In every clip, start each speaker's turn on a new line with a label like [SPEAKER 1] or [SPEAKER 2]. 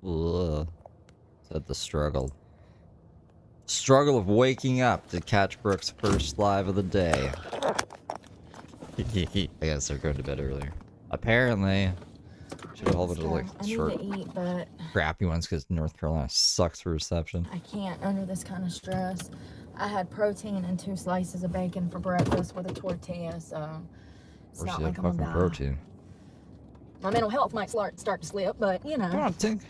[SPEAKER 1] Ugh. Said the struggle. Struggle of waking up to catch Brooke's first live of the day. I guess they're going to bed earlier. Apparently. Should have hold it like short, crappy ones because North Carolina sucks for reception.
[SPEAKER 2] I can't under this kind of stress. I had protein and 2 slices of bacon for breakfast with a tortilla, so it's not like I'm gonna die.
[SPEAKER 1] Protein.
[SPEAKER 2] My mental health might start to slip, but you know.
[SPEAKER 1] Come on, Tink.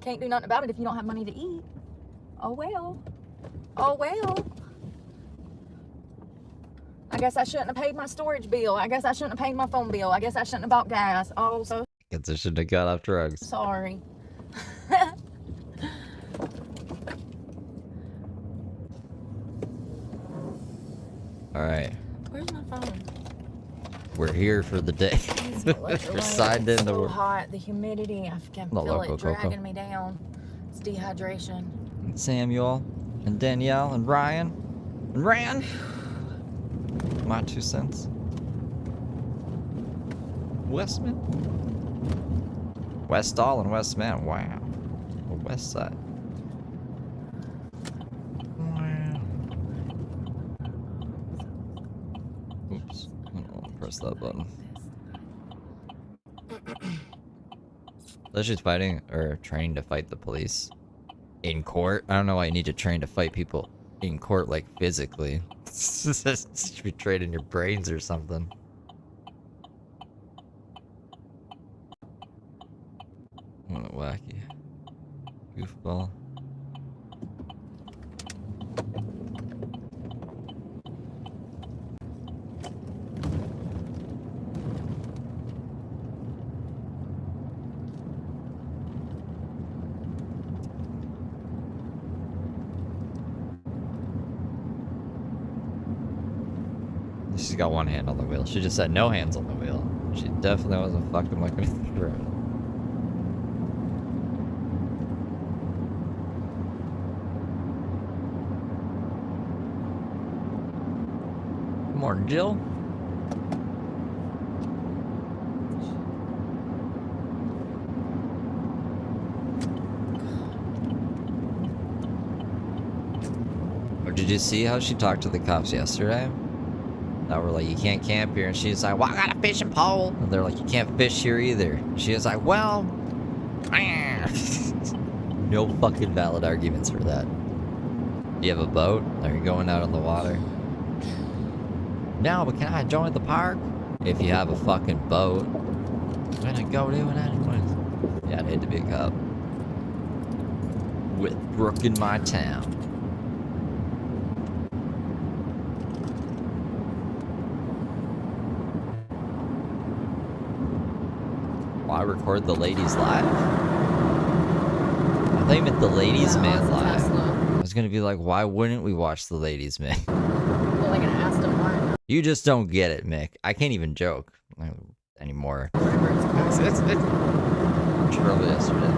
[SPEAKER 2] Can't do nothing about it if you don't have money to eat. Oh well. Oh well. I guess I shouldn't have paid my storage bill. I guess I shouldn't have paid my phone bill. I guess I shouldn't have bought gas. Oh, so.
[SPEAKER 1] Guess I shouldn't have got off drugs.
[SPEAKER 2] Sorry.
[SPEAKER 1] Alright.
[SPEAKER 2] Where's my phone?
[SPEAKER 1] We're here for the day. We're signed in.
[SPEAKER 2] It's so hot. The humidity, I can feel it dragging me down. It's dehydration.
[SPEAKER 1] And Samuel, and Danielle, and Ryan, and Ran. My 2 cents. Westman? Westall and Westman. Wow. The West Side. Wow. Oops. I'll press that button. She's fighting or training to fight the police in court. I don't know why you need to train to fight people in court, like physically. Should be trained in your brains or something. What a wacky goofball. She's got one hand on the wheel. She just said no hands on the wheel. She definitely wasn't fucking looking through it. Good morning, Jill. Or did you see how she talked to the cops yesterday? That were like, you can't camp here. And she's like, well, I got a fishing pole. And they're like, you can't fish here either. She was like, well, no fucking valid arguments for that. Do you have a boat? Are you going out on the water? No, but can I join the park? If you have a fucking boat. I'm gonna go do it anyways. Yeah, I'd hate to be a cop. With Brooke in my town. I record the ladies live? I thought you meant the ladies man live. I was gonna be like, why wouldn't we watch the ladies man?
[SPEAKER 2] Well, like an Aston Martin.
[SPEAKER 1] You just don't get it, Mick. I can't even joke anymore. It's trouble yesterday.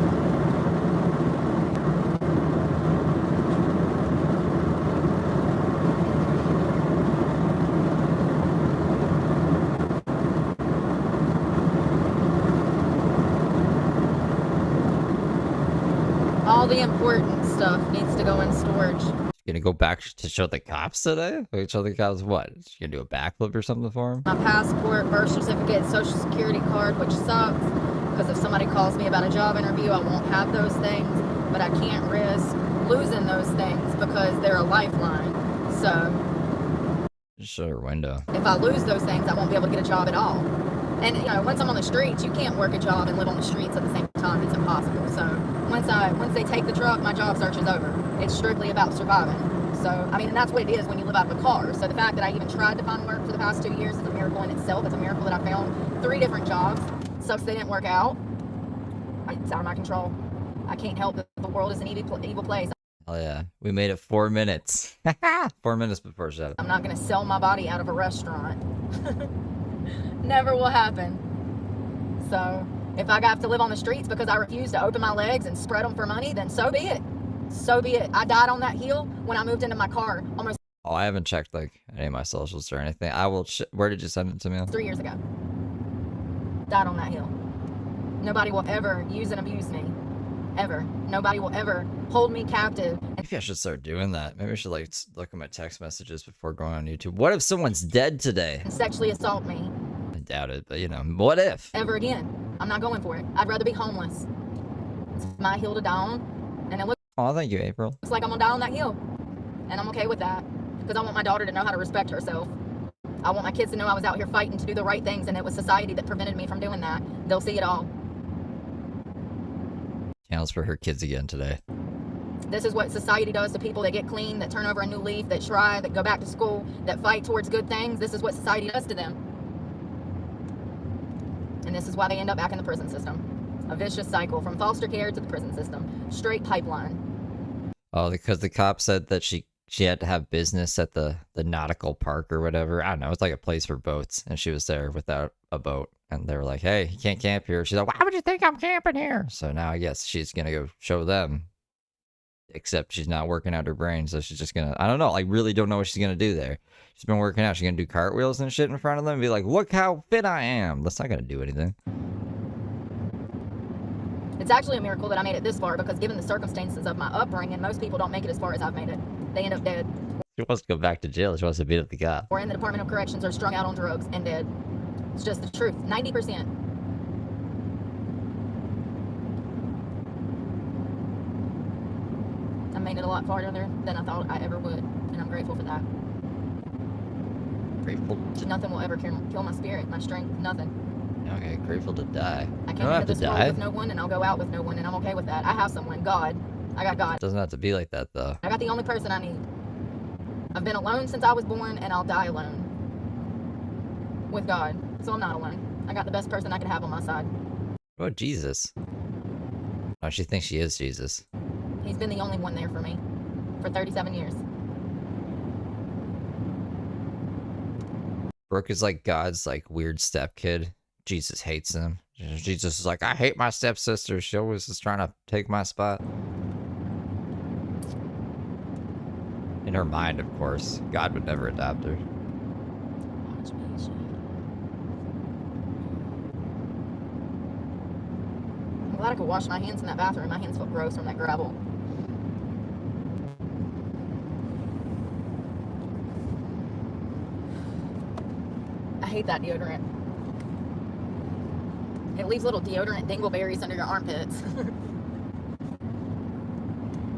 [SPEAKER 2] All the important stuff needs to go in storage.
[SPEAKER 1] You gonna go back to show the cops today? Wait, show the cops what? You gonna do a backflip or something for them?
[SPEAKER 2] My passport, birth certificate, social security card, which sucks because if somebody calls me about a job interview, I won't have those things. But I can't risk losing those things because they're a lifeline. So
[SPEAKER 1] just show her window.
[SPEAKER 2] If I lose those things, I won't be able to get a job at all. And you know, once I'm on the streets, you can't work a job and live on the streets at the same time. It's impossible. So once they take the truck, my job search is over. It's strictly about surviving. So I mean, and that's what it is when you live out of a car. So the fact that I even tried to find work for the past 2 years is a miracle in itself. It's a miracle that I found 3 different jobs. Sucks they didn't work out. It's out of my control. I can't help it. The world is an evil place.
[SPEAKER 1] Oh yeah, we made it 4 minutes. 4 minutes before shut up.
[SPEAKER 2] I'm not gonna sell my body out of a restaurant. Never will happen. So if I have to live on the streets because I refuse to open my legs and spread them for money, then so be it. So be it. I died on that hill when I moved into my car almost.
[SPEAKER 1] Oh, I haven't checked like any of my socials or anything. I will. Where did you send it to me?
[SPEAKER 2] 3 years ago. Died on that hill. Nobody will ever use and abuse me. Ever. Nobody will ever hold me captive.
[SPEAKER 1] Maybe I should start doing that. Maybe I should like look at my text messages before going on YouTube. What if someone's dead today?
[SPEAKER 2] And sexually assault me.
[SPEAKER 1] I doubt it, but you know, what if?
[SPEAKER 2] Ever again. I'm not going for it. I'd rather be homeless. It's my hill to die on. And it looks
[SPEAKER 1] Oh, thank you, April.
[SPEAKER 2] like I'm gonna die on that hill. And I'm okay with that. Because I want my daughter to know how to respect herself. I want my kids to know I was out here fighting to do the right things, and it was society that prevented me from doing that. They'll see it all.
[SPEAKER 1] Channels for her kids again today.
[SPEAKER 2] This is what society does to people that get clean, that turn over a new leaf, that try, that go back to school, that fight towards good things. This is what society does to them. And this is why they end up back in the prison system. A vicious cycle from foster care to the prison system. Straight pipeline.
[SPEAKER 1] Oh, because the cop said that she had to have business at the nautical park or whatever. I don't know. It's like a place for boats. And she was there without a boat. And they were like, hey, you can't camp here. She's like, why would you think I'm camping here? So now I guess she's going to go show them. Except she's not working out her brain. So she's just going to, I don't know. I really don't know what she's going to do there. She's been working out. She's going to do cartwheels and shit in front of them and be like, look how fit I am. That's not going to do anything.
[SPEAKER 2] It's actually a miracle that I made it this far, because given the circumstances of my upbringing, most people don't make it as far as I've made it. They end up dead.
[SPEAKER 1] She wants to go back to jail. She wants to beat up the cop.
[SPEAKER 2] Or in the Department of Corrections, or strung out on drugs and dead. It's just the truth. 90%. I made it a lot farther than I thought I ever would, and I'm grateful for that.
[SPEAKER 1] Grateful.
[SPEAKER 2] Nothing will ever kill my spirit, my strength, nothing.
[SPEAKER 1] Okay, grateful to die.
[SPEAKER 2] I came into this world with no one, and I'll go out with no one, and I'm okay with that. I have someone, God. I got God.
[SPEAKER 1] It doesn't have to be like that, though.
[SPEAKER 2] I got the only person I need. I've been alone since I was born, and I'll die alone. With God. So I'm not alone. I got the best person I could have on my side.
[SPEAKER 1] What about Jesus? Oh, she thinks she is Jesus.
[SPEAKER 2] He's been the only one there for me. For 37 years.
[SPEAKER 1] Brooke is like God's like weird stepkid. Jesus hates him. Jesus is like, I hate my stepsister. She always is trying to take my spot. In her mind, of course. God would never adopt her.
[SPEAKER 2] I'm glad I could wash my hands in that bathroom. My hands felt gross from that gravel. I hate that deodorant. It leaves little deodorant dingleberries under your armpits.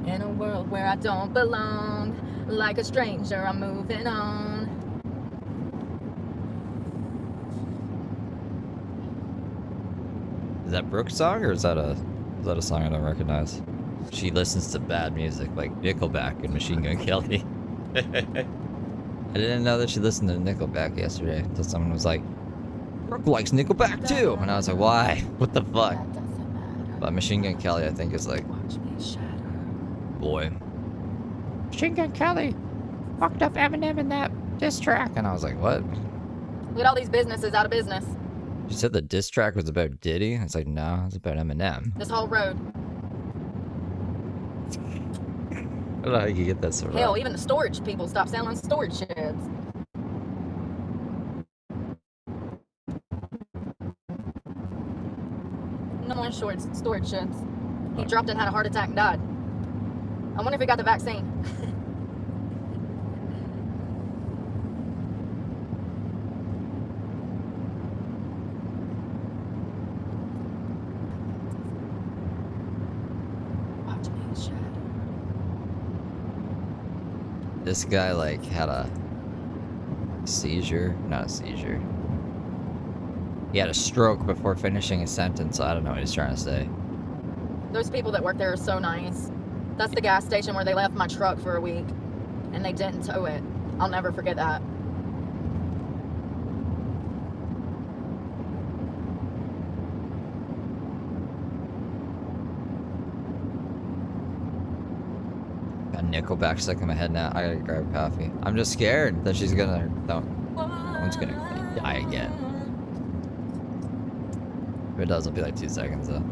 [SPEAKER 2] In a world where I don't belong, like a stranger, I'm moving on.
[SPEAKER 1] Is that Brooke's song, or is that a song I don't recognize? She listens to bad music like Nickelback and Machine Gun Kelly. I didn't know that she listened to Nickelback yesterday until someone was like, Brooke likes Nickelback too, and I was like, why? What the fuck?
[SPEAKER 2] That doesn't matter.
[SPEAKER 1] But Machine Gun Kelly, I think, is like,
[SPEAKER 2] Watch me shatter.
[SPEAKER 1] boy. Machine Gun Kelly fucked up Eminem in that diss track, and I was like, what?
[SPEAKER 2] Look at all these businesses out of business.
[SPEAKER 1] She said the diss track was about Diddy. It's like, no, it's about Eminem.
[SPEAKER 2] This whole road.
[SPEAKER 1] I don't know how you get that so
[SPEAKER 2] Hell,
[SPEAKER 1] wrong.
[SPEAKER 2] even the storage people stopped selling storage sheds. No more storage sheds. He dropped and had a heart attack and died. I wonder if he got the vaccine. Watch me shatter.
[SPEAKER 1] This guy, like, had a seizure. Not a seizure. He had a stroke before finishing his sentence, so I don't know what he's trying to say.
[SPEAKER 2] Those people that work there are so nice. That's the gas station where they left my truck for a week, and they didn't tow it. I'll never forget that.
[SPEAKER 1] Got Nickelback stuck in my head now. I gotta grab coffee. I'm just scared that she's gonna... No, someone's gonna die again. If it does, it'll be like 2 seconds, though.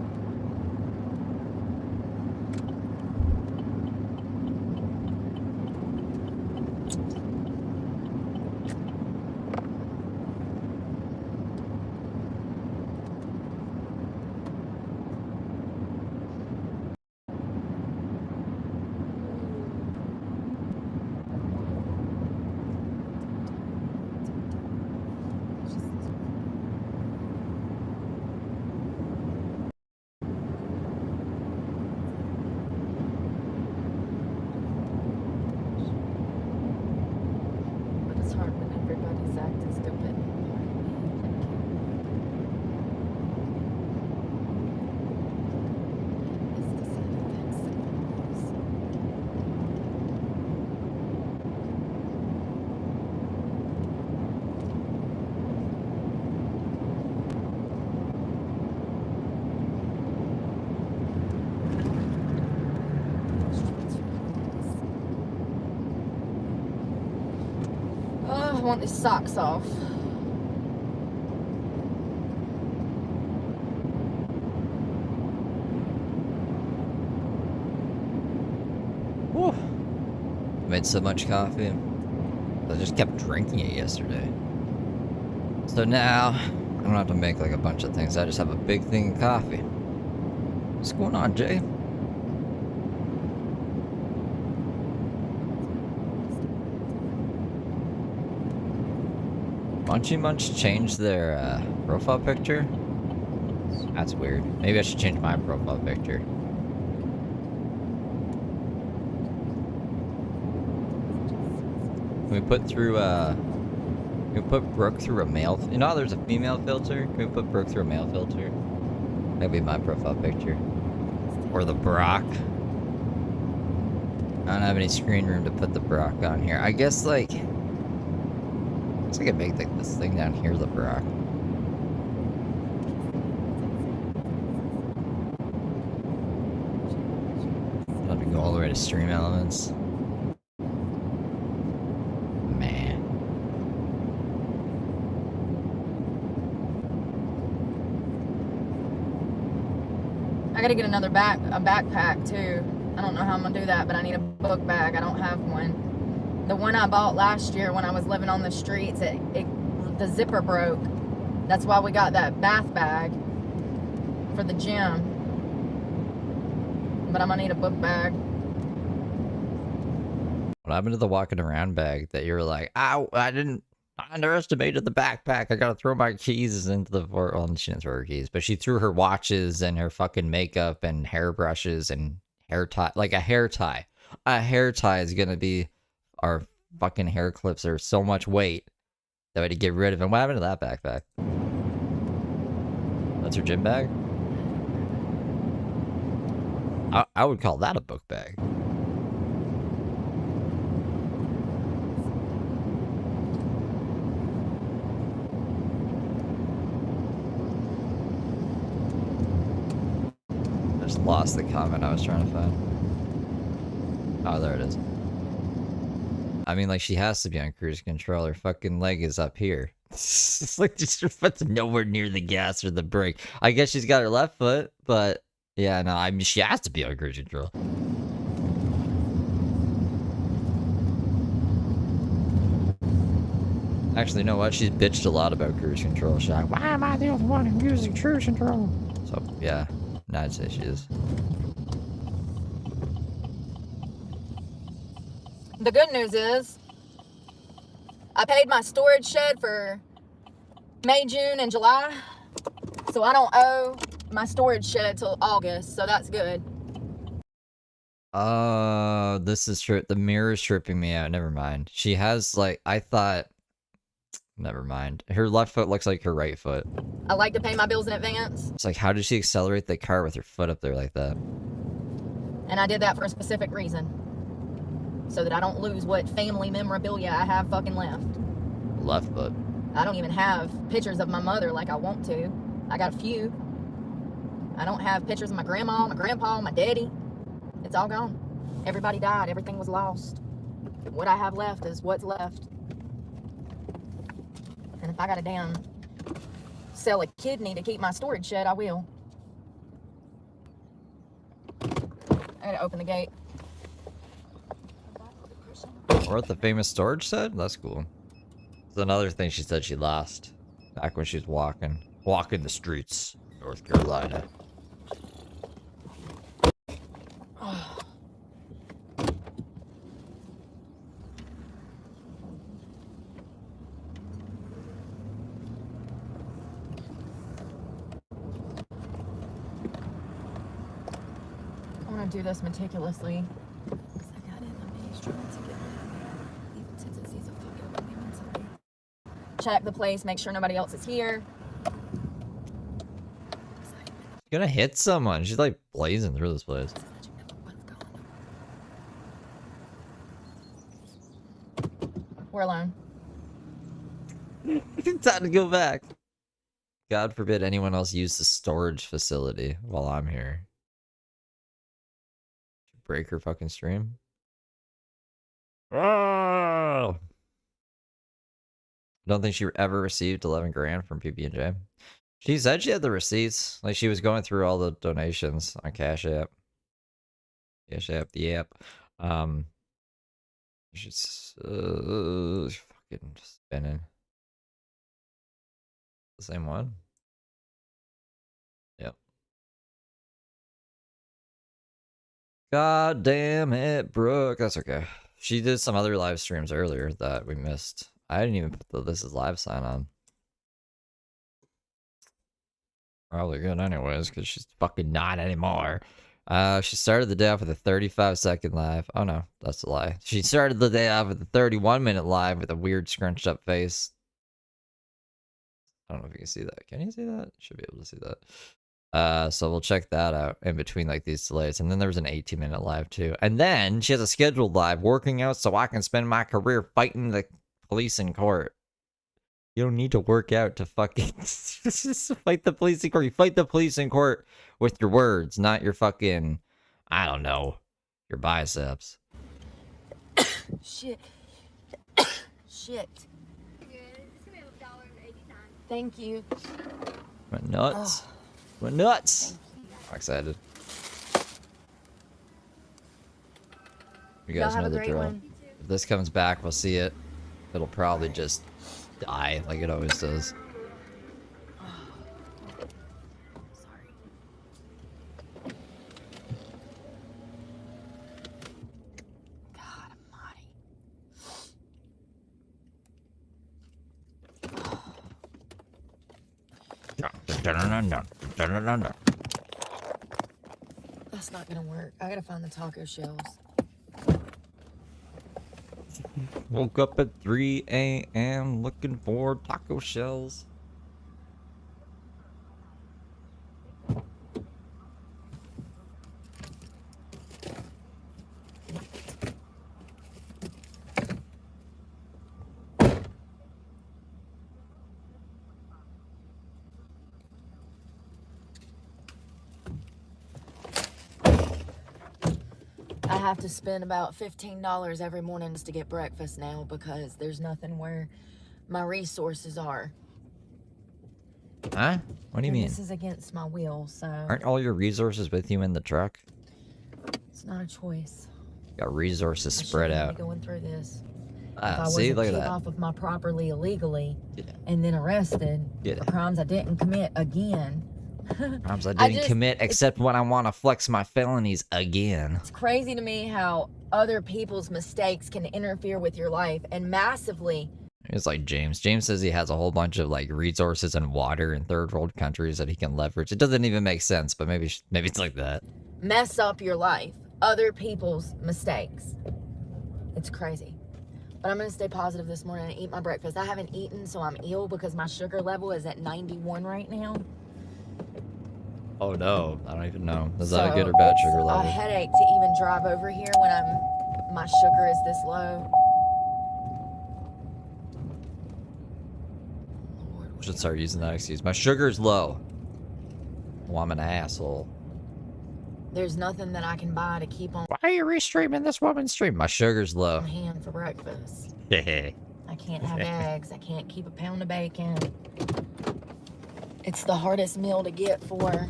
[SPEAKER 2] want these socks off.
[SPEAKER 1] Whew. I made so much coffee. I just kept drinking it yesterday. So now, I don't have to make like a bunch of things. I just have a big thing of coffee. What's going on, Jay? Munchy Munch changed their profile picture? That's weird. Maybe I should change my profile picture. Can we put through can we put Brooke through a male? You know how there's a female filter? Can we put Brooke through a male filter? That'd be my profile picture. Or the Brock. I don't have any screen room to put the Brock on here. I guess like I could make like this thing down here the Brock. Let me go all the way to stream elements. Man.
[SPEAKER 2] I gotta get another backpack too. I don't know how I'm gonna do that, but I need a book bag. I don't have one. The one I bought last year when I was living on the streets, the zipper broke. That's why we got that bath bag for the gym. But I'm gonna need a book bag.
[SPEAKER 1] What happened to the walking around bag that you were like, I underestimated the backpack. I gotta throw my keys into the... Well, she didn't throw her keys, but she threw her watches and her fucking makeup and hairbrushes and hair tie. Like a hair tie. A hair tie is gonna be... Our fucking hair clips are so much weight that we had to get rid of them. What happened to that backpack? That's her gym bag? I would call that a book bag. I just lost the comment I was trying to find. Oh, there it is. I mean, like, she has to be on cruise control. Her fucking leg is up here. It's like just her foot's nowhere near the gas or the brake. I guess she's got her left foot, but yeah, no, I mean, she has to be on cruise control. Actually, you know what? She's bitched a lot about cruise control. She's like, why am I the only one using cruise control? So, yeah, no, I'd say she is.
[SPEAKER 2] The good news is I paid my storage shed for May, June, and July. So I don't owe my storage shed till August. So that's good.
[SPEAKER 1] This is true. The mirror's tripping me out. Never mind. She has, like, I thought... Never mind. Her left foot looks like her right foot.
[SPEAKER 2] I like to pay my bills in advance.
[SPEAKER 1] It's like, how did she accelerate the car with her foot up there like that?
[SPEAKER 2] And I did that for a specific reason. So that I don't lose what family memorabilia I have fucking left.
[SPEAKER 1] Left foot.
[SPEAKER 2] I don't even have pictures of my mother like I want to. I got a few. I don't have pictures of my grandma, my grandpa, my daddy. It's all gone. Everybody died. Everything was lost. What I have left is what's left. And if I gotta damn sell a kidney to keep my storage shed, I will. I gotta open the gate.
[SPEAKER 1] Or at the famous storage shed? That's cool. It's another thing she said she lost. Back when she was walking the streets, North Carolina.
[SPEAKER 2] I want to do this meticulously. I got it. I'm just trying to get it. Even since it sees a fucking woman mentally. Check the place, make sure nobody else is here.
[SPEAKER 1] She's gonna hit someone. She's like blazing through this place.
[SPEAKER 2] We're alone.
[SPEAKER 1] It's time to go back. God forbid anyone else use the storage facility while I'm here. Break her fucking stream. Oh! Don't think she ever received 11 grand from PB&J. She said she had the receipts. Like, she was going through all the donations on Cash App. Cash App, the app. She's fucking spinning. The same one? Yep. God damn it, Brooke. That's okay. She did some other live streams earlier that we missed. I didn't even put the "This is live" sign on. Probably good anyways, because she's fucking not anymore. She started the day off with a 35-second live. Oh no, that's a lie. She started the day off with a 31-minute live with a weird scrunched up face. I don't know if you can see that. Can you see that? Should be able to see that. So we'll check that out in between like these delays. And then there was an 18-minute live too. And then she has a scheduled live working out so I can spend my career fighting the police in court. You don't need to work out to fucking fight the police in court. You fight the police in court with your words, not your fucking, I don't know, your biceps.
[SPEAKER 2] Shit. Shit. Thank you.
[SPEAKER 1] Went nuts. Went nuts. I'm excited. You guys know the drill. If this comes back, we'll see it. It'll probably just die like it always does.
[SPEAKER 2] Sorry. God almighty. That's not gonna work. I gotta find the taco shells.
[SPEAKER 1] Woke up at 3 a.m. looking for taco shells.
[SPEAKER 2] I have to spend about $15 every morning just to get breakfast now because there's nothing where my resources are.
[SPEAKER 1] Huh? What do you mean?
[SPEAKER 2] This is against my will, so
[SPEAKER 1] Aren't all your resources with you in the truck?
[SPEAKER 2] it's not a choice.
[SPEAKER 1] Got resources spread out.
[SPEAKER 2] Going through this. If
[SPEAKER 1] Ah,
[SPEAKER 2] I
[SPEAKER 1] see,
[SPEAKER 2] wasn't
[SPEAKER 1] look at
[SPEAKER 2] kicked
[SPEAKER 1] that.
[SPEAKER 2] off of my property illegally
[SPEAKER 1] Yeah.
[SPEAKER 2] and then arrested
[SPEAKER 1] Yeah.
[SPEAKER 2] for crimes I didn't commit again.
[SPEAKER 1] Crimes I didn't commit except when I want to flex my felonies again.
[SPEAKER 2] It's crazy to me how other people's mistakes can interfere with your life and massively.
[SPEAKER 1] It's like James. James says he has a whole bunch of like resources and water in third world countries that he can leverage. It doesn't even make sense, but maybe it's like that.
[SPEAKER 2] Mess up your life. Other people's mistakes. It's crazy. But I'm going to stay positive this morning and eat my breakfast. I haven't eaten, so I'm ill because my sugar level is at 91 right now.
[SPEAKER 1] Oh no, I don't even know. Is that a good or bad sugar level?
[SPEAKER 2] A headache to even drive over here when my sugar is this low.
[SPEAKER 1] I should start using that excuse. My sugar's low. Well, I'm an asshole.
[SPEAKER 2] There's nothing that I can buy to keep on
[SPEAKER 1] Why are you restreaming this woman's stream? My sugar's low.
[SPEAKER 2] hand for breakfast.
[SPEAKER 1] Hehe.
[SPEAKER 2] I can't have eggs. I can't keep a pound of bacon. It's the hardest meal to get for.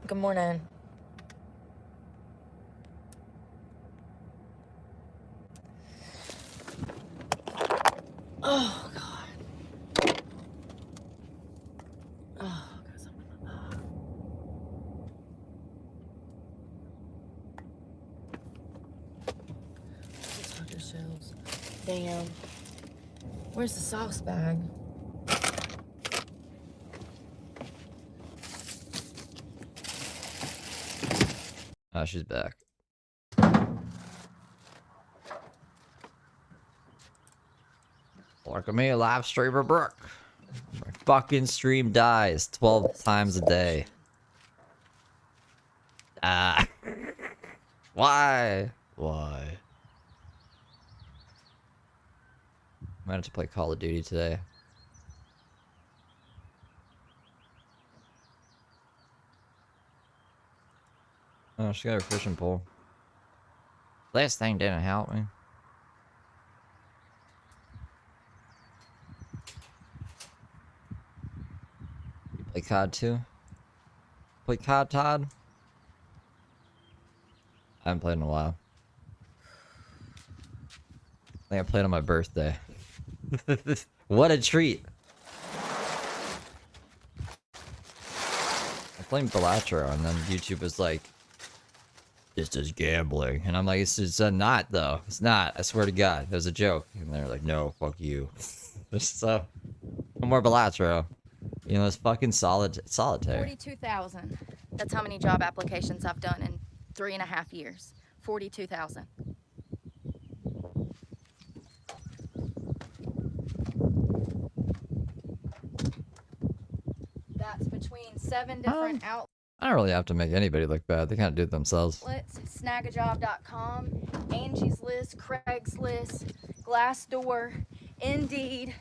[SPEAKER 2] Good morning. Oh, God. Oh, got something in my eye. Taco shells. Damn. Where's the sauce bag?
[SPEAKER 1] Oh, she's back. Look at me, a live streamer Brooke. My fucking stream dies 12 times a day. Why? Why? I might have to play Call of Duty today. Oh, she got her fishing pole. Last thing didn't help me. COD 2? Play COD, Todd? I haven't played in a while. I think I played on my birthday. What a treat! I played Balatro, and then YouTube was like, "This is gambling," and I'm like, "It's not though. It's not. I swear to God, it was a joke." And they're like, "No, fuck you." So, no more Balatro. You know, it's fucking solitaire.
[SPEAKER 2] 42,000. That's how many job applications I've done in 3.5 years. 42,000. That's between 7 different outlets.
[SPEAKER 1] I don't really have to make anybody look bad. They kind of do it themselves.
[SPEAKER 2] Snagajob.com, Angie's List, Craigslist, Glassdoor, Indeed,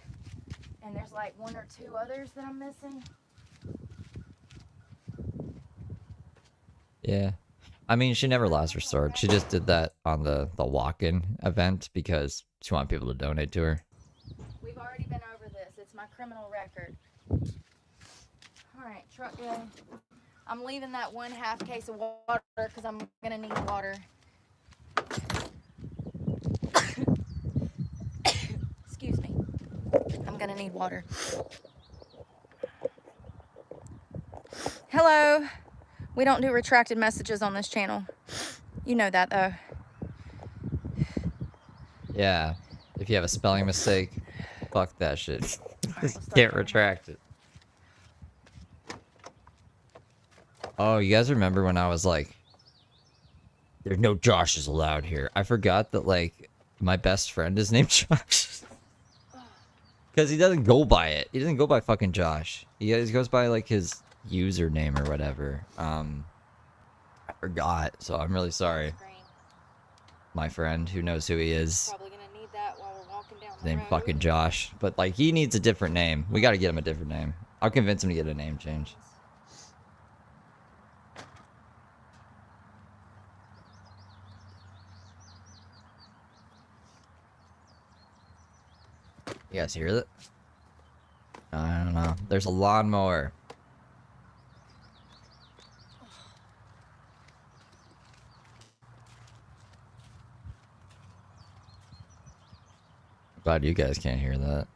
[SPEAKER 2] and there's like 1 or 2 others that I'm missing.
[SPEAKER 1] Yeah. I mean, she never lost her sword. She just did that on the walk-in event because she wanted people to donate to her.
[SPEAKER 2] We've already been over this. It's my criminal record. All right, truck guy. I'm leaving that 1/2 case of water because I'm gonna need water. Excuse me. I'm gonna need water. Hello. We don't do retracted messages on this channel. You know that though.
[SPEAKER 1] Yeah. If you have a spelling mistake, fuck that shit.
[SPEAKER 2] Right,
[SPEAKER 1] Can't retract it. Oh, you guys remember when I was like, there's no Joshes allowed here? I forgot that, like, my best friend is named Josh. Because he doesn't go by it. He doesn't go by fucking Josh. He goes by, like, his username or whatever. I forgot, so I'm really sorry. My friend who knows who he is.
[SPEAKER 2] Probably gonna need that while we're walking down the
[SPEAKER 1] Named
[SPEAKER 2] road.
[SPEAKER 1] fucking Josh. But, like, he needs a different name. We gotta get him a different name. I'll convince him to get a name change. You guys hear that? I don't know. There's a lawnmower. Glad you guys can't hear that.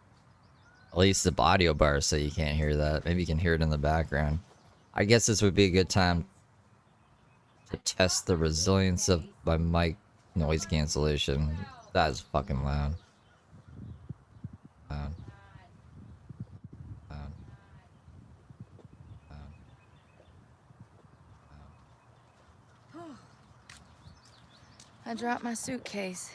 [SPEAKER 1] At least the audio bars say you can't hear that. Maybe you can hear it in the background. I guess this would be a good time to test the resilience of my mic noise cancellation. That is fucking loud. Loud. Loud. Loud.
[SPEAKER 2] I dropped my suitcase.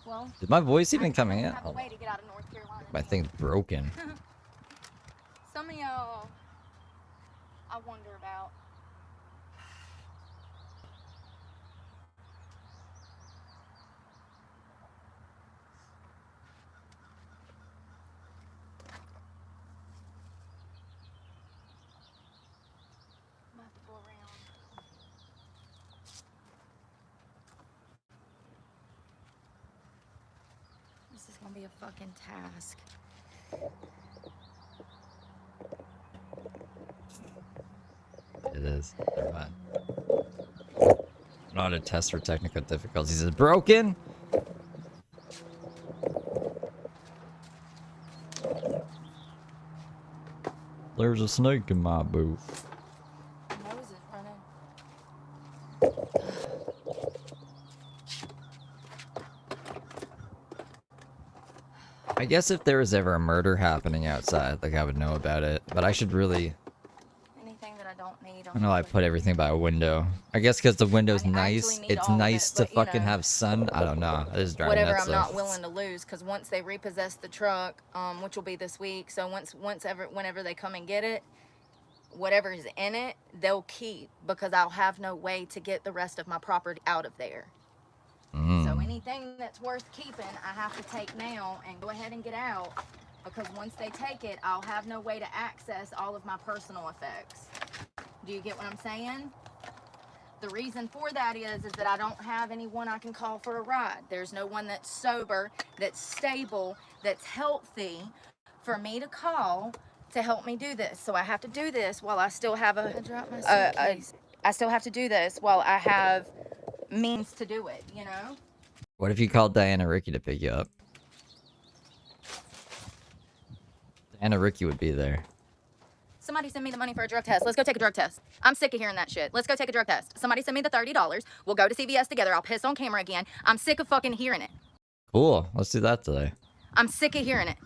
[SPEAKER 2] Well,
[SPEAKER 1] Is my voice even coming in?
[SPEAKER 2] have a way to get out of North Carolina.
[SPEAKER 1] My thing's broken.
[SPEAKER 2] Some of y'all, I wonder about. I'm gonna have to go around. This is gonna be a fucking task.
[SPEAKER 1] It is. Never mind. Not a test for technical difficulties. Is it broken? There's a snake in my boot.
[SPEAKER 2] My nose is running.
[SPEAKER 1] I guess if there was ever a murder happening outside, like I would know about it. But I should really...
[SPEAKER 2] Anything that I don't need.
[SPEAKER 1] I know I put everything by a window. I guess because the window's
[SPEAKER 2] I
[SPEAKER 1] nice.
[SPEAKER 2] actually need
[SPEAKER 1] It's
[SPEAKER 2] all of
[SPEAKER 1] nice
[SPEAKER 2] it,
[SPEAKER 1] to
[SPEAKER 2] but, you
[SPEAKER 1] fucking
[SPEAKER 2] know,
[SPEAKER 1] have sun. I don't know. It is driving
[SPEAKER 2] whatever
[SPEAKER 1] nuts,
[SPEAKER 2] I'm
[SPEAKER 1] though.
[SPEAKER 2] not willing to lose, because once they repossess the truck, which will be this week, so whenever they come and get it, whatever's in it, they'll keep, because I'll have no way to get the rest of my property out of there. So anything that's worth keeping, I have to take now and go ahead and get out, because once they take it, I'll have no way to access all of my personal effects. Do you get what I'm saying? The reason for that is that I don't have anyone I can call for a ride. There's no one that's sober, that's stable, that's healthy for me to call to help me do this. So I have to do this while I still have I still have to do this while I have means to do it, you know?
[SPEAKER 1] What if you called Diana Ricky to pick you up? Diana Ricky would be there.
[SPEAKER 2] Somebody send me the money for a drug test. Let's go take a drug test. I'm sick of hearing that shit. Let's go take a drug test. Somebody send me the $30. We'll go to CVS together. I'll piss on camera again. I'm sick of fucking hearing it.
[SPEAKER 1] Cool. Let's do that today.
[SPEAKER 2] I'm sick of hearing it.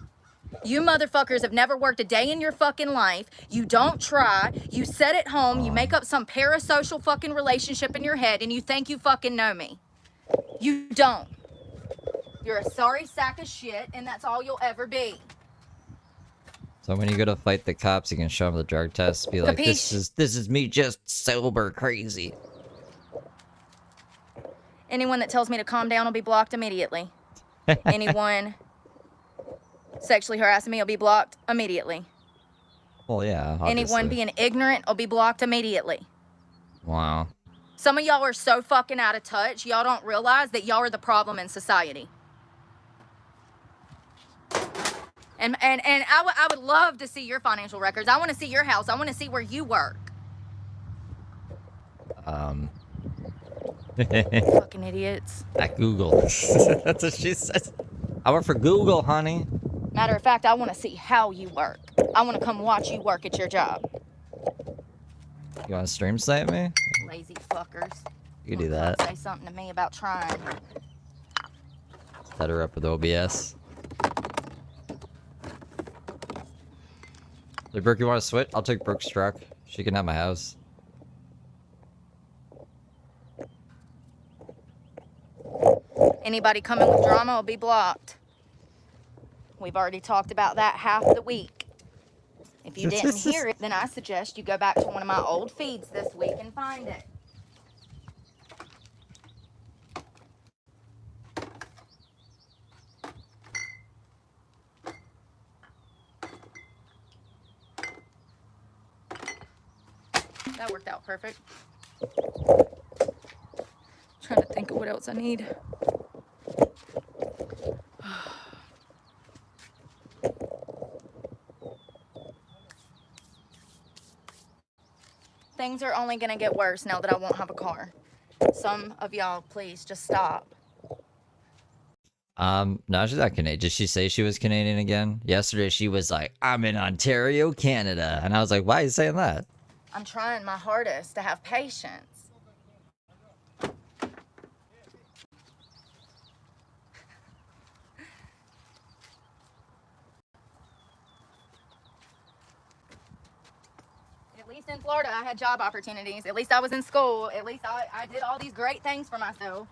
[SPEAKER 2] You motherfuckers have never worked a day in your fucking life. You don't try. You sit at home. You make up some parasocial fucking relationship in your head and you think you fucking know me. You don't. You're a sorry sack of shit and that's all you'll ever be.
[SPEAKER 1] So when you go to fight the cops, you can show them the drug test. Be like, this is me just sober crazy.
[SPEAKER 2] Anyone that tells me to calm down will be blocked immediately. Anyone sexually harassing me will be blocked immediately.
[SPEAKER 1] Well, yeah, obviously.
[SPEAKER 2] Anyone being ignorant will be blocked immediately.
[SPEAKER 1] Wow.
[SPEAKER 2] Some of y'all are so fucking out of touch, y'all don't realize that y'all are the problem in society. And I would love to see your financial records. I want to see your house. I want to see where you work. Fucking idiots.
[SPEAKER 1] At Google. That's what she says. I work for Google, honey.
[SPEAKER 2] Matter of fact, I want to see how you work. I want to come watch you work at your job.
[SPEAKER 1] You want to stream snipe me?
[SPEAKER 2] Lazy fuckers.
[SPEAKER 1] You can do that.
[SPEAKER 2] Say something to me about trying.
[SPEAKER 1] Set her up with OBS. Hey, Brooke, you want to switch? I'll take Brooke's truck. She can have my house.
[SPEAKER 2] Anybody coming with drama will be blocked. We've already talked about that half the week. If you didn't hear it, then I suggest you go back to one of my old feeds this week and find it. That worked out perfect. Trying to think of what else I need. Things are only gonna get worse now that I won't have a car. Some of y'all, please just stop.
[SPEAKER 1] No, she's not Canadian. Did she say she was Canadian again? Yesterday she was like, I'm in Ontario, Canada. And I was like, why are you saying that?
[SPEAKER 2] I'm trying my hardest to have patience. At least in Florida, I had job opportunities. At least I was in school. At least I did all these great things for myself.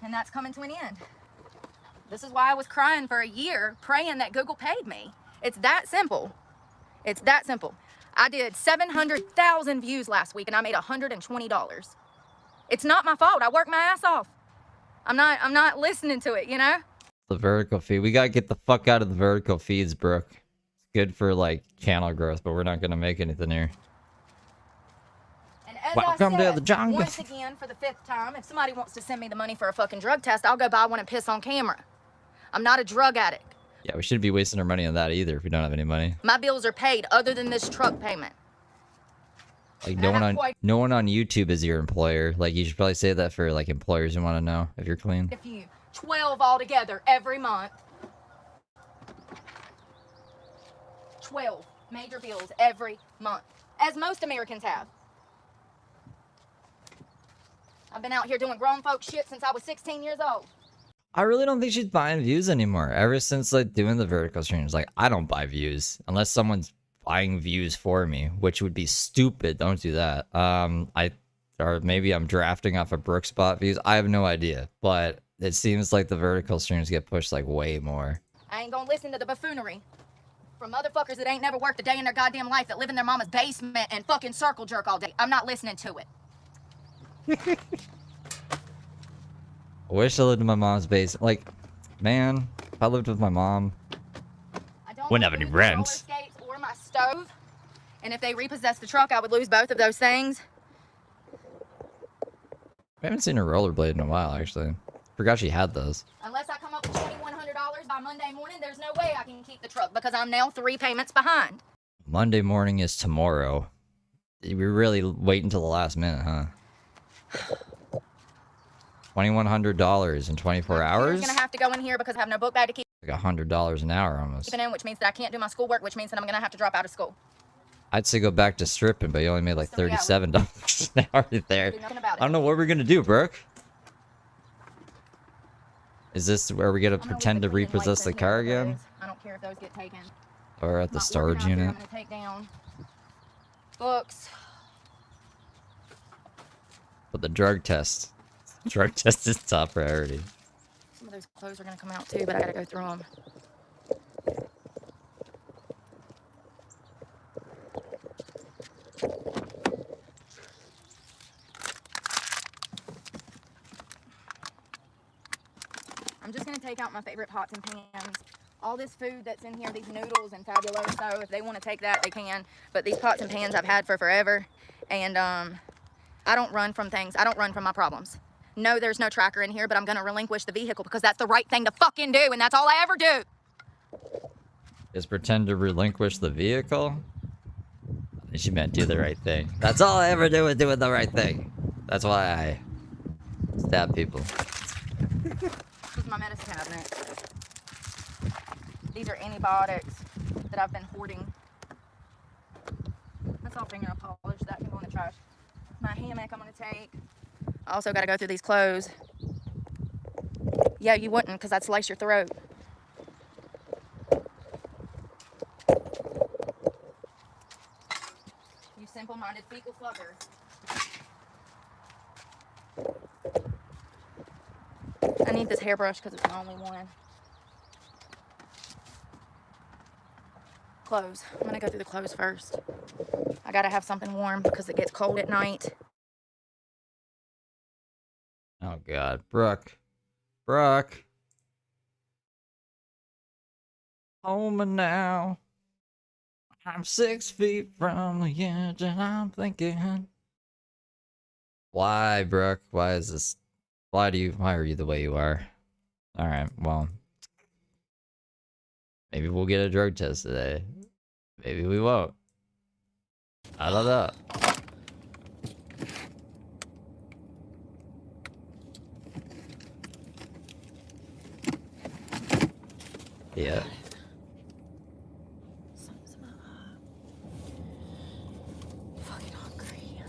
[SPEAKER 2] And that's coming to an end. This is why I was crying for a year, praying that Google paid me. It's that simple. It's that simple. I did 700,000 views last week and I made $120. It's not my fault. I worked my ass off. I'm not listening to it, you know?
[SPEAKER 1] The vertical feed. We gotta get the fuck out of the vertical feeds, Brooke. It's good for like channel growth, but we're not gonna make anything here.
[SPEAKER 2] And as
[SPEAKER 1] Welcome
[SPEAKER 2] I said,
[SPEAKER 1] to the jungle.
[SPEAKER 2] once again, for the 5th time, if somebody wants to send me the money for a fucking drug test, I'll go buy one and piss on camera. I'm not a drug addict.
[SPEAKER 1] Yeah, we shouldn't be wasting our money on that either if we don't have any money.
[SPEAKER 2] My bills are paid other than this truck payment.
[SPEAKER 1] Like no one on YouTube is your employer. Like you should probably say that for like employers who want to know if you're clean.
[SPEAKER 2] If you 12 altogether every month. 12 major bills every month, as most Americans have. I've been out here doing grown folk shit since I was 16 years old.
[SPEAKER 1] I really don't think she's buying views anymore. Ever since like doing the vertical streams, like I don't buy views unless someone's buying views for me, which would be stupid. Don't do that. Or maybe I'm drafting off of Brooke spot views. I have no idea, but it seems like the vertical streams get pushed like way more.
[SPEAKER 2] I ain't gonna listen to the buffoonery from motherfuckers that ain't never worked a day in their goddamn life, that live in their mama's basement and fucking circle jerk all day. I'm not listening to it.
[SPEAKER 1] I wish I lived in my mom's basement. Like, man, if I lived with my mom, wouldn't have any rent.
[SPEAKER 2] Roller skates or my stove. And if they repossessed the truck, I would lose both of those things.
[SPEAKER 1] I haven't seen her rollerblade in a while, actually. Forgot she had those.
[SPEAKER 2] Unless I come up with $2,100 by Monday morning, there's no way I can keep the truck because I'm now 3 payments behind.
[SPEAKER 1] Monday morning is tomorrow. We really wait until the last minute, huh? $2,100 in 24 hours?
[SPEAKER 2] I'm gonna have to go in here because I have no book bag to keep.
[SPEAKER 1] Like $100 an hour almost.
[SPEAKER 2] In, which means that I can't do my schoolwork, which means that I'm gonna have to drop out of school.
[SPEAKER 1] I'd say go back to stripping, but you only made like $37 an hour there. I don't know what we're gonna do, Brooke. Is this where we gotta pretend to repossess the car again?
[SPEAKER 2] I don't care if those get taken.
[SPEAKER 1] Or at the storage unit?
[SPEAKER 2] I'm gonna take down books.
[SPEAKER 1] But the drug test. Drug test is top priority.
[SPEAKER 2] Some of those clothes are gonna come out too, but I gotta go through them. I'm just gonna take out my favorite pots and pans. All this food that's in here, these noodles and Fabuloso, if they want to take that, they can. But these pots and pans I've had for forever. And I don't run from things. I don't run from my problems. No, there's no tracker in here, but I'm gonna relinquish the vehicle because that's the right thing to fucking do, and that's all I ever do.
[SPEAKER 1] Is pretend to relinquish the vehicle? She meant do the right thing. That's all I ever do is doing the right thing. That's why I stab people.
[SPEAKER 2] This is my medicine cabinet. These are antibiotics that I've been hoarding. That's all fingernail polish. That can go in the trash. My hammock I'm gonna take. I also gotta go through these clothes. Yeah, you wouldn't, because I'd slice your throat. You simple-minded fecal fucker. I need this hairbrush because it's the only one. Clothes. I'm gonna go through the clothes first. I gotta have something warm because it gets cold at night.
[SPEAKER 1] Oh god, Brooke. Brooke. Home now. I'm 6 feet from the edge and I'm thinking. Why, Brooke? Why is this? Why are you the way you are? Alright, well. Maybe we'll get a drug test today. Maybe we won't. I don't know. Yeah.
[SPEAKER 2] Fucking hungry.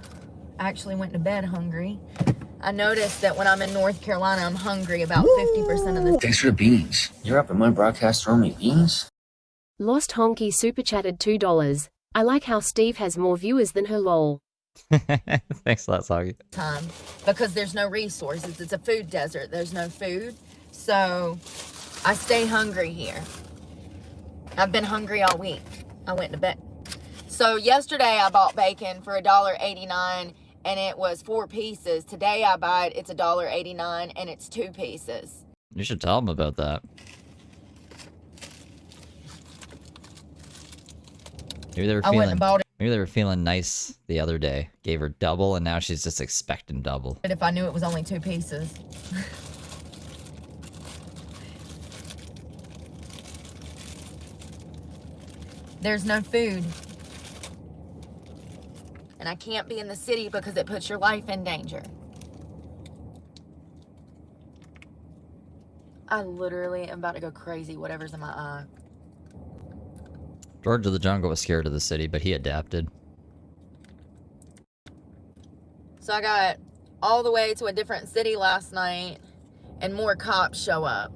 [SPEAKER 2] I actually went to bed hungry. I noticed that when I'm in North Carolina, I'm hungry about 50% of the.
[SPEAKER 3] Thanks for the beans. You're up in my broadcast throwing me beans?
[SPEAKER 4] Lost Honky super chatted $2. I like how Steve has more viewers than her lol.
[SPEAKER 1] Thanks a lot, Soggy.
[SPEAKER 2] Time because there's no resources. It's a food desert. There's no food. So I stay hungry here. I've been hungry all week. I went to bed. So yesterday I bought bacon for $1.89 and it was 4 pieces. Today I buy it, it's $1.89 and it's 2 pieces.
[SPEAKER 1] You should tell them about that. Maybe they were feeling nice the other day. Gave her double and now she's just expecting double.
[SPEAKER 2] But if I knew it was only 2 pieces. There's no food. And I can't be in the city because it puts your life in danger. I literally am about to go crazy, whatever's in my eye.
[SPEAKER 1] George of the Jungle was scared of the city, but he adapted.
[SPEAKER 2] So I got all the way to a different city last night and more cops show up.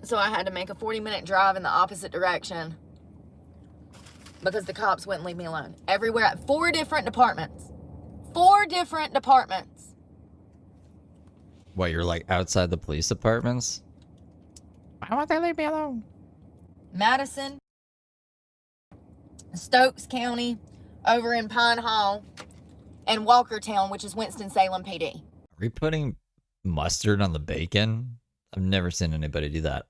[SPEAKER 2] So I had to make a 40-minute drive in the opposite direction because the cops wouldn't leave me alone. Everywhere at 4 different departments. 4 different departments.
[SPEAKER 1] What, you're like outside the police departments? Why won't they leave me alone?
[SPEAKER 2] Madison, Stokes County, over in Pine Hall, and Walkertown, which is Winston-Salem PD.
[SPEAKER 1] Are we putting mustard on the bacon? I've never seen anybody do that.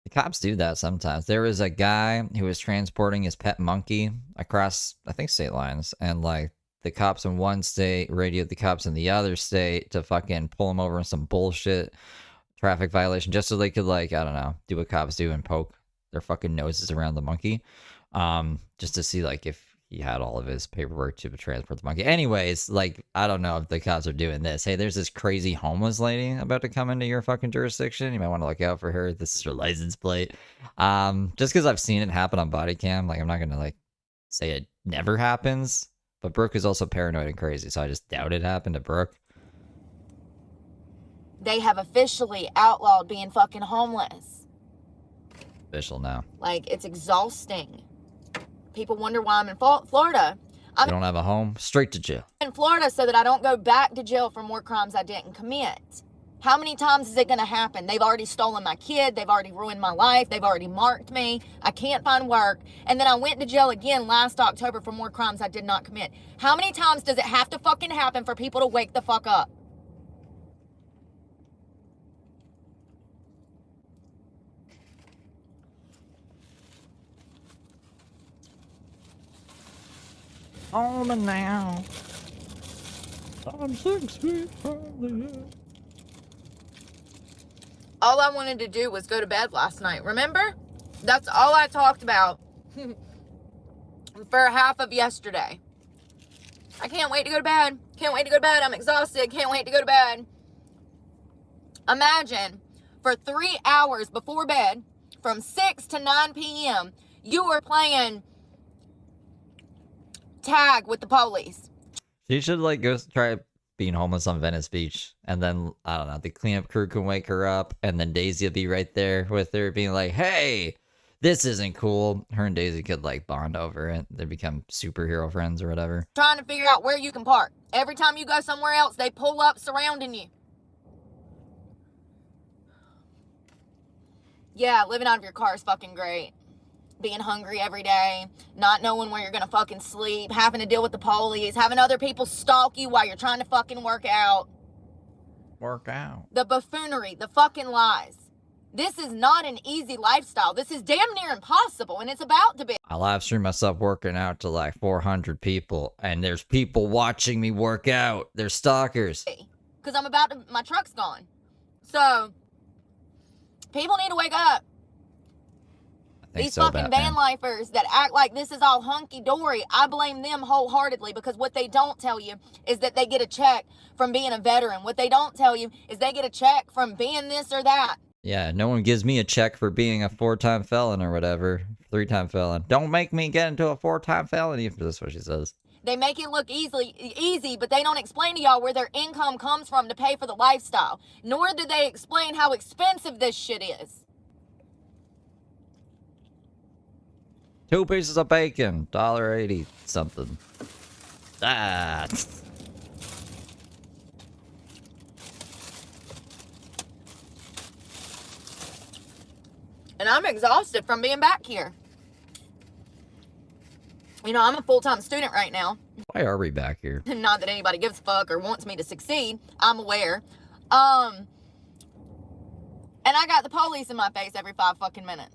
[SPEAKER 1] The cops do that sometimes. There was a guy who was transporting his pet monkey across, I think, state lines, and like the cops in one state radioed the cops in the other state to fucking pull him over in some bullshit traffic violation, just so they could, like, I don't know, do what cops do and poke their fucking noses around the monkey, just to see like if he had all of his paperwork to transport the monkey. Anyways, like, I don't know if the cops are doing this. Hey, there's this crazy homeless lady about to come into your fucking jurisdiction. You might want to look out for her. This is her license plate. Just because I've seen it happen on body cam, like, I'm not gonna like say it never happens. But Brooke is also paranoid and crazy, so I just doubt it happened to Brooke.
[SPEAKER 2] They have officially outlawed being fucking homeless.
[SPEAKER 1] Official now.
[SPEAKER 2] Like, it's exhausting. People wonder why I'm in Florida.
[SPEAKER 1] You don't have a home? Straight to jail.
[SPEAKER 2] I'm in Florida so that I don't go back to jail for more crimes I didn't commit. How many times is it going to happen? They've already stolen my kid. They've already ruined my life. They've already marked me. I can't find work. And then I went to jail again last October for more crimes I did not commit. How many times does it have to fucking happen for people to wake the fuck up?
[SPEAKER 1] Home and now. I'm 6 feet from the edge.
[SPEAKER 2] All I wanted to do was go to bed last night. Remember? That's all I talked about for half of yesterday. I can't wait to go to bed. Can't wait to go to bed. I'm exhausted. Can't wait to go to bed. Imagine for 3 hours before bed, from 6 to 9 p.m., you were playing tag with the police.
[SPEAKER 1] She should like go try being homeless on Venice Beach, and then I don't know, the cleanup crew can wake her up, and then Daisy will be right there with her, being like, "Hey, this isn't cool." Her and Daisy could like bond over it. They become superhero friends or whatever.
[SPEAKER 2] Trying to figure out where you can park. Every time you go somewhere else, they pull up surrounding you. Yeah, living out of your car is fucking great. Being hungry every day, not knowing where you're gonna fucking sleep, having to deal with the police, having other people stalk you while you're trying to fucking work out. The buffoonery, the fucking lies. This is not an easy lifestyle. This is damn near impossible, and it's about to be.
[SPEAKER 1] I live stream myself working out to like 400 people, and there's people watching me work out. They're stalkers.
[SPEAKER 2] Because I'm about to, my truck's gone. So, people need to wake up. These
[SPEAKER 1] so,
[SPEAKER 2] fucking van lifers that act like this is all hunky-dory, I blame them wholeheartedly, because what they don't tell you is that they get a check from being a veteran. What they don't tell you is they get a check from being this or that.
[SPEAKER 1] Yeah, no one gives me a check for being a 4-time felon or whatever. 3-time felon. Don't make me get into a 4-time felony. That's what she says.
[SPEAKER 2] They make it look easy, but they don't explain to y'all where their income comes from to pay for the lifestyle. Nor do they explain how expensive this shit is.
[SPEAKER 1] 2 pieces of bacon, $1.80 something. Ah.
[SPEAKER 2] And I'm exhausted from being back here. You know, I'm a full-time student right now.
[SPEAKER 1] Why are we back here?
[SPEAKER 2] Not that anybody gives a fuck or wants me to succeed. I'm aware. And I got the police in my face every 5 fucking minutes.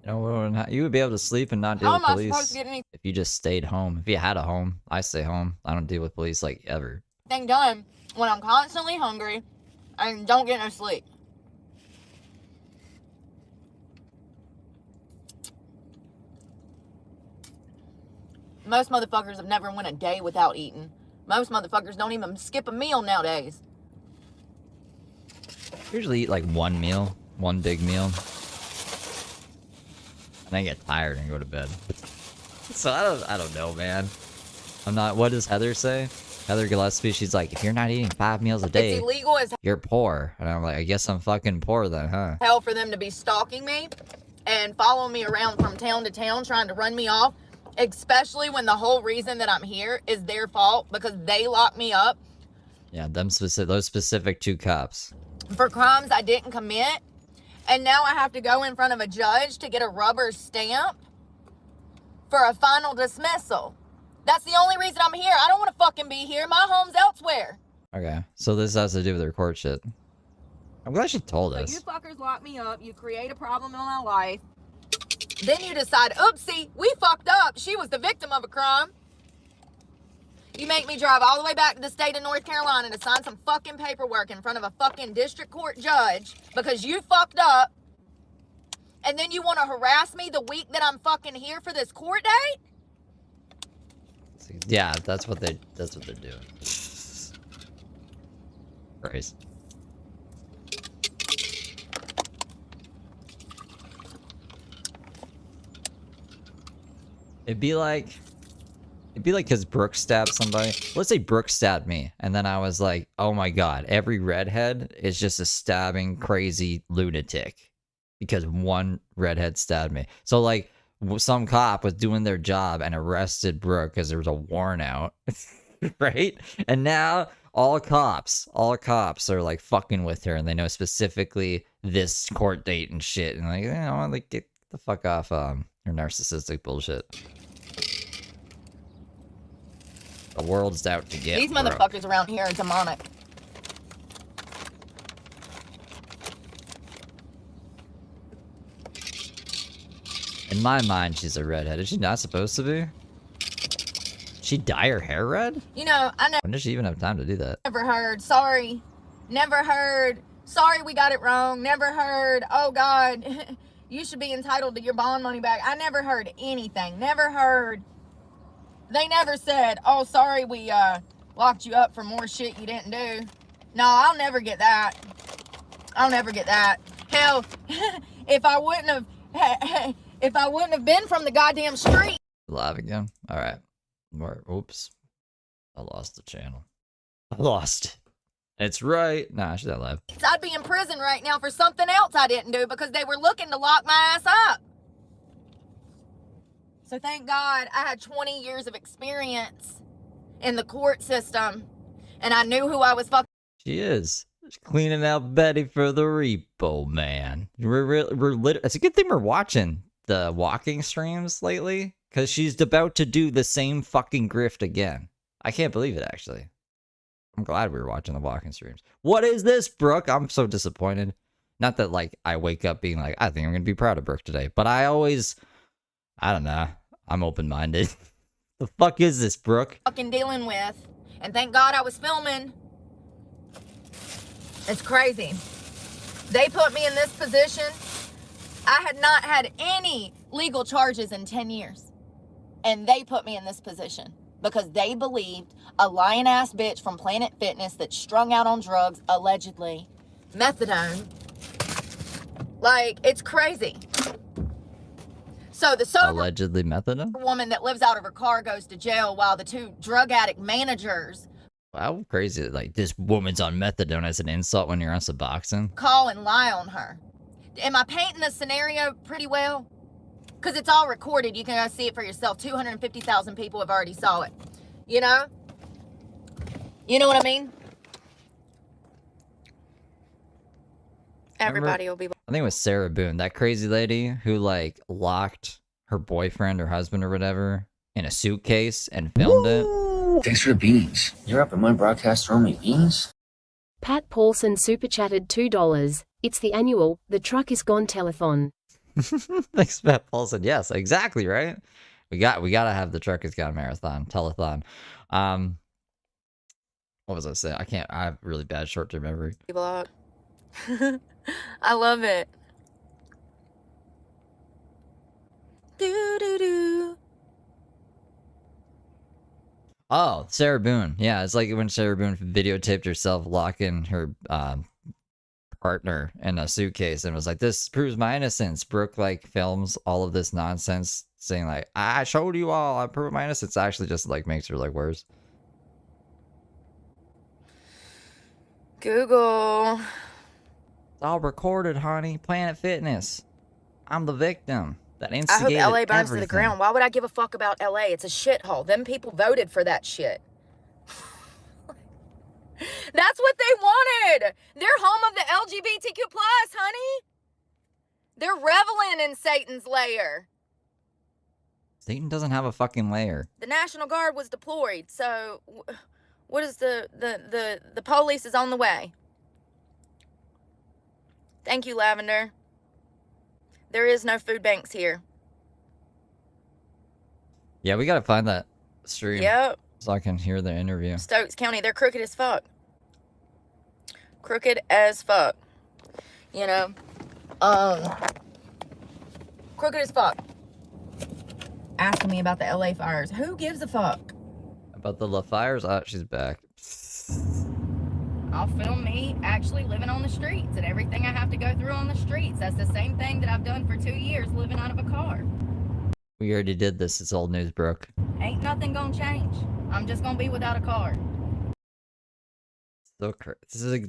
[SPEAKER 1] You know, you would be able to sleep and not deal
[SPEAKER 2] How
[SPEAKER 1] with
[SPEAKER 2] am I
[SPEAKER 1] police
[SPEAKER 2] supposed to get anything
[SPEAKER 1] if you just stayed home. If you had a home, I stay home. I don't deal with police like ever.
[SPEAKER 2] done when I'm constantly hungry and don't get no sleep? Most motherfuckers have never went a day without eating. Most motherfuckers don't even skip a meal nowadays.
[SPEAKER 1] I usually eat like one meal, one big meal. And I get tired and go to bed. So I don't know, man. I'm not, what does Heather say? Heather Gillespie, she's like, if you're not eating 5 meals a day,
[SPEAKER 2] It's illegal as
[SPEAKER 1] you're poor. And I'm like, I guess I'm fucking poor then, huh?
[SPEAKER 2] hell for them to be stalking me and following me around from town to town trying to run me off, especially when the whole reason that I'm here is their fault because they locked me up.
[SPEAKER 1] Yeah, those specific 2 cops.
[SPEAKER 2] For crimes I didn't commit. And now I have to go in front of a judge to get a rubber stamp for a final dismissal. That's the only reason I'm here. I don't want to fucking be here. My home's elsewhere.
[SPEAKER 1] Okay, so this has to do with their court shit. I'm glad she told
[SPEAKER 2] So
[SPEAKER 1] us.
[SPEAKER 2] you fuckers lock me up. You create a problem in my life. Then you decide, oopsie, we fucked up. She was the victim of a crime. You make me drive all the way back to the state of North Carolina to sign some fucking paperwork in front of a fucking district court judge because you fucked up. And then you want to harass me the week that I'm fucking here for this court date?
[SPEAKER 1] Yeah, that's what they're doing. Christ. It'd be like because Brooke stabbed somebody. Let's say Brooke stabbed me, and then I was like, oh my god, every redhead is just a stabbing crazy lunatic because one redhead stabbed me. So like some cop was doing their job and arrested Brooke because there was a warrant out, right? And now all cops are like fucking with her, and they know specifically this court date and shit, and like, you know, like get the fuck off your narcissistic bullshit. The world's out to get
[SPEAKER 2] These
[SPEAKER 1] Brooke.
[SPEAKER 2] motherfuckers around here are demonic.
[SPEAKER 1] In my mind, she's a redhead. Is she not supposed to be? She dye her hair red?
[SPEAKER 2] You know, I
[SPEAKER 1] When does she even have time to do that?
[SPEAKER 2] never heard, sorry. Never heard, sorry we got it wrong. Never heard, oh God, you should be entitled to your bond money back. I never heard anything. Never heard. They never said, oh, sorry we locked you up for more shit you didn't do. No, I'll never get that. I'll never get that. Hell, if I wouldn't have been from the goddamn street.
[SPEAKER 1] Live again? Alright. Oops. I lost the channel. I lost it. It's right. Nah, she's not live.
[SPEAKER 2] I'd be in prison right now for something else I didn't do because they were looking to lock my ass up. So thank God I had 20 years of experience in the court system and I knew who I was fucking.
[SPEAKER 1] She is. She's cleaning out Betty for the repo, man. It's a good thing we're watching the walking streams lately, because she's about to do the same fucking grift again. I can't believe it, actually. I'm glad we were watching the walking streams. What is this, Brooke? I'm so disappointed. Not that, like, I wake up being like, I think I'm going to be proud of Brooke today. But I don't know. I'm open-minded. The fuck is this, Brooke?
[SPEAKER 2] Fucking dealing with. And thank God I was filming. It's crazy. They put me in this position. I had not had any legal charges in 10 years. And they put me in this position because they believed a lying ass bitch from Planet Fitness that's strung out on drugs, allegedly methadone. Like, it's crazy. So the sober
[SPEAKER 1] Allegedly methadone?
[SPEAKER 2] woman that lives out of her car goes to jail while the two drug addict managers
[SPEAKER 1] How crazy. Like, this woman's on methadone as an insult when you're on Suboxone.
[SPEAKER 2] call and lie on her. Am I painting the scenario pretty well? Because it's all recorded. You can go see it for yourself. 250,000 people have already saw it. You know? You know what I mean? Everybody will be...
[SPEAKER 1] I think it was Sarah Boone, that crazy lady who, like, locked her boyfriend or husband or whatever in a suitcase and filmed it.
[SPEAKER 3] Thanks for the beans. You're up at my broadcast throwing me beans?
[SPEAKER 4] Pat Paulson super chatted $2. It's the annual The Truck Is Gone telethon.
[SPEAKER 1] Thanks, Pat Paulson. Yes, exactly, right? We gotta have the Truck Is Gone marathon, telethon. What was I saying? I have really bad short-term memory.
[SPEAKER 2] Blog. I love it. Do do do.
[SPEAKER 1] Oh, Sarah Boone. Yeah, it's like when Sarah Boone videotaped herself locking her partner in a suitcase and was like, this proves my innocence. Brooke, like, films all of this nonsense saying, like, I showed you all, I proved my innocence. Actually just, like, makes her, like, worse.
[SPEAKER 2] Google.
[SPEAKER 1] It's all recorded, honey. Planet Fitness. I'm the victim that
[SPEAKER 2] I hope
[SPEAKER 1] instigated
[SPEAKER 2] LA burns to
[SPEAKER 1] everything.
[SPEAKER 2] the ground. Why would I give a fuck about LA? It's a shithole. Them people voted for that shit. That's what they wanted. They're home of the LGBTQ plus, honey. They're reveling in Satan's lair.
[SPEAKER 1] Satan doesn't have a fucking lair.
[SPEAKER 2] The National Guard was deployed, so what is the police is on the way. Thank you, Lavender. There is no food banks here.
[SPEAKER 1] Yeah, we gotta find that stream.
[SPEAKER 2] Yep.
[SPEAKER 1] So I can hear the interview.
[SPEAKER 2] Stokes County, they're crooked as fuck. Crooked as fuck. You know? Crooked as fuck. Asking me about the LA fires. Who gives a fuck?
[SPEAKER 1] About the LaFires? Oh, she's back.
[SPEAKER 2] I'll film me actually living on the streets and everything I have to go through on the streets. That's the same thing that I've done for 2 years living out of a car.
[SPEAKER 1] We already did this. It's old news, Brooke.
[SPEAKER 2] Ain't nothing gonna change. I'm just gonna be without a car.
[SPEAKER 1] So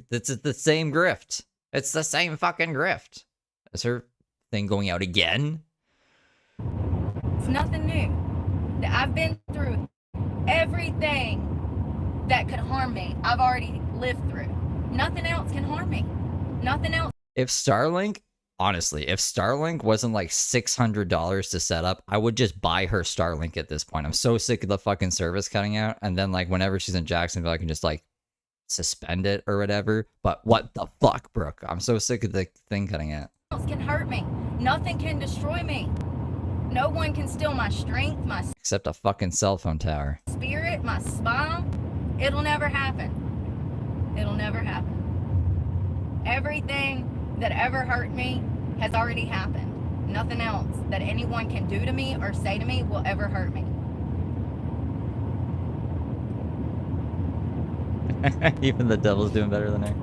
[SPEAKER 1] this is the same grift. It's the same fucking grift. Is her thing going out again?
[SPEAKER 2] It's nothing new. I've been through everything that could harm me. I've already lived through. Nothing else can harm me. Nothing else.
[SPEAKER 1] If Starlink, honestly, if Starlink wasn't like $600 to set up, I would just buy her Starlink at this point. I'm so sick of the fucking service cutting out. And then like whenever she's in Jacksonville, I can just like suspend it or whatever. But what the fuck, Brooke? I'm so sick of the thing cutting out.
[SPEAKER 2] Else can hurt me. Nothing can destroy me. No one can steal my strength, my
[SPEAKER 1] Except a fucking cell phone tower.
[SPEAKER 2] spirit, my spine. It'll never happen. It'll never happen. Everything that ever hurt me has already happened. Nothing else that anyone can do to me or say to me will ever hurt me.
[SPEAKER 1] Even the devil's doing better than her.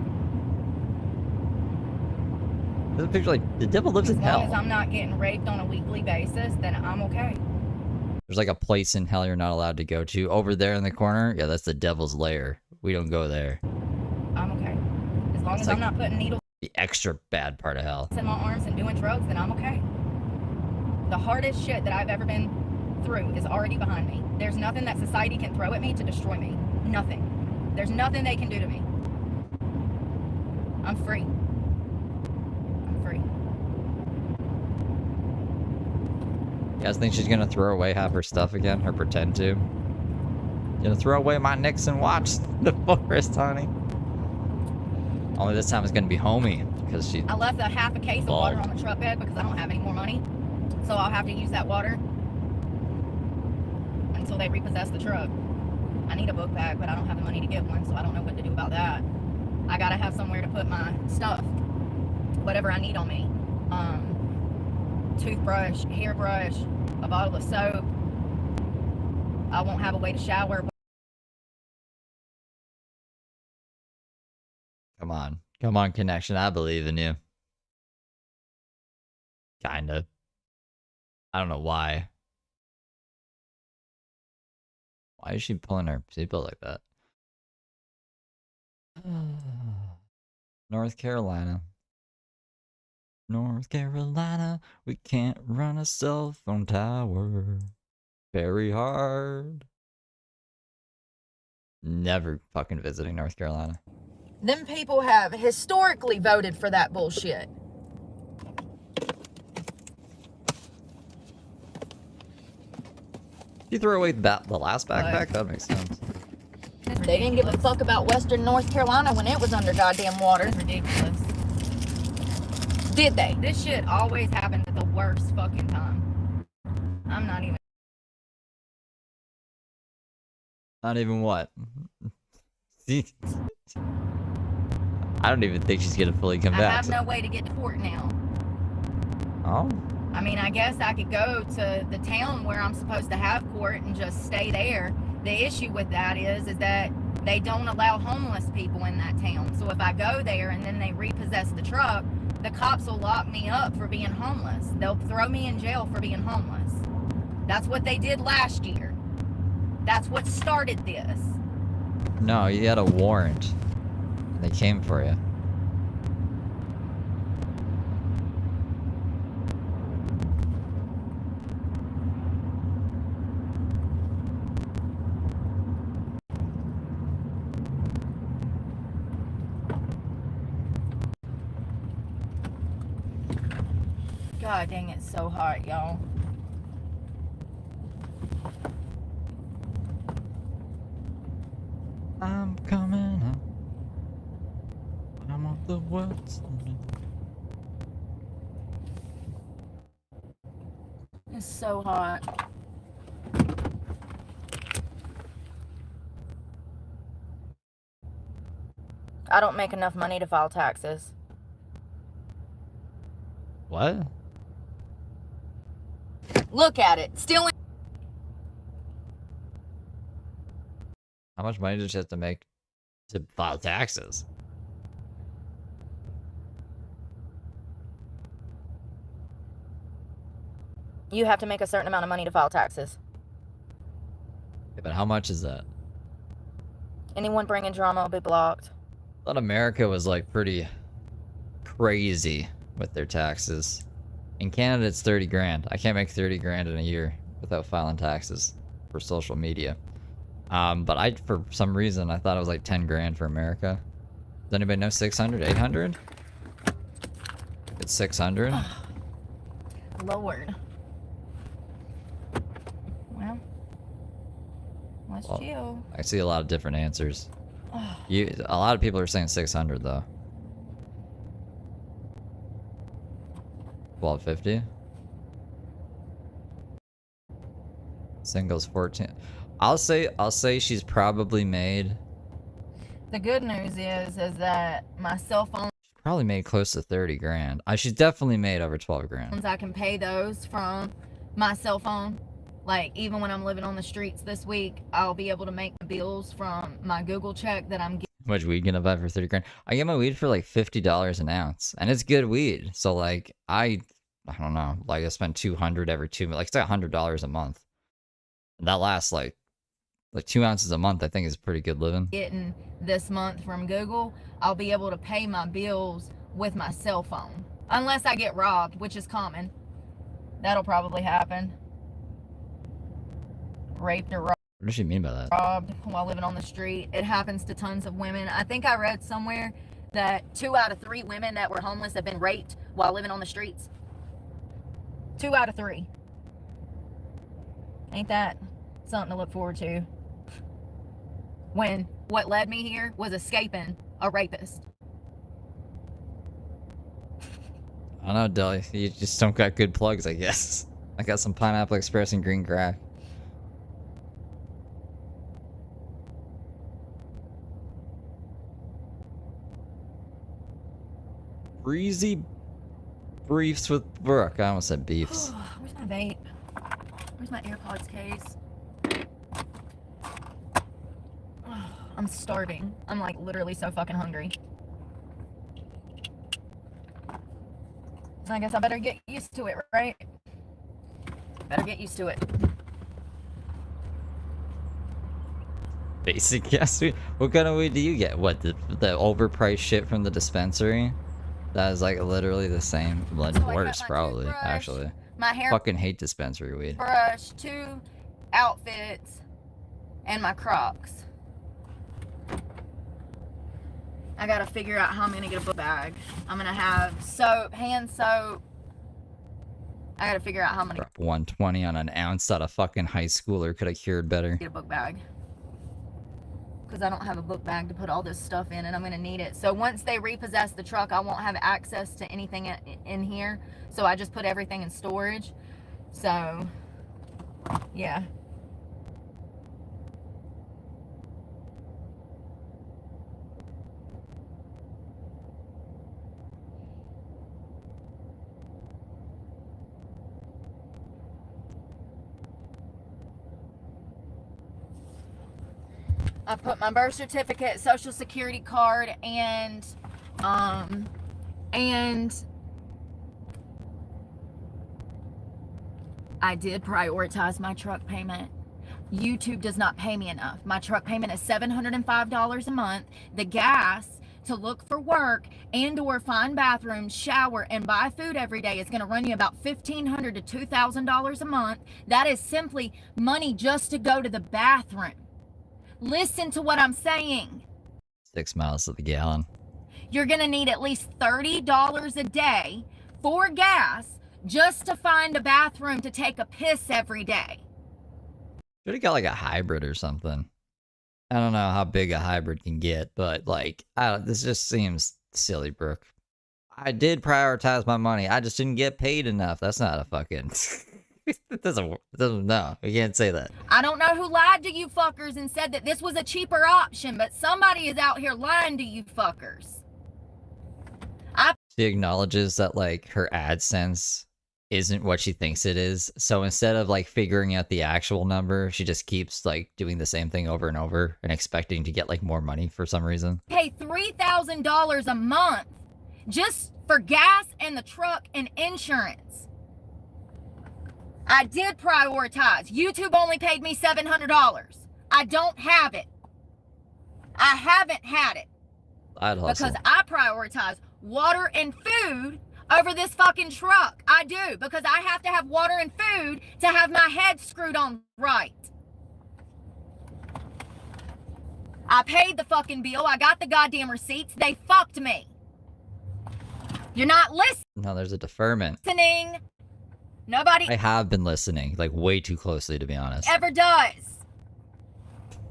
[SPEAKER 1] This picture like the devil lives in
[SPEAKER 2] As long
[SPEAKER 1] hell.
[SPEAKER 2] as I'm not getting raped on a weekly basis, then I'm okay.
[SPEAKER 1] There's like a place in hell you're not allowed to go to. Over there in the corner, yeah, that's the devil's lair. We don't go there.
[SPEAKER 2] I'm okay. As long as
[SPEAKER 1] like
[SPEAKER 2] I'm not putting needles
[SPEAKER 1] the extra bad part of hell.
[SPEAKER 2] in my arms and doing drugs, then I'm okay. The hardest shit that I've ever been through is already behind me. There's nothing that society can throw at me to destroy me. Nothing. There's nothing they can do to me. I'm free. I'm free.
[SPEAKER 1] You guys think she's gonna throw away half her stuff again, or pretend to? Gonna throw away my Nixon watch, the forest, honey. Only this time it's gonna be homie, because she.
[SPEAKER 2] I left half a case of water on the truck bed because I don't have any more money. So I'll have to use that water until they repossess the truck. I need a book bag, but I don't have the money to get one, so I don't know what to do about that. I gotta have somewhere to put my stuff, whatever I need on me. Toothbrush, hairbrush, a bottle of soap. I won't have a way to shower.
[SPEAKER 1] Come on, connection. I believe in you. Kinda. I don't know why. Why is she pulling her seatbelt like that? North Carolina. North Carolina, we can't run a cell phone tower. Very hard. Never fucking visiting North Carolina.
[SPEAKER 2] Them people have historically voted for that bullshit.
[SPEAKER 1] You throw away the last backpack? That makes sense.
[SPEAKER 2] They didn't give a fuck about Western North Carolina when it was under goddamn water. It's ridiculous. Did they? This shit always happens at the worst fucking time. I'm not even.
[SPEAKER 1] Not even what? I don't even think she's gonna fully come
[SPEAKER 2] I
[SPEAKER 1] back.
[SPEAKER 2] have no way to get to court now.
[SPEAKER 1] Oh?
[SPEAKER 2] I mean, I guess I could go to the town where I'm supposed to have court and just stay there. The issue with that is that they don't allow homeless people in that town. So if I go there and then they repossess the truck, the cops will lock me up for being homeless. They'll throw me in jail for being homeless. That's what they did last year. That's what started this.
[SPEAKER 1] No, you had a warrant. They came for you.
[SPEAKER 2] God dang, it's so hot, y'all.
[SPEAKER 1] I'm coming up. I'm off the world.
[SPEAKER 2] so hot. I don't make enough money to file taxes.
[SPEAKER 1] What?
[SPEAKER 2] Look at it. Still in.
[SPEAKER 1] How much money does she have to make to file taxes?
[SPEAKER 2] You have to make a certain amount of money to file taxes.
[SPEAKER 1] Yeah, but how much is that?
[SPEAKER 2] Anyone bringing drama will be blocked.
[SPEAKER 1] I thought America was like pretty crazy with their taxes. In Canada, it's 30 grand. I can't make 30 grand in a year without filing taxes for social media. But for some reason, I thought it was like 10 grand for America. Does anybody know 600, 800? It's 600.
[SPEAKER 2] Lord. Well, let's chill.
[SPEAKER 1] I see a lot of different answers. A lot of people are saying 600 though. 1250. Singles 14. I'll say she's probably made.
[SPEAKER 2] The good news is that my cell phone.
[SPEAKER 1] Probably made close to 30 grand. She's definitely made over 12 grand.
[SPEAKER 2] I can pay those from my cell phone. Like, even when I'm living on the streets this week, I'll be able to make the bills from my Google check that I'm getting.
[SPEAKER 1] How much weed can I buy for 30 grand? I get my weed for like $50 an ounce. And it's good weed. So like, I don't know. Like I spend 200 every 2 months. Like it's like $100 a month. And that lasts like 2 ounces a month, I think is pretty good living.
[SPEAKER 2] Getting this month from Google, I'll be able to pay my bills with my cell phone. Unless I get robbed, which is common. That'll probably happen. Raped or robbed.
[SPEAKER 1] What does she mean by that?
[SPEAKER 2] Robbed while living on the street. It happens to tons of women. I think I read somewhere that 2 out of 3 women that were homeless have been raped while living on the streets. 2 out of 3. Ain't that something to look forward to? When what led me here was escaping a rapist.
[SPEAKER 1] I don't know, Deli. You just don't got good plugs, I guess. I got some Pineapple Express and green crack. Breezy briefs with Brooke. I almost said beefs.
[SPEAKER 2] Where's my vape? Where's my AirPods case? I'm starving. I'm like literally so fucking hungry. So I guess I better get used to it, right? Better get used to it.
[SPEAKER 1] Basic gas weed? What kind of weed do you get? What, the overpriced shit from the dispensary? That is like literally the same. Like,
[SPEAKER 2] So I got
[SPEAKER 1] worse,
[SPEAKER 2] my
[SPEAKER 1] probably,
[SPEAKER 2] toothbrush,
[SPEAKER 1] actually.
[SPEAKER 2] My hair
[SPEAKER 1] Fucking hate dispensary weed.
[SPEAKER 2] brush, 2 outfits, and my Crocs. I gotta figure out how I'm gonna get a book bag. I'm gonna have soap, hand soap. I gotta figure out how I'm gonna
[SPEAKER 1] Drop 120 on an ounce that a fucking high schooler could have cured better.
[SPEAKER 2] get a book bag. Because I don't have a book bag to put all this stuff in, and I'm gonna need it. So once they repossess the truck, I won't have access to anything in here. So I just put everything in storage. So, yeah. I put my birth certificate, social security card, and I did prioritize my truck payment. YouTube does not pay me enough. My truck payment is $705 a month. The gas to look for work and or find bathrooms, shower, and buy food every day is going to run you about $1,500 to $2,000 a month. That is simply money just to go to the bathroom. Listen to what I'm saying.
[SPEAKER 1] 6 miles to the gallon.
[SPEAKER 2] You're going to need at least $30 a day for gas just to find a bathroom to take a piss every day.
[SPEAKER 1] Should have got like a hybrid or something. I don't know how big a hybrid can get, but like, this just seems silly, Brooke. I did prioritize my money. I just didn't get paid enough. That's not a fucking... It doesn't, no, we can't say that.
[SPEAKER 2] I don't know who lied to you fuckers and said that this was a cheaper option, but somebody is out here lying to you fuckers.
[SPEAKER 1] She acknowledges that, like, her AdSense isn't what she thinks it is. So instead of, like, figuring out the actual number, she just keeps, like, doing the same thing over and over and expecting to get, like, more money for some reason.
[SPEAKER 2] Pay $3,000 a month just for gas and the truck and insurance. I did prioritize. YouTube only paid me $700. I don't have it. I haven't had it.
[SPEAKER 1] I'd hustle.
[SPEAKER 2] Because I prioritize water and food over this fucking truck. I do, because I have to have water and food to have my head screwed on right. I paid the fucking bill. I got the goddamn receipts. They fucked me. You're not
[SPEAKER 1] No, there's a deferment.
[SPEAKER 2] listening. Nobody
[SPEAKER 1] I have been listening, like, way too closely, to be honest.
[SPEAKER 2] ever does.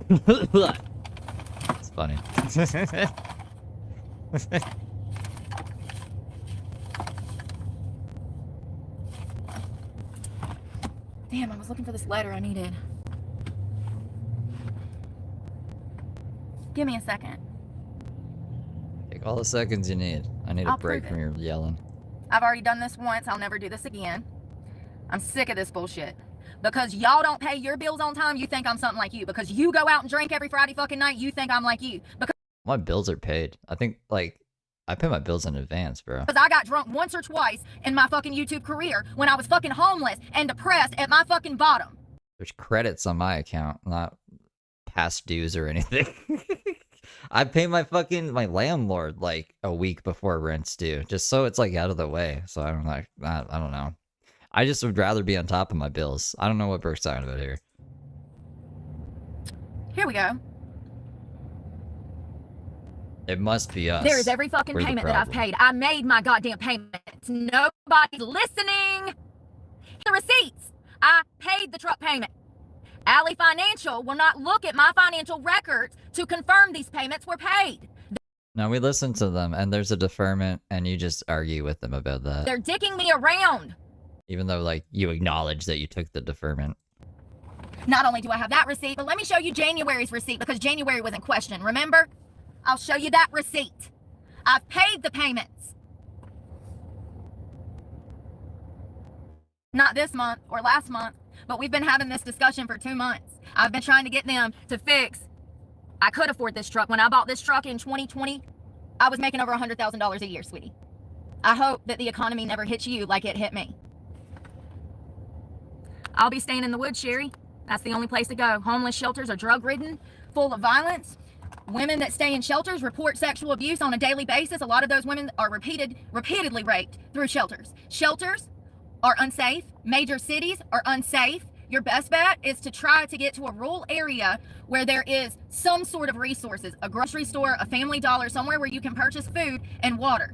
[SPEAKER 1] It's funny.
[SPEAKER 2] Damn, I was looking for this letter I needed. Give me a second.
[SPEAKER 1] Take all the seconds you need. I need a
[SPEAKER 2] I'll
[SPEAKER 1] break
[SPEAKER 2] prove
[SPEAKER 1] from your yelling.
[SPEAKER 2] I've already done this once. I'll never do this again. I'm sick of this bullshit. Because y'all don't pay your bills on time, you think I'm something like you. Because you go out and drink every Friday fucking night, you think I'm like you. Because
[SPEAKER 1] My bills are paid. I think, like, I pay my bills in advance, bro.
[SPEAKER 2] I got drunk once or twice in my fucking YouTube career when I was fucking homeless and depressed at my fucking bottom.
[SPEAKER 1] There's credits on my account, not past dues or anything. I pay my landlord like a week before rent's due, just so it's like out of the way. So I don't know. I just would rather be on top of my bills. I don't know what Brooke's talking about here.
[SPEAKER 2] Here we go.
[SPEAKER 1] It must be us.
[SPEAKER 2] There is every fucking
[SPEAKER 1] We're the
[SPEAKER 2] payment that I've
[SPEAKER 1] problem.
[SPEAKER 2] paid. I made my goddamn payments. Nobody's listening. The receipts. I paid the truck payment. Alley Financial will not look at my financial records to confirm these payments were paid.
[SPEAKER 1] No, we listen to them, and there's a deferment, and you just argue with them about that.
[SPEAKER 2] They're dicking me around.
[SPEAKER 1] Even though, like, you acknowledge that you took the deferment.
[SPEAKER 2] Not only do I have that receipt, but let me show you January's receipt because January was in question, remember? I'll show you that receipt. I've paid the payments. Not this month or last month, but we've been having this discussion for 2 months. I've been trying to get them to fix. I could afford this truck. When I bought this truck in 2020, I was making over $100,000 a year, sweetie. I hope that the economy never hits you like it hit me. I'll be staying in the woods, Sherry. That's the only place to go. Homeless shelters are drug-ridden, full of violence. Women that stay in shelters report sexual abuse on a daily basis. A lot of those women are repeatedly raped through shelters. Shelters are unsafe. Major cities are unsafe. Your best bet is to try to get to a rural area where there is some sort of resources, a grocery store, a Family Dollar, somewhere where you can purchase food and water.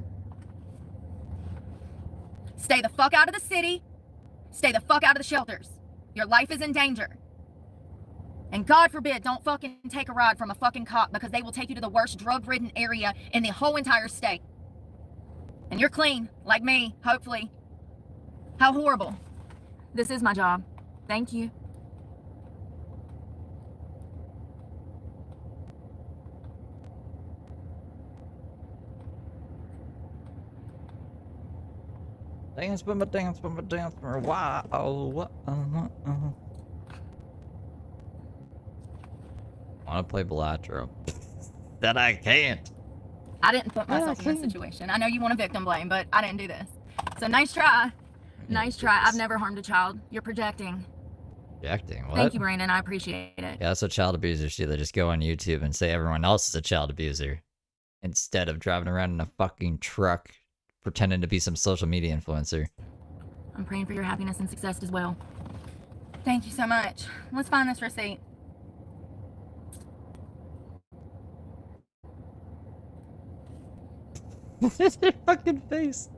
[SPEAKER 2] Stay the fuck out of the city. Stay the fuck out of the shelters. Your life is in danger. And God forbid, don't fucking take a ride from a fucking cop because they will take you to the worst drug-ridden area in the whole entire state. And you're clean, like me, hopefully. How horrible. This is my job. Thank you.
[SPEAKER 1] Dance, but my dance, wow. Want to play Bellatrix? That I can't.
[SPEAKER 2] I didn't put myself in this situation. I know you want to victim blame, but I didn't do this. So nice try. Nice try. I've never harmed a child. You're projecting.
[SPEAKER 1] Projecting? What?
[SPEAKER 2] Thank you, Brandon. I appreciate it.
[SPEAKER 1] Yeah, that's what child abusers do. They just go on YouTube and say everyone else is a child abuser instead of driving around in a fucking truck pretending to be some social media influencer.
[SPEAKER 2] I'm praying for your happiness and success as well. Thank you so much. Let's find this receipt.
[SPEAKER 1] What's your fucking face?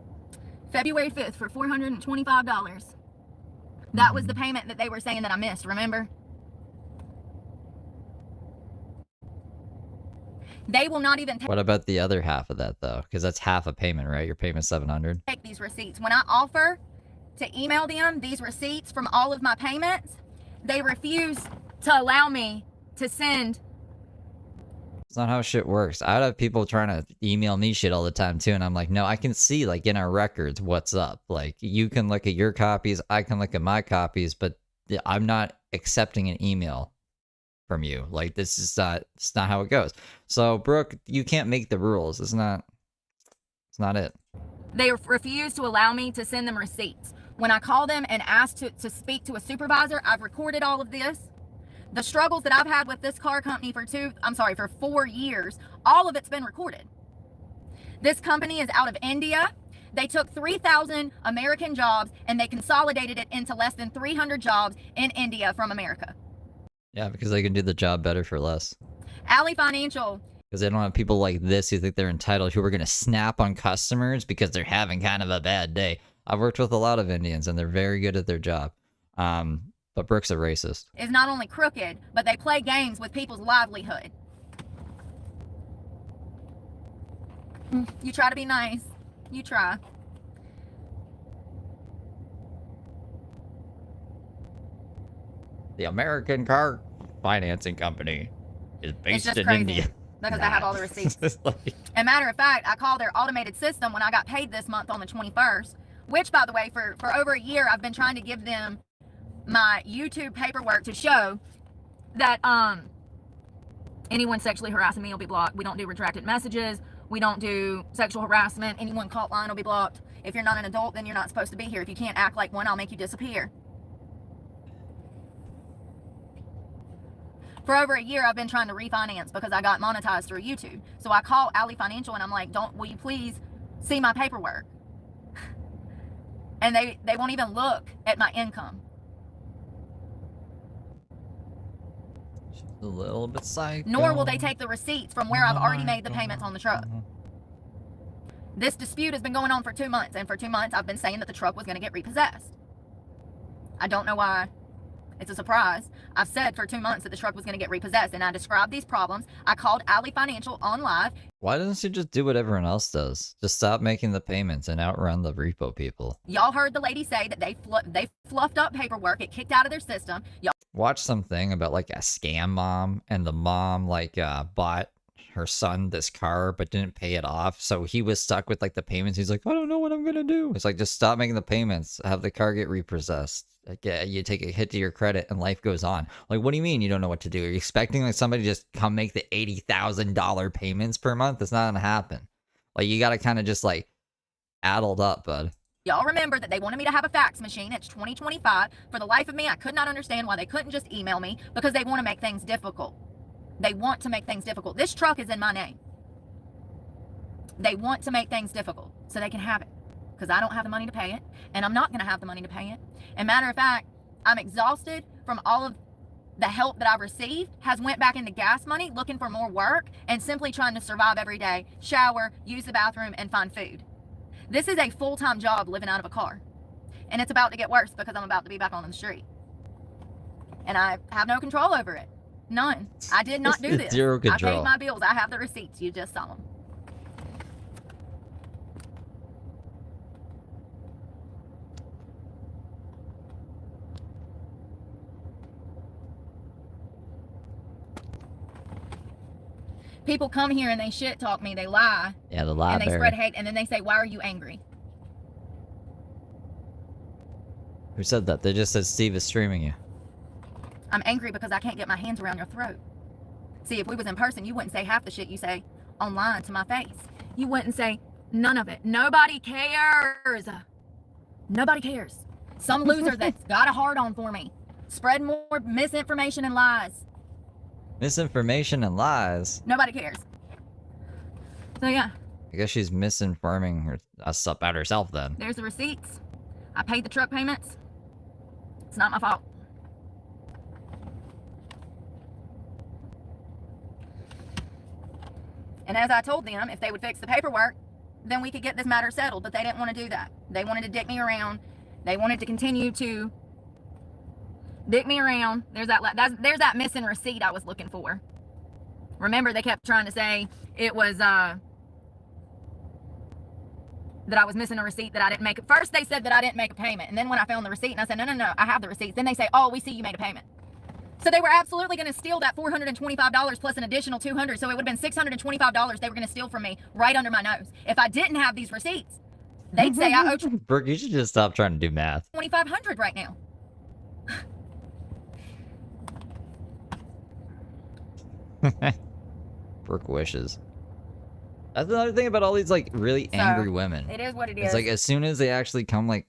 [SPEAKER 2] February 5th for $425. That was the payment that they were saying that I missed, remember? They will not even
[SPEAKER 1] What about the other half of that, though? Because that's half a payment, right? Your payment's $700.
[SPEAKER 2] take these receipts. When I offer to email them these receipts from all of my payments, they refuse to allow me to send.
[SPEAKER 1] It's not how shit works. I'd have people trying to email me shit all the time too, and I'm like, no, I can see like in our records what's up. Like you can look at your copies, I can look at my copies, but I'm not accepting an email from you. Like this is not, it's not how it goes. So Brooke, you can't make the rules. It's not it.
[SPEAKER 2] They refuse to allow me to send them receipts. When I call them and ask to speak to a supervisor, I've recorded all of this. The struggles that I've had with this car company for 4 years, all of it's been recorded. This company is out of India. They took 3,000 American jobs and they consolidated it into less than 300 jobs in India from America.
[SPEAKER 1] Yeah, because they can do the job better for less.
[SPEAKER 2] Alley Financial.
[SPEAKER 1] Because they don't have people like this who think they're entitled, who are going to snap on customers because they're having kind of a bad day. I've worked with a lot of Indians, and they're very good at their job. But Brooke's a racist.
[SPEAKER 2] Is not only crooked, but they play games with people's livelihood. You try to be nice. You try.
[SPEAKER 1] The American Car Financing Company is based in
[SPEAKER 2] crazy.
[SPEAKER 1] India.
[SPEAKER 2] Because I have all the receipts. And matter of fact, I called their automated system when I got paid this month on the 21st, which, by the way, for over a year, I've been trying to give them my YouTube paperwork to show that anyone sexually harassing me will be blocked. We don't do retracted messages. We don't do sexual harassment. Anyone caught line will be blocked. If you're not an adult, then you're not supposed to be here. If you can't act like one, I'll make you disappear. For over a year, I've been trying to refinance because I got monetized through YouTube. So I call Alley Financial and I'm like, will you please see my paperwork? And they won't even look at my income.
[SPEAKER 1] A little bit psycho.
[SPEAKER 2] Nor will they take the receipts from where I've already made the payments on the truck. This dispute has been going on for 2 months, and for 2 months I've been saying that the truck was going to get repossessed. I don't know why. It's a surprise. I've said for 2 months that the truck was going to get repossessed, and I described these problems. I called Alley Financial on live.
[SPEAKER 1] Why doesn't she just do what everyone else does? Just stop making the payments and outrun the repo people.
[SPEAKER 2] Y'all heard the lady say that they fluffed up paperwork. It kicked out of their system. Y'all
[SPEAKER 1] watch something about like a scam mom, and the mom like bought her son this car but didn't pay it off, so he was stuck with like the payments. He's like, I don't know what I'm gonna do. It's like, just stop making the payments, have the car get repossessed. Like, yeah, you take a hit to your credit and life goes on. Like, what do you mean you don't know what to do? Are you expecting like somebody to just come make the $80,000 payments per month? It's not gonna happen. Like, you gotta kind of just like addled up, bud.
[SPEAKER 2] Y'all remember that they wanted me to have a fax machine. It's 2025. For the life of me, I could not understand why they couldn't just email me, because they want to make things difficult. They want to make things difficult. This truck is in my name. They want to make things difficult so they can have it, because I don't have the money to pay it, and I'm not going to have the money to pay it. And matter of fact, I'm exhausted from all of the help that I've received. Has went back into gas money, looking for more work, and simply trying to survive every day, shower, use the bathroom, and find food. This is a full-time job living out of a car. And it's about to get worse because I'm about to be back on the street. And I have no control over it. None. I did not do this.
[SPEAKER 1] Zero control.
[SPEAKER 2] I paid my bills. I have the receipts. You just saw them. People come here and they shit talk me. They lie.
[SPEAKER 1] Yeah, the lie.
[SPEAKER 2] And they spread hate. And then they say, why are you angry?
[SPEAKER 1] Who said that? They just said Steve is streaming you.
[SPEAKER 2] I'm angry because I can't get my hands around your throat. See, if we was in person, you wouldn't say half the shit you say online to my face. You wouldn't say none of it. Nobody cares. Nobody cares. Some loser that's got a hard on for me. Spread more misinformation and lies.
[SPEAKER 1] Misinformation and lies?
[SPEAKER 2] Nobody cares. So yeah.
[SPEAKER 1] I guess she's misinforming us about herself then.
[SPEAKER 2] There's the receipts. I paid the truck payments. It's not my fault. And as I told them, if they would fix the paperwork, then we could get this matter settled. But they didn't want to do that. They wanted to dick me around. They wanted to continue to dick me around. There's that missing receipt I was looking for. Remember, they kept trying to say it was that I was missing a receipt, that I didn't make it. First they said that I didn't make a payment, and then when I found the receipt and I said, no, I have the receipts, then they say, oh, we see you made a payment. So they were absolutely going to steal that $425 plus an additional $200, so it would have been $625 they were going to steal from me right under my nose. If I didn't have these receipts, they'd say I owe
[SPEAKER 1] Brooke, you should just stop trying to do math.
[SPEAKER 2] $2,500 right now.
[SPEAKER 1] Brooke wishes. That's another thing about all these like really angry women.
[SPEAKER 2] It is what it is.
[SPEAKER 1] It's like as soon as they actually come like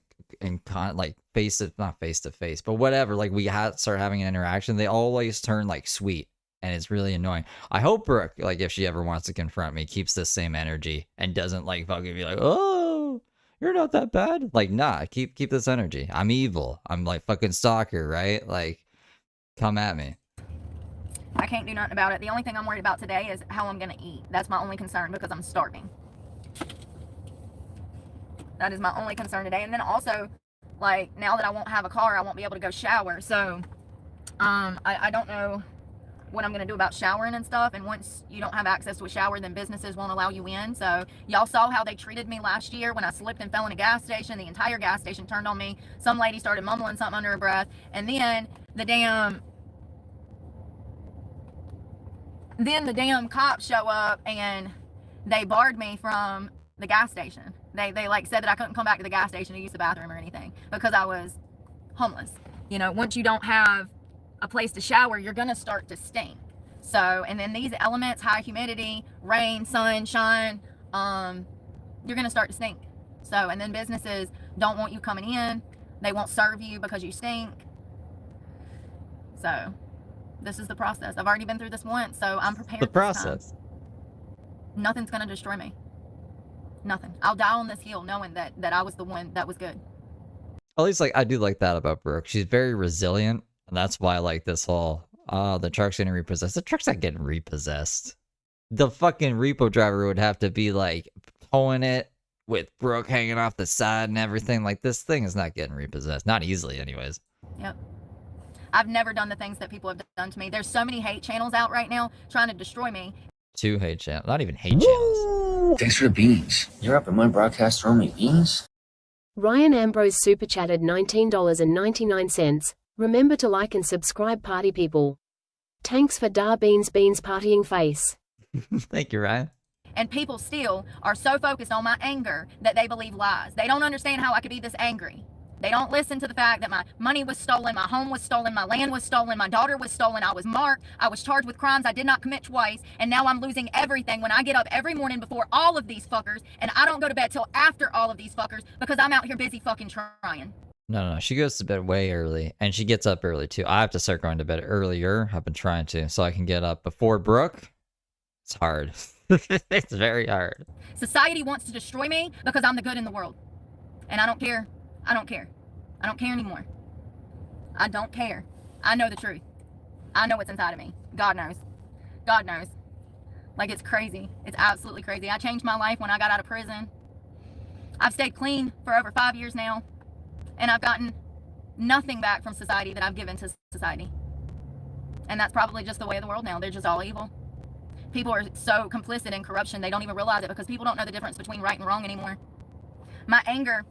[SPEAKER 1] not face to face, but whatever, like we start having an interaction, they always turn like sweet, and it's really annoying. I hope Brooke, like if she ever wants to confront me, keeps this same energy and doesn't like fucking be like, oh, you're not that bad. Like, nah, keep this energy. I'm evil. I'm like fucking stalker, right? Like, come at me.
[SPEAKER 2] I can't do nothing about it. The only thing I'm worried about today is how I'm going to eat. That's my only concern because I'm starving. That is my only concern today. And then also, like, now that I won't have a car, I won't be able to go shower. So, I don't know what I'm going to do about showering and stuff. And once you don't have access to a shower, then businesses won't allow you in. So, y'all saw how they treated me last year when I slipped and fell in a gas station. The entire gas station turned on me. Some lady started mumbling something under her breath. And then the damn cops show up and they barred me from the gas station. They like said that I couldn't come back to the gas station to use the bathroom or anything because I was homeless. You know, once you don't have a place to shower, you're gonna start to stink. So, and then these elements, high humidity, rain, sunshine, you're gonna start to stink. So, and then businesses don't want you coming in. They won't serve you because you stink. So, this is the process. I've already been through this once, so I'm prepared.
[SPEAKER 1] The process.
[SPEAKER 2] Nothing's gonna destroy me. Nothing. I'll die on this hill knowing that I was the one that was good.
[SPEAKER 1] At least, like, I do like that about Brooke. She's very resilient, and that's why I like this whole, the truck's getting repossessed. The truck's not getting repossessed. The fucking repo driver would have to be, like, towing it with Brooke hanging off the side and everything. Like, this thing is not getting repossessed. Not easily, anyways.
[SPEAKER 2] Yep. I've never done the things that people have done to me. There's so many hate channels out right now trying to destroy me.
[SPEAKER 1] 2 hate channels. Not even hate channels.
[SPEAKER 3] Thanks for the beans. You're up in my broadcast throwing me beans?
[SPEAKER 4] Ryan Ambrose super chatted $19.99. Remember to like and subscribe, party people. Thanks for beans partying face.
[SPEAKER 1] Thank you, Ryan.
[SPEAKER 2] And people still are so focused on my anger that they believe lies. They don't understand how I could be this angry. They don't listen to the fact that my money was stolen, my home was stolen, my land was stolen, my daughter was stolen, I was marked, I was charged with crimes I did not commit twice, and now I'm losing everything when I get up every morning before all of these fuckers, and I don't go to bed till after all of these fuckers because I'm out here busy fucking trying.
[SPEAKER 1] No, she goes to bed way early, and she gets up early, too. I have to start going to bed earlier. I've been trying to, so I can get up before Brooke. It's hard. It's very hard.
[SPEAKER 2] Society wants to destroy me because I'm the good in the world, and I don't care. I don't care. I don't care anymore. I don't care. I know the truth. I know what's inside of me. God knows. God knows. Like, it's crazy. It's absolutely crazy. I changed my life when I got out of prison. I've stayed clean for over 5 years now, and I've gotten nothing back from society that I've given to society. And that's probably just the way of the world now. They're just all evil. People are so complicit in corruption, they don't even realize it because people don't know the difference between right and wrong anymore. My anger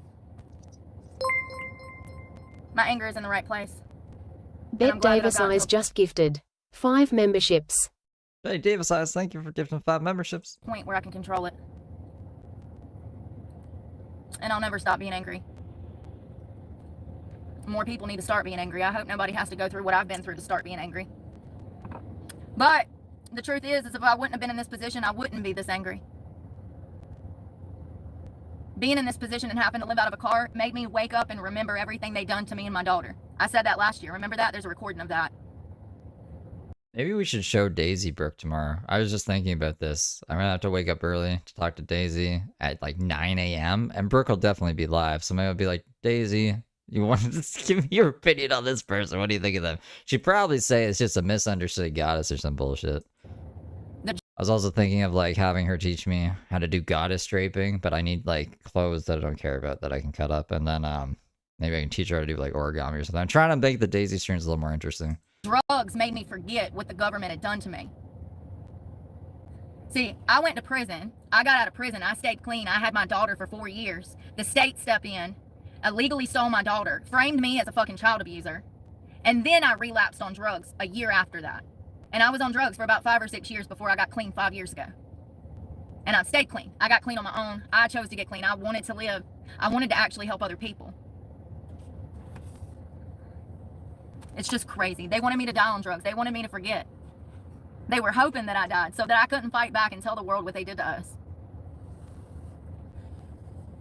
[SPEAKER 2] is in the right place.
[SPEAKER 4] Bet Davis Eyes just gifted 5 memberships.
[SPEAKER 1] Hey, Davis Eyes, thank you for gifting 5 memberships.
[SPEAKER 2] Point where I can control it. And I'll never stop being angry. More people need to start being angry. I hope nobody has to go through what I've been through to start being angry. But the truth is if I wouldn't have been in this position, I wouldn't be this angry. Being in this position and having to live out of a car made me wake up and remember everything they done to me and my daughter. I said that last year. Remember that? There's a recording of that.
[SPEAKER 1] Maybe we should show Daisy Brooke tomorrow. I was just thinking about this. I'm going to have to wake up early to talk to Daisy at like 9 a.m. And Brooke will definitely be live. So maybe I'll be like, Daisy, you want to give me your opinion on this person? What do you think of them? She'd probably say it's just a misunderstood goddess or some bullshit. I was also thinking of like having her teach me how to do goddess draping, but I need like clothes that I don't care about that I can cut up, and then maybe I can teach her how to do like origami or something. I'm trying to make the Daisy streams a little more interesting.
[SPEAKER 2] Drugs made me forget what the government had done to me. See, I went to prison. I got out of prison. I stayed clean. I had my daughter for 4 years. The state stepped in, illegally stole my daughter, framed me as a fucking child abuser. And then I relapsed on drugs a year after that. And I was on drugs for about 5 or 6 years before I got clean 5 years ago. And I've stayed clean. I got clean on my own. I chose to get clean. I wanted to live. I wanted to actually help other people. It's just crazy. They wanted me to die on drugs. They wanted me to forget. They were hoping that I died so that I couldn't fight back and tell the world what they did to us.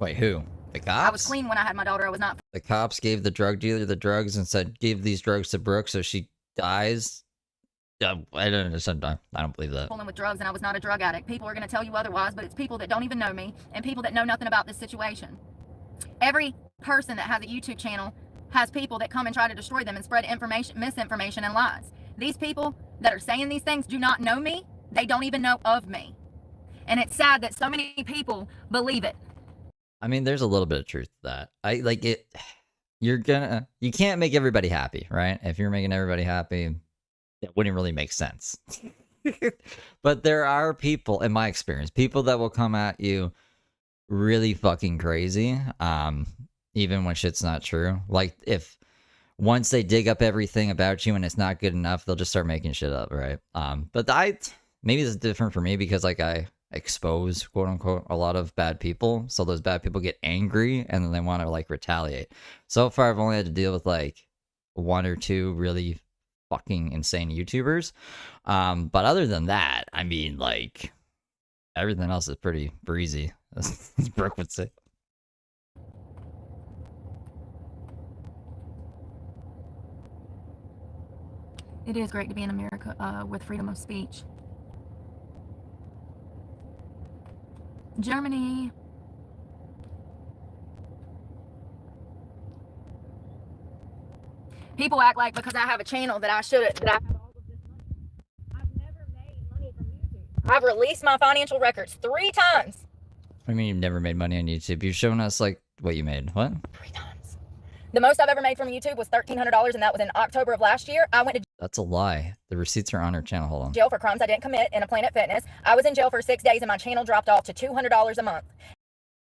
[SPEAKER 1] Wait, who? The cops?
[SPEAKER 2] I was clean when I had my daughter. I was not.
[SPEAKER 1] The cops gave the drug dealer the drugs and said, give these drugs to Brooke so she dies? I don't understand. I don't believe that.
[SPEAKER 2] Pulling with drugs, and I was not a drug addict. People are going to tell you otherwise, but it's people that don't even know me and people that know nothing about this situation. Every person that has a YouTube channel has people that come and try to destroy them and spread information, misinformation, and lies. These people that are saying these things do not know me. They don't even know of me. And it's sad that so many people believe it.
[SPEAKER 1] I mean, there's a little bit of truth to that. I like it. You can't make everybody happy, right? If you're making everybody happy, it wouldn't really make sense. But there are people, in my experience, people that will come at you really fucking crazy, even when shit's not true. Like, if once they dig up everything about you and it's not good enough, they'll just start making shit up, right? But maybe it's different for me because, like, I expose, quote unquote, a lot of bad people, so those bad people get angry and then they want to, like, retaliate. So far I've only had to deal with, like, 1 or 2 really fucking insane YouTubers, but other than that, I mean, like, everything else is pretty breezy, as Brooke would say.
[SPEAKER 2] It is great to be in America with freedom of speech. Germany. People act like because I have a channel that I have all of this money. I've never made money from YouTube. I've released my financial records 3 times.
[SPEAKER 1] I mean, you've never made money on YouTube. You've shown us, like, what you made. What?
[SPEAKER 2] 3 times. The most I've ever made from YouTube was $1,300, and that was in October of last year. I went to
[SPEAKER 1] That's a lie. The receipts are on her channel. Hold on.
[SPEAKER 2] jail for crimes I didn't commit in a Planet Fitness. I was in jail for 6 days, and my channel dropped off to $200 a month.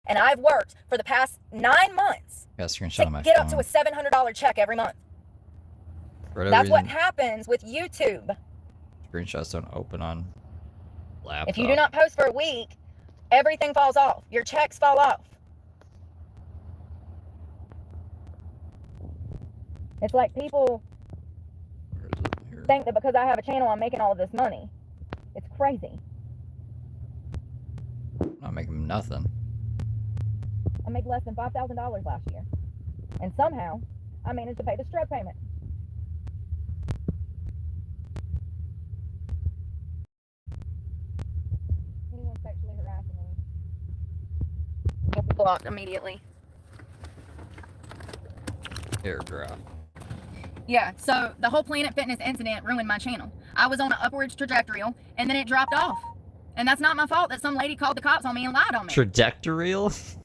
[SPEAKER 2] And I've worked for the past 9 months
[SPEAKER 1] Got a screenshot on my
[SPEAKER 2] to get
[SPEAKER 1] phone.
[SPEAKER 2] up to a $700 check every month.
[SPEAKER 1] For whatever
[SPEAKER 2] That's what
[SPEAKER 1] reason,
[SPEAKER 2] happens with YouTube.
[SPEAKER 1] screenshots don't open on laptop.
[SPEAKER 2] If you do not post for a week, everything falls off. Your checks fall off. It's like people
[SPEAKER 1] Where is it? Here.
[SPEAKER 2] think that because I have a channel, I'm making all of this money. It's crazy.
[SPEAKER 1] Not making nothing.
[SPEAKER 2] I made less than $5,000 last year. And somehow, I managed to pay this drug payment. Anyone sexually harassing me will be blocked immediately.
[SPEAKER 1] Airdrop.
[SPEAKER 2] Yeah, so the whole Planet Fitness incident ruined my channel. I was on an upwards trajectory, and then it dropped off. And that's not my fault that some lady called the cops on me and lied on me.
[SPEAKER 1] Trajectorial?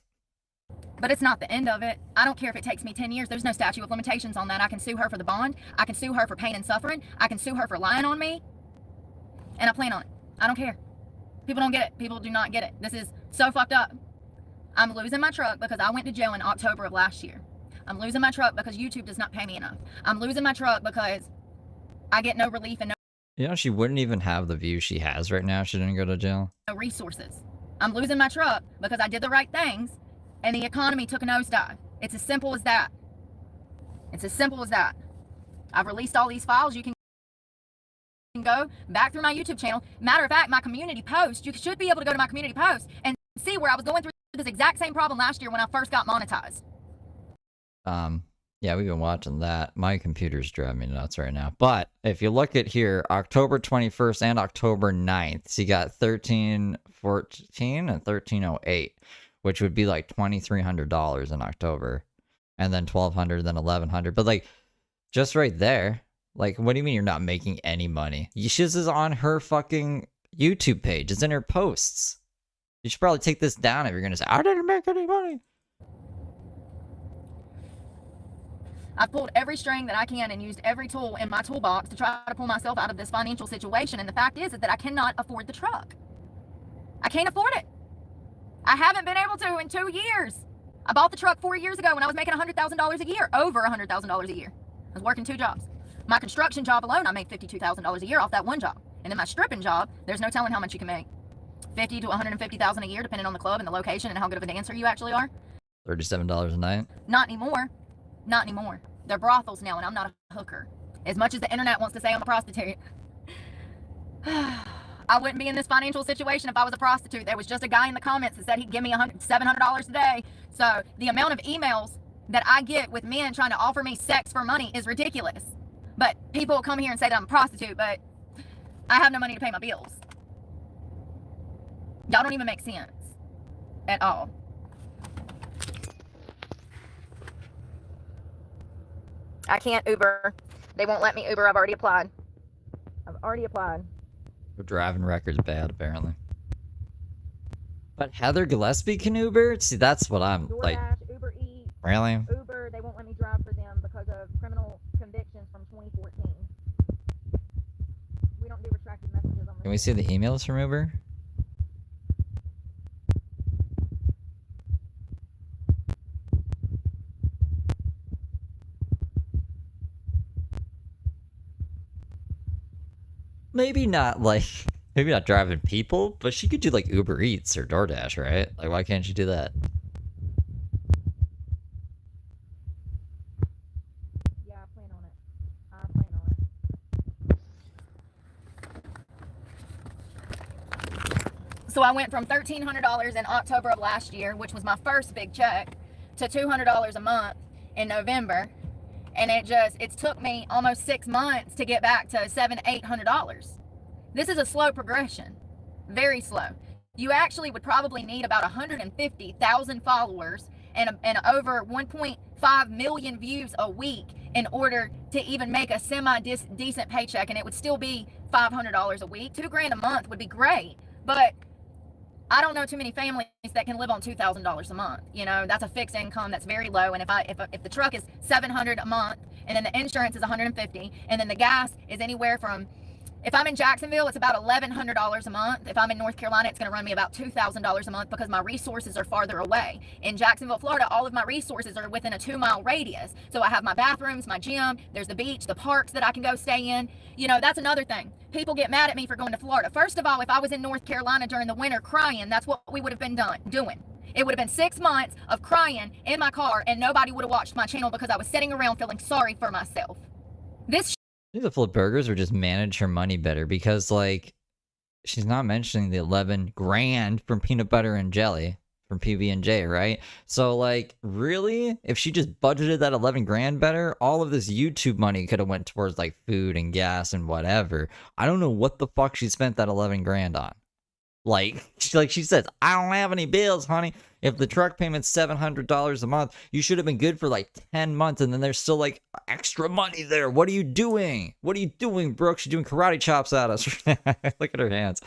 [SPEAKER 2] But it's not the end of it. I don't care if it takes me 10 years. There's no statute of limitations on that. I can sue her for the bond. I can sue her for pain and suffering. I can sue her for lying on me. And I plan on it. I don't care. People don't get it. People do not get it. This is so fucked up. I'm losing my truck because I went to jail in October of last year. I'm losing my truck because YouTube does not pay me enough. I'm losing my truck because I get no relief and
[SPEAKER 1] You know, she wouldn't even have the views she has right now if she didn't go to jail.
[SPEAKER 2] no resources. I'm losing my truck because I did the right things and the economy took a nosedive. It's as simple as that. It's as simple as that. I've released all these files. You can go back through my YouTube channel. Matter of fact, my community post, you should be able to go to my community post and see where I was going through this exact same problem last year when I first got monetized.
[SPEAKER 1] Yeah, we've been watching that. My computer's driving me nuts right now. But if you look at here, October 21st and October 9th, so you got 1314 and 1308, which would be like $2,300 in October, and then 1200, then 1100. But like, just right there, like, what do you mean you're not making any money? This is on her fucking YouTube page. It's in her posts. You should probably take this down if you're gonna say, I didn't make any money.
[SPEAKER 2] I've pulled every string that I can and used every tool in my toolbox to try to pull myself out of this financial situation. And the fact is that I cannot afford the truck. I can't afford it. I haven't been able to in 2 years. I bought the truck 4 years ago when I was making $100,000 a year, over $100,000 a year. I was working 2 jobs. My construction job alone, I make $52,000 a year off that one job. And then my stripping job, there's no telling how much you can make. $50,000 to $150,000 a year, depending on the club and the location and how good of a dancer you actually are.
[SPEAKER 1] $37 a night.
[SPEAKER 2] Not anymore. Not anymore. They're brothels now, and I'm not a hooker. As much as the internet wants to say I'm a prostitute, I wouldn't be in this financial situation if I was a prostitute. There was just a guy in the comments that said he'd give me $700 a day. So the amount of emails that I get with men trying to offer me sex for money is ridiculous. But people will come here and say that I'm a prostitute, but I have no money to pay my bills. Y'all don't even make sense at all. I can't Uber. They won't let me Uber. I've already applied.
[SPEAKER 1] Her driving record's bad, apparently. But Heather Gillespie can Uber? See, that's what I'm
[SPEAKER 2] DoorDash,
[SPEAKER 1] like.
[SPEAKER 2] Uber Eats,
[SPEAKER 1] Really?
[SPEAKER 2] Uber, they won't let me drive for them because of criminal convictions from 2014. We don't do retracted messages on the
[SPEAKER 1] Can we see the emails from Uber? Maybe not maybe not driving people, but she could do like Uber Eats or DoorDash, right? Like, why can't she do that?
[SPEAKER 2] Yeah, I plan on it. So I went from $1,300 in October of last year, which was my first big check, to $200 a month in November. And it took me almost 6 months to get back to $700-800. This is a slow progression, very slow. You actually would probably need about 150,000 followers and over 1.5 million views a week in order to even make a semi-decent paycheck, and it would still be $500 a week. $2,000 a month would be great, but I don't know too many families that can live on $2,000 a month. You know, that's a fixed income that's very low. And if the truck is $700 a month, and then the insurance is $150, and then the gas is anywhere from, if I'm in Jacksonville, it's about $1,100 a month. If I'm in North Carolina, it's going to run me about $2,000 a month because my resources are farther away. In Jacksonville, Florida, all of my resources are within a 2-mile radius. So I have my bathrooms, my gym, there's the beach, the parks that I can go stay in. You know, that's another thing. People get mad at me for going to Florida. First of all, if I was in North Carolina during the winter crying, that's what we would have been doing. It would have been 6 months of crying in my car, and nobody would have watched my channel because I was sitting around feeling sorry for myself. This
[SPEAKER 1] Need to flip burgers or just manage her money better, because like she's not mentioning the 11 grand from peanut butter and jelly from PB&J, right? So like, really, if she just budgeted that 11 grand better, all of this YouTube money could have went towards like food and gas and whatever. I don't know what the fuck she spent that 11 grand on. Like she says, I don't have any bills, honey. If the truck payment's $700 a month, you should have been good for like 10 months, and then there's still like extra money there. What are you doing? What are you doing, Brooke? She's doing karate chops at us. Look at her hands.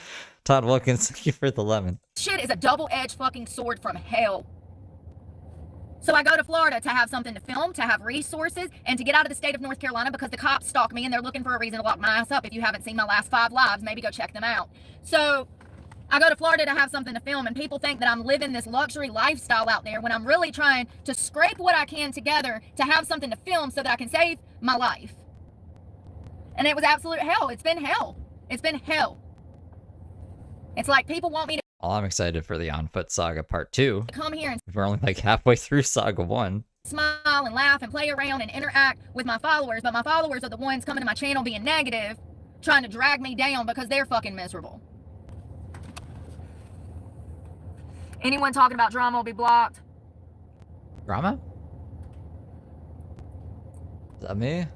[SPEAKER 1] Todd Wilkins, thank you for the lemon.
[SPEAKER 2] shit is a double-edged fucking sword from hell. So I go to Florida to have something to film, to have resources, and to get out of the state of North Carolina because the cops stalk me and they're looking for a reason to lock my ass up. If you haven't seen my last 5 lives, maybe go check them out. So I go to Florida to have something to film, and people think that I'm living this luxury lifestyle out there when I'm really trying to scrape what I can together to have something to film so that I can save my life. And it was absolute hell. It's been hell. It's been hell. It's like people want me to
[SPEAKER 1] Well, I'm excited for the On Foot Saga Part 2.
[SPEAKER 2] come here and
[SPEAKER 1] We're only like halfway through Saga 1.
[SPEAKER 2] smile and laugh and play around and interact with my followers, but my followers are the ones coming to my channel being negative, trying to drag me down because they're fucking miserable. Anyone talking about drama will be blocked.
[SPEAKER 1] Drama? Is that me?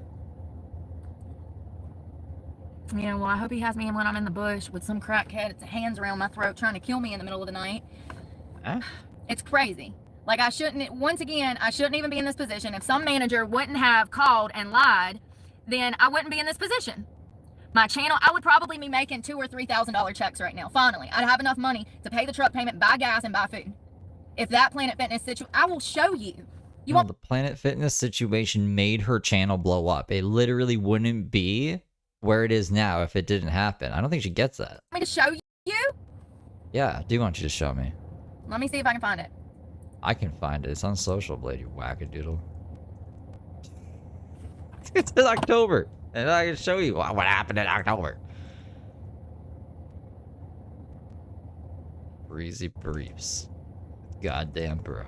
[SPEAKER 2] Yeah, well, I hope he has me when I'm in the bush with some crackhead. It's hands around my throat trying to kill me in the middle of the night.
[SPEAKER 1] Huh?
[SPEAKER 2] It's crazy. Like, I shouldn't, once again, I shouldn't even be in this position. If some manager wouldn't have called and lied, then I wouldn't be in this position. My channel, I would probably be making $2,000 or $3,000 checks right now. Finally, I'd have enough money to pay the truck payment, buy gas, and buy food. If that Planet Fitness situation, I will show you. You
[SPEAKER 1] No,
[SPEAKER 2] want
[SPEAKER 1] the Planet Fitness situation made her channel blow up. It literally wouldn't be where it is now if it didn't happen. I don't think she gets that.
[SPEAKER 2] me to show you?
[SPEAKER 1] Yeah, I do want you to show me.
[SPEAKER 2] Let me see if I can find it.
[SPEAKER 1] I can find it. It's on Social Blade, you wackadoodle. It's in October, and I can show you what happened in October. Breezy briefs. Goddamn bro.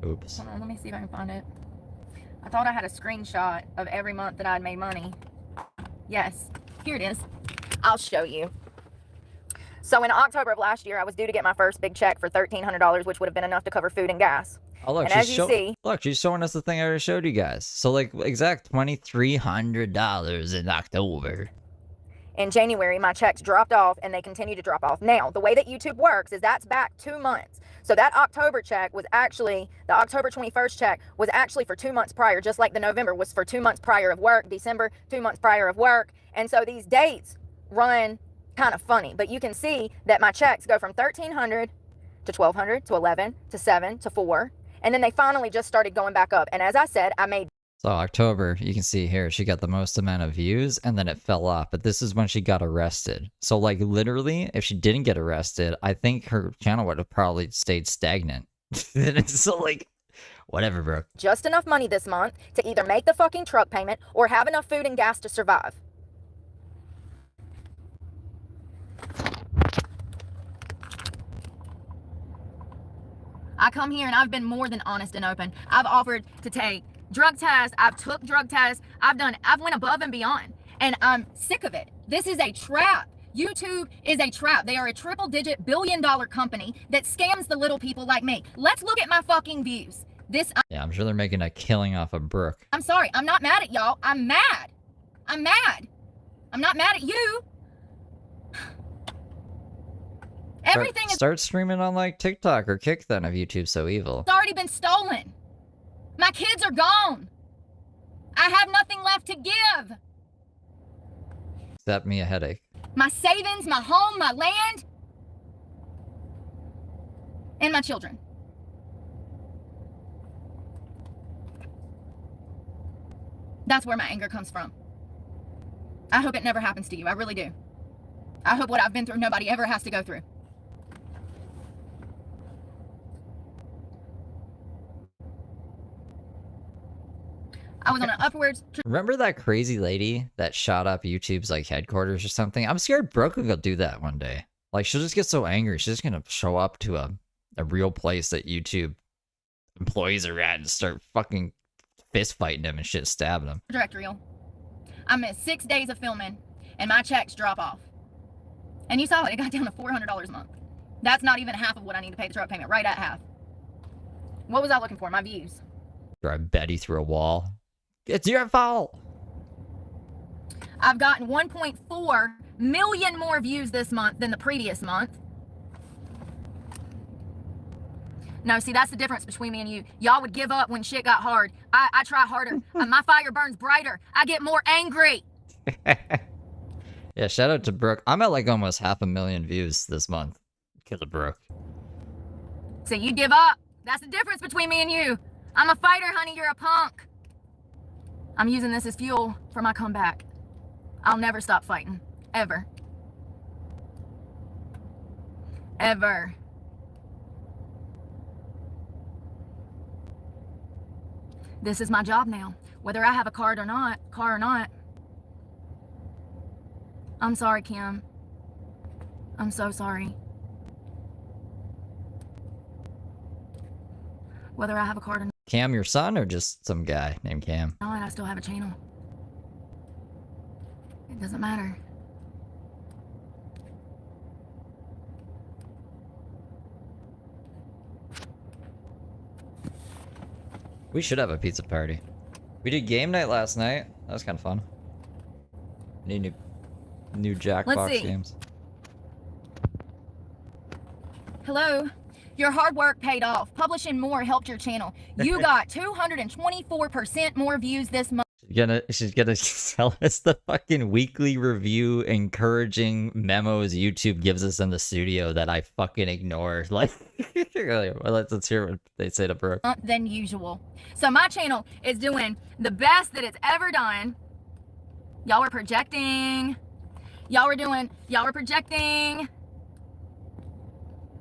[SPEAKER 1] Oops.
[SPEAKER 2] Hold on, let me see if I can find it. I thought I had a screenshot of every month that I'd made money. Yes, here it is. I'll show you. So in October of last year, I was due to get my first big check for $1,300, which would have been enough to cover food and gas.
[SPEAKER 1] Oh look,
[SPEAKER 2] and as you see,
[SPEAKER 1] look, she's showing us the thing I already showed you guys. So like exact $2,300 in October.
[SPEAKER 2] in January, my checks dropped off and they continue to drop off. Now, the way that YouTube works is that's back 2 months. So that October check was actually, the October 21st check was actually for 2 months prior, just like the November was for 2 months prior of work, December, 2 months prior of work. And so these dates run kind of funny, but you can see that my checks go from 1,300 to 1,200 to 11 to 7 to 4. And then they finally just started going back up. And as I said, I made.
[SPEAKER 1] So October, you can see here, she got the most amount of views and then it fell off. But this is when she got arrested. So like literally, if she didn't get arrested, I think her channel would have probably stayed stagnant. So like, whatever, bro.
[SPEAKER 2] Just enough money this month to either make the fucking truck payment or have enough food and gas to survive. I come here and I've been more than honest and open. I've offered to take drug tests. I've took drug tests. I've went above and beyond. And I'm sick of it. This is a trap. YouTube is a trap. They are a triple-digit billion-dollar company that scams the little people like me. Let's look at my fucking views.
[SPEAKER 1] Yeah, I'm sure they're making a killing off of Brooke.
[SPEAKER 2] I'm sorry. I'm not mad at y'all. I'm mad. I'm mad. I'm not mad at you. Everything
[SPEAKER 1] Start streaming on like TikTok or Kick then if YouTube's so evil.
[SPEAKER 2] It's already been stolen. My kids are gone. I have nothing left to give.
[SPEAKER 1] Except me a headache.
[SPEAKER 2] My savings, my home, my land, and my children. That's where my anger comes from. I hope it never happens to you. I really do. I hope what I've been through, nobody ever has to go through. I was on an upwards.
[SPEAKER 1] Remember that crazy lady that shot up YouTube's like headquarters or something? I'm scared Brooke will do that one day. Like she'll just get so angry. She's just gonna show up to a real place that YouTube employees are at and start fucking fist fighting them and shit, stabbing them.
[SPEAKER 2] Directorial. I missed 6 days of filming and my checks drop off. And you saw it got down to $400 a month. That's not even half of what I need to pay the truck payment, right at half. What was I looking for? My views.
[SPEAKER 1] Drive Betty through a wall. It's your fault.
[SPEAKER 2] I've gotten 1.4 million more views this month than the previous month. No, see, that's the difference between me and you. Y'all would give up when shit got hard. I try harder. My fire burns brighter. I get more angry.
[SPEAKER 1] Yeah, shout out to Brooke. I'm at like almost 500,000 views this month because of Brooke.
[SPEAKER 2] So you give up. That's the difference between me and you. I'm a fighter, honey. You're a punk. I'm using this as fuel for my comeback. I'll never stop fighting. Ever. Ever. This is my job now. Whether I have a car or not. I'm sorry, Kim. I'm so sorry. Whether I have a card or not.
[SPEAKER 1] Cam, your son, or just some guy named Cam?
[SPEAKER 2] No, and I still have a channel. It doesn't matter.
[SPEAKER 1] We should have a pizza party. We did game night last night. That was kind of fun. Need new Jackbox games. Hello.
[SPEAKER 2] Your hard work paid off. Publishing more helped your channel. You got 224% more views this month.
[SPEAKER 1] She's gonna sell us the fucking weekly review encouraging memos YouTube gives us in the studio that I fucking ignore. Like, let's hear what they say to Brooke.
[SPEAKER 2] Than usual. So my channel is doing the best that it's ever done. Y'all are projecting. Y'all were projecting.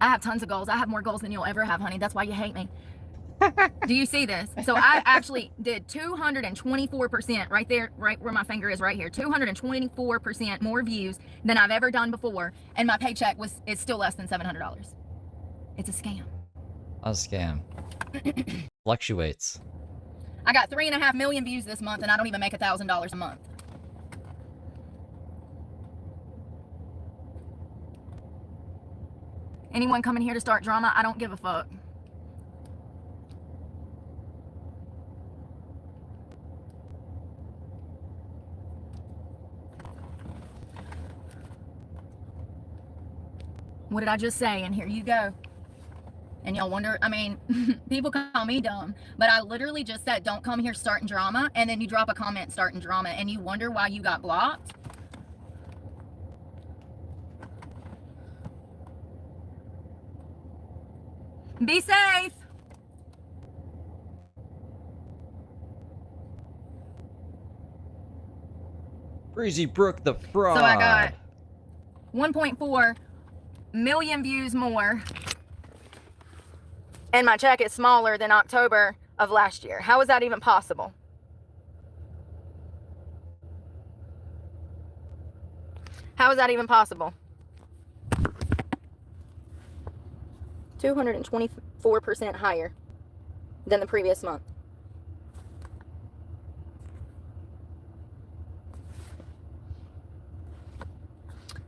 [SPEAKER 2] I have tons of goals. I have more goals than you'll ever have, honey. That's why you hate me. Do you see this? So I actually did 224% right there, right where my finger is right here. 224% more views than I've ever done before. And my paycheck it's still less than $700. It's a scam.
[SPEAKER 1] A scam. Fluctuates.
[SPEAKER 2] I got 3.5 million views this month and I don't even make $1,000 a month. Anyone coming here to start drama, I don't give a fuck. What did I just say? And here you go. And y'all wonder, I mean, people call me dumb, but I literally just said, don't come here starting drama. And then you drop a comment starting drama and you wonder why you got blocked. Be safe.
[SPEAKER 1] Breezy Brooke the fraud.
[SPEAKER 2] So I got 1.4 million views more. And my check is smaller than October of last year. How is that even possible? How is that even possible? 224% higher than the previous month.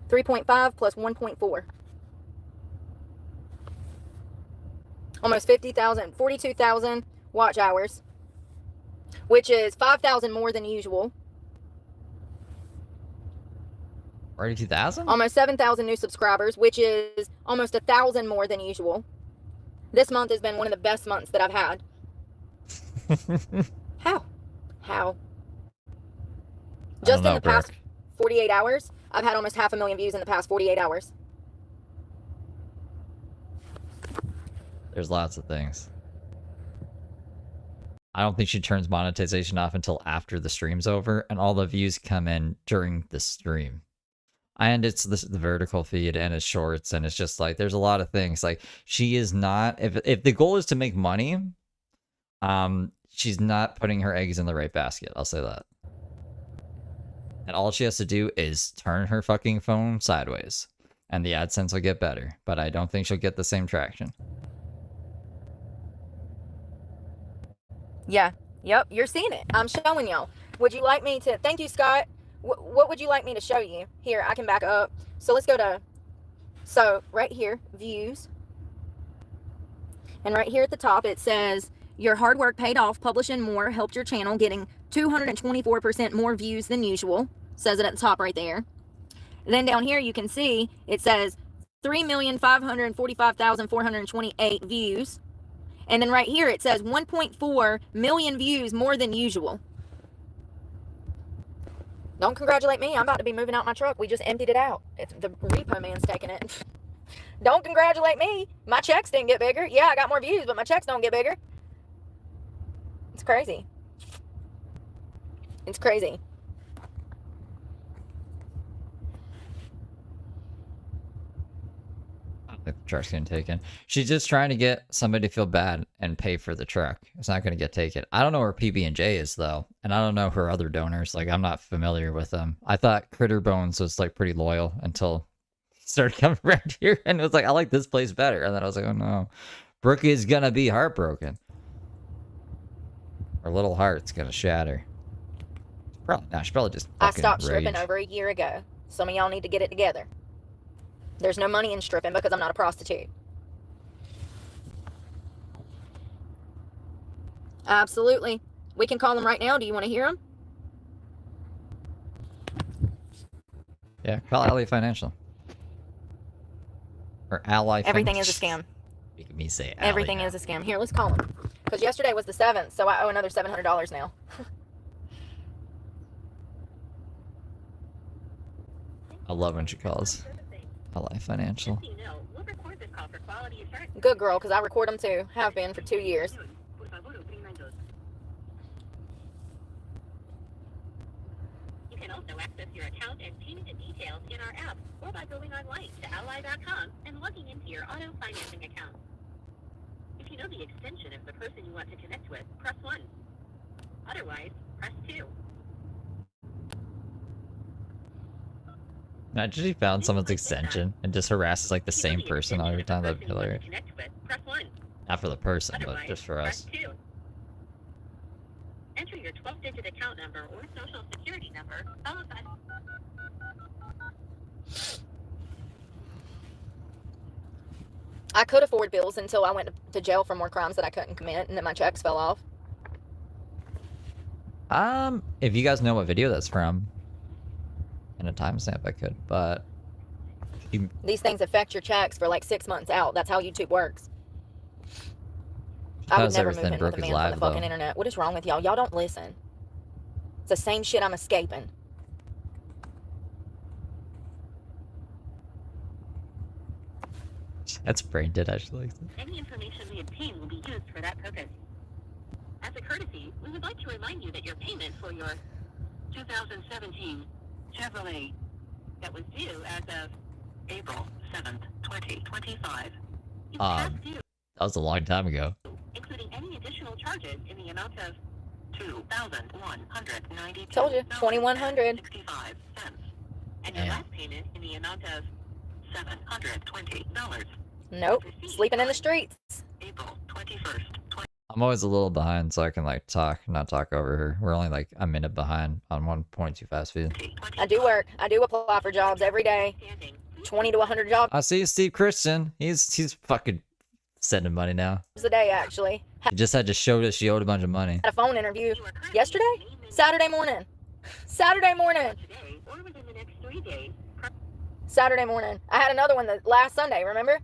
[SPEAKER 2] $3.5 plus 1.4. Almost 50,000, 42,000 watch hours, which is 5,000 more than usual.
[SPEAKER 1] 42,000?
[SPEAKER 2] Almost 7,000 new subscribers, which is almost 1,000 more than usual. This month has been one of the best months that I've had. How? Just in the past 48 hours, I've had almost 500,000 views in the past 48 hours.
[SPEAKER 1] There's lots of things. I don't think she turns monetization off until after the stream's over and all the views come in during the stream. And it's the vertical feed and it's shorts and it's just like there's a lot of things. Like she is not, if the goal is to make money, she's not putting her eggs in the right basket. I'll say that. And all she has to do is turn her fucking phone sideways and the AdSense will get better. But I don't think she'll get the same traction.
[SPEAKER 2] Yeah. Yep. You're seeing it. I'm showing y'all. Would you like me to? Thank you, Scott. What would you like me to show you? Here, I can back up. So let's go to, so right here, views. And right here at the top, it says, your hard work paid off. Publishing more helped your channel, getting 224% more views than usual. Says it at the top right there. And then down here, you can see, it says 3,545,428 views. And then right here, it says 1.4 million views more than usual. Don't congratulate me. I'm about to be moving out my truck. We just emptied it out. The repo man's taking it. Don't congratulate me. My checks didn't get bigger. Yeah, I got more views, but my checks don't get bigger. It's crazy. It's crazy.
[SPEAKER 1] The truck's getting taken. She's just trying to get somebody to feel bad and pay for the truck. It's not going to get taken. I don't know where PB&J is though, and I don't know her other donors. Like I'm not familiar with them. I thought Critter Bones was like pretty loyal until he started coming around here, and it was like I like this place better. And then I was like, oh no, Brooke is gonna be heartbroken. Her little heart's gonna shatter. She probably just.
[SPEAKER 2] I stopped stripping over a year ago. Some of y'all need to get it together. There's no money in stripping because I'm not a prostitute. Absolutely. We can call them right now. Do you want to hear them?
[SPEAKER 1] Yeah, call Ally Financial. Or Ally
[SPEAKER 2] Everything is a scam.
[SPEAKER 1] Making me say Ally
[SPEAKER 2] Everything
[SPEAKER 1] now.
[SPEAKER 2] is a scam. Here, let's call them. Because yesterday was the 7th, so I owe another $700 now.
[SPEAKER 1] I love when she calls. Ally Financial.
[SPEAKER 2] Good girl, because I record them too. Have been for 2 years.
[SPEAKER 5] can also access your account and payment details in our app or by going online to ally.com and logging into your auto financing account. If you know the extension of the person you want to connect with, press 1. Otherwise, press 2.
[SPEAKER 1] Imagine she found someone's extension and just harasses like the same person every time. That'd be hilarious. Not for the person, but just for us.
[SPEAKER 5] Enter your 12-digit account number or social security number, followed by...
[SPEAKER 2] I could afford bills until I went to jail for more crimes that I couldn't commit, and then my checks fell off.
[SPEAKER 1] If you guys know what video that's from, and a timestamp, I could, but
[SPEAKER 2] these things affect your checks for like 6 months out. That's how YouTube works. I would never move in with a man from the fucking internet. What is wrong with y'all? Y'all don't listen. It's the same shit I'm escaping.
[SPEAKER 1] That's brain dead, actually.
[SPEAKER 5] Any information we obtain will be used for that purpose. As a courtesy, we would like to remind you that your payment for your 2017 Chevrolet that was due as of April 7th, 2025 is past due.
[SPEAKER 1] That was a long time ago.
[SPEAKER 5] Including any additional charges in the amount of $2,192.
[SPEAKER 2] Told you, $2,100.
[SPEAKER 5] And your last payment in the amount of $720.
[SPEAKER 2] Nope, sleeping in the streets.
[SPEAKER 5] April 21st.
[SPEAKER 1] I'm always a little behind, so I can like not talk over her. We're only like a minute behind on 1.2 fast speed.
[SPEAKER 2] I do work. I do apply for jobs every day. 20 to 100 jobs
[SPEAKER 1] I see Steve Christian. He's fucking sending money now.
[SPEAKER 2] a day, actually.
[SPEAKER 1] He just had to show that she owed a bunch of money.
[SPEAKER 2] Had a phone interview yesterday? Saturday morning. Saturday morning. Saturday morning. I had another one last Sunday, remember?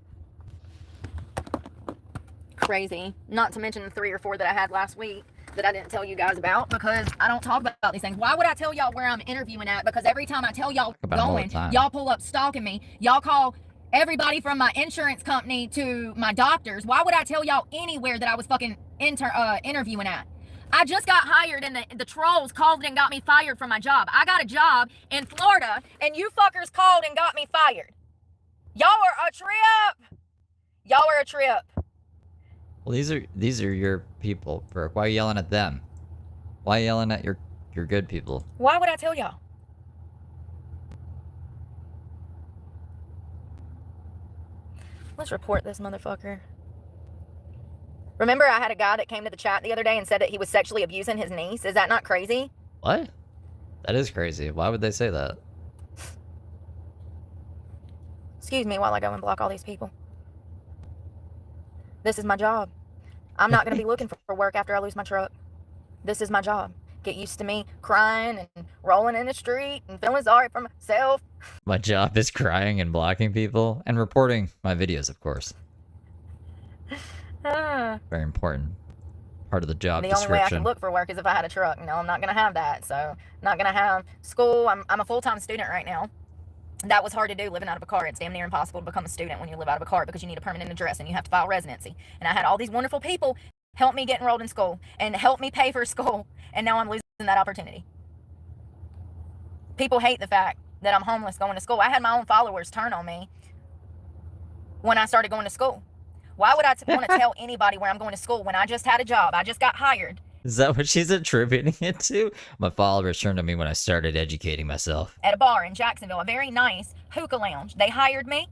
[SPEAKER 2] Crazy. Not to mention the 3 or 4 that I had last week that I didn't tell you guys about because I don't talk about these things. Why would I tell y'all where I'm interviewing at? Because every time I tell y'all going, y'all pull up stalking me. Y'all call everybody from my insurance company to my doctors. Why would I tell y'all anywhere that I was fucking interviewing at? I just got hired and the trolls called and got me fired from my job. I got a job in Florida and you fuckers called and got me fired. Y'all are a trip. Y'all are a trip.
[SPEAKER 1] Well, these are your people, Brooke. Why are you yelling at them? Why are you yelling at your good people?
[SPEAKER 2] Why would I tell y'all? Let's report this motherfucker. Remember I had a guy that came to the chat the other day and said that he was sexually abusing his niece? Is that not crazy?
[SPEAKER 1] What? That is crazy. Why would they say that?
[SPEAKER 2] Excuse me while I go and block all these people. This is my job. I'm not going to be looking for work after I lose my truck. This is my job. Get used to me crying and rolling in the street and feeling sorry for myself.
[SPEAKER 1] My job is crying and blocking people and reporting my videos, of course. Very important part of the job description.
[SPEAKER 2] The only way I can look for work is if I had a truck. No, I'm not going to have that. So, not going to have school. I'm a full-time student right now. That was hard to do, living out of a car. It's damn near impossible to become a student when you live out of a car because you need a permanent address and you have to file residency. And I had all these wonderful people help me get enrolled in school and help me pay for school. And now I'm losing that opportunity. People hate the fact that I'm homeless going to school. I had my own followers turn on me when I started going to school. Why would I want to tell anybody where I'm going to school when I just had a job? I just got hired.
[SPEAKER 1] Is that what she's attributing it to? My followers turned on me when I started educating myself.
[SPEAKER 2] At a bar in Jacksonville, a very nice hookah lounge. They hired me.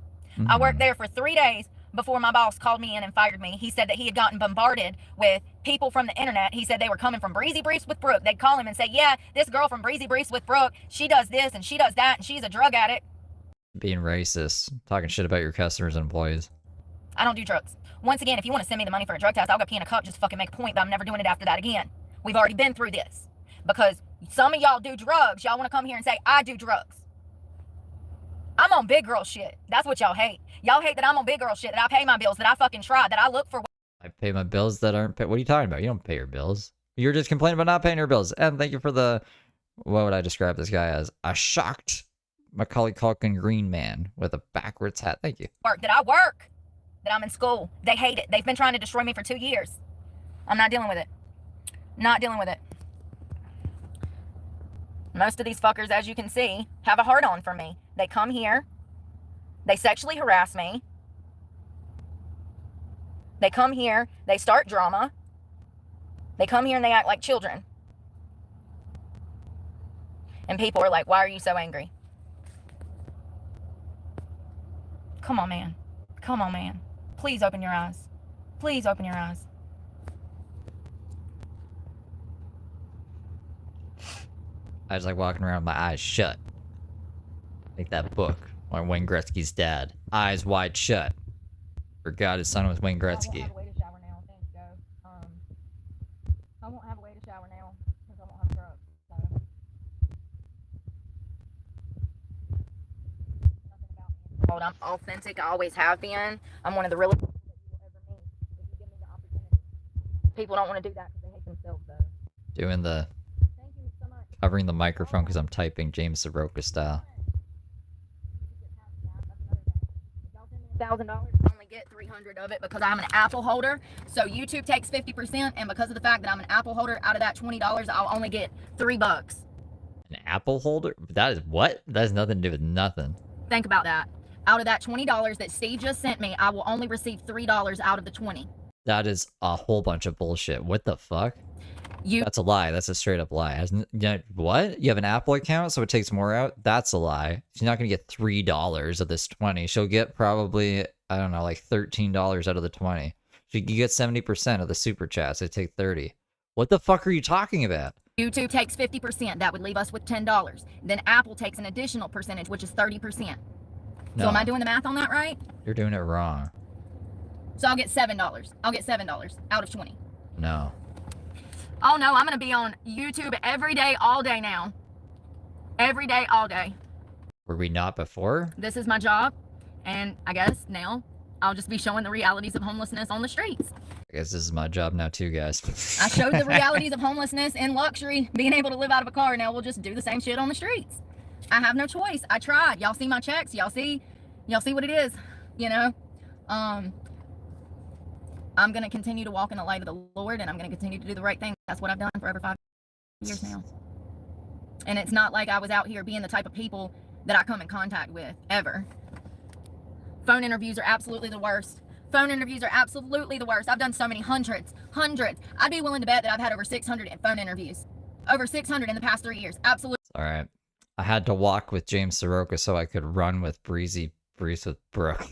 [SPEAKER 2] I worked there for 3 days before my boss called me in and fired me. He said that he had gotten bombarded with people from the internet. He said they were coming from Breezy Briefs with Brooke. They'd call him and say, yeah, this girl from Breezy Briefs with Brooke, she does this and she does that and she's a drug addict.
[SPEAKER 1] Being racist, talking shit about your customers and employees.
[SPEAKER 2] I don't do drugs. Once again, if you want to send me the money for a drug test, I'll go pee in a cup just to fucking make a point, but I'm never doing it after that again. We've already been through this. Because some of y'all do drugs. Y'all want to come here and say, I do drugs. I'm on big girl shit. That's what y'all hate. Y'all hate that I'm on big girl shit, that I pay my bills, that I fucking try, that I look for...
[SPEAKER 1] I pay my bills that aren't paid. What are you talking about? You don't pay your bills. You're just complaining about not paying your bills. And thank you for the... What would I describe this guy as? A shocked Macaulay Culkin green man with a backwards hat. Thank you.
[SPEAKER 2] That I work. That I'm in school. They hate it. They've been trying to destroy me for 2 years. I'm not dealing with it. Not dealing with it. Most of these fuckers, as you can see, have a hard-on for me. They come here. They sexually harass me. They come here. They start drama. They come here and they act like children. And people are like, why are you so angry? Come on, man. Come on, man. Please open your eyes. Please open your eyes.
[SPEAKER 1] I was like walking around with my eyes shut. Like that book on Wayne Gretzky's dad. Eyes wide shut. Forgot his son was Wayne Gretzky.
[SPEAKER 2] I won't have a way to shower now. Thanks, Joe. I won't have a way to shower now because I won't have a truck. So. Nothing about me. Hold, I'm authentic. I always have been. I'm one of the realest people that you will ever meet if you give me the opportunity. People don't want to do that because they hate themselves, though.
[SPEAKER 1] Doing the
[SPEAKER 2] Thank you so much.
[SPEAKER 1] covering the microphone because I'm typing James Soroka style.
[SPEAKER 2] $1,000, I only get 300 of it because I'm an Apple holder. So YouTube takes 50%, and because of the fact that I'm an Apple holder, out of that $20, I'll only get $3.
[SPEAKER 1] An apple holder? That is what? That has nothing to do with nothing.
[SPEAKER 2] Think about that. Out of that $20 that Steve just sent me, I will only receive $3 out of the 20.
[SPEAKER 1] That is a whole bunch of bullshit. What the fuck? That's a lie. That's a straight up lie. What? You have an Apple account, so it takes more out? That's a lie. She's not going to get $3 of this 20. She'll get probably, I don't know, like $13 out of the 20. You get 70% of the super chats. They take 30. What the fuck are you talking about?
[SPEAKER 2] YouTube takes 50%. That would leave us with $10. Then Apple takes an additional percentage, which is 30%.
[SPEAKER 1] No,
[SPEAKER 2] So am I doing the math on that right?
[SPEAKER 1] you're doing it wrong.
[SPEAKER 2] So I'll get $7. I'll get $7 out of 20.
[SPEAKER 1] No.
[SPEAKER 2] Oh no, I'm going to be on YouTube every day, all day now. Every day, all day.
[SPEAKER 1] Were we not before?
[SPEAKER 2] This is my job, and I guess now I'll just be showing the realities of homelessness on the streets.
[SPEAKER 1] I guess this is my job now too, guys.
[SPEAKER 2] I showed the realities of homelessness and luxury, being able to live out of a car. Now we'll just do the same shit on the streets. I have no choice. I tried. Y'all see my checks. Y'all see what it is, you know? I'm going to continue to walk in the light of the Lord, and I'm going to continue to do the right thing. That's what I've done for over 5 years now. And it's not like I was out here being the type of people that I come in contact with, ever. Phone interviews are absolutely the worst. Phone interviews are absolutely the worst. I've done so many hundreds. I'd be willing to bet that I've had over 600 phone interviews. Over 600 in the past 3 years. Absolutely.
[SPEAKER 1] All right. I had to walk with James Soroka so I could run with Breeze with Brooke.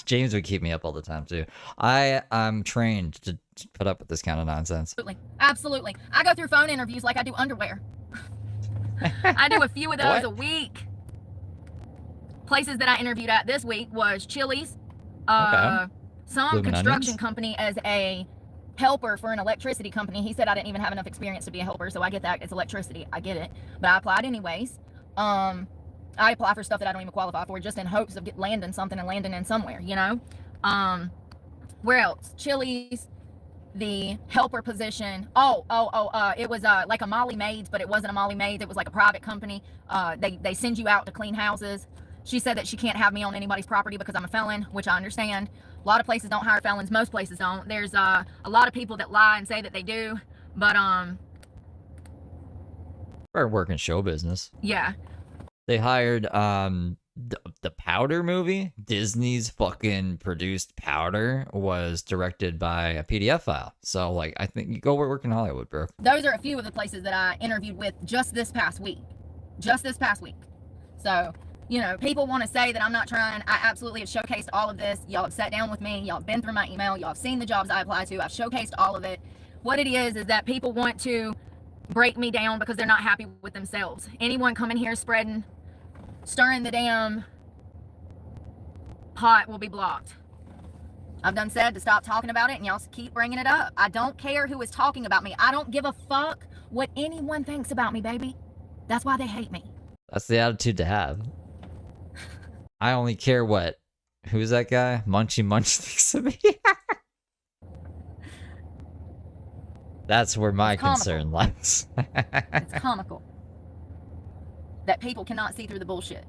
[SPEAKER 1] James would keep me up all the time too. I'm trained to put up with this kind of nonsense.
[SPEAKER 2] Absolutely. I go through phone interviews like I do underwear. I do a few of those a week. Places that I interviewed at this week was Chili's, some
[SPEAKER 1] Bloomin'
[SPEAKER 2] construction
[SPEAKER 1] Onions?
[SPEAKER 2] company as a helper for an electricity company. He said I didn't even have enough experience to be a helper, so I get that. It's electricity. I get it. But I applied anyways. I apply for stuff that I don't even qualify for just in hopes of landing something and landing in somewhere, you know? Where else? Chili's, the helper position. It was like a Molly Maids, but it wasn't a Molly Maids. It was like a private company. They send you out to clean houses. She said that she can't have me on anybody's property because I'm a felon, which I understand. A lot of places don't hire felons. Most places don't. There's a lot of people that lie and say that they do, but
[SPEAKER 1] Or work in show business.
[SPEAKER 2] yeah.
[SPEAKER 1] They hired the Powder movie. Disney's fucking produced Powder was directed by a PDF file. So like I think you go work in Hollywood, bro.
[SPEAKER 2] Those are a few of the places that I interviewed with just this past week. So, you know, people want to say that I'm not trying. I absolutely have showcased all of this. Y'all have sat down with me. Y'all have been through my email. Y'all have seen the jobs I apply to. I've showcased all of it. What it is that people want to break me down because they're not happy with themselves. Anyone coming here stirring the damn pot will be blocked. I've done said to stop talking about it, and y'all keep bringing it up. I don't care who is talking about me. I don't give a fuck what anyone thinks about me, baby. That's why they hate me.
[SPEAKER 1] That's the attitude to have. I only care what. Who's that guy? Munchy Munch thinks of me. That's where my concern lies.
[SPEAKER 2] It's comical that people cannot see through the bullshit.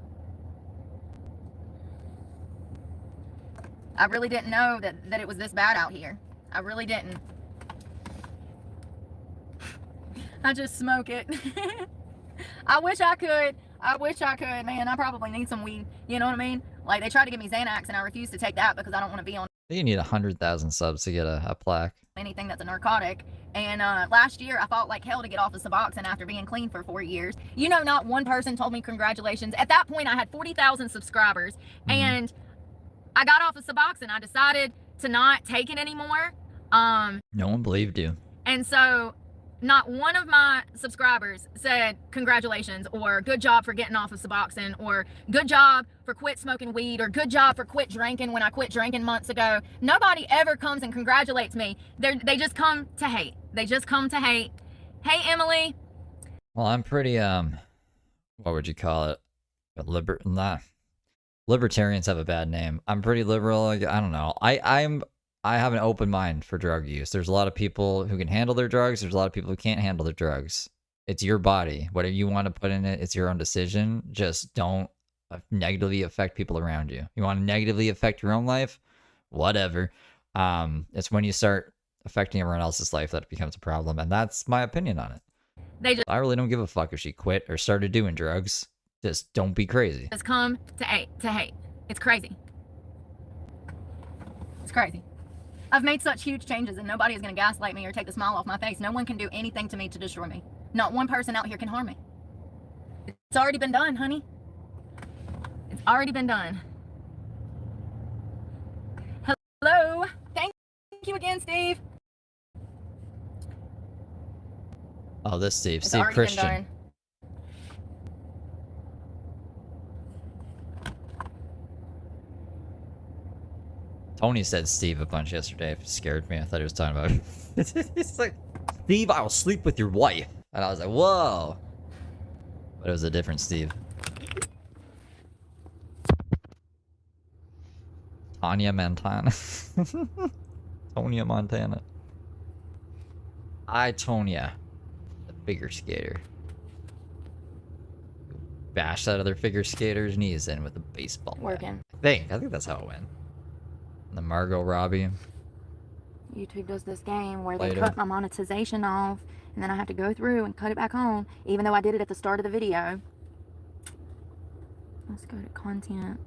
[SPEAKER 2] I really didn't know that it was this bad out here. I really didn't. I just smoke it. I wish I could. I wish I could, man. I probably need some weed. You know what I mean? Like, they tried to give me Xanax, and I refused to take that because I don't want to be on
[SPEAKER 1] You need 100,000 subs to get a plaque.
[SPEAKER 2] anything that's a narcotic. And last year, I fought like hell to get off of Suboxone after being clean for 4 years. You know, not one person told me congratulations. At that point, I had 40,000 subscribers, and I got off of Suboxone. I decided to not take it anymore.
[SPEAKER 1] No one believed you.
[SPEAKER 2] And so not one of my subscribers said congratulations or good job for getting off of Suboxone or good job for quit smoking weed or good job for quit drinking when I quit drinking months ago. Nobody ever comes and congratulates me. They just come to hate. They just come to hate. Hey, Emily.
[SPEAKER 1] Well, I'm pretty, what would you call it? Libertarians have a bad name. I'm pretty liberal. I don't know. I have an open mind for drug use. There's a lot of people who can handle their drugs. There's a lot of people who can't handle their drugs. It's your body. Whatever you want to put in it, it's your own decision. Just don't negatively affect people around you. You want to negatively affect your own life? Whatever. It's when you start affecting everyone else's life that it becomes a problem. And that's my opinion on it. I really don't give a fuck if she quit or started doing drugs. Just don't be crazy.
[SPEAKER 2] Just come to hate. It's crazy. It's crazy. I've made such huge changes and nobody is going to gaslight me or take the smile off my face. No one can do anything to me to destroy me. Not one person out here can harm me. It's already been done, honey. It's already been done. Hello. Thank you again, Steve.
[SPEAKER 1] Oh, this Steve.
[SPEAKER 2] It's
[SPEAKER 1] Steve
[SPEAKER 2] already
[SPEAKER 1] Christian.
[SPEAKER 2] been done.
[SPEAKER 1] Tony said Steve a bunch yesterday. It scared me. I thought he was talking about it. He's like, Steve, I will sleep with your wife. And I was like, whoa. But it was a different Steve. Tanya Montana. Tonya Montana. Tonya. The figure skater. Bash that other figure skater's knees in with a baseball bat.
[SPEAKER 2] Working.
[SPEAKER 1] I think that's how it went. The Margot Robbie.
[SPEAKER 2] YouTube does this game where
[SPEAKER 1] Later.
[SPEAKER 2] they cut my monetization off and then I have to go through and cut it back on even though I did it at the start of the video. Let's go to content.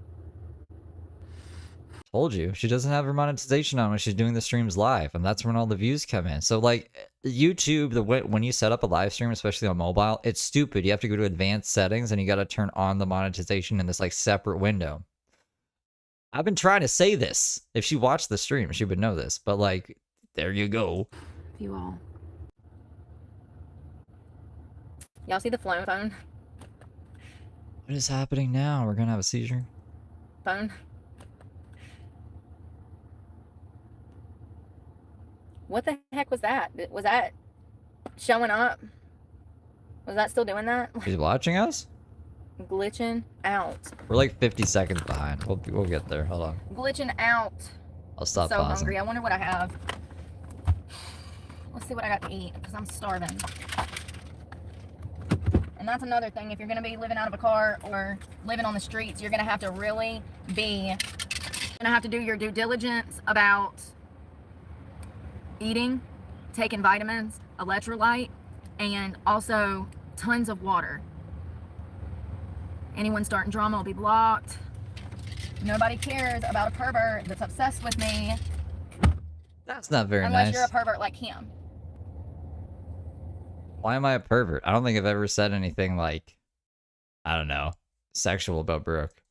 [SPEAKER 1] Told you, she doesn't have her monetization on when she's doing the streams live, and that's when all the views come in. So like YouTube, when you set up a live stream, especially on mobile, it's stupid. You have to go to advanced settings and you got to turn on the monetization in this like separate window. I've been trying to say this. If she watched the stream, she would know this. But like, there you go.
[SPEAKER 2] You all. Y'all see the phone?
[SPEAKER 1] What is happening now? We're gonna have a seizure.
[SPEAKER 2] Phone. What the heck was that? Was that showing up? Was that still doing that?
[SPEAKER 1] She's watching us?
[SPEAKER 2] Glitching out.
[SPEAKER 1] We're like 50 seconds behind. We'll get there. Hold on.
[SPEAKER 2] Glitching out.
[SPEAKER 1] I'll stop
[SPEAKER 2] So
[SPEAKER 1] pausing.
[SPEAKER 2] hungry. I wonder what I have. Let's see what I got to eat because I'm starving. And that's another thing. If you're going to be living out of a car or living on the streets, you're going to have to really be, you're going to have to do your due diligence about eating, taking vitamins, electrolyte, and also tons of water. Anyone starting drama will be blocked. Nobody cares about a pervert that's obsessed with me.
[SPEAKER 1] That's not very
[SPEAKER 2] unless
[SPEAKER 1] nice.
[SPEAKER 2] you're a pervert like him.
[SPEAKER 1] Why am I a pervert? I don't think I've ever said anything like, I don't know, sexual about Brooke.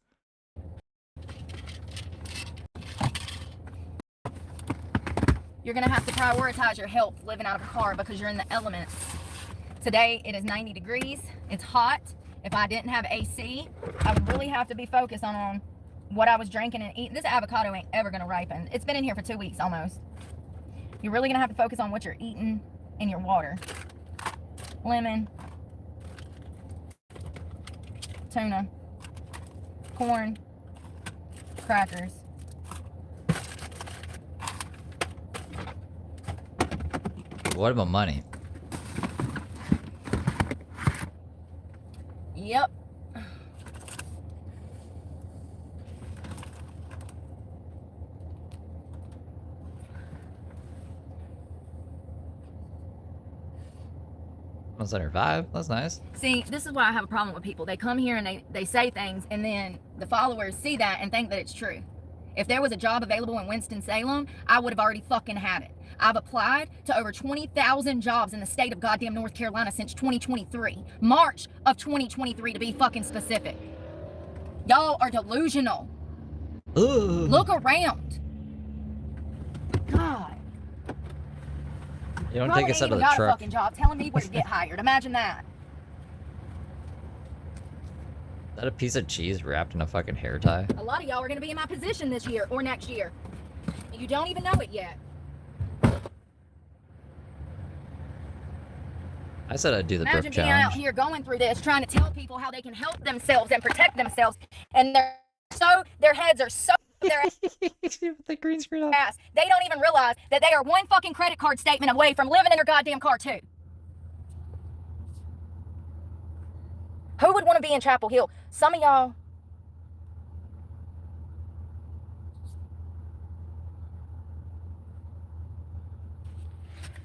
[SPEAKER 2] You're gonna have to prioritize your health living out of a car because you're in the elements. Today it is 90 degrees. It's hot. If I didn't have AC, I would really have to be focused on what I was drinking and eating. This avocado ain't ever gonna ripen. It's been in here for 2 weeks almost. You're really gonna have to focus on what you're eating and your water. Lemon, tuna, corn, crackers.
[SPEAKER 1] What about money?
[SPEAKER 2] Yep.
[SPEAKER 1] Was that her vibe? That's nice.
[SPEAKER 2] See, this is why I have a problem with people. They come here and they say things, and then the followers see that and think that it's true. If there was a job available in Winston-Salem, I would have already fucking had it. I've applied to over 20,000 jobs in the state of goddamn North Carolina since 2023. March of 2023 to be fucking specific. Y'all are delusional.
[SPEAKER 1] Ooh.
[SPEAKER 2] Look around. God.
[SPEAKER 1] You don't
[SPEAKER 2] Probably
[SPEAKER 1] take us
[SPEAKER 2] ain't
[SPEAKER 1] out of
[SPEAKER 2] even
[SPEAKER 1] the
[SPEAKER 2] got a
[SPEAKER 1] truck.
[SPEAKER 2] fucking job telling me where to get hired. Imagine that.
[SPEAKER 1] Is that a piece of cheese wrapped in a fucking hair tie?
[SPEAKER 2] A lot of y'all are going to be in my position this year or next year. And you don't even know it yet.
[SPEAKER 1] I said I'd do the
[SPEAKER 2] Imagine
[SPEAKER 1] Brooke
[SPEAKER 2] being out
[SPEAKER 1] challenge.
[SPEAKER 2] here going through this, trying to tell people how they can help themselves and protect themselves. And their heads are so their
[SPEAKER 1] the green screen off.
[SPEAKER 2] ass. They don't even realize that they are one fucking credit card statement away from living in their goddamn car too. Who would want to be in Chapel Hill? Some of y'all.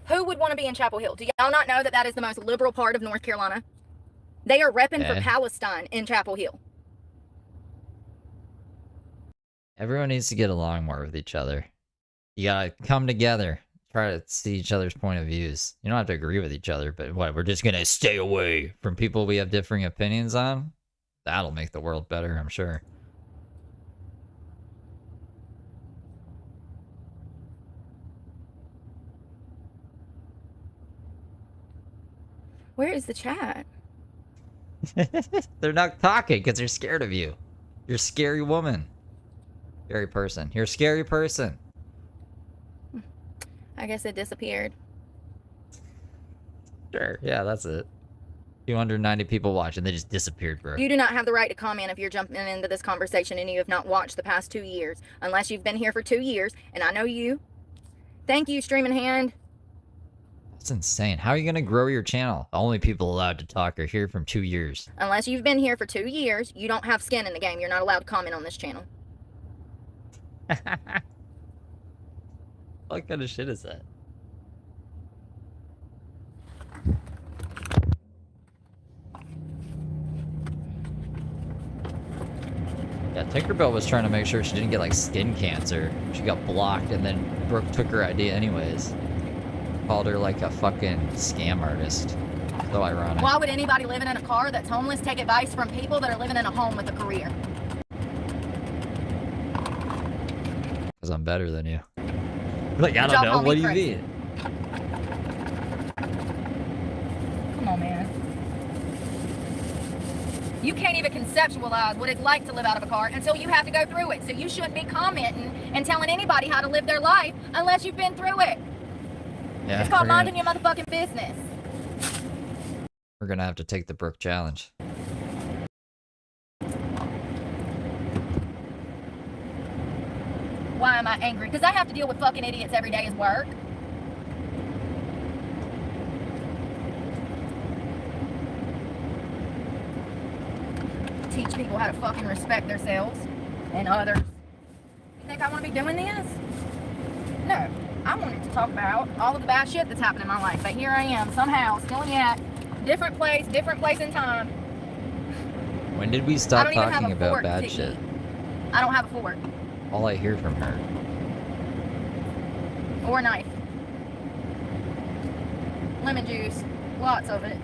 [SPEAKER 2] Who would want to be in Chapel Hill? Do y'all not know that that is the most liberal part of North Carolina? They are repping for Palestine in Chapel Hill.
[SPEAKER 1] Everyone needs to get along more with each other. You gotta come together, try to see each other's point of views. You don't have to agree with each other, but what, we're just gonna stay away from people we have differing opinions on? That'll make the world better, I'm sure.
[SPEAKER 2] Where is the chat?
[SPEAKER 1] They're not talking because they're scared of you. You're a scary woman. Scary person. You're a scary person.
[SPEAKER 2] I guess it disappeared.
[SPEAKER 1] Sure, yeah, that's it. 290 people watching, they just disappeared, bro.
[SPEAKER 2] You do not have the right to comment if you're jumping into this conversation and you have not watched the past 2 years. Unless you've been here for 2 years, and I know you. Thank you, Streaming Hand.
[SPEAKER 1] That's insane. How are you gonna grow your channel? The only people allowed to talk are here from 2 years.
[SPEAKER 2] Unless you've been here for 2 years, you don't have skin in the game. You're not allowed to comment on this channel.
[SPEAKER 1] What kind of shit is that? Yeah, Tinkerbell was trying to make sure she didn't get like skin cancer. She got blocked and then Brooke took her idea anyways. Called her like a fucking scam artist. So ironic.
[SPEAKER 2] Why would anybody living in a car that's homeless take advice from people that are living in a home with a career?
[SPEAKER 1] Because I'm better than you. Like, I
[SPEAKER 2] Good
[SPEAKER 1] don't
[SPEAKER 2] job,
[SPEAKER 1] know.
[SPEAKER 2] homie,
[SPEAKER 1] What do you
[SPEAKER 2] crazy.
[SPEAKER 1] mean?
[SPEAKER 2] Come on, man. You can't even conceptualize what it's like to live out of a car until you have to go through it. So you shouldn't be commenting and telling anybody how to live their life unless you've been through it.
[SPEAKER 1] Yeah,
[SPEAKER 2] It's called minding your motherfucking business.
[SPEAKER 1] we're gonna have to take the Brooke challenge.
[SPEAKER 2] Why am I angry? Because I have to deal with fucking idiots every day at work. Teach people how to fucking respect themselves and others. You think I want to be doing this? No. I wanted to talk about all of the bad shit that's happened in my life. But here I am, somehow, still yet. Different place in time.
[SPEAKER 1] When did we
[SPEAKER 2] I
[SPEAKER 1] stop
[SPEAKER 2] don't even have
[SPEAKER 1] talking
[SPEAKER 2] a
[SPEAKER 1] about
[SPEAKER 2] fork
[SPEAKER 1] bad
[SPEAKER 2] to
[SPEAKER 1] shit?
[SPEAKER 2] eat. I don't have a fork.
[SPEAKER 1] All I hear from her.
[SPEAKER 2] Or a knife. Lemon juice. Lots of it.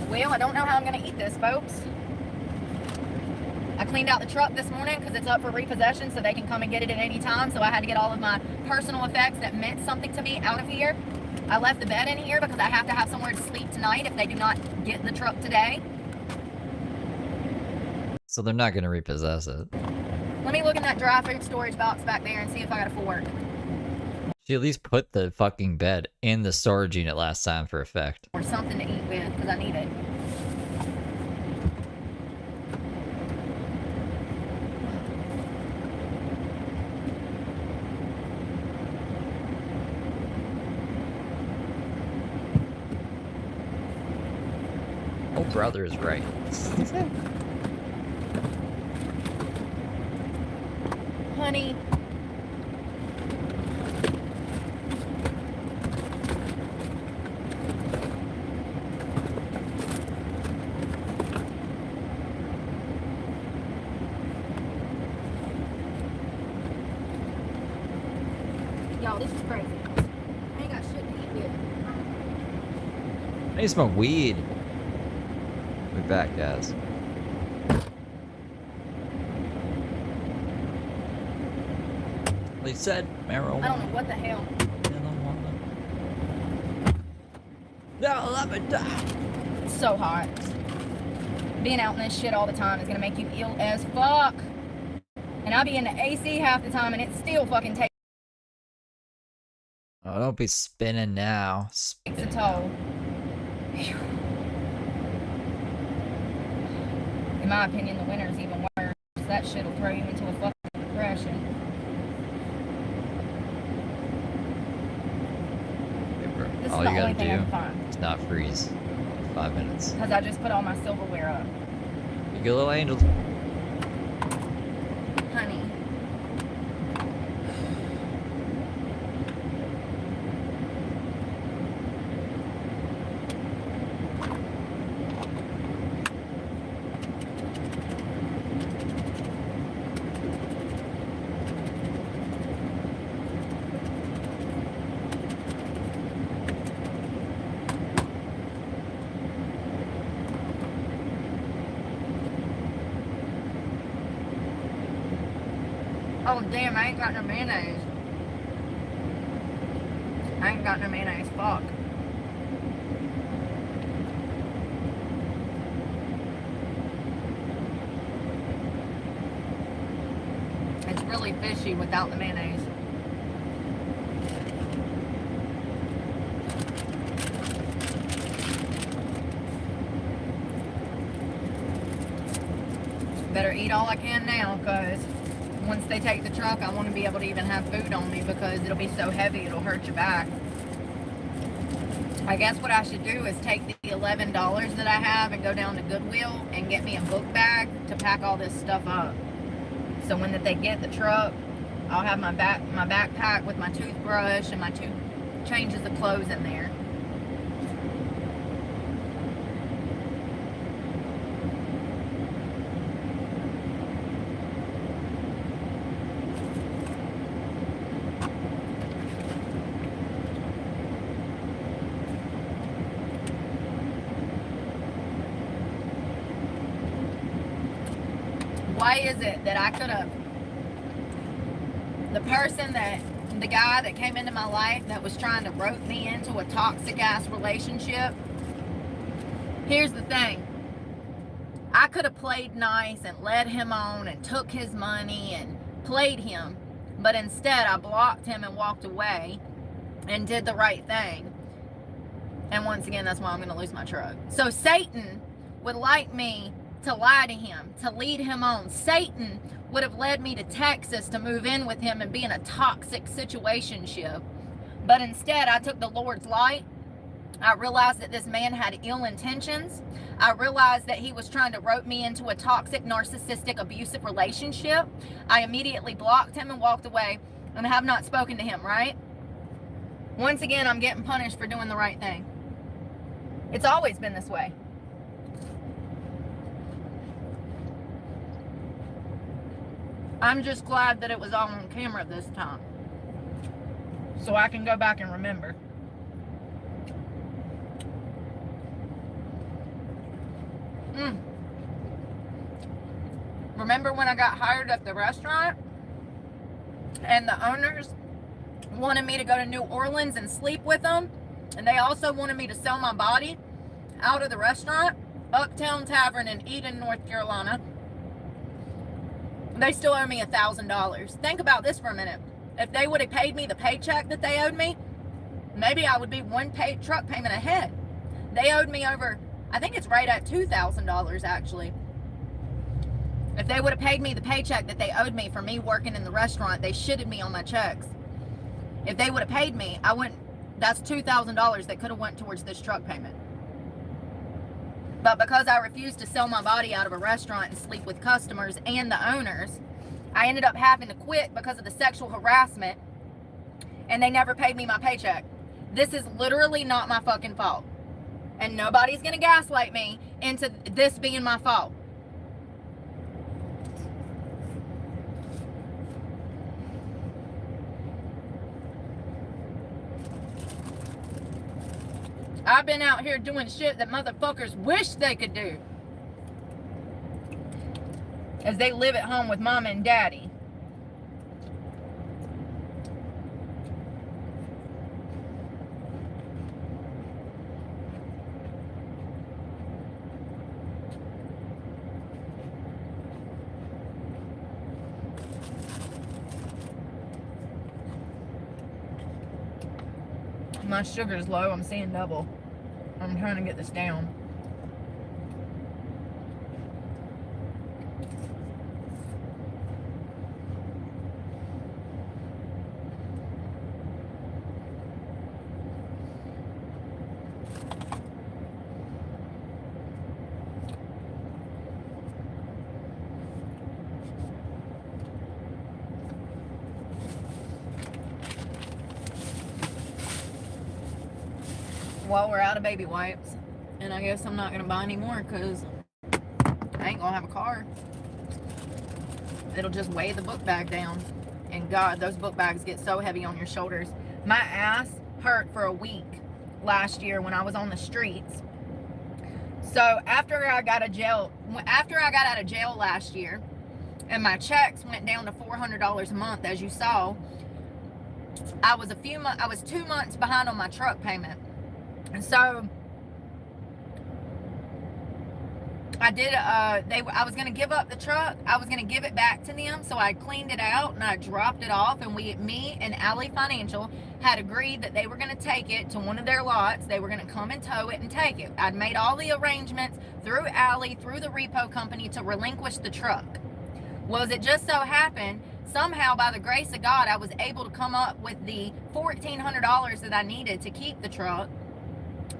[SPEAKER 2] Well, I don't know how I'm going to eat this, folks. I cleaned out the truck this morning because it's up for repossession so they can come and get it at any time. So I had to get all of my personal effects that meant something to me out of here. I left the bed in here because I have to have somewhere to sleep tonight if they do not get the truck today.
[SPEAKER 1] So they're not gonna repossess it.
[SPEAKER 2] Let me look in that dry food storage box back there and see if I got a fork.
[SPEAKER 1] She at least put the fucking bed in the storage unit last time for effect.
[SPEAKER 2] Or something to eat with because I need it.
[SPEAKER 1] Oh, brother is right.
[SPEAKER 2] Honey,
[SPEAKER 1] I need to smoke weed. We're back, guys. They said marijuana.
[SPEAKER 2] I don't know what the hell.
[SPEAKER 1] No, let me die.
[SPEAKER 2] It's so hot. Being out in this shit all the time is gonna make you ill as fuck. And I be in the AC half the time and it still fucking takes
[SPEAKER 1] Oh, don't be spinning now.
[SPEAKER 2] a toll. Whew. In my opinion, the winter's even worse. That shit'll throw you into a fucking depression. This
[SPEAKER 1] All
[SPEAKER 2] is
[SPEAKER 1] you
[SPEAKER 2] the only
[SPEAKER 1] gotta
[SPEAKER 2] thing I
[SPEAKER 1] do
[SPEAKER 2] can find.
[SPEAKER 1] is not freeze. 5 minutes.
[SPEAKER 2] Because I just put all my silverware up.
[SPEAKER 1] You good little angels.
[SPEAKER 2] Honey. Oh damn, I ain't got no mayonnaise. I ain't got no mayonnaise, fuck. It's really fishy without the mayonnaise. Better eat all I can now, because once they take the truck, I want to be able to even have food on me, because it'll be so heavy it'll hurt your back. I guess what I should do is take the $11 that I have and go down to Goodwill and get me a book bag to pack all this stuff up. So when they get the truck, I'll have my backpack with my toothbrush and my 2 changes of clothes in there. Why is it that I could have, the guy that came into my life that was trying to rope me into a toxic ass relationship, here's the thing, I could have played nice and led him on and took his money and played him, but instead I blocked him and walked away and did the right thing. And once again, that's why I'm going to lose my truck. So Satan would like me to lie to him, to lead him on. Satan would have led me to Texas to move in with him and be in a toxic situationship. But instead, I took the Lord's light. I realized that this man had ill intentions. I realized that he was trying to rope me into a toxic, narcissistic, abusive relationship. I immediately blocked him and walked away and have not spoken to him, right? Once again, I'm getting punished for doing the right thing. It's always been this way. I'm just glad that it was all on camera this time, so I can go back and remember. Remember when I got hired at the restaurant and the owners wanted me to go to New Orleans and sleep with them, and they also wanted me to sell my body out of the restaurant, Uptown Tavern in Eden, North Carolina. They still owe me $1,000. Think about this for a minute. If they would have paid me the paycheck that they owed me, maybe I would be one truck payment ahead. They owed me over, I think it's right at $2,000 actually. If they would have paid me the paycheck that they owed me for me working in the restaurant, they shitted me on my checks. If they would have paid me, that's $2,000 that could have went towards this truck payment. But because I refused to sell my body out of a restaurant and sleep with customers and the owners, I ended up having to quit because of the sexual harassment, and they never paid me my paycheck. This is literally not my fucking fault. And nobody's gonna gaslight me into this being my fault. I've been out here doing shit that motherfuckers wish they could do. As they live at home with mama and daddy. My sugar's low. I'm seeing double. I'm trying to get this down. Well, we're out of baby wipes, and I guess I'm not gonna buy any more because I ain't gonna have a car. It'll just weigh the book bag down, and God, those book bags get so heavy on your shoulders. My ass hurt for a week last year when I was on the streets. So after I got out of jail last year, and my checks went down to $400 a month, as you saw, I was 2 months behind on my truck payment. And so I did, I was going to give up the truck. I was going to give it back to them. So I cleaned it out and I dropped it off. And me and Alley Financial had agreed that they were going to take it to one of their lots. They were going to come and tow it and take it. I'd made all the arrangements through Alley, through the repo company to relinquish the truck. Well, as it just so happened, somehow by the grace of God, I was able to come up with the $1,400 that I needed to keep the truck.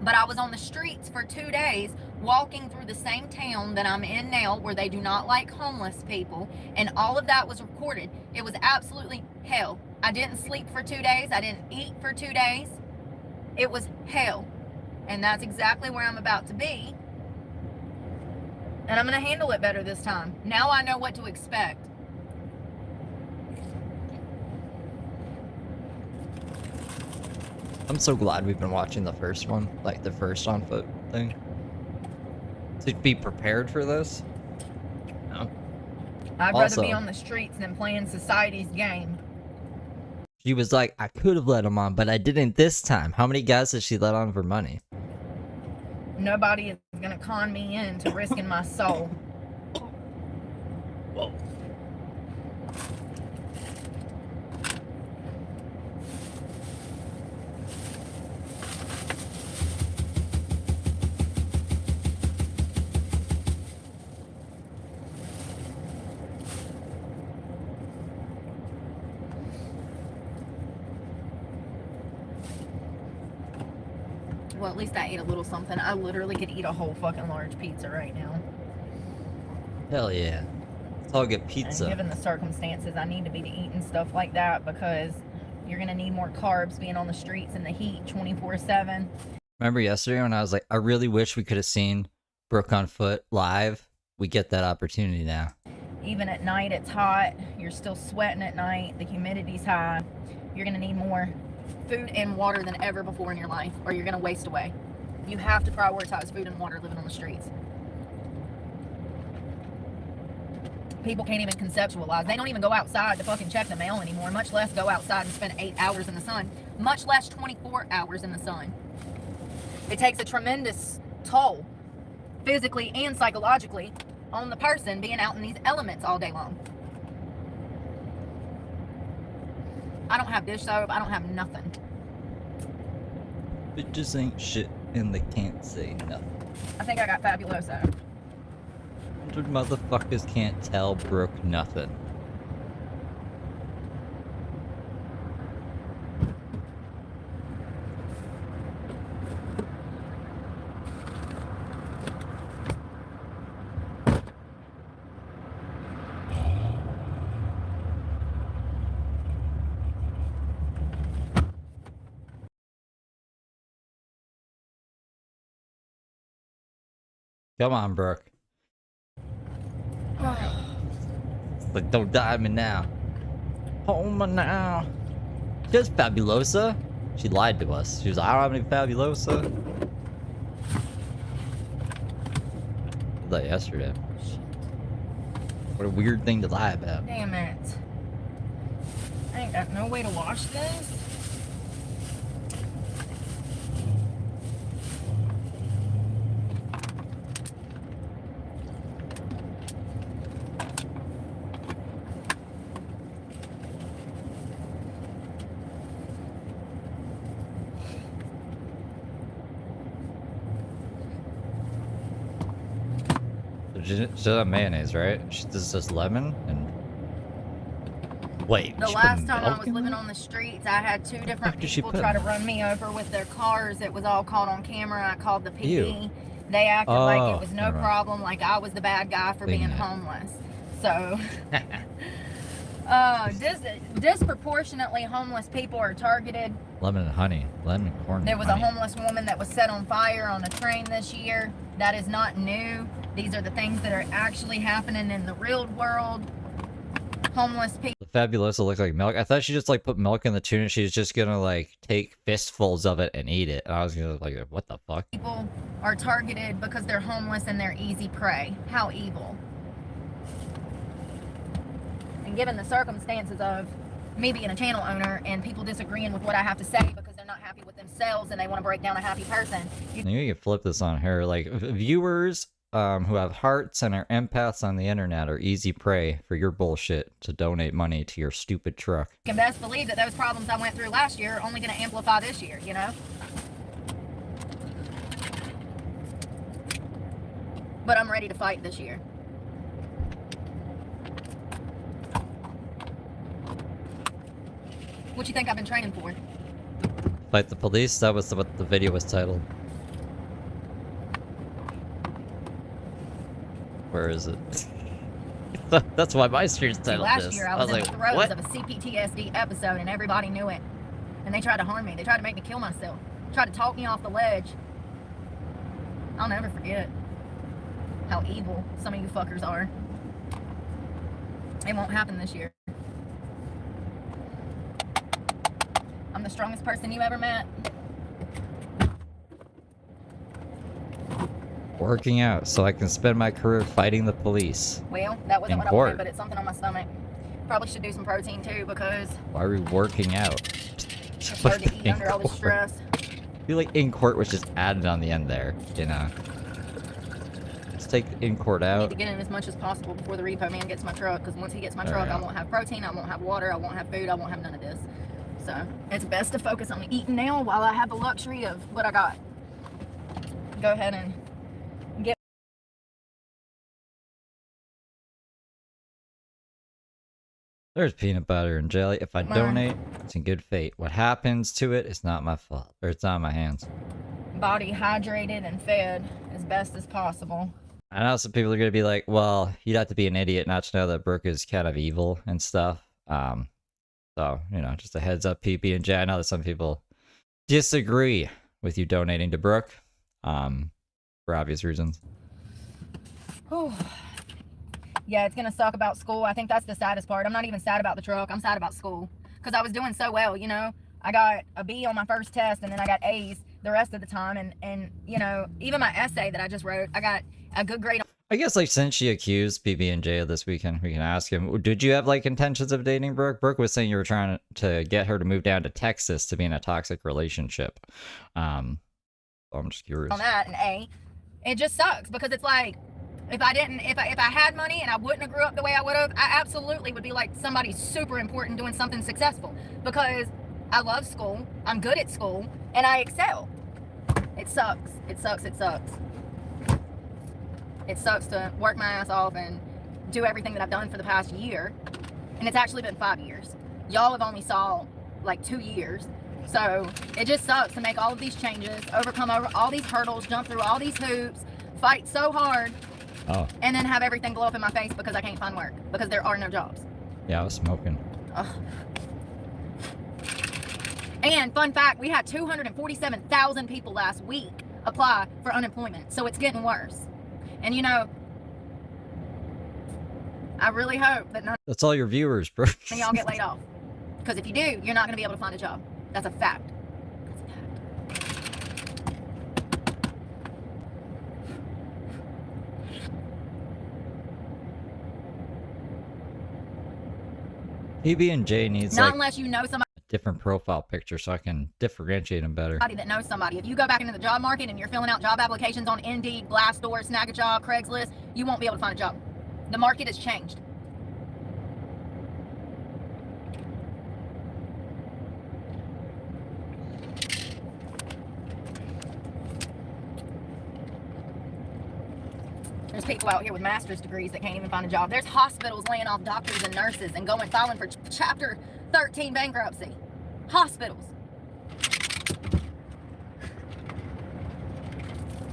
[SPEAKER 2] But I was on the streets for 2 days, walking through the same town that I'm in now, where they do not like homeless people, and all of that was recorded. It was absolutely hell. I didn't sleep for 2 days. I didn't eat for 2 days. It was hell. And that's exactly where I'm about to be. And I'm going to handle it better this time. Now I know what to expect.
[SPEAKER 1] I'm so glad we've been watching the first one, like the first on foot thing. To be prepared for this. No.
[SPEAKER 2] I'd
[SPEAKER 1] Also,
[SPEAKER 2] rather be on the streets than playing society's game.
[SPEAKER 1] She was like, I could have let him on, but I didn't this time. How many guys did she let on for money?
[SPEAKER 2] Nobody is going to con me into risking my soul.
[SPEAKER 1] Whoa.
[SPEAKER 2] Well, at least I ate a little something. I literally could eat a whole fucking large pizza right now.
[SPEAKER 1] Hell yeah. Let's all get
[SPEAKER 2] And
[SPEAKER 1] pizza.
[SPEAKER 2] given the circumstances, I need to be eating stuff like that because you're going to need more carbs being on the streets in the heat 24/7.
[SPEAKER 1] Remember yesterday when I was like, I really wish we could have seen Brooke on foot live? We get that opportunity now.
[SPEAKER 2] Even at night, it's hot. You're still sweating at night. The humidity's high. You're going to need more food and water than ever before in your life, or you're going to waste away. You have to prioritize food and water living on the streets. People can't even conceptualize. They don't even go outside to fucking check the mail anymore, much less go outside and spend 8 hours in the sun, much less 24 hours in the sun. It takes a tremendous toll, physically and psychologically, on the person being out in these elements all day long. I don't have dish soap. I don't have nothing.
[SPEAKER 1] Bitches ain't shit and they can't say nothing.
[SPEAKER 2] I think I got Fabuloso.
[SPEAKER 1] 100 motherfuckers can't tell Brooke nothing. Come on, Brooke. Like, don't die me now. Hold me now. Just Fabulosa. She lied to us. She was like, I don't have any Fabulosa. said that yesterday. What a weird thing to lie about.
[SPEAKER 2] Damn it. I ain't got no way to wash this.
[SPEAKER 1] She doesn't have mayonnaise, right? This is just lemon and... Wait,
[SPEAKER 2] The
[SPEAKER 1] she put
[SPEAKER 2] last time I
[SPEAKER 1] milk
[SPEAKER 2] was
[SPEAKER 1] in
[SPEAKER 2] living
[SPEAKER 1] that?
[SPEAKER 2] on the streets, I had two different
[SPEAKER 1] did she
[SPEAKER 2] people
[SPEAKER 1] put
[SPEAKER 2] try to
[SPEAKER 1] in
[SPEAKER 2] run me over with their cars. It was all caught on camera. I called the PD.
[SPEAKER 1] Ew.
[SPEAKER 2] They acted like it was no
[SPEAKER 1] never mind.
[SPEAKER 2] problem, like I was the bad guy for being
[SPEAKER 1] Clean it.
[SPEAKER 2] homeless. So, disproportionately homeless people are targeted.
[SPEAKER 1] Lemon and honey. Lemon and corn.
[SPEAKER 2] There
[SPEAKER 1] and
[SPEAKER 2] was a
[SPEAKER 1] honey.
[SPEAKER 2] homeless woman that was set on fire on a train this year. That is not new. These are the things that are actually happening in the real world. Homeless people.
[SPEAKER 1] The Fabulosa looked like milk. I thought she just like put milk in the tuna. She was just gonna like take fistfuls of it and eat it. And I was gonna like, what the fuck?
[SPEAKER 2] People are targeted because they're homeless and they're easy prey. How evil. And given the circumstances of me being a channel owner and people disagreeing with what I have to say because they're not happy with themselves and they want to break down a happy person.
[SPEAKER 1] Maybe you can flip this on her. Like viewers who have hearts and are empaths on the internet are easy prey for your bullshit to donate money to your stupid truck.
[SPEAKER 2] You can best believe that those problems I went through last year are only going to amplify this year, you know? But I'm ready to fight this year. What you think I've been training for?
[SPEAKER 1] Fight the police? That was what the video was titled. Where is it? That's why my stream's titled
[SPEAKER 2] Last
[SPEAKER 1] this.
[SPEAKER 2] year I was in
[SPEAKER 1] like,
[SPEAKER 2] the throes
[SPEAKER 1] what?
[SPEAKER 2] of a CPTSD episode and everybody knew it. And they tried to harm me. They tried to make me kill myself. Tried to talk me off the ledge. I'll never forget how evil some of you fuckers are. It won't happen this year. I'm the strongest person you ever met.
[SPEAKER 1] Working out so I can spend my career fighting the police.
[SPEAKER 2] Well, that wasn't
[SPEAKER 1] In
[SPEAKER 2] what I
[SPEAKER 1] court.
[SPEAKER 2] wanted, but it's something on my stomach. Probably should do some protein too because
[SPEAKER 1] Why are we working out?
[SPEAKER 2] it's hard to eat
[SPEAKER 1] In
[SPEAKER 2] under all this
[SPEAKER 1] court.
[SPEAKER 2] stress.
[SPEAKER 1] I feel like in court was just added on the end there, you know. Let's take in court
[SPEAKER 2] I need
[SPEAKER 1] out.
[SPEAKER 2] to get in as much as possible before the repo man gets my truck, because once he gets my
[SPEAKER 1] Oh,
[SPEAKER 2] truck,
[SPEAKER 1] yeah.
[SPEAKER 2] I won't have protein, I won't have water, I won't have food, I won't have none of this. So it's best to focus on eating now while I have the luxury of what I got. Go ahead and get.
[SPEAKER 1] There's peanut butter and jelly. If I
[SPEAKER 2] Mine.
[SPEAKER 1] donate, it's in good fate. What happens to it is not my fault. Or it's not in my hands.
[SPEAKER 2] Body hydrated and fed as best as possible.
[SPEAKER 1] I know some people are going to be like, well, you'd have to be an idiot not to know that Brooke is kind of evil and stuff. So, you know, just a heads up, PB&J. I know that some people disagree with you donating to Brooke, for obvious reasons.
[SPEAKER 2] Whew. Yeah, it's gonna suck about school. I think that's the saddest part. I'm not even sad about the truck. I'm sad about school because I was doing so well, you know. I got a B on my first test and then I got A's the rest of the time. And you know, even my essay that I just wrote, I got a good grade.
[SPEAKER 1] I guess, like, since she accused PB&J of this weekend, we can ask him, did you have, like, intentions of dating Brooke? Brooke was saying you were trying to get her to move down to Texas to be in a toxic relationship. I'm just curious.
[SPEAKER 2] On that, and A, it just sucks because it's like, if I had money and I wouldn't have grew up the way I would have, I absolutely would be like somebody super important doing something successful because I love school, I'm good at school, and I excel. It sucks. It sucks. It sucks. It sucks to work my ass off and do everything that I've done for the past year. And it's actually been 5 years. Y'all have only saw like 2 years. So it just sucks to make all of these changes, overcome all these hurdles, jump through all these hoops, fight so hard, and then have everything blow up in my face because I can't find work, because there are no jobs.
[SPEAKER 1] Yeah, I was smoking.
[SPEAKER 2] Ugh. And fun fact, we had 247,000 people last week apply for unemployment. So it's getting worse. And you know, I really hope that none
[SPEAKER 1] That's all your viewers, bro.
[SPEAKER 2] of y'all get laid off. Because if you do, you're not going to be able to find a job. That's a fact. That's a fact.
[SPEAKER 1] PB&J needs
[SPEAKER 2] Not
[SPEAKER 1] like
[SPEAKER 2] unless you know somebody
[SPEAKER 1] a different profile picture so I can differentiate them better.
[SPEAKER 2] that knows somebody. If you go back into the job market and you're filling out job applications on Indeed, Glassdoor, Snagajob, Craigslist, you won't be able to find a job. The market has changed. There's people out here with master's degrees that can't even find a job. There's hospitals laying off doctors and nurses and filing for Chapter 13 bankruptcy. Hospitals.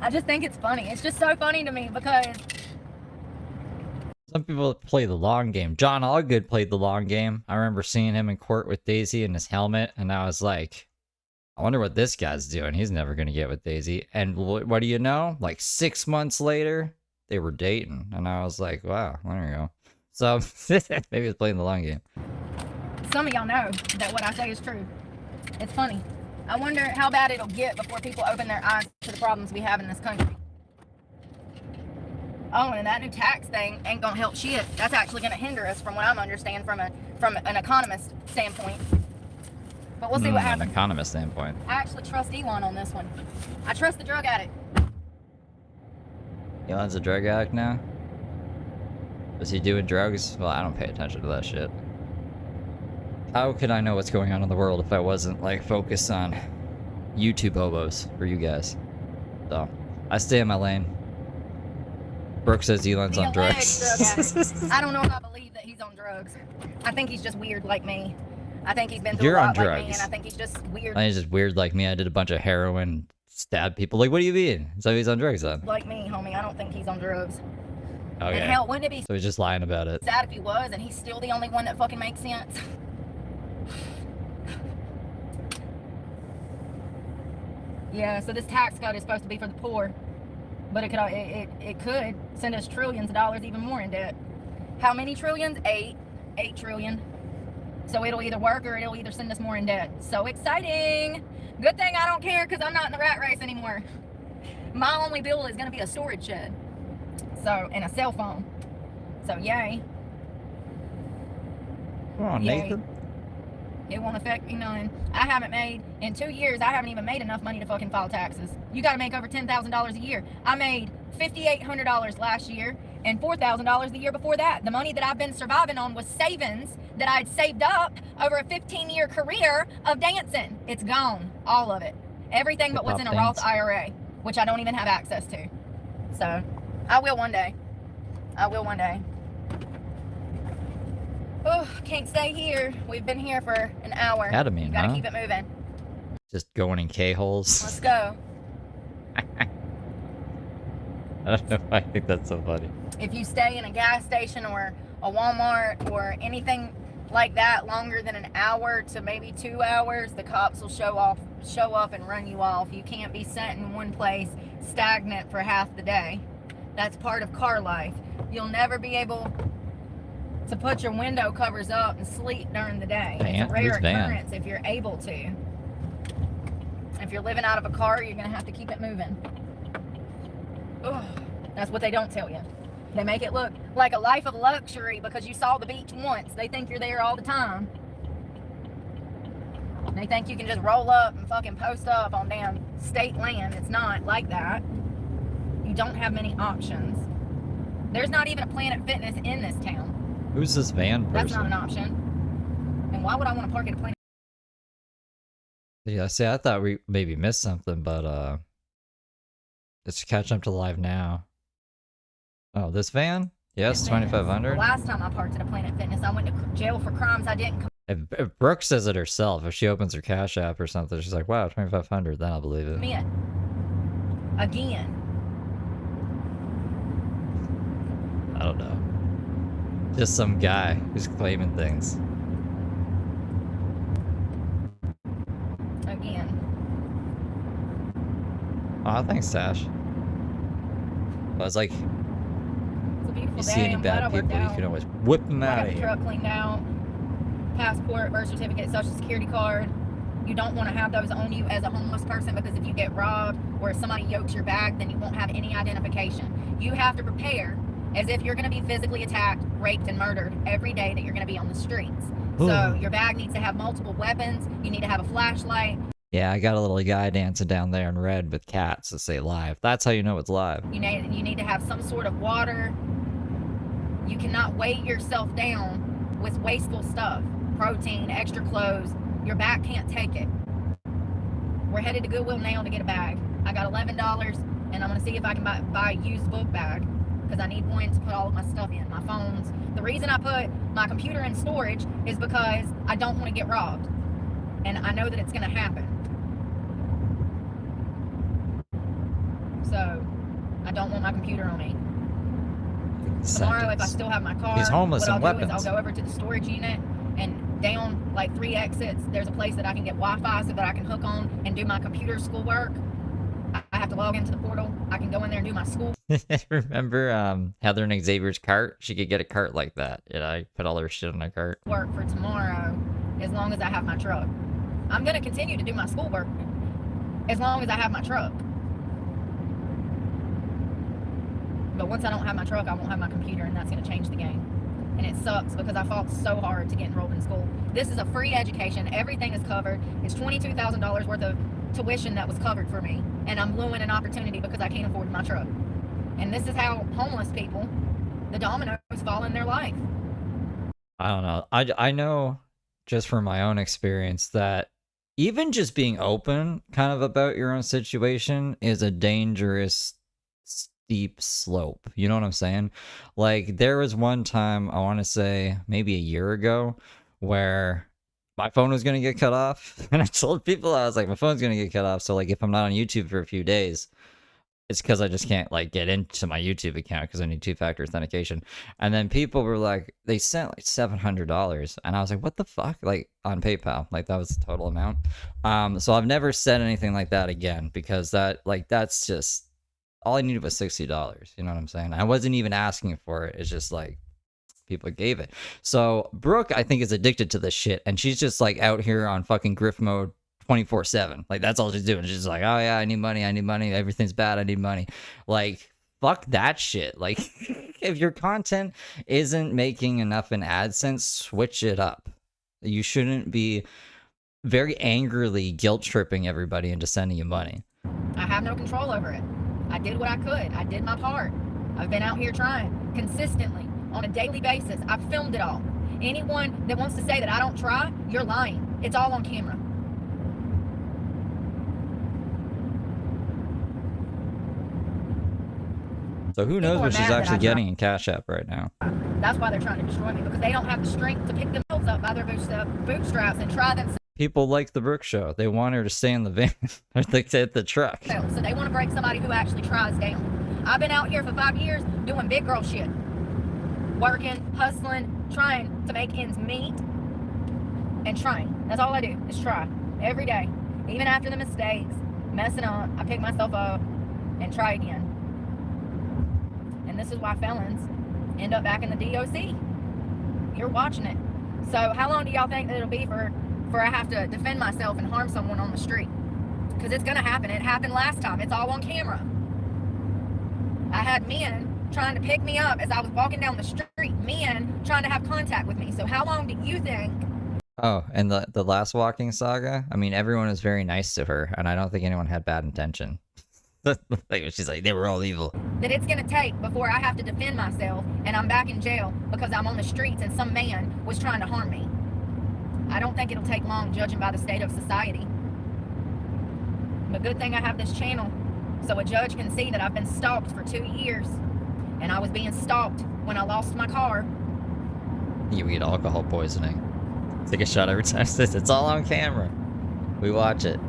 [SPEAKER 2] I just think it's funny. It's just so funny to me because
[SPEAKER 1] Some people play the long game. John Allgood played the long game. I remember seeing him in court with Daisy in his helmet, and I was like, I wonder what this guy's doing. He's never going to get with Daisy. And what do you know? Like 6 months later, they were dating. And I was like, wow, there you go. So maybe he's playing the long game.
[SPEAKER 2] some of y'all know that what I say is true. It's funny. I wonder how bad it'll get before people open their eyes to the problems we have in this country. Oh, and that new tax thing ain't gonna help shit. That's actually gonna hinder us, from what I'm understanding from an economist standpoint. But we'll see what happens.
[SPEAKER 1] An economist standpoint.
[SPEAKER 2] I actually trust Elon on this one. I trust the drug addict.
[SPEAKER 1] Elon's a drug addict now? Was he doing drugs? Well, I don't pay attention to that shit. How could I know what's going on in the world if I wasn't, like, focused on YouTube hobos for you guys? So, I stay in my lane. Brooke says Elon's on drugs.
[SPEAKER 2] I don't know if I believe that he's on drugs. I think he's just weird like me. I think he's been through
[SPEAKER 1] You're
[SPEAKER 2] a
[SPEAKER 1] on
[SPEAKER 2] lot like me,
[SPEAKER 1] drugs.
[SPEAKER 2] and I think he's just weird
[SPEAKER 1] I think he's just weird like me. I did a bunch of heroin, stabbed people. Like, what do you mean? So he's on drugs then?
[SPEAKER 2] like me, homie. I don't think he's on drugs.
[SPEAKER 1] Okay.
[SPEAKER 2] And hell, wouldn't it be
[SPEAKER 1] So he's just lying about it.
[SPEAKER 2] sad if he was, and he's still the only one that fucking makes sense? Yeah, so this tax cut is supposed to be for the poor, but it could send us trillions of dollars even more in debt. How many trillions? 8 trillion. So it'll either work or it'll either send us more in debt. So exciting. Good thing I don't care, because I'm not in the rat race anymore. My only bill is going to be a storage shed. So, and a cell phone. So yay.
[SPEAKER 1] Come on,
[SPEAKER 2] Yay.
[SPEAKER 1] Nathan.
[SPEAKER 2] It won't affect me none. I haven't made, in 2 years, I haven't even made enough money to fucking file taxes. You got to make over $10,000 a year. I made $5,800 last year and $4,000 the year before that. The money that I've been surviving on was savings that I'd saved up over a 15-year career of dancing. It's gone, all of it. Everything but what's in a Roth IRA, which I don't even have access to. So, I will one day. I will one day. Oh, can't stay here. We've been here for an hour.
[SPEAKER 1] Ketamine,
[SPEAKER 2] Gotta
[SPEAKER 1] huh?
[SPEAKER 2] keep it moving.
[SPEAKER 1] Just going in K-holes.
[SPEAKER 2] Let's go.
[SPEAKER 1] I don't know why I think that's so funny.
[SPEAKER 2] If you stay in a gas station or a Walmart or anything like that longer than an hour to maybe 2 hours, the cops will show up and run you off. You can't be sat in one place stagnant for half the day. That's part of car life. You'll never be able to put your window covers up and sleep during the day. It's a rare occurrence if you're able to. If you're living out of a car, you're going to have to keep it moving. Ugh, that's what they don't tell you. They make it look like a life of luxury because you saw the beach once. They think you're there all the time. They think you can just roll up and fucking post up on damn state land. It's not like that. You don't have many options. There's not even a Planet Fitness in this town.
[SPEAKER 1] Who's this van person?
[SPEAKER 2] That's not an option. And why would I want to park at a Planet?
[SPEAKER 1] Yeah, see, I thought we maybe missed something, but let's catch up to live now. Oh, this van? Yes, 2,500.
[SPEAKER 2] The last time I parked at a Planet Fitness, I went to jail for crimes I didn't
[SPEAKER 1] If Brooke says it herself, if she opens her Cash App or something, she's like, wow, 2,500, then I'll believe it.
[SPEAKER 2] commit. Again.
[SPEAKER 1] I don't know. Just some guy who's claiming things.
[SPEAKER 2] Again.
[SPEAKER 1] Oh, thanks, Sash. I was like,
[SPEAKER 2] It's a beautiful
[SPEAKER 1] you
[SPEAKER 2] day.
[SPEAKER 1] see any
[SPEAKER 2] I'm glad I
[SPEAKER 1] bad
[SPEAKER 2] worked
[SPEAKER 1] people, you
[SPEAKER 2] out.
[SPEAKER 1] can always whip them
[SPEAKER 2] I
[SPEAKER 1] out
[SPEAKER 2] got
[SPEAKER 1] of
[SPEAKER 2] the
[SPEAKER 1] here.
[SPEAKER 2] truck cleaned out. Passport, birth certificate, social security card. You don't want to have those on you as a homeless person, because if you get robbed or if somebody yokes your bag, then you won't have any identification. You have to prepare as if you're going to be physically attacked, raped, and murdered every day that you're going to be on the streets. So your bag needs to have multiple weapons. You need to have a flashlight.
[SPEAKER 1] Yeah, I got a little guy dancing down there in red with cats that say live. That's how you know it's live.
[SPEAKER 2] You need to have some sort of water. You cannot weight yourself down with wasteful stuff. Protein, extra clothes. Your back can't take it. We're headed to Goodwill now to get a bag. I got $11, and I'm going to see if I can buy a used book bag, because I need one to put all of my stuff in, my phones. The reason I put my computer in storage is because I don't want to get robbed. And I know that it's going to happen. So, I don't want my computer on me. Tomorrow, if I still have my car,
[SPEAKER 1] he's homeless
[SPEAKER 2] what
[SPEAKER 1] and
[SPEAKER 2] I'll
[SPEAKER 1] weapons.
[SPEAKER 2] do is I'll go over to the storage unit, and down like 3 exits, there's a place that I can get Wi-Fi so that I can hook on and do my computer schoolwork. I have to log into the portal. I can go in there and do my school.
[SPEAKER 1] Remember Heather and Xavier's cart? She could get a cart like that. I put all her shit on a cart.
[SPEAKER 2] Work for tomorrow, as long as I have my truck. I'm going to continue to do my schoolwork as long as I have my truck. But once I don't have my truck, I won't have my computer, and that's going to change the game. And it sucks because I fought so hard to get enrolled in school. This is a free education. Everything is covered. It's $22,000 worth of tuition that was covered for me. And I'm blowing an opportunity because I can't afford my truck. And this is how homeless people, the dominoes fall in their life.
[SPEAKER 1] I don't know. I know just from my own experience that even just being open kind of about your own situation is a dangerous steep slope. You know what I'm saying? Like, there was one time, I want to say maybe a year ago, where my phone was going to get cut off. And I told people, I was like, my phone's going to get cut off. So like, if I'm not on YouTube for a few days, it's because I just can't like get into my YouTube account because I need 2-factor authentication. And then people were like, they sent like $700, and I was like, what the fuck? Like, on PayPal, like that was the total amount. So I've never said anything like that again, because that's just, all I needed was $60. You know what I'm saying? I wasn't even asking for it. It's just like, people gave it. So Brooke, I think, is addicted to this shit, and she's just like out here on fucking grift mode 24/7. Like, that's all she's doing. She's just like, oh yeah, I need money. Everything's bad. I need money. Like, fuck that shit. Like, if your content isn't making enough in AdSense, switch it up. You shouldn't be very angrily guilt tripping everybody into sending you money.
[SPEAKER 2] I have no control over it. I did what I could. I did my part. I've been out here trying consistently on a daily basis. I've filmed it all. Anyone that wants to say that I don't try, you're lying. It's all on camera.
[SPEAKER 1] So who knows
[SPEAKER 2] People are
[SPEAKER 1] what she's
[SPEAKER 2] mad that
[SPEAKER 1] actually
[SPEAKER 2] I
[SPEAKER 1] getting in Cash App right now.
[SPEAKER 2] That's why they're trying to destroy me, because they don't have the strength to pick themselves up by their bootstraps and try themselves.
[SPEAKER 1] People like the Brooke Show. They want her to stay in the van or like at the truck.
[SPEAKER 2] So they want to break somebody who actually tries down. I've been out here for 5 years doing big girl shit. Working, hustling, trying to make ends meet. And trying. That's all I do, is try. Every day. Even after the mistakes, messing up, I pick myself up and try again. And this is why felons end up back in the DOC. You're watching it. So how long do y'all think that it'll be for I have to defend myself and harm someone on the street? Because it's going to happen. It happened last time. It's all on camera. I had men trying to pick me up as I was walking down the street. Men trying to have contact with me. So how long do you think?
[SPEAKER 1] Oh, and the last walking saga? I mean, everyone was very nice to her, and I don't think anyone had bad intention. Like, she's like, they were all evil.
[SPEAKER 2] That it's going to take before I have to defend myself and I'm back in jail because I'm on the streets and some man was trying to harm me. I don't think it'll take long, judging by the state of society. But good thing I have this channel so a judge can see that I've been stalked for 2 years. And I was being stalked when I lost my car.
[SPEAKER 1] You eat alcohol poisoning. Take a shot every time. It's all on camera. We watch it.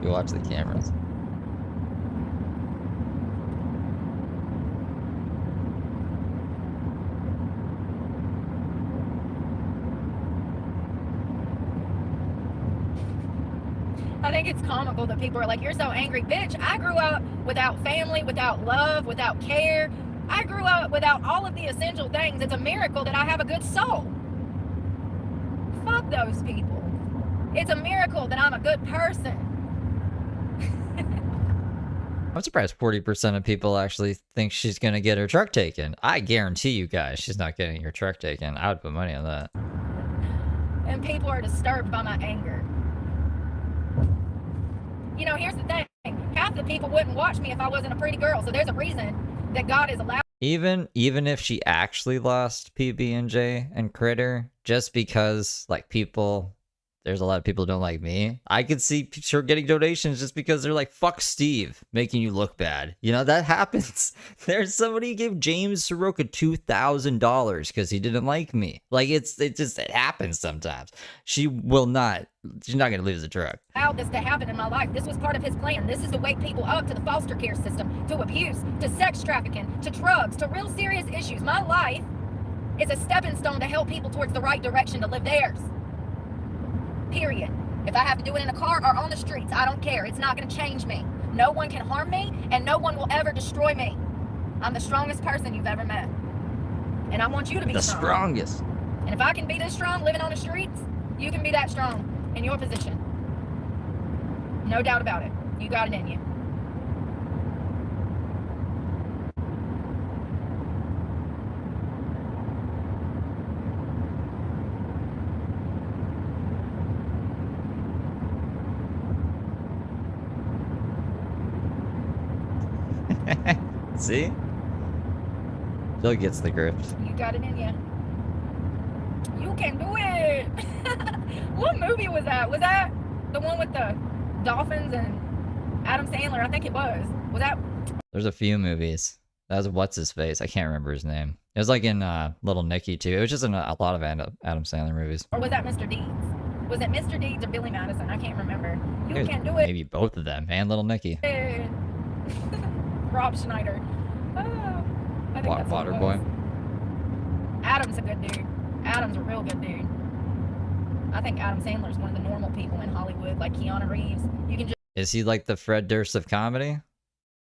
[SPEAKER 1] We watch the cameras.
[SPEAKER 2] I think it's comical that people are like, you're so angry. Bitch, I grew up without family, without love, without care. I grew up without all of the essential things. It's a miracle that I have a good soul. Fuck those people. It's a miracle that I'm a good person.
[SPEAKER 1] I'm surprised 40% of people actually think she's going to get her truck taken. I guarantee you guys she's not getting her truck taken. I would put money on that.
[SPEAKER 2] and people are disturbed by my anger. You know, here's the thing. Half the people wouldn't watch me if I wasn't a pretty girl. So there's a reason that God is allowed.
[SPEAKER 1] Even if she actually lost PB&J and Critter, just because like people, there's a lot of people who don't like me. I could see her getting donations just because they're like, fuck Steve, making you look bad. You know, that happens. There's somebody who gave James Soroka $2,000 because he didn't like me. Like it happens sometimes. She's not gonna lose the truck.
[SPEAKER 2] Allowed this to happen in my life. This was part of his plan. This is to wake people up to the foster care system, to abuse, to sex trafficking, to drugs, to real serious issues. My life is a stepping stone to help people towards the right direction to live theirs. Period. If I have to do it in a car or on the streets, I don't care. It's not going to change me. No one can harm me, and no one will ever destroy me. I'm the strongest person you've ever met. And I want you to be
[SPEAKER 1] The
[SPEAKER 2] strong.
[SPEAKER 1] strongest.
[SPEAKER 2] And if I can be this strong living on the streets, you can be that strong in your position. No doubt about it. You got it in you.
[SPEAKER 1] See? Jill gets the grift.
[SPEAKER 2] You got it in you. You can do it. What movie was that? Was that the one with the dolphins and Adam Sandler? I think it was. Was that?
[SPEAKER 1] There's a few movies. That was what's his face. I can't remember his name. It was like in Little Nicky too. It was just in a lot of Adam Sandler movies.
[SPEAKER 2] Or was that Mr. Deeds? Was it Mr. Deeds or Billy Madison? I can't remember. You can do it.
[SPEAKER 1] Maybe both of them and Little Nicky.
[SPEAKER 2] Rob Schneider. Oh, I think that's what it
[SPEAKER 1] Waterboy.
[SPEAKER 2] was. Adam's a good dude. Adam's a real good dude. I think Adam Sandler's one of the normal people in Hollywood, like Keanu Reeves. You can just
[SPEAKER 1] Is he like the Fred Durst of comedy?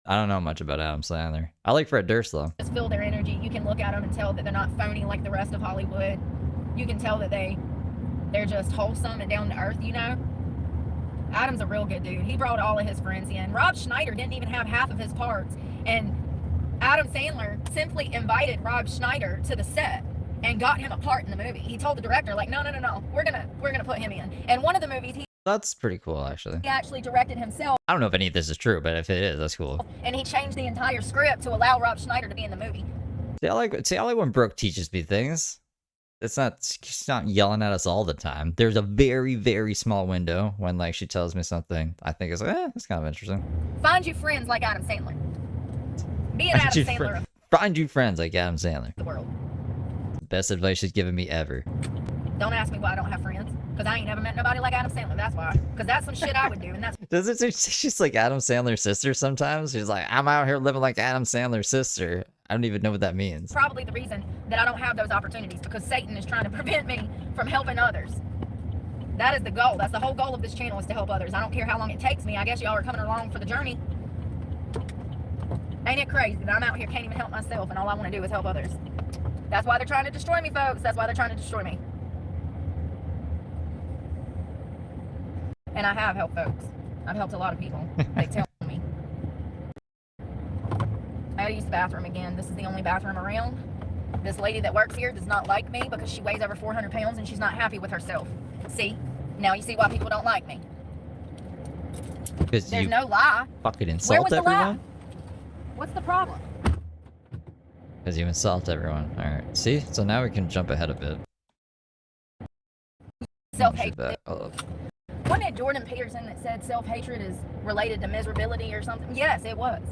[SPEAKER 1] I don't know much about Adam Sandler. I like Fred Durst though.
[SPEAKER 2] feel their energy. You can look at them and tell that they're not phony like the rest of Hollywood. You can tell that they're just wholesome and down to earth, you know? Adam's a real good dude. He brought all of his friends in. Rob Schneider didn't even have half of his parts. And Adam Sandler simply invited Rob Schneider to the set and got him a part in the movie. He told the director, like, no, we're gonna put him in. And one of the movies,
[SPEAKER 1] That's pretty cool, actually.
[SPEAKER 2] he actually directed himself.
[SPEAKER 1] I don't know if any of this is true, but if it is, that's cool.
[SPEAKER 2] And he changed the entire script to allow Rob Schneider to be in the movie.
[SPEAKER 1] See, I like when Brooke teaches me things. She's not yelling at us all the time. There's a very, very small window when like she tells me something. I think it's like, it's kind of interesting.
[SPEAKER 2] Find you friends like Adam Sandler. Be an Adam Sandler of
[SPEAKER 1] Find you friends like Adam Sandler.
[SPEAKER 2] the world.
[SPEAKER 1] Best advice she's given me ever.
[SPEAKER 2] Don't ask me why I don't have friends, because I ain't never met nobody like Adam Sandler. That's why. Because that's some shit I would do, and that's
[SPEAKER 1] Does it say she's like Adam Sandler's sister sometimes? She's like, I'm out here living like Adam Sandler's sister. I don't even know what that means.
[SPEAKER 2] probably the reason that I don't have those opportunities, because Satan is trying to prevent me from helping others. That is the goal. That's the whole goal of this channel, is to help others. I don't care how long it takes me. I guess y'all are coming along for the journey. Ain't it crazy that I'm out here, can't even help myself, and all I want to do is help others? That's why they're trying to destroy me, folks. That's why they're trying to destroy me. And I have helped folks. I've helped a lot of people. They tell me. I gotta use the bathroom again. This is the only bathroom around. This lady that works here does not like me because she weighs over 400 pounds and she's not happy with herself. See? Now you see why people don't like me.
[SPEAKER 1] Because
[SPEAKER 2] There's
[SPEAKER 1] you
[SPEAKER 2] no lie.
[SPEAKER 1] fucking
[SPEAKER 2] Where
[SPEAKER 1] insult
[SPEAKER 2] was the lie?
[SPEAKER 1] everyone?
[SPEAKER 2] What's the problem?
[SPEAKER 1] Because you insult everyone. Alright, see? So now we can jump ahead a bit.
[SPEAKER 2] Self-hatred.
[SPEAKER 1] Oh,
[SPEAKER 2] Wasn't it Jordan Peterson that said self-hatred is related to miserability or something? Yes, it was.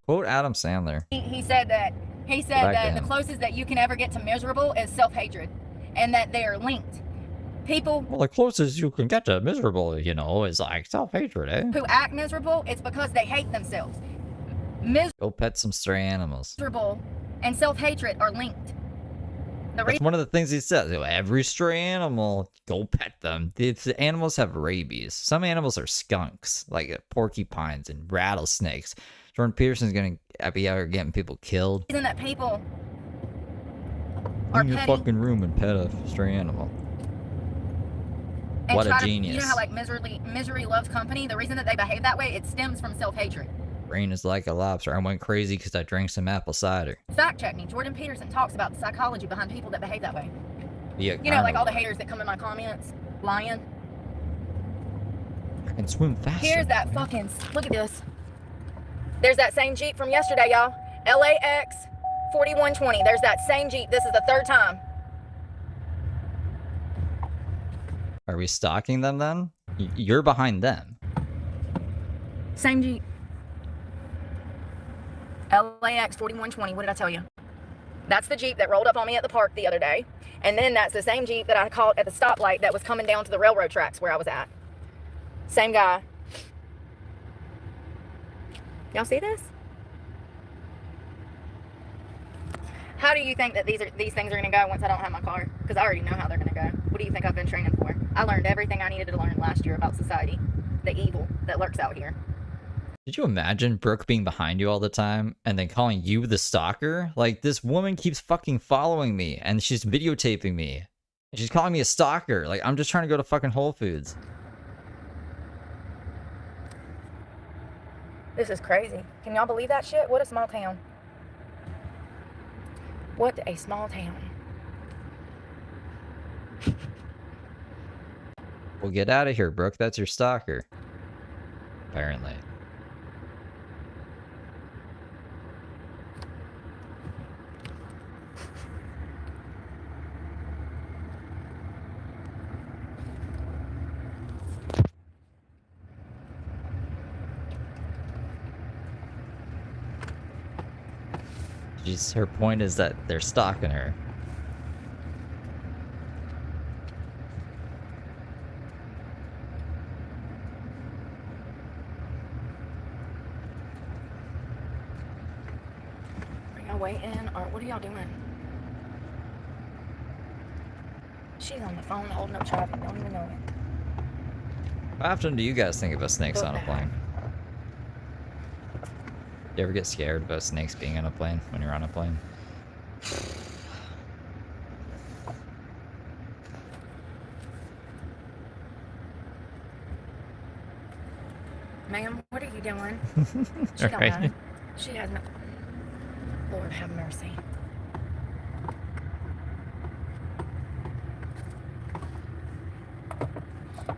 [SPEAKER 1] quote Adam Sandler.
[SPEAKER 2] He said that the closest that you can ever get to miserable is self-hatred, and that they are linked. People
[SPEAKER 1] Well, the closest you can get to miserable, is like self-hatred, eh?
[SPEAKER 2] who act miserable, it's because they hate themselves.
[SPEAKER 1] Go pet some stray animals.
[SPEAKER 2] Miserable and self-hatred are linked. The
[SPEAKER 1] That's one of the things he says. Every stray animal, go pet them. The animals have rabies. Some animals are skunks, like porcupines and rattlesnakes. Jordan Peterson's gonna be out here getting people killed.
[SPEAKER 2] reason that people are
[SPEAKER 1] In your
[SPEAKER 2] petty
[SPEAKER 1] fucking room and pet a stray animal.
[SPEAKER 2] and
[SPEAKER 1] What a
[SPEAKER 2] try to,
[SPEAKER 1] genius.
[SPEAKER 2] you know how like misery loves company? The reason that they behave that way, it stems from self-hatred.
[SPEAKER 1] Brain is like a lobster. I went crazy because I drank some apple cider.
[SPEAKER 2] Fact check me. Jordan Peterson talks about the psychology behind people that behave that way.
[SPEAKER 1] Be a
[SPEAKER 2] You know, like all the
[SPEAKER 1] carnivore.
[SPEAKER 2] haters that come in my comments, lying.
[SPEAKER 1] I can swim faster.
[SPEAKER 2] Here's
[SPEAKER 1] than
[SPEAKER 2] that
[SPEAKER 1] you.
[SPEAKER 2] fucking, look at this. There's that same Jeep from yesterday, y'all. LAX 4120. There's that same Jeep. This is the third time.
[SPEAKER 1] Are we stalking them then? You're behind them.
[SPEAKER 2] Same Jeep. LAX 4120. What did I tell you? That's the Jeep that rolled up on me at the park the other day. And then that's the same Jeep that I caught at the stoplight that was coming down to the railroad tracks where I was at. Same guy. Y'all see this? How do you think that these things are going to go once I don't have my car? Because I already know how they're going to go. What do you think I've been training for? I learned everything I needed to learn last year about society. The evil that lurks out here.
[SPEAKER 1] Did you imagine Brooke being behind you all the time and then calling you the stalker? Like, this woman keeps fucking following me and she's videotaping me. And she's calling me a stalker. Like, I'm just trying to go to fucking Whole Foods.
[SPEAKER 2] This is crazy. Can y'all believe that shit? What a small town. What a small town.
[SPEAKER 1] Well, get out of here, Brooke. That's your stalker. Apparently. Her point is that they're stalking her.
[SPEAKER 2] Are y'all waiting or what are y'all doing? She's on the phone holding up traffic, don't even know it.
[SPEAKER 1] How often do you guys think about snakes on a plane? You ever get scared about snakes being on a plane when you're on a plane?
[SPEAKER 2] Ma'am, what are you doing? She don't
[SPEAKER 1] Alright.
[SPEAKER 2] know. She has no... Lord have mercy.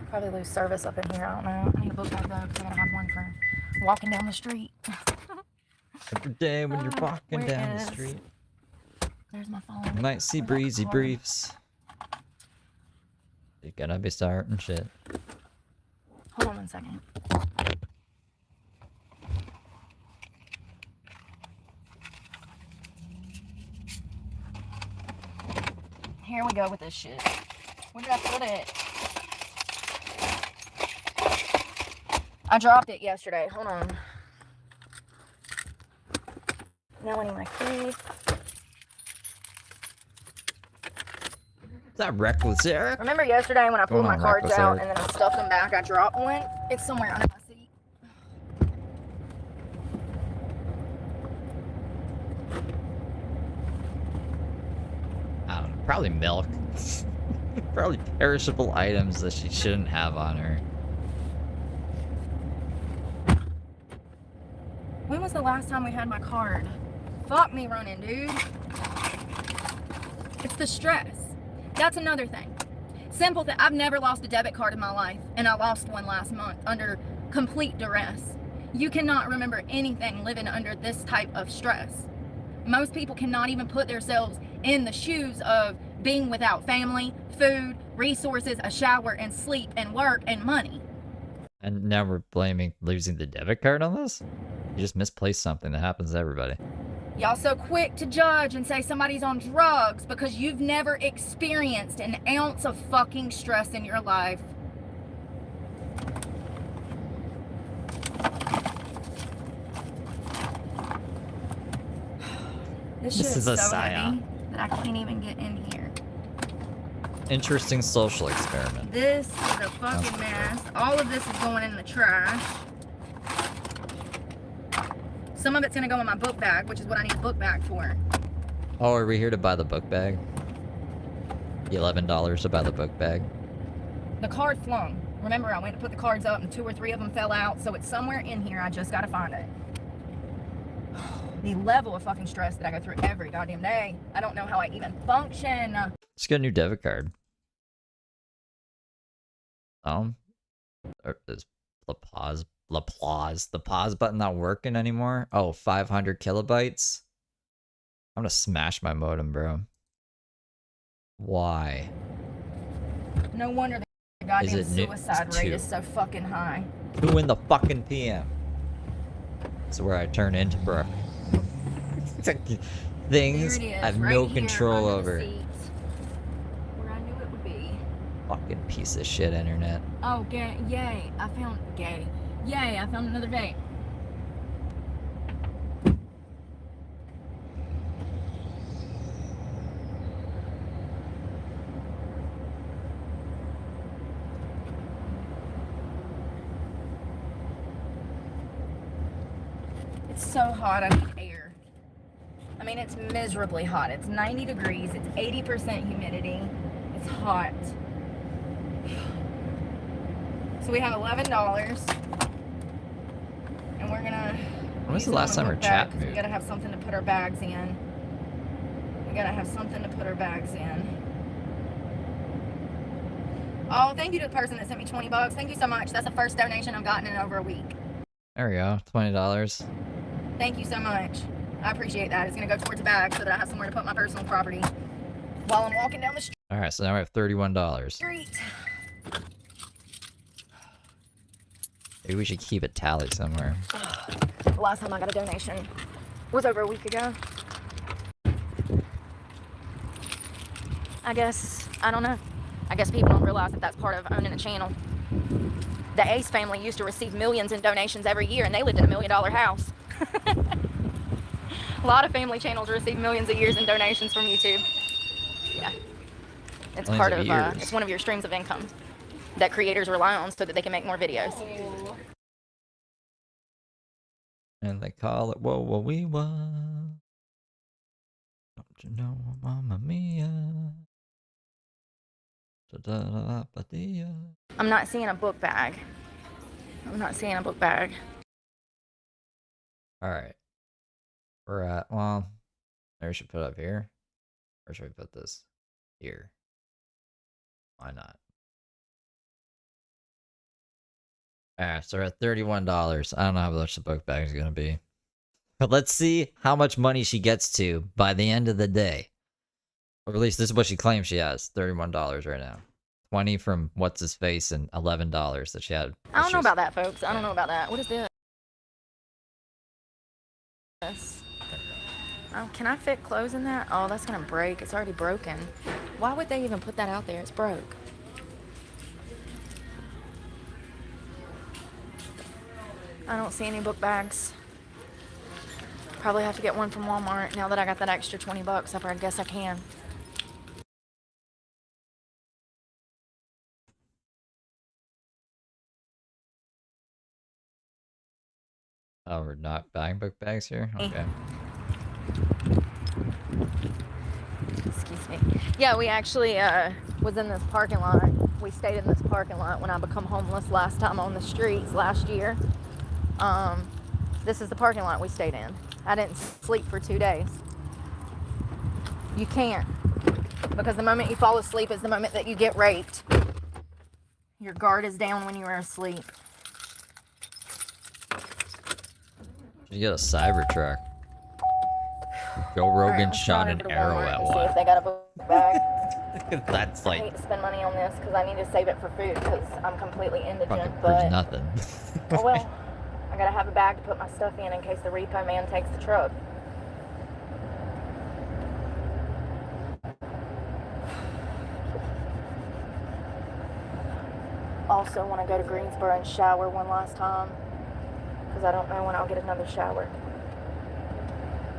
[SPEAKER 2] Probably lose service up in here, I don't know. I need a book bag though, because I gotta have one for walking down the street.
[SPEAKER 1] Every day when you're walking
[SPEAKER 2] Where
[SPEAKER 1] down the
[SPEAKER 2] is-
[SPEAKER 1] street.
[SPEAKER 2] There's my phone.
[SPEAKER 1] You might see
[SPEAKER 2] Where's that
[SPEAKER 1] breezy
[SPEAKER 2] car?
[SPEAKER 1] briefs. You gotta be starting shit.
[SPEAKER 2] Hold on one second. Here we go with this shit. Where did I put it? I dropped it yesterday. Hold on. Now I need my key.
[SPEAKER 1] Is that reckless, Eric?
[SPEAKER 2] Remember yesterday when I pulled
[SPEAKER 1] Going
[SPEAKER 2] my
[SPEAKER 1] on,
[SPEAKER 2] cards
[SPEAKER 1] reckless
[SPEAKER 2] out
[SPEAKER 1] Eric.
[SPEAKER 2] and then I stuffed them back? I dropped one. It's somewhere under my seat.
[SPEAKER 1] I don't know. Probably milk. Probably perishable items that she shouldn't have on her.
[SPEAKER 2] When was the last time we had my card? Fuck me running, dude. It's the stress. That's another thing. Simple thing. I've never lost a debit card in my life, and I lost one last month under complete duress. You cannot remember anything living under this type of stress. Most people cannot even put themselves in the shoes of being without family, food, resources, a shower, and sleep, and work, and money.
[SPEAKER 1] And now we're blaming losing the debit card on this? You just misplaced something that happens to everybody.
[SPEAKER 2] Y'all so quick to judge and say somebody's on drugs because you've never experienced an ounce of fucking stress in your life. This shit
[SPEAKER 1] This
[SPEAKER 2] is
[SPEAKER 1] is a
[SPEAKER 2] so
[SPEAKER 1] psyop.
[SPEAKER 2] heavy that I can't even get in here.
[SPEAKER 1] Interesting social experiment.
[SPEAKER 2] This is a fucking mess. All of this is going in the trash. Some of it's gonna go in my book bag, which is what I need a book bag for.
[SPEAKER 1] Oh, are we here to buy the book bag? The $11 to buy the book bag.
[SPEAKER 2] The card flung. Remember, I went to put the cards up and 2 or 3 of them fell out, so it's somewhere in here. I just gotta find it. The level of fucking stress that I go through every goddamn day. I don't know how I even function.
[SPEAKER 1] Just get a new debit card. Is the pause button not working anymore? Oh, 500 kilobytes? I'm gonna smash my modem, bro. Why?
[SPEAKER 2] No wonder the goddamn
[SPEAKER 1] Is it
[SPEAKER 2] suicide rate
[SPEAKER 1] 2?
[SPEAKER 2] is so fucking high.
[SPEAKER 1] 2 in the fucking PM. This is where I turn into Brooke. Things
[SPEAKER 2] There it is,
[SPEAKER 1] I have
[SPEAKER 2] right
[SPEAKER 1] no
[SPEAKER 2] here
[SPEAKER 1] control
[SPEAKER 2] under the
[SPEAKER 1] over.
[SPEAKER 2] seat, where I knew it would be.
[SPEAKER 1] Fucking piece of shit internet.
[SPEAKER 2] Oh, gay! Yay! I found gay. Yay! I found another vape. It's so hot. I need air. I mean, it's miserably hot. It's 90 degrees. It's 80% humidity. It's hot. So we have $11, and we're gonna.
[SPEAKER 1] When was
[SPEAKER 2] use
[SPEAKER 1] the
[SPEAKER 2] it
[SPEAKER 1] last
[SPEAKER 2] on
[SPEAKER 1] time
[SPEAKER 2] a
[SPEAKER 1] our
[SPEAKER 2] book
[SPEAKER 1] chat
[SPEAKER 2] bag 'cause We
[SPEAKER 1] moved?
[SPEAKER 2] gotta have something to put our bags in. We gotta have something to put our bags in. Oh, thank you to the person that sent me $20. Thank you so much. That's the first donation I've gotten in over a week.
[SPEAKER 1] There we go, $20.
[SPEAKER 2] Thank you so much. I appreciate that. It's gonna go towards a bag so that I have somewhere to put my personal property while I'm walking down the
[SPEAKER 1] Alright, so now we have $31.
[SPEAKER 2] street.
[SPEAKER 1] Maybe we should keep it tallied somewhere.
[SPEAKER 2] The last time I got a donation was over a week ago. I guess, I don't know. I guess people don't realize that that's part of owning a channel. The Ace family used to receive millions in donations every year, and they lived in $1 million house. A lot of family channels receive millions of years in donations from YouTube. Yeah. It's
[SPEAKER 1] Millions
[SPEAKER 2] part
[SPEAKER 1] of
[SPEAKER 2] of,
[SPEAKER 1] years.
[SPEAKER 2] it's one of your streams of income that creators rely on so that they can make more videos.
[SPEAKER 1] And they call it Whoa Whoa Wee Wah. Don't you know, Mamma Mia? Da-da-da-da-ba-dee-ya.
[SPEAKER 2] I'm not seeing a book bag. I'm not seeing a book bag.
[SPEAKER 1] Alright. We're at, well, maybe we should put it up here. Or should we put this here? Why not? Alright, so we're at $31. I don't know how much the book bag is going to be. But let's see how much money she gets to by the end of the day. Or at least this is what she claims she has. $31 right now. 20 from what's his face and $11 that she had.
[SPEAKER 2] I don't know about that, folks. I don't know about that. What is this? Oh, can I fit clothes in that? Oh, that's gonna break. It's already broken. Why would they even put that out there? It's broke. I don't see any book bags. Probably have to get one from Walmart. Now that I got that extra $20, I guess I can.
[SPEAKER 1] Oh, we're not buying book bags here? Okay.
[SPEAKER 2] Excuse me. Yeah, we actually was in this parking lot. We stayed in this parking lot when I become homeless last time on the streets last year. This is the parking lot we stayed in. I didn't sleep for 2 days. You can't. Because the moment you fall asleep is the moment that you get raped. Your guard is down when you are asleep.
[SPEAKER 1] You get a Cybertruck. Joe Rogan
[SPEAKER 2] Alright,
[SPEAKER 1] shot an arrow at
[SPEAKER 2] See if
[SPEAKER 1] one.
[SPEAKER 2] they got a book bag.
[SPEAKER 1] That's
[SPEAKER 2] I
[SPEAKER 1] like
[SPEAKER 2] hate to spend money on this because I need to save it for food because I'm completely indigent.
[SPEAKER 1] fucking
[SPEAKER 2] But
[SPEAKER 1] proves nothing.
[SPEAKER 2] oh well, I gotta have a bag to put my stuff in case the repo man takes the truck. Also want to go to Greensboro and shower one last time because I don't know when I'll get another shower.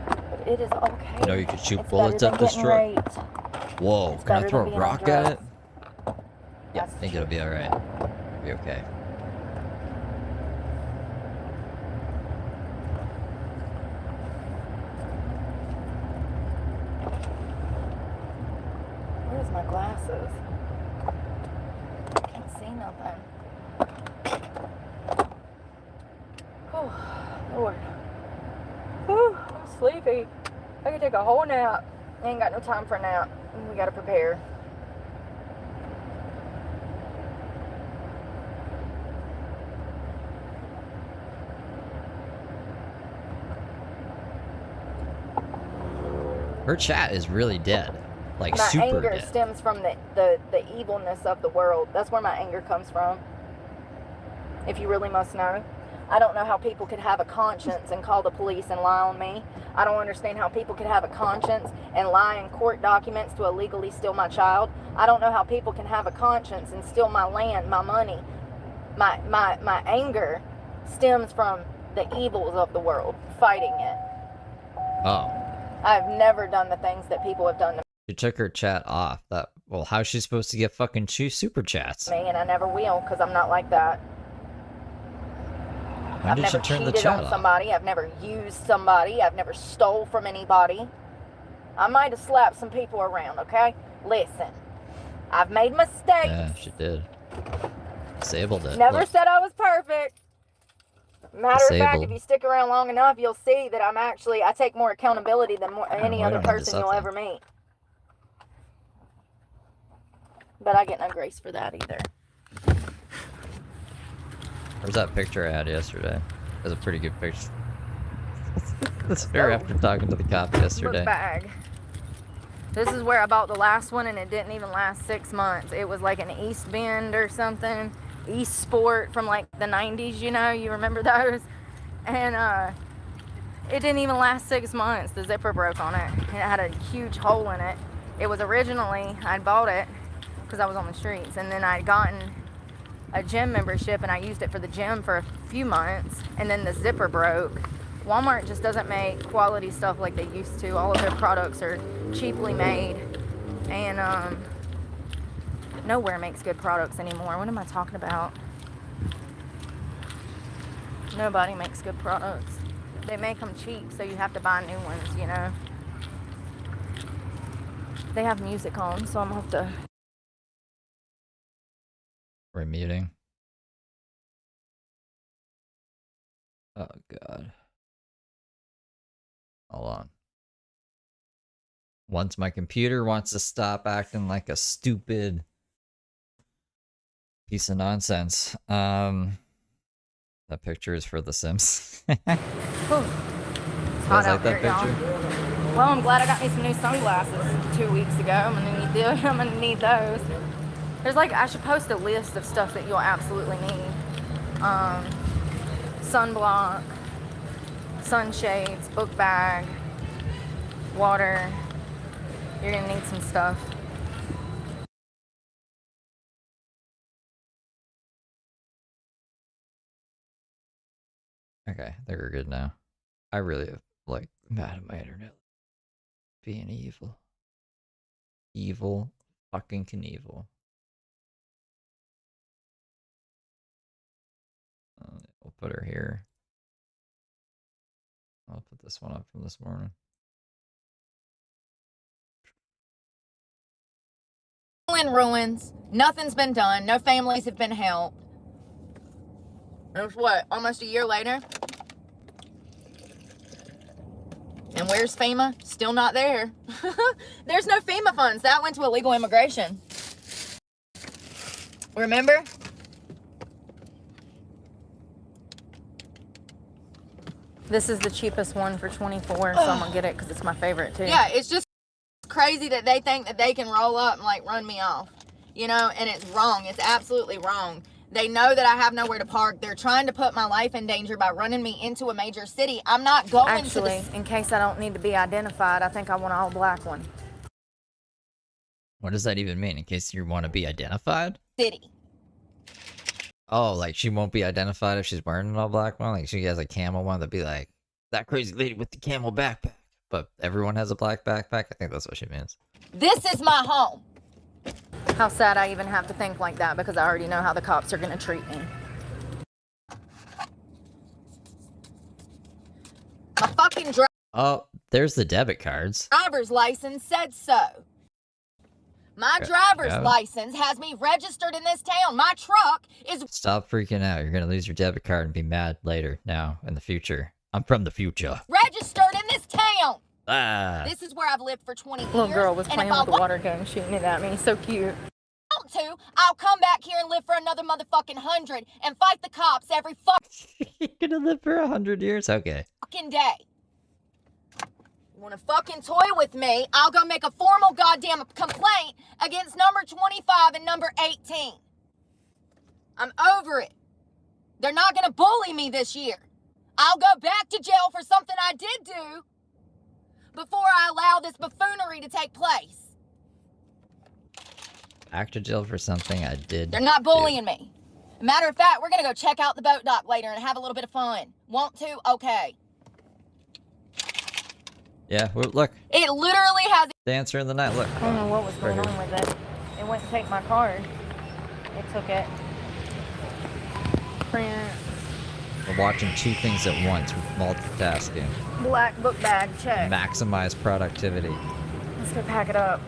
[SPEAKER 2] But it is okay.
[SPEAKER 1] You know you could shoot
[SPEAKER 2] It's
[SPEAKER 1] bullets
[SPEAKER 2] better
[SPEAKER 1] at
[SPEAKER 2] than
[SPEAKER 1] this
[SPEAKER 2] getting
[SPEAKER 1] truck.
[SPEAKER 2] raped.
[SPEAKER 1] Whoa,
[SPEAKER 2] It's
[SPEAKER 1] can I
[SPEAKER 2] better
[SPEAKER 1] throw
[SPEAKER 2] than
[SPEAKER 1] a
[SPEAKER 2] being
[SPEAKER 1] rock at it?
[SPEAKER 2] undressed.
[SPEAKER 1] Yeah, I
[SPEAKER 2] That's
[SPEAKER 1] think
[SPEAKER 2] the
[SPEAKER 1] it'll be alright. It'll be okay.
[SPEAKER 2] Where's my glasses? I can't see nothing. Oh, Lord. Whew, I'm sleepy. I could take a whole nap. I ain't got no time for a nap. We gotta prepare.
[SPEAKER 1] Her chat is really dead. Like,
[SPEAKER 2] My
[SPEAKER 1] super
[SPEAKER 2] anger
[SPEAKER 1] dead.
[SPEAKER 2] stems from the evilness of the world. That's where my anger comes from. If you really must know. I don't know how people could have a conscience and call the police and lie on me. I don't understand how people could have a conscience and lie in court documents to illegally steal my child. I don't know how people can have a conscience and steal my land, my money. My anger stems from the evils of the world, fighting it.
[SPEAKER 1] Oh.
[SPEAKER 2] I've never done the things that people have done to
[SPEAKER 1] She took her chat off. Well, how's she supposed to get fucking super chats?
[SPEAKER 2] me, and I never will, because I'm not like that.
[SPEAKER 1] When
[SPEAKER 2] I've
[SPEAKER 1] did
[SPEAKER 2] never
[SPEAKER 1] she turn the
[SPEAKER 2] cheated
[SPEAKER 1] chat
[SPEAKER 2] on
[SPEAKER 1] off?
[SPEAKER 2] somebody. I've never used somebody. I've never stole from anybody. I might have slapped some people around, okay? Listen, I've made mistakes.
[SPEAKER 1] Yeah, she did. Disabled it.
[SPEAKER 2] Never
[SPEAKER 1] Look.
[SPEAKER 2] said I was perfect. Matter of fact,
[SPEAKER 1] Disabled.
[SPEAKER 2] if you stick around long enough, you'll see that I take more accountability than any
[SPEAKER 1] we
[SPEAKER 2] other
[SPEAKER 1] don't need this
[SPEAKER 2] person
[SPEAKER 1] up
[SPEAKER 2] you'll
[SPEAKER 1] then.
[SPEAKER 2] ever meet. But I get no grace for that either.
[SPEAKER 1] Where's that picture I had yesterday? It was a pretty good picture. That's her after talking to the cop yesterday.
[SPEAKER 2] Book bag. This is where I bought the last one, and it didn't even last 6 months. It was like an East Bend or something. East Sport from like the 90s, you know? You remember those? And it didn't even last 6 months. The zipper broke on it. And it had a huge hole in it. It was originally, I'd bought it because I was on the streets. And then I'd gotten a gym membership, and I used it for the gym for a few months. And then the zipper broke. Walmart just doesn't make quality stuff like they used to. All of their products are cheaply made, and nowhere makes good products anymore. What am I talking about? Nobody makes good products. They make them cheap, so you have to buy new ones, you know. They have music on, so I'm gonna have to...
[SPEAKER 1] We're muting. Oh, God. Hold on. Once my computer wants to stop acting like a stupid piece of nonsense. That picture is for The Sims.
[SPEAKER 2] It's
[SPEAKER 1] You
[SPEAKER 2] hot
[SPEAKER 1] guys
[SPEAKER 2] out
[SPEAKER 1] like that
[SPEAKER 2] there, y'all.
[SPEAKER 1] picture?
[SPEAKER 2] Well, I'm glad I got me some new sunglasses 2 weeks ago. I'm gonna need those. There's like, I should post a list of stuff that you'll absolutely need. Sunblock, sunshades, book bag, water. You're gonna need some stuff.
[SPEAKER 1] Okay, I think we're good now. I really have, like, mad at my internet. Being evil. Evil fucking Knievel. We'll put her here. I'll put this one up from this morning.
[SPEAKER 2] In ruins. Nothing's been done. No families have been helped. It was what, almost a year later? And where's FEMA? Still not there. There's no FEMA funds. That went to illegal immigration. Remember? This is the cheapest one for $24, so I'm gonna get it because it's my favorite too. Yeah, it's just crazy that they think that they can roll up and like run me off, you know, and it's wrong. It's absolutely wrong. They know that I have nowhere to park. They're trying to put my life in danger by running me into a major city. I'm not going
[SPEAKER 6] Actually, in case I don't need to be identified, I think I want an all black one.
[SPEAKER 1] What does that even mean? In case you want to be identified?
[SPEAKER 2] city.
[SPEAKER 1] Oh, like she won't be identified if she's wearing an all black one? Like she has a camel one that'd be like, that crazy lady with the camel backpack. But everyone has a black backpack? I think that's what she means.
[SPEAKER 2] This is my home.
[SPEAKER 6] How sad I even have to think like that because I already know how the cops are going to treat me.
[SPEAKER 2] My fucking
[SPEAKER 1] Oh, there's the debit cards.
[SPEAKER 2] driver's license said so. My driver's
[SPEAKER 1] yeah.
[SPEAKER 2] license has me registered in this town. My truck is
[SPEAKER 1] Stop freaking out. You're gonna lose your debit card and be mad later, now, in the future. I'm from the future.
[SPEAKER 2] registered in this town. This is where I've lived for 20 years.
[SPEAKER 6] Little girl was
[SPEAKER 2] and
[SPEAKER 6] playing
[SPEAKER 2] if I
[SPEAKER 6] with the water gun, shooting it at me. So cute.
[SPEAKER 2] want to, I'll come back here and live for another motherfucking 100 and fight the cops every
[SPEAKER 1] You're gonna live for 100 years? Okay.
[SPEAKER 2] fucking day. You wanna fucking toy with me, I'll go make a formal goddamn complaint against number 25 and number 18. I'm over it. They're not gonna bully me this year. I'll go back to jail for something I did do before I allow this buffoonery to take place.
[SPEAKER 1] Back to jail for something I did.
[SPEAKER 2] They're not bullying me. Matter of fact, we're gonna go check out the boat dock later and have a little bit of fun. Want to? Okay.
[SPEAKER 1] Yeah, well, look.
[SPEAKER 2] It literally has.
[SPEAKER 1] Dancer in the night. Look.
[SPEAKER 6] I don't know what was
[SPEAKER 1] Right
[SPEAKER 6] going
[SPEAKER 1] here.
[SPEAKER 6] on with it. It wouldn't take my card. It took it. Print.
[SPEAKER 1] We're watching two things at once. Multitasking.
[SPEAKER 6] Black book bag, check.
[SPEAKER 1] Maximize productivity.
[SPEAKER 6] Let's go pack it up.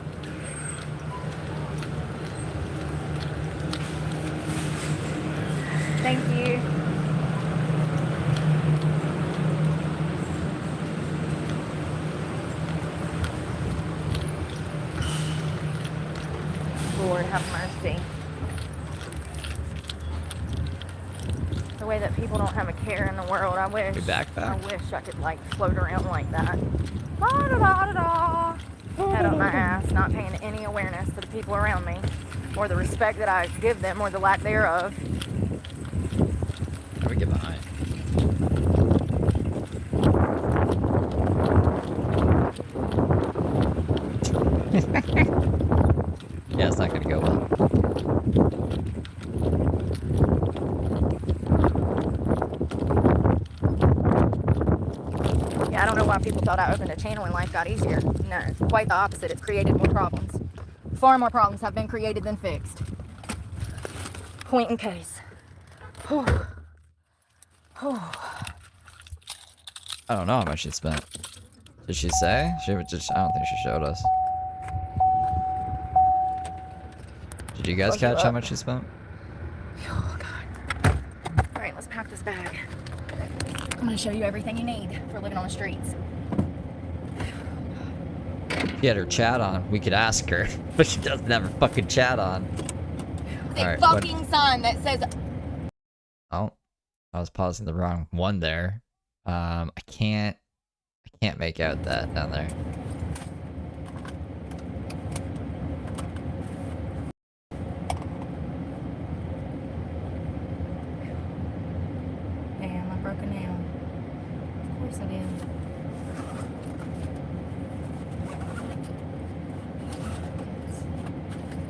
[SPEAKER 6] Thank you. Lord have mercy. The way that people don't have a care in the world, I wish.
[SPEAKER 1] We back.
[SPEAKER 6] I wish I could like float around like that. Da da da da da. Head up my ass, not paying any awareness to the people around me, or the respect that I give them, or the lack thereof.
[SPEAKER 1] How do we get behind? Yeah, it's not gonna go well.
[SPEAKER 6] Yeah, I don't know why people thought I opened a channel and life got easier. No, it's quite the opposite. It's created more problems. Far more problems have been created than fixed. Point in case. Whew. Whew.
[SPEAKER 1] I don't know how much she spent. Did she say? She would just. I don't think she showed us. Did you guys
[SPEAKER 6] Look you
[SPEAKER 1] catch how
[SPEAKER 6] up.
[SPEAKER 1] much she spent?
[SPEAKER 6] Oh, God. All right, let's pack this bag. I'm going to show you everything you need for living on the streets.
[SPEAKER 1] If you had her chat on, we could ask her, but she doesn't have her fucking chat on.
[SPEAKER 2] The
[SPEAKER 1] Alright, what-
[SPEAKER 2] fucking sign that says.
[SPEAKER 1] Oh, I was pausing the wrong one there. I can't make out that down there.
[SPEAKER 6] Damn, I broke a nail. Of course I did.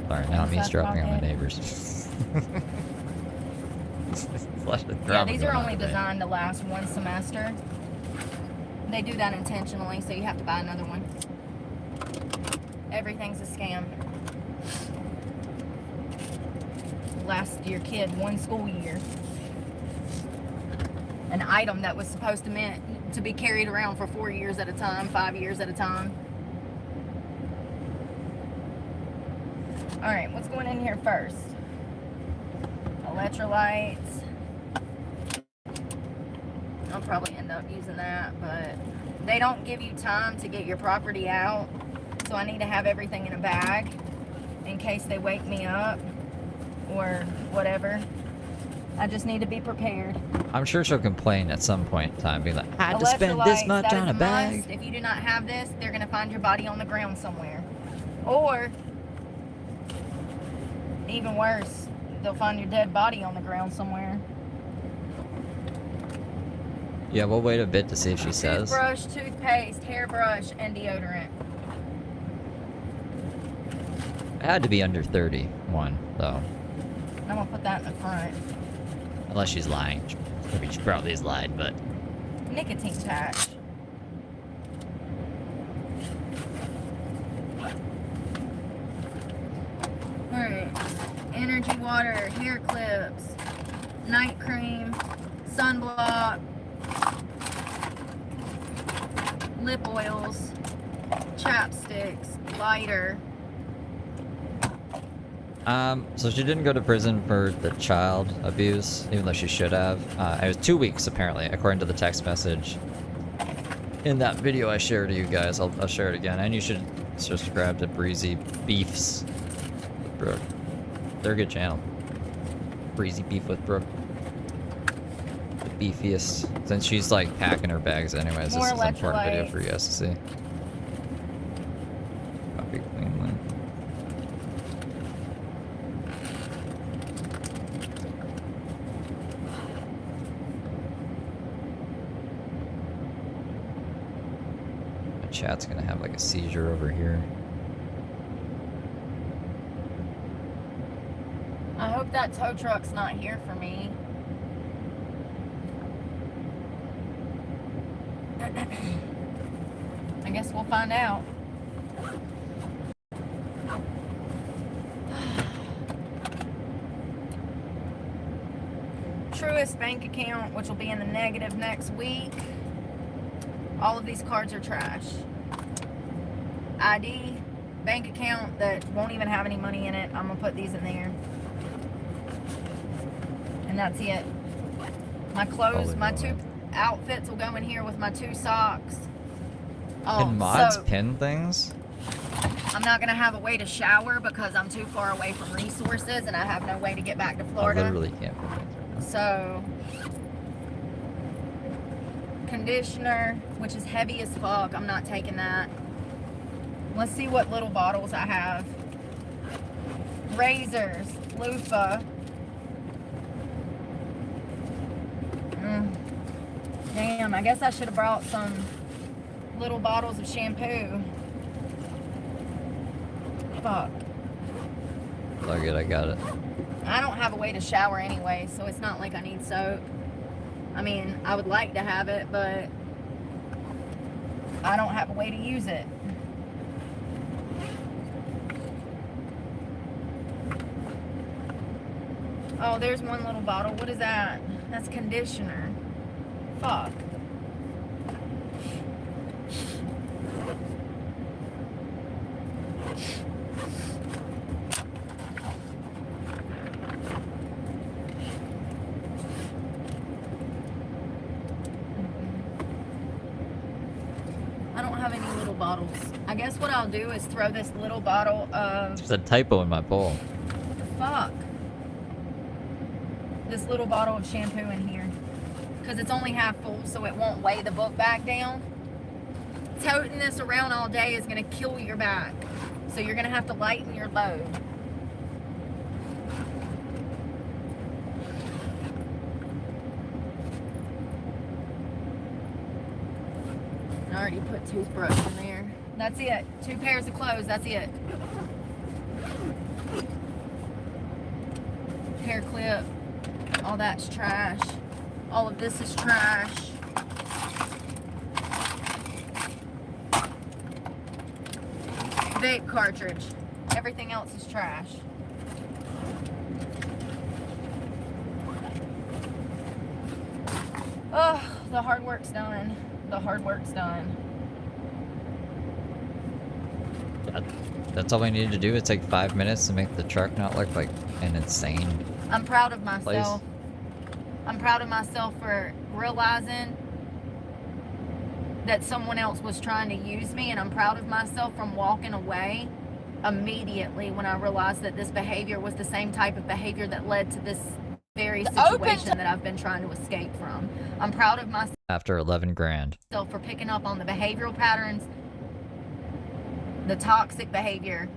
[SPEAKER 1] Sorry, now I'm
[SPEAKER 6] Is that
[SPEAKER 1] eavesdropping on my
[SPEAKER 6] pocket?
[SPEAKER 1] neighbors.
[SPEAKER 6] Yeah, these are only designed to last one semester. They do that intentionally, so you have to buy another one. Everything's a scam. Last your kid one school year. An item that was supposed to be carried around for 4 years at a time, 5 years at a time. All right, what's going in here first? Electrolytes. I'll probably end up using that, but they don't give you time to get your property out, so I need to have everything in a bag in case they wake me up or whatever. I just need to be prepared.
[SPEAKER 1] I'm sure she'll complain at some point in time, being like, I had to spend this
[SPEAKER 6] Electrolytes,
[SPEAKER 1] much
[SPEAKER 6] that
[SPEAKER 1] on
[SPEAKER 6] is
[SPEAKER 1] a bag.
[SPEAKER 6] must. If you do not have this, they're going to find your body on the ground somewhere. Or, even worse, they'll find your dead body on the ground somewhere.
[SPEAKER 1] Yeah, we'll wait a bit to see if she says.
[SPEAKER 6] Toothbrush, toothpaste, hairbrush, and deodorant.
[SPEAKER 1] It had to be under 31, though.
[SPEAKER 6] I'm going to put that in the front.
[SPEAKER 1] Unless she's lying. I mean, she probably is lying, but...
[SPEAKER 6] Nicotine patch. Alright. Energy water, hair clips, night cream, sunblock, lip oils, chapsticks, lighter.
[SPEAKER 1] So she didn't go to prison for the child abuse, even though she should have. It was 2 weeks, apparently, according to the text message. in that video I shared to you guys. I'll share it again. And you should subscribe to Breezy Beefs with Brooke. They're a good channel. Breezy Beef with Brooke. The beefiest. Since she's like packing her bags anyways,
[SPEAKER 6] More
[SPEAKER 1] this is an important video
[SPEAKER 6] electrolytes.
[SPEAKER 1] for you guys to see. Copy cleanly. My chat's gonna have like a seizure over here.
[SPEAKER 6] I hope that tow truck's not here for me. I guess we'll find out. Truist bank account, which will be in the negative next week. All of these cards are trash. ID, bank account that won't even have any money in it. I'm gonna put these in there. And that's it. My clothes,
[SPEAKER 1] Holy
[SPEAKER 6] my
[SPEAKER 1] moly.
[SPEAKER 6] two outfits will go in here with my 2 socks. Oh,
[SPEAKER 1] Can mods
[SPEAKER 6] so
[SPEAKER 1] pin things?
[SPEAKER 6] I'm not gonna have a way to shower because I'm too far away from resources and I have no way to get back to
[SPEAKER 1] I
[SPEAKER 6] Florida.
[SPEAKER 1] literally can't pin things right now.
[SPEAKER 6] So, conditioner, which is heavy as fuck. I'm not taking that. Let's see what little bottles I have. Razors, loofah. Damn, I guess I should have brought some little bottles of shampoo. Fuck.
[SPEAKER 1] Look it, I got it.
[SPEAKER 6] I don't have a way to shower anyway, so it's not like I need soap. I mean, I would like to have it, but I don't have a way to use it. Oh, there's one little bottle. What is that? That's conditioner. Fuck. I don't have any little bottles. I guess what I'll do is throw this little bottle of...
[SPEAKER 1] There's a typo in my bowl.
[SPEAKER 6] Fuck. This little bottle of shampoo in here. Because it's only half full, so it won't weigh the book back down. Toting this around all day is going to kill your back. So you're going to have to lighten your load. I already put toothbrush in there. That's it. 2 pairs of clothes. That's it. Hair clip. All that's trash. All of this is trash. Vape cartridge. Everything else is trash. Oh, the hard work's done. The hard work's done.
[SPEAKER 1] That's all we needed to do. It take 5 minutes to make the truck not look like an insane.
[SPEAKER 6] I'm proud of myself.
[SPEAKER 1] Place.
[SPEAKER 6] I'm proud of myself for realizing that someone else was trying to use me, and I'm proud of myself from walking away immediately when I realized that this behavior was the same type of behavior that led to this very situation that I've been trying to escape from. I'm proud of myself
[SPEAKER 1] After 11 grand.
[SPEAKER 6] for picking up on the behavioral patterns, the toxic behavior,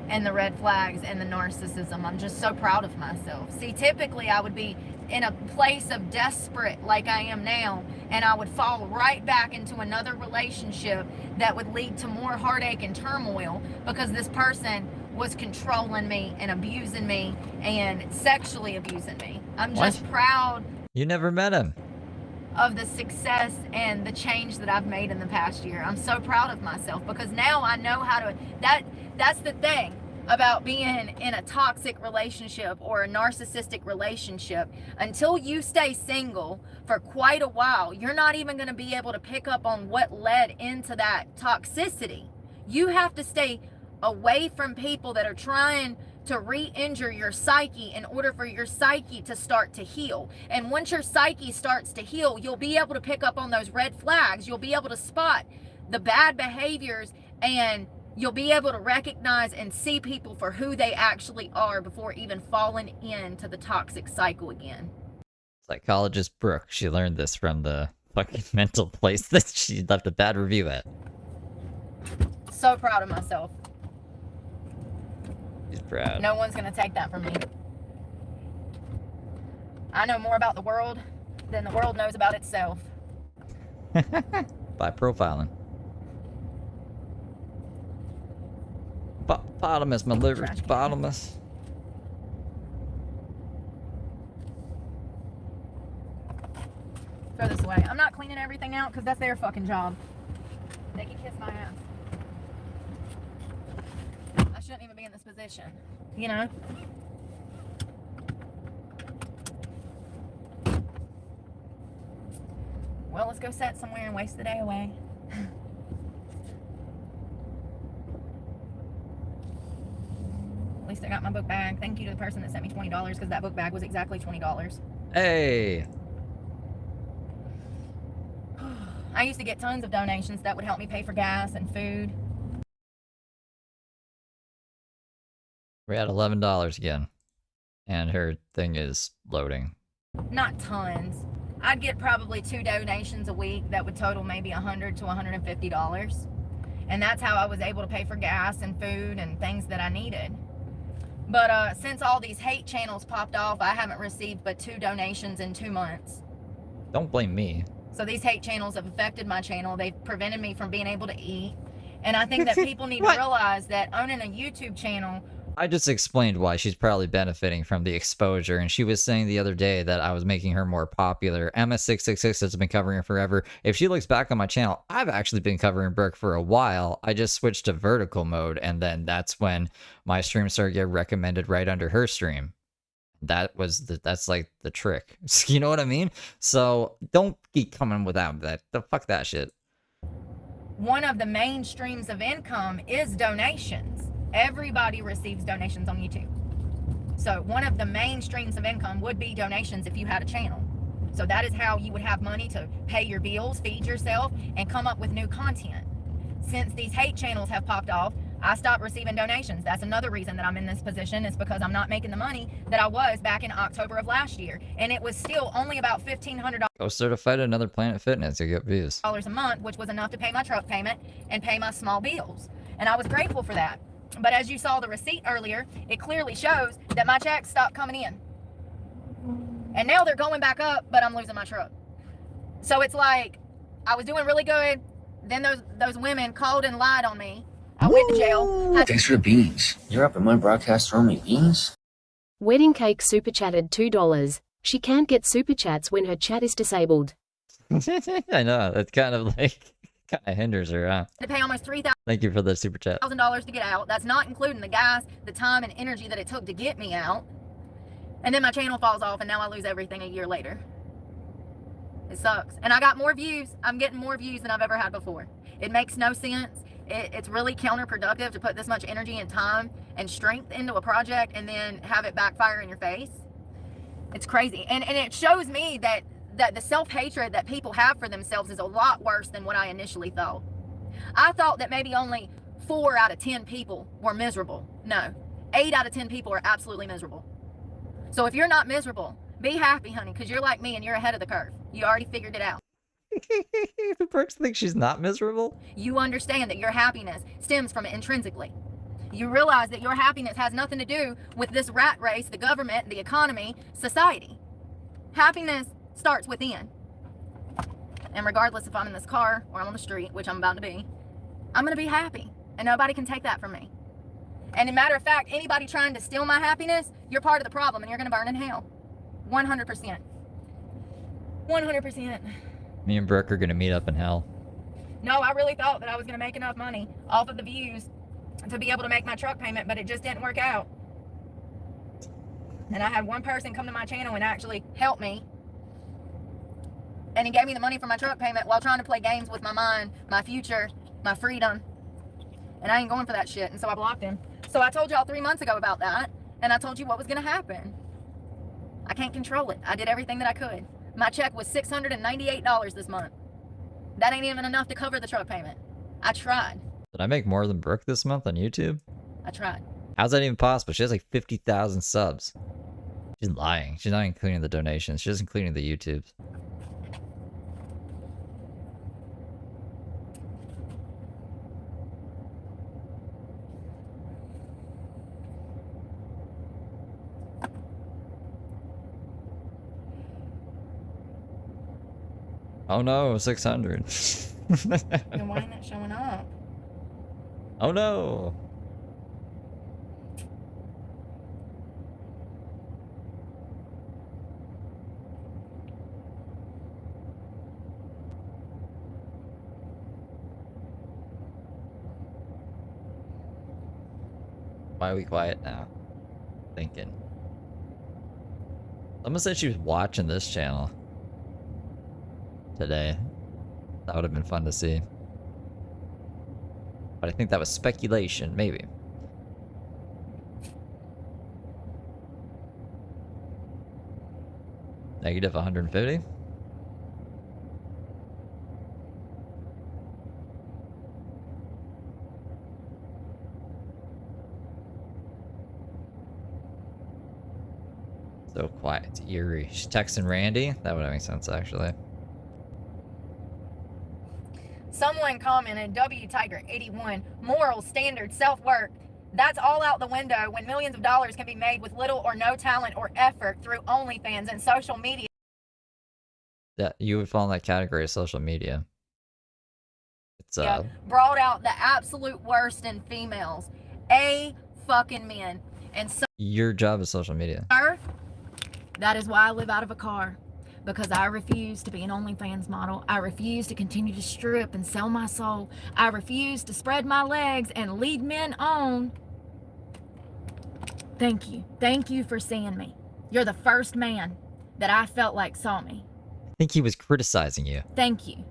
[SPEAKER 6] and the red flags and the narcissism. I'm just so proud of myself. See, typically I would be in a place of desperate like I am now, and I would fall right back into another relationship that would lead to more heartache and turmoil because this person was controlling me and abusing me and sexually abusing me. I'm just proud
[SPEAKER 1] You never met him.
[SPEAKER 6] of the success and the change that I've made in the past year. I'm so proud of myself because now I know how to, that's the thing about being in a toxic relationship or a narcissistic relationship. Until you stay single for quite a while, you're not even going to be able to pick up on what led into that toxicity. You have to stay away from people that are trying to re-injure your psyche in order for your psyche to start to heal. And once your psyche starts to heal, you'll be able to pick up on those red flags. You'll be able to spot the bad behaviors, and you'll be able to recognize and see people for who they actually are before even falling into the toxic cycle again.
[SPEAKER 1] Psychologist Brooke, she learned this from the fucking mental place that she left a bad review at.
[SPEAKER 6] So proud of myself.
[SPEAKER 1] She's proud.
[SPEAKER 6] No one's gonna take that from me. I know more about the world than the world knows about itself.
[SPEAKER 1] By profiling. Bottomless, my liver's
[SPEAKER 6] Trash can.
[SPEAKER 1] bottomless.
[SPEAKER 6] Throw this away. I'm not cleaning everything out because that's their fucking job. They can kiss my ass. I shouldn't even be in this position, you know? Well, let's go sit somewhere and waste the day away. At least I got my book bag. Thank you to the person that sent me $20 because that book bag was exactly $20.
[SPEAKER 1] Hey!
[SPEAKER 6] I used to get tons of donations that would help me pay for gas and food.
[SPEAKER 1] We're at $11 again. And her thing is loading.
[SPEAKER 6] Not tons. I'd get probably 2 donations a week that would total maybe $100 to $150. And that's how I was able to pay for gas and food and things that I needed. But since all these hate channels popped off, I haven't received but 2 donations in 2 months.
[SPEAKER 1] Don't blame me.
[SPEAKER 6] So these hate channels have affected my channel. They've prevented me from being able to eat. And I think that people need to realize that owning a YouTube channel...
[SPEAKER 1] I just explained why she's probably benefiting from the exposure, and she was saying the other day that I was making her more popular. MS666 has been covering her forever. If she looks back on my channel, I've actually been covering Brooke for a while. I just switched to vertical mode, and then that's when my stream started getting recommended right under her stream. That's like the trick. You know what I mean? So don't keep coming without that. Fuck that shit.
[SPEAKER 6] One of the main streams of income is donations. Everybody receives donations on YouTube. So one of the main streams of income would be donations if you had a channel. So that is how you would have money to pay your bills, feed yourself, and come up with new content. Since these hate channels have popped off, I stopped receiving donations. That's another reason that I'm in this position, is because I'm not making the money that I was back in October of last year. And it was still only about $1,500
[SPEAKER 1] Go certified at another Planet Fitness to get views.
[SPEAKER 6] a month, which was enough to pay my truck payment and pay my small bills. And I was grateful for that. But as you saw the receipt earlier, it clearly shows that my checks stopped coming in. And now they're going back up, but I'm losing my truck. So it's like, I was doing really good. Then those women called and lied on me. I went to jail.
[SPEAKER 3] Thanks for the beans. You're up at my broadcast throwing me beans?
[SPEAKER 4] Wedding Cake super chatted $2. She can't get super chats when her chat is disabled.
[SPEAKER 1] I know, that's kind of hinders her, huh?
[SPEAKER 6] To pay almost $3,000
[SPEAKER 1] Thank you for the super chat.
[SPEAKER 6] to get out. That's not including the gas, the time, and energy that it took to get me out. And then my channel falls off, and now I lose everything a year later. It sucks. And I got more views. I'm getting more views than I've ever had before. It makes no sense. It's really counterproductive to put this much energy and time and strength into a project and then have it backfire in your face. It's crazy. And it shows me that the self-hatred that people have for themselves is a lot worse than what I initially thought. I thought that maybe only 4 out of 10 people were miserable. No, 8 out of 10 people are absolutely miserable. So if you're not miserable, be happy, honey, because you're like me and you're ahead of the curve. You already figured it out.
[SPEAKER 1] Brooke thinks she's not miserable.
[SPEAKER 6] You understand that your happiness stems from it intrinsically. You realize that your happiness has nothing to do with this rat race, the government, the economy, society. Happiness starts within. And regardless if I'm in this car or I'm on the street, which I'm about to be, I'm going to be happy. And nobody can take that from me. And as a matter of fact, anybody trying to steal my happiness, you're part of the problem and you're going to burn in hell. 100%. 100%.
[SPEAKER 1] Me and Brooke are gonna meet up in hell.
[SPEAKER 6] No, I really thought that I was going to make enough money off of the views to be able to make my truck payment, but it just didn't work out. And I had one person come to my channel and actually help me. And he gave me the money for my truck payment while trying to play games with my mind, my future, my freedom. And I ain't going for that shit, and so I blocked him. So So I told y'all 3 months ago about that, and I told you what was going to happen. I can't control it. I did everything that I could. My check was $698 this month. That ain't even enough to cover the truck payment. I tried.
[SPEAKER 1] Did I make more than Brooke this month on YouTube?
[SPEAKER 6] I tried.
[SPEAKER 1] How's that even possible? She has like 50,000 subs. She's lying. She's not including the donations. She's just including the YouTubes. Oh no, 600.
[SPEAKER 6] Then why ain't it showing up?
[SPEAKER 1] Oh no. Why are we quiet now? Thinking. Someone said she was watching this channel today. That would have been fun to see. But I think that was speculation, maybe. Negative 150? So quiet, it's eerie. She's texting Randy? That would make sense, actually.
[SPEAKER 6] Someone commented, W Tiger 81, moral, standard, self-work. That's all out the window when millions of dollars can be made with little or no talent or effort through OnlyFans and social media.
[SPEAKER 1] Yeah, you would fall in that category of social media. It's
[SPEAKER 6] Brought out the absolute worst in females. Fucking men. And so,
[SPEAKER 1] your job is social media.
[SPEAKER 6] sir, that is why I live out of a car. Because I refuse to be an OnlyFans model. I refuse to continue to strip and sell my soul. I refuse to spread my legs and lead men on. Thank you. Thank you for seeing me. You're the first man that I felt like saw me.
[SPEAKER 1] I think he was criticizing you.
[SPEAKER 6] Thank you.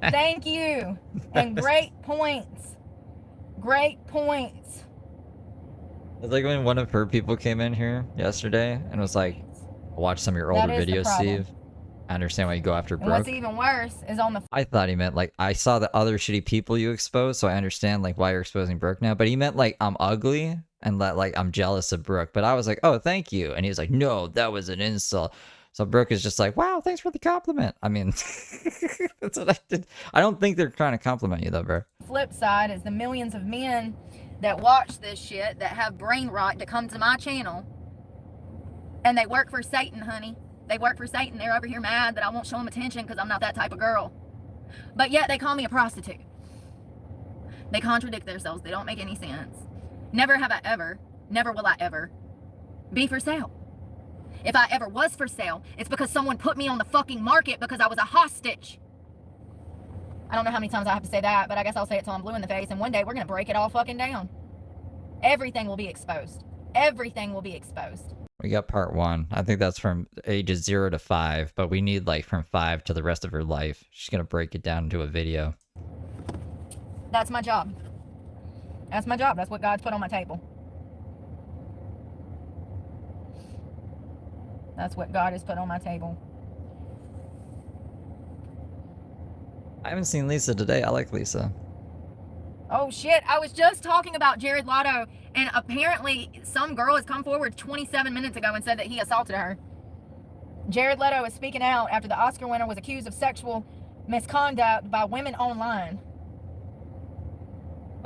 [SPEAKER 6] Thank you. And great points. Great points.
[SPEAKER 1] It's like when one of her people came in here yesterday and was like, I watched some of your
[SPEAKER 6] That
[SPEAKER 1] older
[SPEAKER 6] is the
[SPEAKER 1] videos,
[SPEAKER 6] problem.
[SPEAKER 1] Steve. I understand why you go after
[SPEAKER 6] And what's
[SPEAKER 1] Brooke.
[SPEAKER 6] even worse is on the
[SPEAKER 1] I thought he meant like, I saw the other shitty people you exposed, so I understand like why you're exposing Brooke now. But he meant like, I'm ugly and that like I'm jealous of Brooke. But I was like, oh, thank you. And he was like, no, that was an insult. So Brooke is just like, wow, thanks for the compliment. I mean, that's what I did. I don't think they're trying to compliment you though, bro.
[SPEAKER 6] flip side is the millions of men that watch this shit, that have brain rot, to come to my channel, and they work for Satan, honey. They work for Satan. They're over here mad that I won't show them attention because I'm not that type of girl. But yet they call me a prostitute. They contradict themselves. They don't make any sense. Never have I ever, never will I ever be for sale. If I ever was for sale, it's because someone put me on the fucking market because I was a hostage. I don't know how many times I have to say that, but I guess I'll say it till I'm blue in the face, and one day we're going to break it all fucking down. Everything will be exposed. Everything will be exposed.
[SPEAKER 1] We got part 1. I think that's from ages 0 to 5, but we need like from 5 to the rest of her life. She's gonna break it down into a video.
[SPEAKER 6] That's my job. That's my job. That's what God's put on my table. That's what God has put on my table.
[SPEAKER 1] I haven't seen Lisa today. I like Lisa.
[SPEAKER 6] Oh shit, I was just talking about Jared Lotto, and apparently some girl has come forward 27 minutes ago and said that he assaulted her. Jared Leto is speaking out after the Oscar winner was accused of sexual misconduct by women online.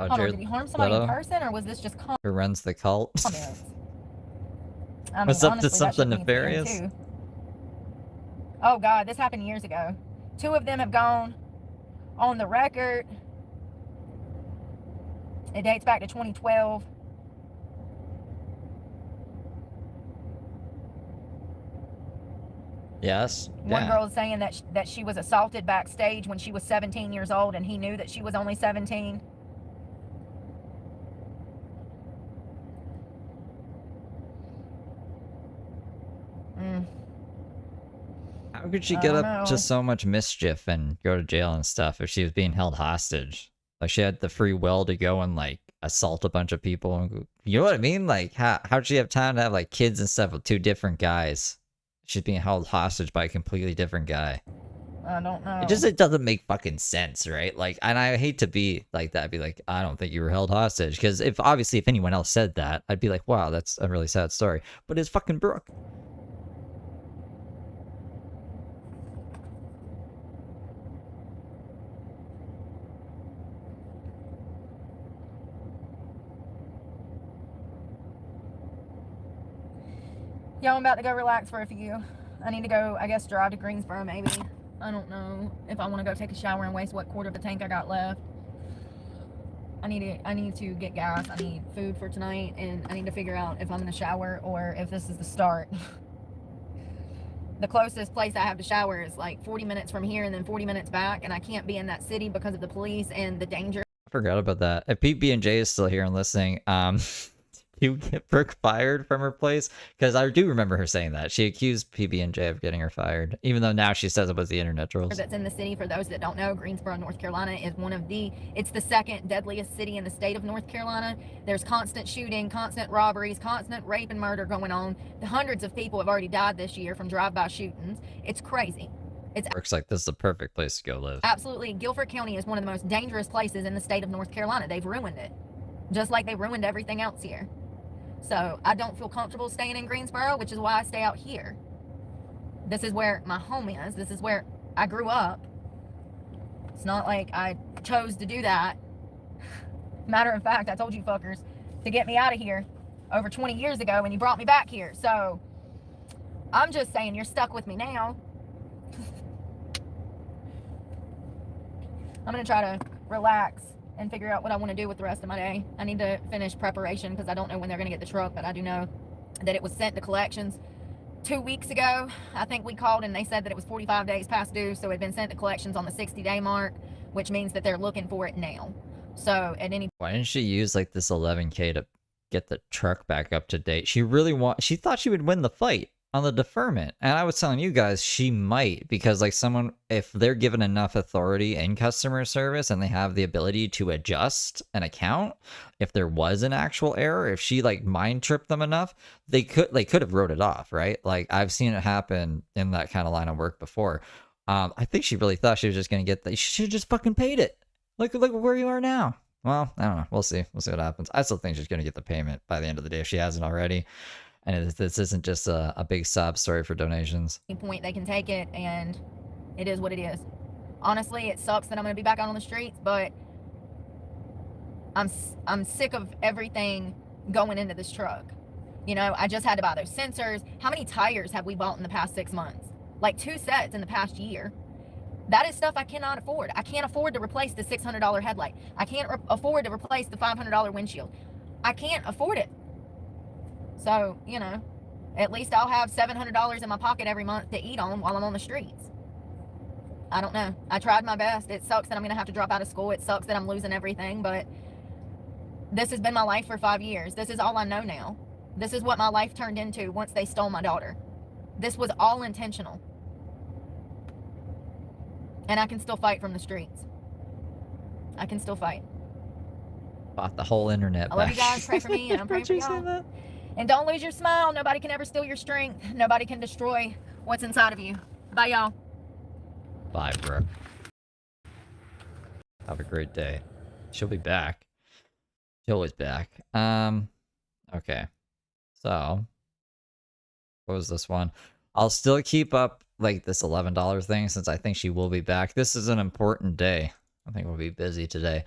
[SPEAKER 1] Oh,
[SPEAKER 6] Hold on,
[SPEAKER 1] Jared
[SPEAKER 6] did he harm somebody
[SPEAKER 1] Leto?
[SPEAKER 6] in person, or was this just
[SPEAKER 1] Who runs the cult?
[SPEAKER 6] comments? I mean,
[SPEAKER 1] Was up to
[SPEAKER 6] honestly, that
[SPEAKER 1] something
[SPEAKER 6] should be a PM
[SPEAKER 1] nefarious?
[SPEAKER 6] too. Oh God, this happened years ago. 2 of them have gone on the record. It dates back to 2012.
[SPEAKER 1] Yes.
[SPEAKER 6] One
[SPEAKER 1] Yeah.
[SPEAKER 6] girl is saying that she was assaulted backstage when she was 17 years old, and he knew that she was only 17.
[SPEAKER 1] How could she
[SPEAKER 6] I
[SPEAKER 1] get
[SPEAKER 6] don't
[SPEAKER 1] up
[SPEAKER 6] know.
[SPEAKER 1] to so much mischief and go to jail and stuff if she was being held hostage? Like she had the free will to go and like assault a bunch of people. You know what I mean? Like how'd she have time to have like kids and stuff with two different guys? She's being held hostage by a completely different guy.
[SPEAKER 6] I don't know.
[SPEAKER 1] It doesn't make fucking sense, right? Like, and I hate to be like that. I'd be like, I don't think you were held hostage, because if anyone else said that, I'd be like, wow, that's a really sad story. But it's fucking Brooke.
[SPEAKER 6] Yo, I'm about to go relax for a few. I need to go, I guess, drive to Greensboro maybe. I don't know if I want to go take a shower and waste what quarter of a tank I got left. I need to get gas. I need food for tonight, and I need to figure out if I'm gonna shower or if this is the start. The closest place I have to shower is like 40 minutes from here and then 40 minutes back, and I can't be in that city because of the police and the danger.
[SPEAKER 1] I forgot about that. If Pete B&J is still here and listening, you get Brooke fired from her place? Because I do remember her saying that. She accused PB&J of getting her fired, even though now she says it was the internet trolls.
[SPEAKER 6] That's in the city. For those that don't know, Greensboro, North Carolina is it's the second deadliest city in the state of North Carolina. There's constant shooting, constant robberies, constant rape and murder going on. The hundreds of people have already died this year from drive-by shootings. It's crazy.
[SPEAKER 1] Looks like this is the perfect place to go live.
[SPEAKER 6] Absolutely. Guilford County is one of the most dangerous places in the state of North Carolina. They've ruined it, just like they ruined everything else here. So I don't feel comfortable staying in Greensboro, which is why I stay out here. This is where my home is. This is where I grew up. It's not like I chose to do that. Matter of fact, I told you fuckers to get me out of here over 20 years ago when you brought me back here. So I'm just saying you're stuck with me now. I'm going to try to relax and figure out what I want to do with the rest of my day. I need to finish preparation because I don't know when they're going to get the truck, but I do know that it was sent to collections 2 weeks ago. I think we called and they said that it was 45 days past due, so it had been sent to collections on the 60-day mark, which means that they're looking for it now. So at any...
[SPEAKER 1] Why didn't she use like this 11K to get the truck back up to date? She thought she would win the fight on the deferment, and I was telling you guys she might, because like someone, if they're given enough authority in customer service and they have the ability to adjust an account, if there was an actual error, if she like mind tripped them enough, they could have wrote it off, right? Like I've seen it happen in that kind of line of work before. I think she really thought she was just gonna get that. She should have just fucking paid it. Look where you are now. Well, I don't know. We'll see what happens. I still think she's gonna get the payment by the end of the day if she hasn't already. And this isn't just a big sob story for donations.
[SPEAKER 6] Point they can take it, and it is what it is. Honestly, it sucks that I'm going to be back out on the streets, but I'm sick of everything going into this truck. You know, I just had to buy those sensors. How many tires have we bought in the past 6 months? Like 2 sets in the past year. That is stuff I cannot afford. I can't afford to replace the $600 headlight. I can't afford to replace the $500 windshield. I can't afford it. So, you know, at least I'll have $700 in my pocket every month to eat on while I'm on the streets. I don't know. I tried my best. It sucks that I'm going to have to drop out of school. It sucks that I'm losing everything, but this has been my life for 5 years. This is all I know now. This is what my life turned into once they stole my daughter. This was all intentional. And I can still fight from the streets. I can still fight.
[SPEAKER 1] Bought the whole internet back.
[SPEAKER 6] I love you guys. Pray for me, and I'm praying for y'all. And don't lose your smile. Nobody can ever steal your strength. Nobody can destroy what's inside of you. Bye, y'all.
[SPEAKER 1] Bye, Brooke. Have a great day. She'll be back. She's always back. Okay. So, what was this one? I'll still keep up like this $11 thing since I think she will be back. This is an important day. I think we'll be busy today.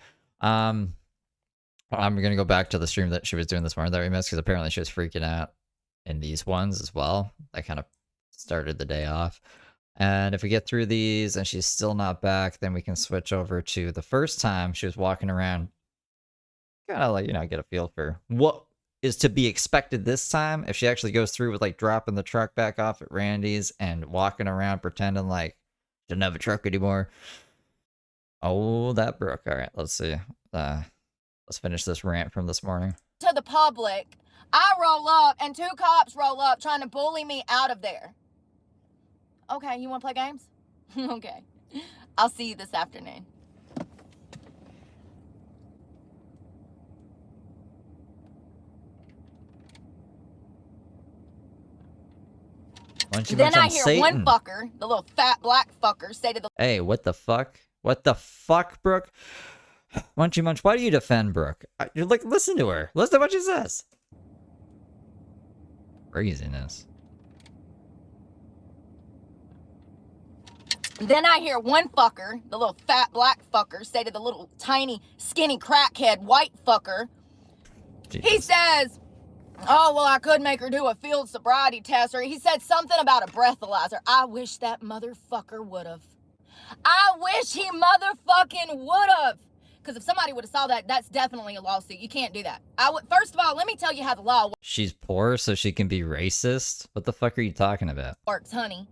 [SPEAKER 1] I'm going to go back to the stream that she was doing this morning that we missed because apparently she was freaking out in these ones as well. That kind of started the day off. And if we get through these and she's still not back, then we can switch over to the first time she was walking around. Kind of like, you know, get a feel for what is to be expected this time. If she actually goes through with like dropping the truck back off at Randy's and walking around pretending like she doesn't have a truck anymore. Oh, that Brooke. All right, let's see. Let's finish this rant from this morning.
[SPEAKER 6] To the public, I roll up and 2 cops roll up trying to bully me out of there. Okay, you want to play games? Okay. I'll see you this afternoon.
[SPEAKER 1] Munchie
[SPEAKER 2] Then
[SPEAKER 1] munch
[SPEAKER 2] I
[SPEAKER 1] on
[SPEAKER 2] hear
[SPEAKER 1] Satan.
[SPEAKER 2] one fucker, the little fat black fucker, say to the
[SPEAKER 1] Hey, what the fuck? What the fuck, Brooke? Munchy munch, why do you defend Brooke? You're like, listen to her. Listen to what she says. Craziness.
[SPEAKER 2] Then I hear one fucker, the little fat black fucker, say to the little tiny skinny crackhead white fucker.
[SPEAKER 1] Jesus.
[SPEAKER 2] He says, oh, well, I could make her do a field sobriety test. Or he said something about a breathalyzer. I wish that motherfucker would have. I wish he motherfucking would have. Because if somebody would have saw that, that's definitely a lawsuit. You can't do that. First of all, let me tell you how the law
[SPEAKER 1] She's poor, so she can be racist? What the fuck are you talking about?
[SPEAKER 2] works, honey.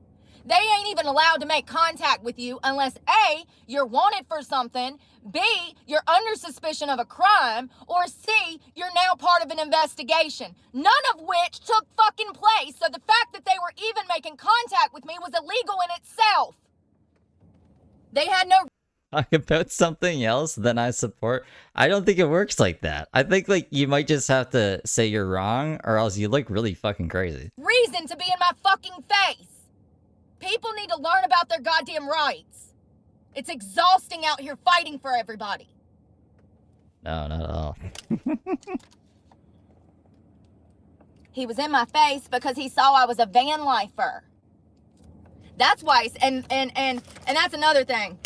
[SPEAKER 2] They ain't even allowed to make contact with you unless A, you're wanted for something, B, you're under suspicion of a crime, or C, you're now part of an investigation. None of which took fucking place. So the fact that they were even making contact with me was illegal in itself. They had no
[SPEAKER 1] Talk about something else than I support. I don't think it works like that. I think like you might just have to say you're wrong, or else you look really fucking crazy.
[SPEAKER 2] reason to be in my fucking face. People need to learn about their goddamn rights. It's exhausting out here fighting for everybody.
[SPEAKER 1] No, not at all.
[SPEAKER 2] He was in my face because he saw I was a van lifer. That's why, and that's another thing.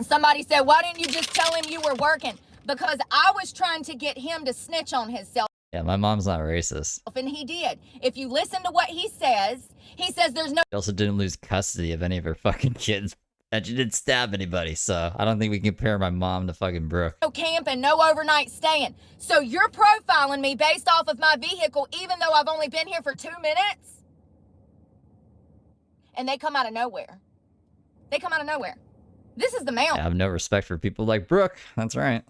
[SPEAKER 2] Somebody said, why didn't you just tell him you were working? Because I was trying to get him to snitch on himself.
[SPEAKER 1] Yeah, my mom's not racist.
[SPEAKER 2] And he did. If you listen to what he says there's no
[SPEAKER 1] She also didn't lose custody of any of her fucking kids. And she didn't stab anybody, so I don't think we can compare my mom to fucking Brooke.
[SPEAKER 2] camp and no overnight staying. So you're profiling me based off of my vehicle, even though I've only been here for 2 minutes? And they come out of nowhere. They come out of nowhere. This is the mountain.
[SPEAKER 1] I have no respect for people like Brooke. That's right.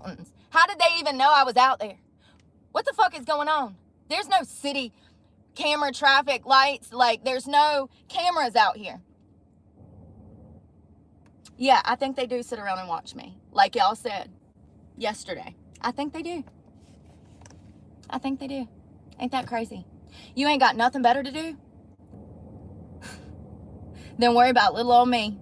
[SPEAKER 2] How did they even know I was out there? What the fuck is going on? There's no city camera traffic lights. Like, there's no cameras out here. Yeah, I think they do sit around and watch me. Like y'all said yesterday. I think they do. I think they do. Ain't that crazy? You ain't got nothing better to do than worry about little old me,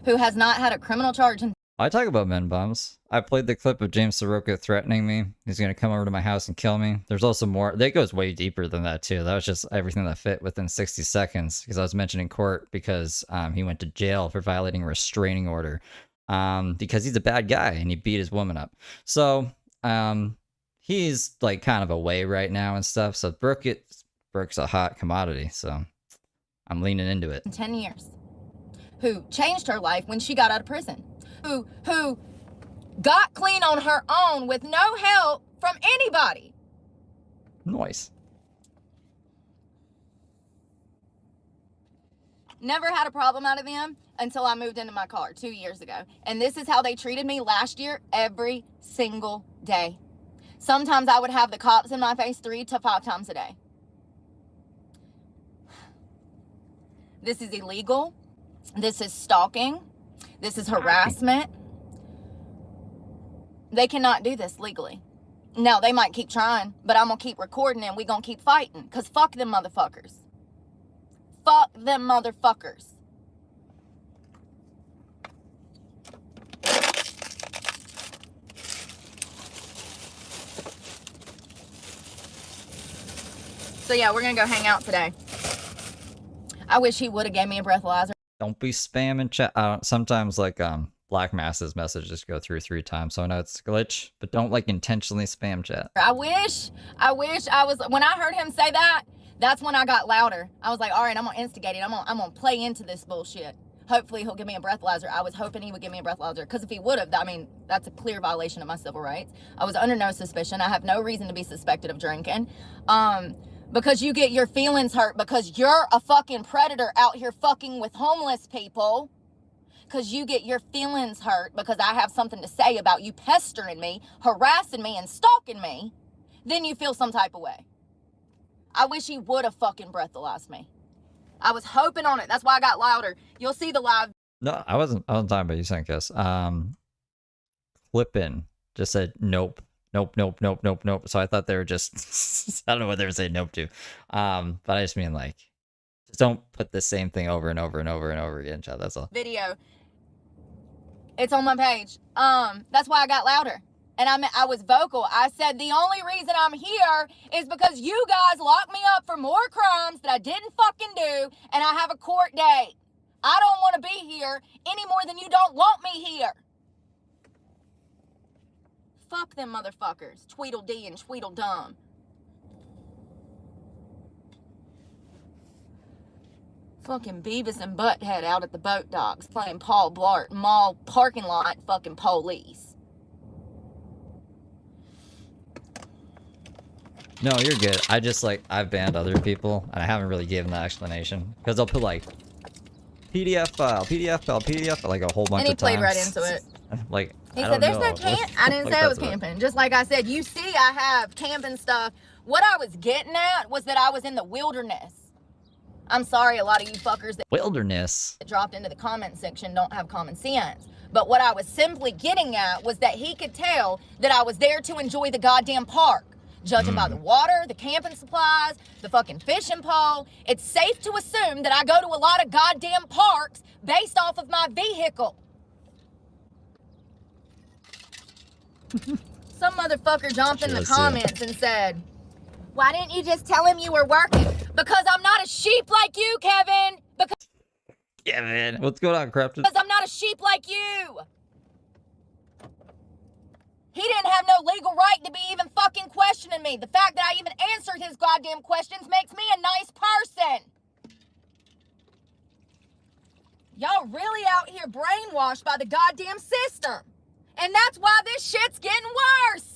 [SPEAKER 2] who has not had a criminal charge in
[SPEAKER 1] I talk about men bums. I played the clip of James Soroka threatening me. He's going to come over to my house and kill me. There's also more. That goes way deeper than that, too. That was just everything that fit within 60 seconds. Because I was mentioned in court because he went to jail for violating a restraining order. Because he's a bad guy and he beat his woman up. So he's like kind of away right now and stuff. So Brooke's a hot commodity. So I'm leaning into it.
[SPEAKER 2] 10 years, who changed her life when she got out of prison, who got clean on her own with no help from anybody.
[SPEAKER 1] Nice.
[SPEAKER 2] Never had a problem out of them until I moved into my car 2 years ago. And this is how they treated me last year every single day. Sometimes I would have the cops in my face 3 to 5 times a day. This is illegal. This is stalking. This is harassment. They cannot do this legally. Now, they might keep trying, but I'm going to keep recording and we going to keep fighting. Because fuck them motherfuckers. Fuck them motherfuckers. So yeah, we're going to go hang out today. I wish he would have gave me a breathalyzer.
[SPEAKER 1] Don't be spamming chat. Sometimes like Black Mass's messages go through 3 times, so I know it's a glitch, but don't like intentionally spam chat.
[SPEAKER 2] I wish I was, when I heard him say that, that's when I got louder. I was like, all right, I'm gonna instigate it. I'm gonna play into this bullshit. Hopefully he'll give me a breathalyzer. I was hoping he would give me a breathalyzer, because if he would have, I mean, that's a clear violation of my civil rights. I was under no suspicion. I have no reason to be suspected of drinking. Because you get your feelings hurt because you're a fucking predator out here fucking with homeless people. Because you get your feelings hurt because I have something to say about you pestering me, harassing me, and stalking me. Then you feel some type of way. I wish he would have fucking breathalyzed me. I was hoping on it. That's why I got louder. You'll see the live.
[SPEAKER 1] No, I wasn't talking about you, Sankas. Clippin just said nope. Nope. So I thought they were just I don't know what they were saying nope to. But I just mean like Just don't put the same thing over and over and over and over again, Chad. That's all.
[SPEAKER 2] Video. It's on my page. That's why I got louder. And I was vocal. I said the only reason I'm here is because you guys locked me up for more crimes that I didn't fucking do, and I have a court date. I don't want to be here any more than you don't want me here. Fuck them motherfuckers. Tweedledee and Tweedledum. Fucking Beavis and Butthead out at the boat docks playing Paul Blart Mall parking lot fucking police.
[SPEAKER 1] No, you're good. I just like I've banned other people and I haven't really given that explanation because they'll put like PDF file, like a whole bunch
[SPEAKER 2] And he
[SPEAKER 1] of
[SPEAKER 2] played
[SPEAKER 1] times.
[SPEAKER 2] right into it.
[SPEAKER 1] Like
[SPEAKER 2] He
[SPEAKER 1] I
[SPEAKER 2] said,
[SPEAKER 1] don't
[SPEAKER 2] there's
[SPEAKER 1] know.
[SPEAKER 2] no camp. I didn't say I was camping. Just like I said, you see I have camping stuff. What I was getting at was that I was in the wilderness. I'm sorry, a lot of you fuckers that
[SPEAKER 1] Wilderness.
[SPEAKER 2] dropped into the comment section don't have common sense. But what I was simply getting at was that he could tell that I was there to enjoy the goddamn park. Judging by the water, the camping supplies, the fucking fishing pole, it's safe to assume that I go to a lot of goddamn parks based off of my vehicle. Some motherfucker jumped in the comments and said, why didn't you just tell him you were working? Because I'm not a sheep like you, Kevin.
[SPEAKER 1] Yeah, man. What's going on, Crafton?
[SPEAKER 2] Because I'm not a sheep like you. He didn't have no legal right to be even fucking questioning me. The fact that I even answered his goddamn questions makes me a nice person. Y'all really out here brainwashed by the goddamn system. And that's why this shit's getting worse.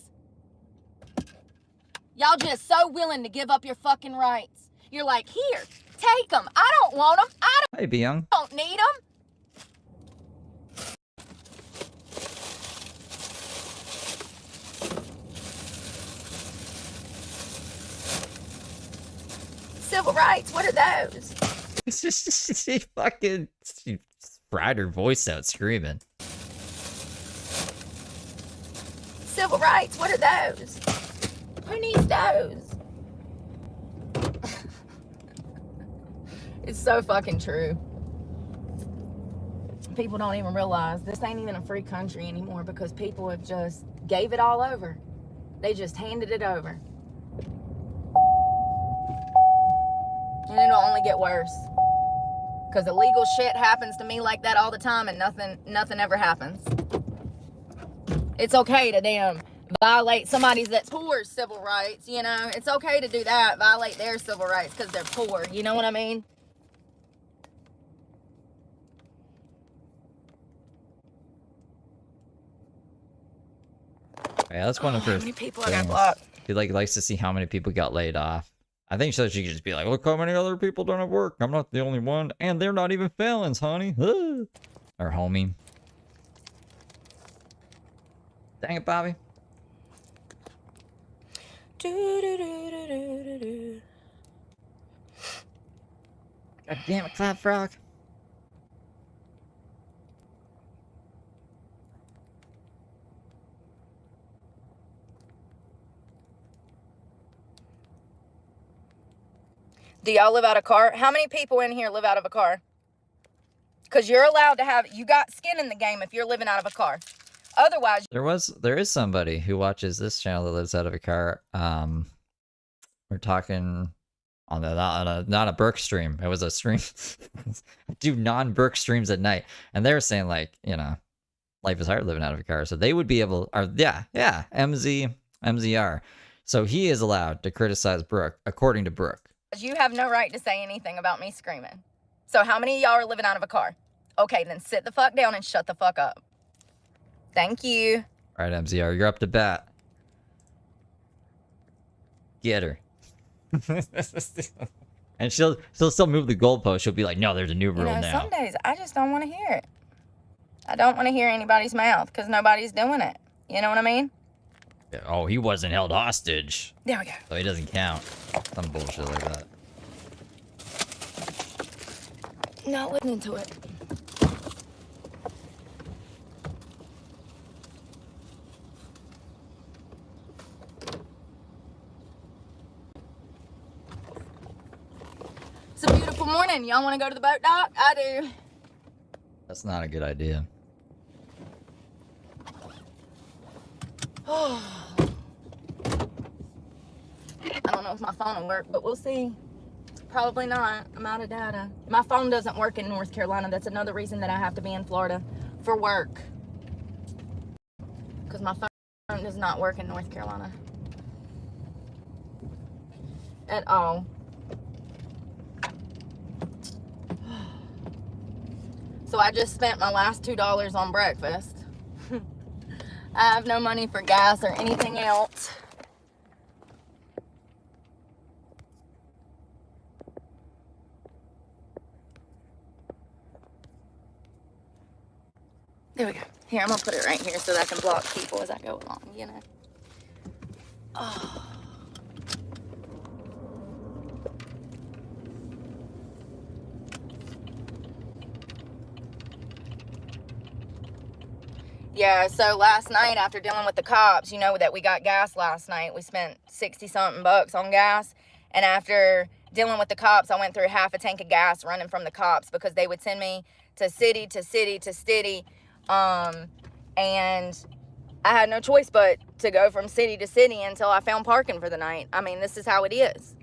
[SPEAKER 2] Y'all just so willing to give up your fucking rights. You're like, here, take them. I don't want them. I
[SPEAKER 1] Hey, Be Young.
[SPEAKER 2] don't need them. Civil rights, what are those?
[SPEAKER 1] She fried her voice out screaming.
[SPEAKER 2] Civil rights, what are those? Who needs those? It's so fucking true. People don't even realize this ain't even a free country anymore because people have just gave it all over. They just handed it over. And it'll only get worse. Because illegal shit happens to me like that all the time and nothing ever happens. It's okay to damn violate somebody's that's poor's civil rights, you know? It's okay to do that, violate their civil rights because they're poor, you know what I mean?
[SPEAKER 1] Yeah, that's one of her.
[SPEAKER 2] How many people I got blocked?
[SPEAKER 1] She likes to see how many people got laid off. I think so she could just be like, look how many other people don't have work. I'm not the only one. And they're not even felons, honey. Or homie. Dang it, Bobby. God damn it, Clap Frog.
[SPEAKER 2] Do y'all live out of a car? How many people in here live out of a car? Because you're allowed to have, you got skin in the game if you're living out of a car. Otherwise,
[SPEAKER 1] There is somebody who watches this channel that lives out of a car. We're talking on not a Burke stream. It was a stream. I do non-Burke streams at night, and they were saying like, you know, life is hard living out of a car. So they would be able, or yeah, MZR. So he is allowed to criticize Brooke, according to Brooke.
[SPEAKER 2] you have no right to say anything about me screaming. So how many of y'all are living out of a car? Okay, then sit the fuck down and shut the fuck up. Thank you.
[SPEAKER 1] All right, MZR, you're up to bat. Get her. And she'll still move the goalpost. She'll be like, no, there's a new rule now.
[SPEAKER 2] Some days I just don't want to hear it. I don't want to hear anybody's mouth because nobody's doing it. You know what I mean?
[SPEAKER 1] Yeah, oh, he wasn't held hostage,
[SPEAKER 2] There we go.
[SPEAKER 1] so he doesn't count. Some bullshit like that.
[SPEAKER 2] Not listening to it. It's a beautiful Good morning. Y'all want to go to the boat dock? I do.
[SPEAKER 1] That's not a good idea.
[SPEAKER 2] I don't know if my phone will work, but we'll see. Probably not. I'm out of data. My phone doesn't work in North Carolina. That's another reason that I have to be in Florida for work. Because my phone does not work in North Carolina. At all. So I just spent my last $2 on breakfast. I have no money for gas or anything else. There we go. Here, I'm gonna put it right here so that I can block people as I go along, you know. Oh. Yeah, so last night after dealing with the cops, you know that we got gas last night. We spent 60-something bucks on gas. And after dealing with the cops, I went through half a tank of gas running from the cops because they would send me to city to city to city. And I had no choice but to go from city to city until I found parking for the night. I mean, this is how it is.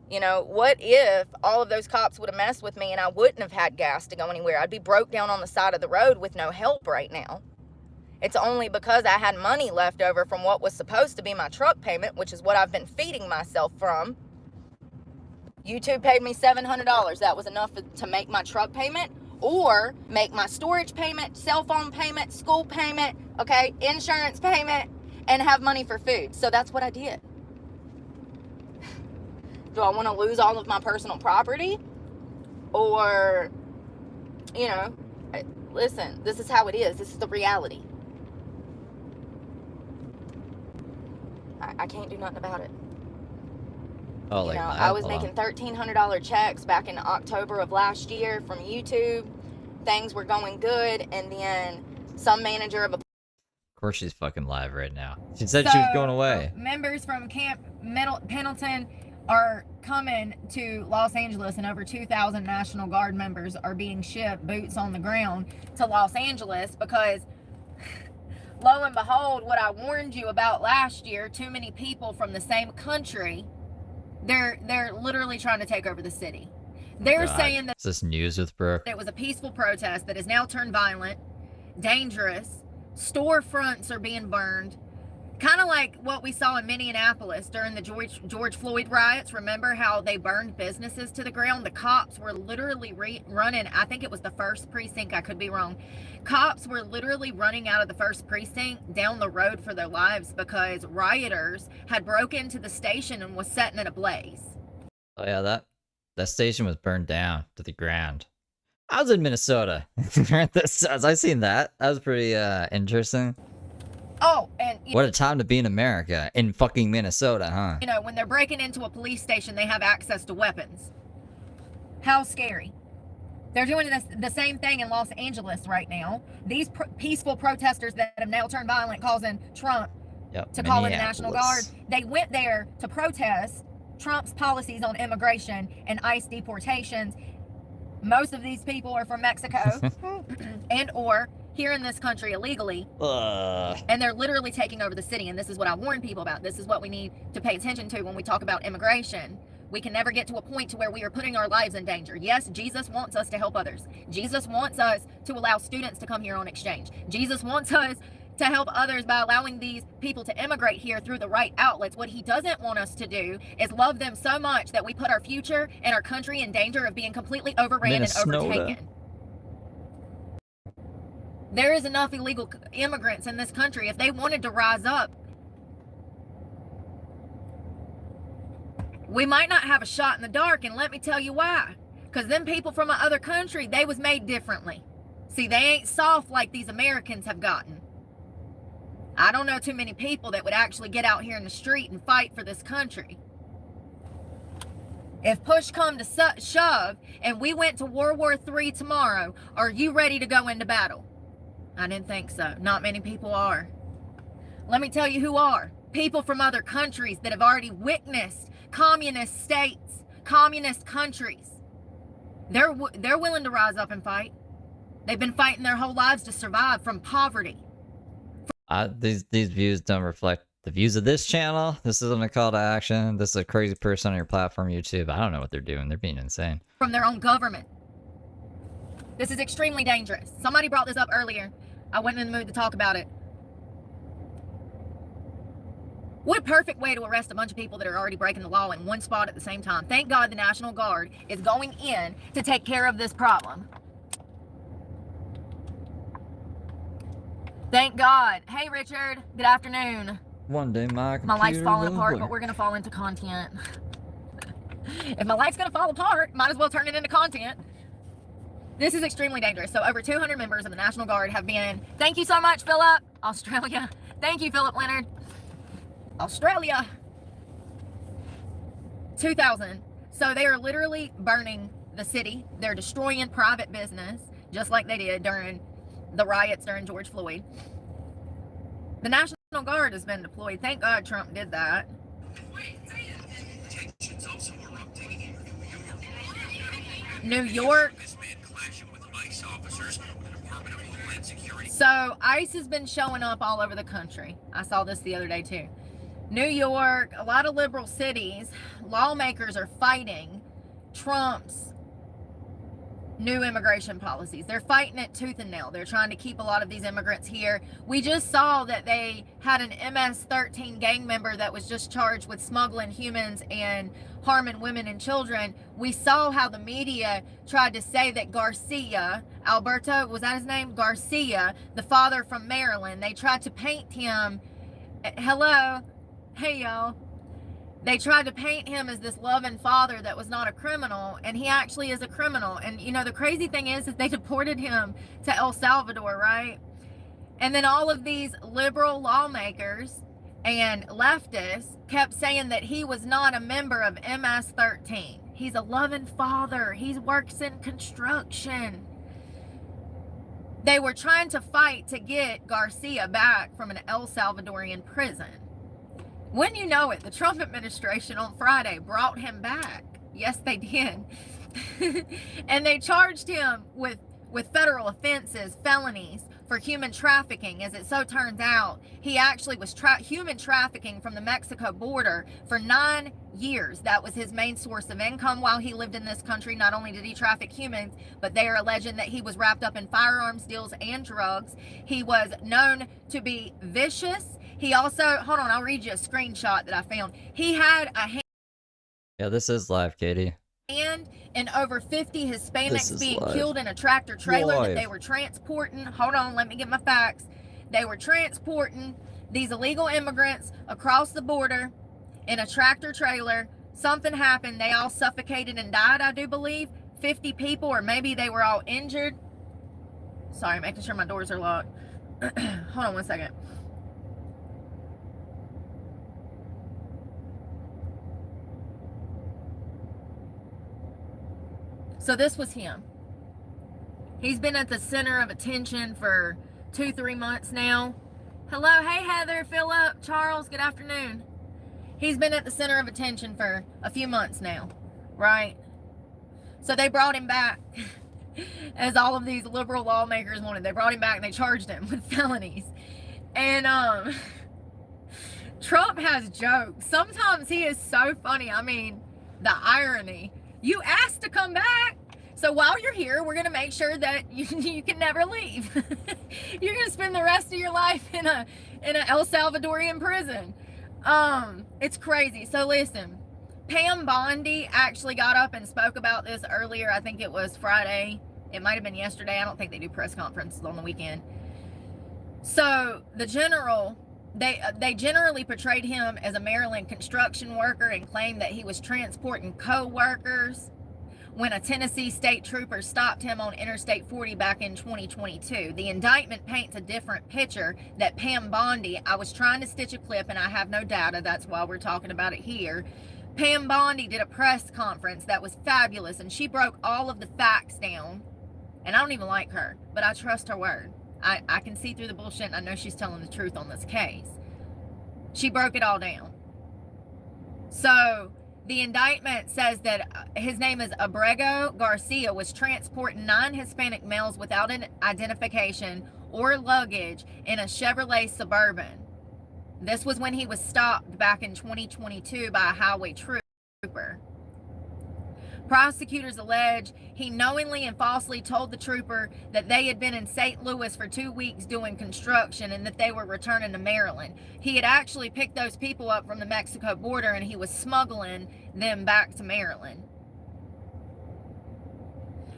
[SPEAKER 2] You know, what if all of those cops would have messed with me and I wouldn't have had gas to go anywhere? I'd be broke down on the side of the road with no help right now. It's only because I had money left over from what was supposed to be my truck payment, which is what I've been feeding myself from. YouTube paid me $700. That was enough to make my truck payment or make my storage payment, cell phone payment, school payment, okay, insurance payment, and have money for food. So that's what I did. Do I want to lose all of my personal property? Or, you know, listen, this is how it is. This is the reality. I can't do nothing about it.
[SPEAKER 1] Oh,
[SPEAKER 2] You
[SPEAKER 1] like
[SPEAKER 2] know,
[SPEAKER 1] that?
[SPEAKER 2] I was
[SPEAKER 1] Hold on.
[SPEAKER 2] making $1,300 checks back in October of last year from YouTube. Things were going good, and then some manager of a
[SPEAKER 1] Of course she's fucking live right now. She said she was going away.
[SPEAKER 6] Members from Camp Pendleton are coming to Los Angeles, and over 2,000 National Guard members are being shipped boots on the ground to Los Angeles because, lo and behold, what I warned you about last year, too many people from the same country, they're literally trying to take over the city. They're
[SPEAKER 1] God.
[SPEAKER 6] saying that
[SPEAKER 1] Is this news with Brooke?
[SPEAKER 6] it was a peaceful protest that has now turned violent, dangerous. Storefronts are being burned. Kind of like what we saw in Minneapolis during the George Floyd riots. Remember how they burned businesses to the ground? The cops were literally running. I think it was the 1st precinct. I could be wrong. Cops were literally running out of the 1st precinct down the road for their lives because rioters had broken into the station and was setting it ablaze.
[SPEAKER 1] Oh yeah, that station was burned down to the ground. I was in Minnesota. As I seen that. That was pretty interesting.
[SPEAKER 6] Oh, and
[SPEAKER 1] What a time to be in America. In fucking Minnesota, huh?
[SPEAKER 6] you know, when they're breaking into a police station, they have access to weapons. How scary. They're doing the same thing in Los Angeles right now. These peaceful protesters that have now turned violent, causing Trump to call in the National Guard, they went there to protest Trump's policies on immigration and ICE deportations. Most of these people are from Mexico and or here in this country illegally. And they're literally taking over the city. And this is what I warn people about. This is what we need to pay attention to when we talk about immigration. We can never get to a point to where we are putting our lives in danger. Yes, Jesus wants us to help others. Jesus wants us to allow students to come here on exchange. Jesus wants us to help others by allowing these people to immigrate here through the right outlets. What he doesn't want us to do is love them so much that we put our future and our country in danger of being completely overran and overtaken. There is enough illegal immigrants in this country. If they wanted to rise up, we might not have a shot in the dark, and let me tell you why. Because them people from another country, they was made differently. See, they ain't soft like these Americans have gotten. I don't know too many people that would actually get out here in the street and fight for this country. If push come to shove and we went to World War III tomorrow, are you ready to go into battle? I didn't think so. Not many people are. Let me tell you who are. People from other countries that have already witnessed communist states, communist countries. They're willing to rise up and fight. They've been fighting their whole lives to survive from poverty.
[SPEAKER 1] These views don't reflect the views of this channel. This isn't a call to action. This is a crazy person on your platform, YouTube. I don't know what they're doing. They're being insane.
[SPEAKER 6] From their own government. This is extremely dangerous. Somebody brought this up earlier. I wasn't in the mood to talk about it. What a perfect way to arrest a bunch of people that are already breaking the law in one spot at the same time. Thank God the National Guard is going in to take care of this problem. Thank God. Hey, Richard. Good afternoon.
[SPEAKER 1] One day my
[SPEAKER 6] life's falling apart,
[SPEAKER 1] work.
[SPEAKER 6] but we're going to fall into content. If my life's going to fall apart, might as well turn it into content. This is extremely dangerous. So over 200 members of the National Guard have been... Thank you so much, Philip. Australia. Thank you, Philip Leonard. Australia. 2,000. So they are literally burning the city. They're destroying private business, just like they did during the riots during George Floyd. The National Guard has been deployed. Thank God Trump did that. New York. So ICE has been showing up all over the country. I saw this the other day too. New York, a lot of liberal cities, lawmakers are fighting Trump's new immigration policies. They're fighting it tooth and nail. They're trying to keep a lot of these immigrants here. We just saw that they had an MS-13 gang member that was just charged with smuggling humans and harming women and children. We saw how the media tried to say that Garcia, Alberto, was that his name? Garcia, the father from Maryland, they tried to paint him, hello, hey y'all. They tried to paint him as this loving father that was not a criminal, and he actually is a criminal. And you know, the crazy thing is they deported him to El Salvador, right? And then all of these liberal lawmakers and leftists kept saying that he was not a member of MS-13. He's a loving father. He works in construction. They were trying to fight to get Garcia back from an El Salvadorian prison. Wouldn't you know it, the Trump administration on Friday brought him back. Yes, they did. And they charged him with federal offenses, felonies for human trafficking. As it so turns out, he actually was human trafficking from the Mexico border for 9 years. That was his main source of income while he lived in this country. Not only did he traffic humans, but they are alleging that he was wrapped up in firearms deals and drugs. He was known to be vicious. He also, hold on, I'll read you a screenshot that I found. He had a hand.
[SPEAKER 1] Yeah, this is live, Katie.
[SPEAKER 6] And over 50 Hispanics being
[SPEAKER 1] live.
[SPEAKER 6] Killed in a tractor trailer
[SPEAKER 1] Live.
[SPEAKER 6] that they were transporting. Hold on, let me get my facts. They were transporting these illegal immigrants across the border in a tractor trailer. Something happened. They all suffocated and died, I do believe. 50 people, or maybe they were all injured. Sorry, making sure my doors are locked. Hold on one second. So this was him. He's been at the center of attention for 2-3 months now. Hello, hey Heather, Philip, Charles, good afternoon. He's been at the center of attention for a few months now, right? So they brought him back, as all of these liberal lawmakers wanted. They brought him back and they charged him with felonies. And Trump has jokes. Sometimes he is so funny. I mean, the irony. You asked to come back, so while you're here, we're going to make sure that you can never leave. You're going to spend the rest of your life in a El Salvadorian prison. It's crazy. So listen, Pam Bondi actually got up and spoke about this earlier. I think it was Friday. It might have been yesterday. I don't think they do press conferences on the weekend. So the general, they generally portrayed him as a Maryland construction worker and claimed that he was transporting co-workers when a Tennessee state trooper stopped him on Interstate 40 back in 2022. The indictment paints a different picture that Pam Bondi, I was trying to stitch a clip and I have no data, that's why we're talking about it here. Pam Bondi did a press conference that was fabulous and she broke all of the facts down. And I don't even like her, but I trust her word. I can see through the bullshit and I know she's telling the truth on this case. She broke it all down. So The indictment says that his name is Abrego Garcia was transporting 9 Hispanic males without an identification or luggage in a Chevrolet Suburban. This was when he was stopped back in 2022 by a highway trooper. Prosecutors allege he knowingly and falsely told the trooper that they had been in St. Louis for 2 weeks doing construction and that they were returning to Maryland. He had actually picked those people up from the Mexico border and he was smuggling them back to Maryland.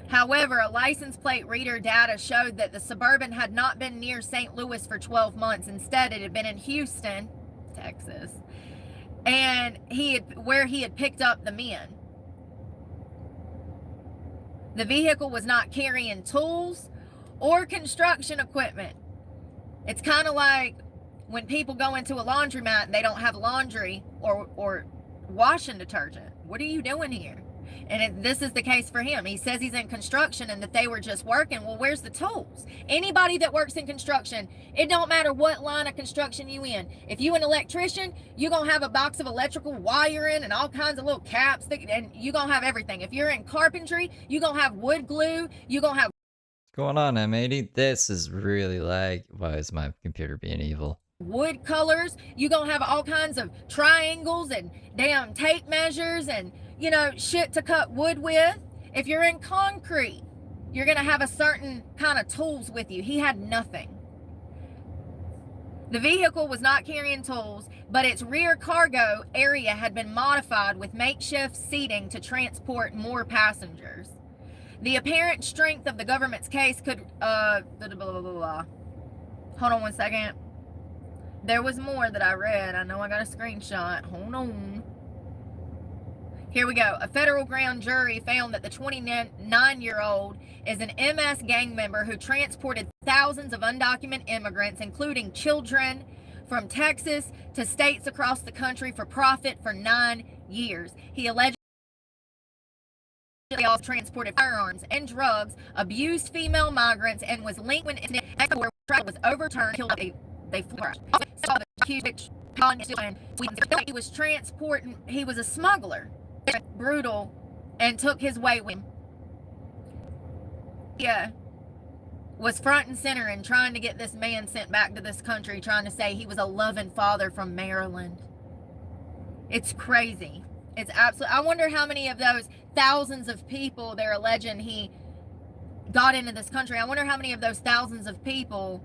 [SPEAKER 6] However, a license plate reader data showed that the Suburban had not been near St. Louis for 12 months. Instead, it had been in Houston, Texas, and where he had picked up the men. The vehicle was not carrying tools or construction equipment. It's kind of like when people go into a laundromat and they don't have laundry or washing detergent. What are you doing here? And this is the case for him. He says he's in construction and that they were just working. Well, where's the tools? Anybody that works in construction, it don't matter what line of construction you in. If you an electrician, you're going to have a box of electrical wiring and all kinds of little caps, and you're going to have everything. If you're in carpentry, you're going to have wood glue. You're going to have...
[SPEAKER 1] What's going on, M80? This is really lag. Why is my computer being evil?
[SPEAKER 6] Wood colors. You're going to have all kinds of triangles and damn tape measures and, you know, shit to cut wood with. If you're in concrete, you're going to have a certain kind of tools with you. He had nothing. The vehicle was not carrying tools, but its rear cargo area had been modified with makeshift seating to transport more passengers. The apparent strength of the government's case could, Hold on one second. There was more that I read. I know I got a screenshot. Hold on. Here we go. A federal grand jury found that the 29-year-old is an MS gang member who transported thousands of undocumented immigrants, including children, from Texas to states across the country for profit for 9 years. He allegedly also transported firearms and drugs, abused female migrants, and was linked when his trial was overturned. They flushed. Saw the accused he was transporting. He was a smuggler. Brutal, and took his way with him. Yeah, was front and center and trying to get this man sent back to this country, trying to say he was a loving father from Maryland. It's crazy. It's absolutely. I wonder how many of those thousands of people they're alleging he got into this country. I wonder how many of those thousands of people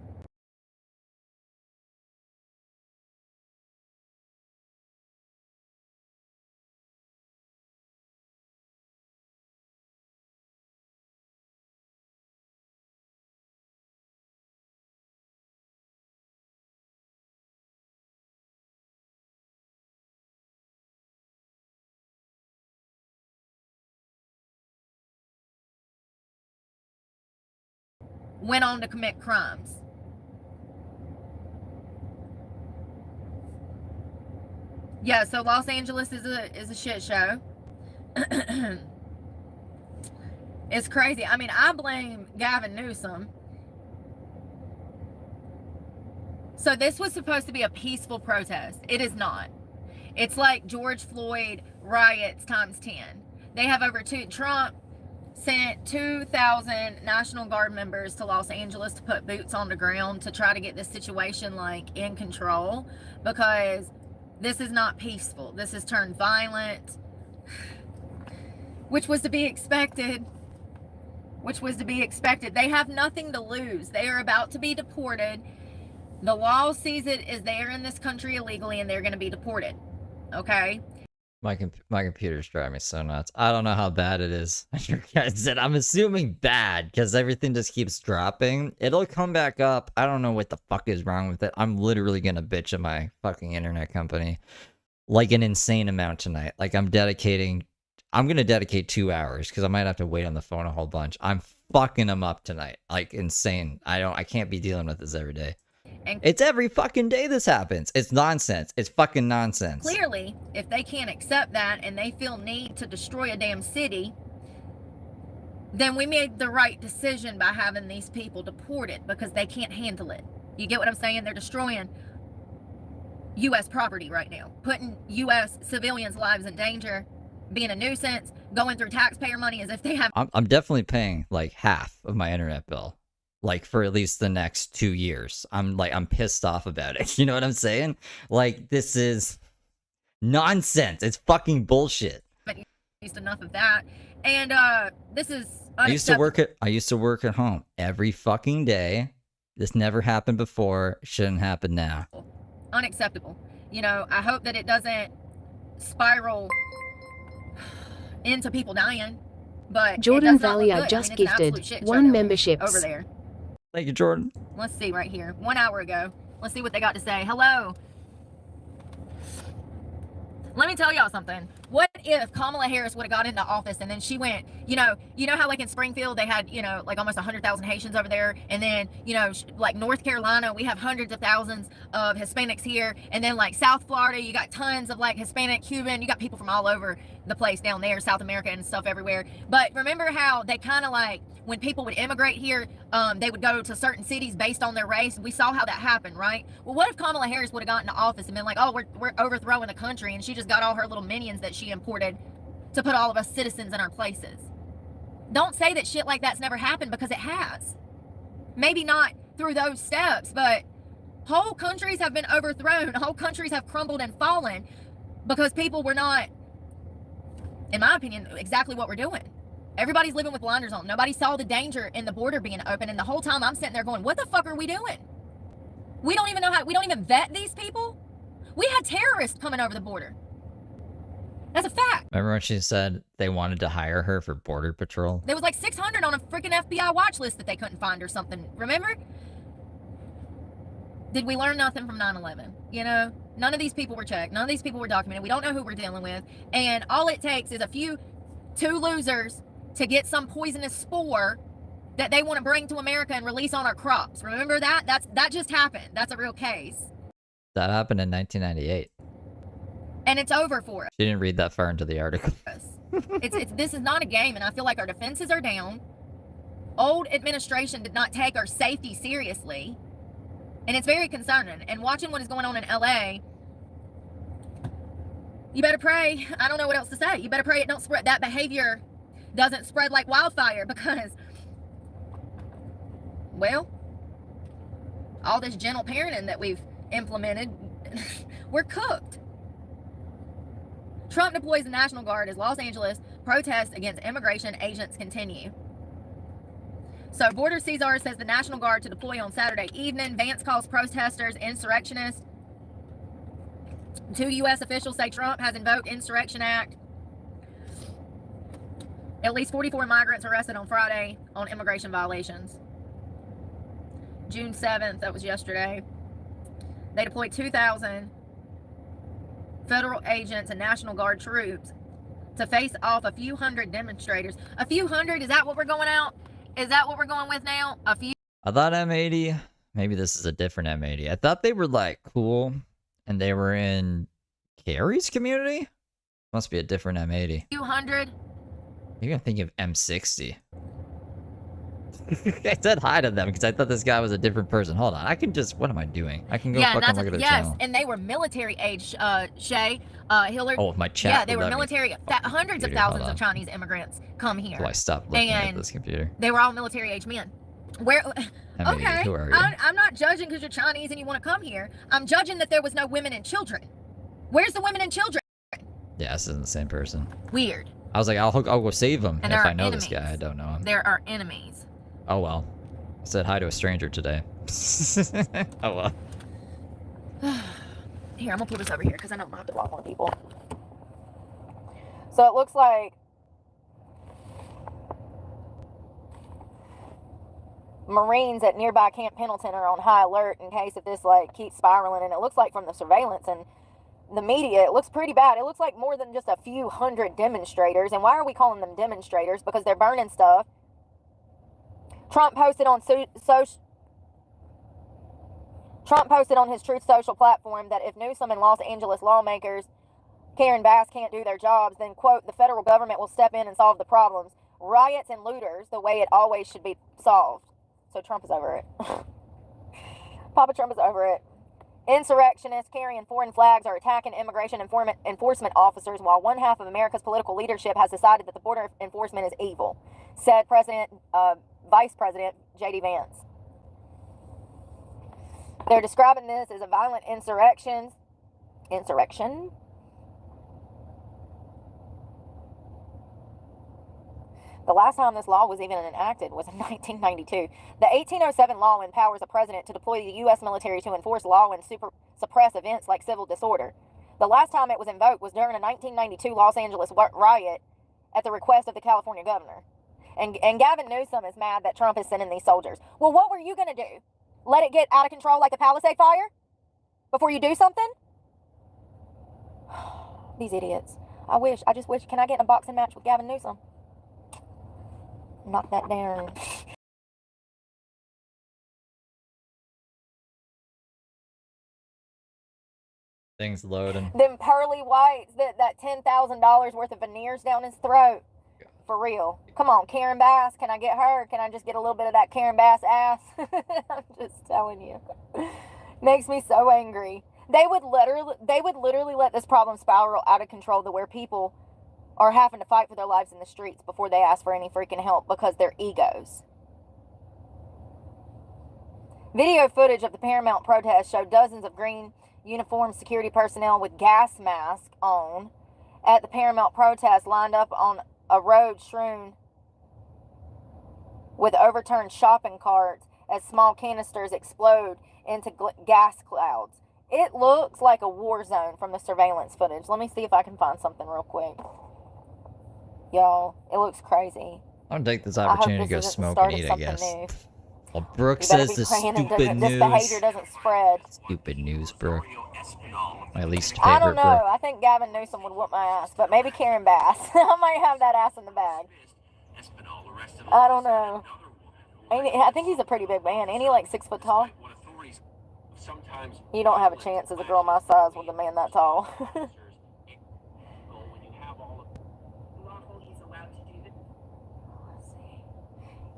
[SPEAKER 6] went on to commit crimes. Yeah, so Los Angeles is a shit show. It's crazy. I mean, I blame Gavin Newsom. So this was supposed to be a peaceful protest. It is not. It's like George Floyd riots times 10. They have Trump sent 2,000 National Guard members to Los Angeles to put boots on the ground to try to get this situation like in control, because this is not peaceful. This has turned violent, which was to be expected. They have nothing to lose. They are about to be deported. The law sees it as they are in this country illegally and they're going to be deported. Okay?
[SPEAKER 1] My computer's driving me so nuts. I don't know how bad it is. I'm assuming bad because everything just keeps dropping. It'll come back up. I don't know what the fuck is wrong with it. I'm literally gonna bitch at my fucking internet company like an insane amount tonight. Like I'm gonna dedicate 2 hours because I might have to wait on the phone a whole bunch. I'm fucking them up tonight. Like insane. I can't be dealing with this every day. And it's every fucking day this happens. It's nonsense. It's fucking nonsense.
[SPEAKER 6] Clearly, if they can't accept that and they feel need to destroy a damn city, then we made the right decision by having these people deported because they can't handle it. You get what I'm saying? They're destroying
[SPEAKER 2] U.S. property right now, putting U.S. civilians' lives in danger, being a nuisance, going through taxpayer money as if they have.
[SPEAKER 1] I'm definitely paying like half of my internet bill, like for at least the next 2 years. I'm pissed off about it. You know what I'm saying? Like, this is nonsense. It's fucking bullshit.
[SPEAKER 2] Used enough of that, and this is.
[SPEAKER 1] I used to work at home every fucking day. This never happened before. Shouldn't happen now.
[SPEAKER 2] Unacceptable. You know, I hope that it doesn't spiral into people dying. But
[SPEAKER 4] Jordan Valier just gifted 1 membership
[SPEAKER 2] over there.
[SPEAKER 1] Thank you, Jordan.
[SPEAKER 2] Let's see right here. 1 hour ago. Let's see what they got to say. Hello. Let me tell y'all something. What if Kamala Harris would have got into office and then she went, you know how like in Springfield they had, like almost 100,000 Haitians over there, and then, like North Carolina, we have hundreds of thousands of Hispanics here, and then like South Florida, you got tons of like Hispanic, Cuban, you got people from all over the place down there, South America and stuff everywhere. But remember how they kind of like, when people would immigrate here, they would go to certain cities based on their race. We saw how that happened, right? Well, what if Kamala Harris would have gotten into office and been like, oh, we're overthrowing the country, and she just got all her little minions that she imported to put all of us citizens in our places? Don't say that shit like that's never happened, because it has. Maybe not through those steps, but whole countries have been overthrown. Whole countries have crumbled and fallen because people were not, in my opinion, exactly what we're doing. Everybody's living with blinders on. Nobody saw the danger in the border being open, and the whole time I'm sitting there going, what the fuck are we doing? We don't even know how, we don't even vet these people. We had terrorists coming over the border. That's a fact.
[SPEAKER 1] Remember when she said they wanted to hire her for Border Patrol?
[SPEAKER 2] There was like 600 on a freaking FBI watch list that they couldn't find or something. Remember? Did we learn nothing from 9/11? None of these people were checked. None of these people were documented. We don't know who we're dealing with. And all it takes is two losers to get some poisonous spore that they want to bring to America and release on our crops. Remember that? That just happened. That's a real case.
[SPEAKER 1] That happened in 1998.
[SPEAKER 2] And it's over for us.
[SPEAKER 1] She didn't read that far into the article.
[SPEAKER 2] This is not a game, and I feel like our defenses are down. Old administration did not take our safety seriously, and it's very concerning. And watching what is going on in LA, you better pray. I don't know what else to say. You better pray it don't spread. That behavior doesn't spread like wildfire, because, well, all this gentle parenting that we've implemented, we're cooked. Trump deploys the National Guard as Los Angeles protests against immigration agents continue. So Border Caesar says the National Guard to deploy on Saturday evening. Vance calls protesters insurrectionists. 2 U.S. officials say Trump has invoked Insurrection Act. At least 44 migrants arrested on Friday on immigration violations. June 7th, that was yesterday. They deployed 2,000 federal agents and National Guard troops to face off a few hundred demonstrators. A few hundred? Is that what we're going out? Is that what we're going with now? A few?
[SPEAKER 1] I thought M80, maybe this is a different M80. I thought they were like cool and they were in Carrie's community. Must be a different M80.
[SPEAKER 2] Few hundred?
[SPEAKER 1] You're gonna think of M60. I said hi to them because I thought this guy was a different person. Hold on, I can just, what am I doing? I can go fucking look at their channel.
[SPEAKER 2] And they were military age, Shay, Hillary.
[SPEAKER 1] Oh, my chat.
[SPEAKER 2] Yeah, they were military. Hundreds of thousands of Chinese immigrants come here.
[SPEAKER 1] So I stopped looking at this computer.
[SPEAKER 2] They were all military age men. Where? Okay,
[SPEAKER 1] who are you?
[SPEAKER 2] I'm not judging because you're Chinese and you want to come here. I'm judging that there was no women and children. Where's the women and children?
[SPEAKER 1] Yeah, this isn't the same person.
[SPEAKER 2] Weird.
[SPEAKER 1] I was like, I'll go save him.
[SPEAKER 2] And
[SPEAKER 1] if I know enemies. This guy, I don't know him.
[SPEAKER 2] There are enemies.
[SPEAKER 1] Oh well. I said hi to a stranger today. Oh well.
[SPEAKER 2] Here, I'm gonna pull this over here because I don't have to block more people. So it looks like Marines at nearby Camp Pendleton are on high alert in case if this like keeps spiraling. And it looks like from the surveillance and the media, it looks pretty bad. It looks like more than just a few hundred demonstrators. And why are we calling them demonstrators? Because they're burning stuff. Trump posted on his Truth Social platform that if Newsom and Los Angeles lawmakers Karen Bass can't do their jobs, then, quote, the federal government will step in and solve the problems. Riots and looters, the way it always should be solved. So Trump is over it. Papa Trump is over it. Insurrectionists carrying foreign flags are attacking immigration enforcement officers, while one half of America's political leadership has decided that the border enforcement is evil, said Vice President J.D. Vance. They're describing this as a violent insurrection. The last time this law was even enacted was in 1992. The 1807 law empowers a president to deploy the U.S. military to enforce law and suppress events like civil disorder. The last time it was invoked was during a 1992 Los Angeles riot at the request of the California governor. And Gavin Newsom is mad that Trump is sending these soldiers. Well, what were you going to do? Let it get out of control like the Palisade fire? Before you do something? These idiots. I just wish, can I get in a boxing match with Gavin Newsom? Knock that down.
[SPEAKER 1] Things loading.
[SPEAKER 2] Them pearly whites, that $10,000 worth of veneers down his throat. For real. Come on, Karen Bass. Can I get her? Can I just get a little bit of that Karen Bass ass? I'm just telling you. Makes me so angry. They would literally let this problem spiral out of control to where people are having to fight for their lives in the streets before they ask for any freaking help because they're egos. Video footage of the Paramount protest showed dozens of green uniformed security personnel with gas masks on at the Paramount protest lined up on a road strewn with overturned shopping carts as small canisters explode into gas clouds. It looks like a war zone from the surveillance footage. Let me see if I can find something real quick. Y'all, it looks crazy.
[SPEAKER 1] I'm gonna take this opportunity to go smoke and eat, I guess.
[SPEAKER 2] New.
[SPEAKER 1] Well, Brooke says the stupid news.
[SPEAKER 2] This behavior doesn't spread.
[SPEAKER 1] Stupid news, Brooke. My least favorite,
[SPEAKER 2] I don't know.
[SPEAKER 1] Brooke.
[SPEAKER 2] I think Gavin Newsom would whoop my ass, but maybe Karen Bass. I might have that ass in the bag. I don't know. I think he's a pretty big man. Ain't he like 6 foot tall? You don't have a chance as a girl my size with a man that tall.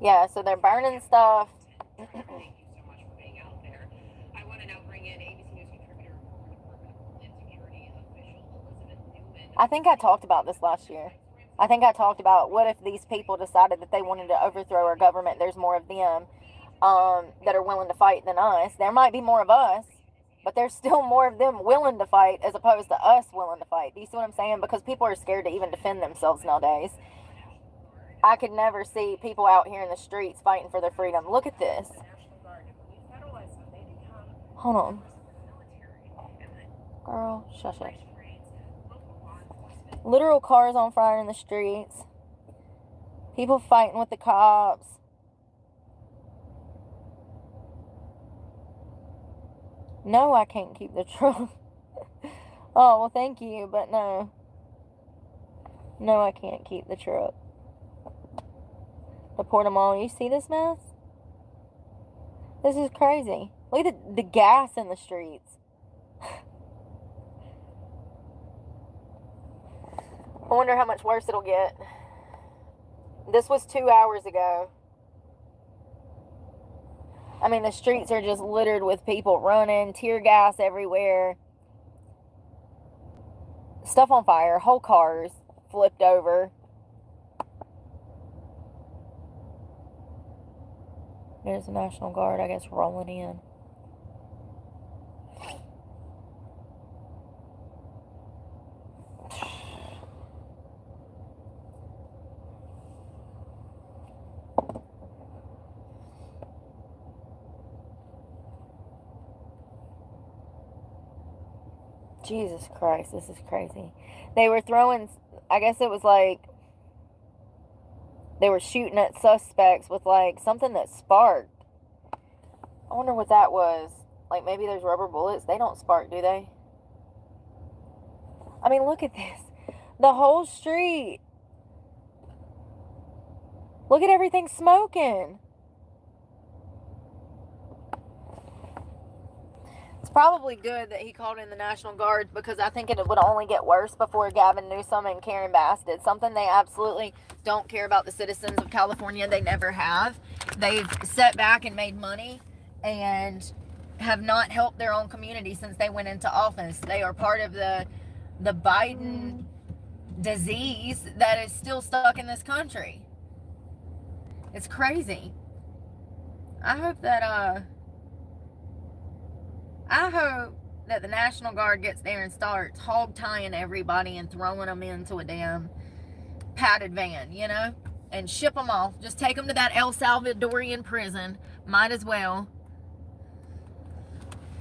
[SPEAKER 2] Yeah, so they're burning stuff. I think I talked about this last year. I think I talked about what if these people decided that they wanted to overthrow our government. There's more of them that are willing to fight than us. There might be more of us, but there's still more of them willing to fight as opposed to us willing to fight. Do you see what I'm saying? Because people are scared to even defend themselves nowadays. I could never see people out here in the streets fighting for their freedom. Look at this. Hold on. Girl, shush it. Literal cars on fire in the streets. People fighting with the cops. No, I can't keep the truck. Oh, well, thank you, but no. No, I can't keep the truck. Report them all. You see this mess? This is crazy. Look at the gas in the streets. I wonder how much worse it'll get. This was 2 hours ago. I mean, the streets are just littered with people running, tear gas everywhere. Stuff on fire, whole cars flipped over. There's the National Guard, I guess, rolling in. Jesus Christ, this is crazy. They were throwing, I guess it was like, they were shooting at suspects with like something that sparked. I wonder what that was. Like maybe there's rubber bullets. They don't spark, do they? I mean, look at this. The whole street. Look at everything smoking. It's probably good that he called in the National Guard because I think it would only get worse before Gavin Newsom and Karen Bass did something. They absolutely don't care about the citizens of California. They never have. They've sat back and made money and
[SPEAKER 6] have not helped their own community since they went into office. They are part of the Biden disease that is still stuck in this country. It's crazy. I hope that the National Guard gets there and starts hog tying everybody and throwing them into a damn padded van, you know, and ship them off. Just take them to that El Salvadorian prison. Might as well.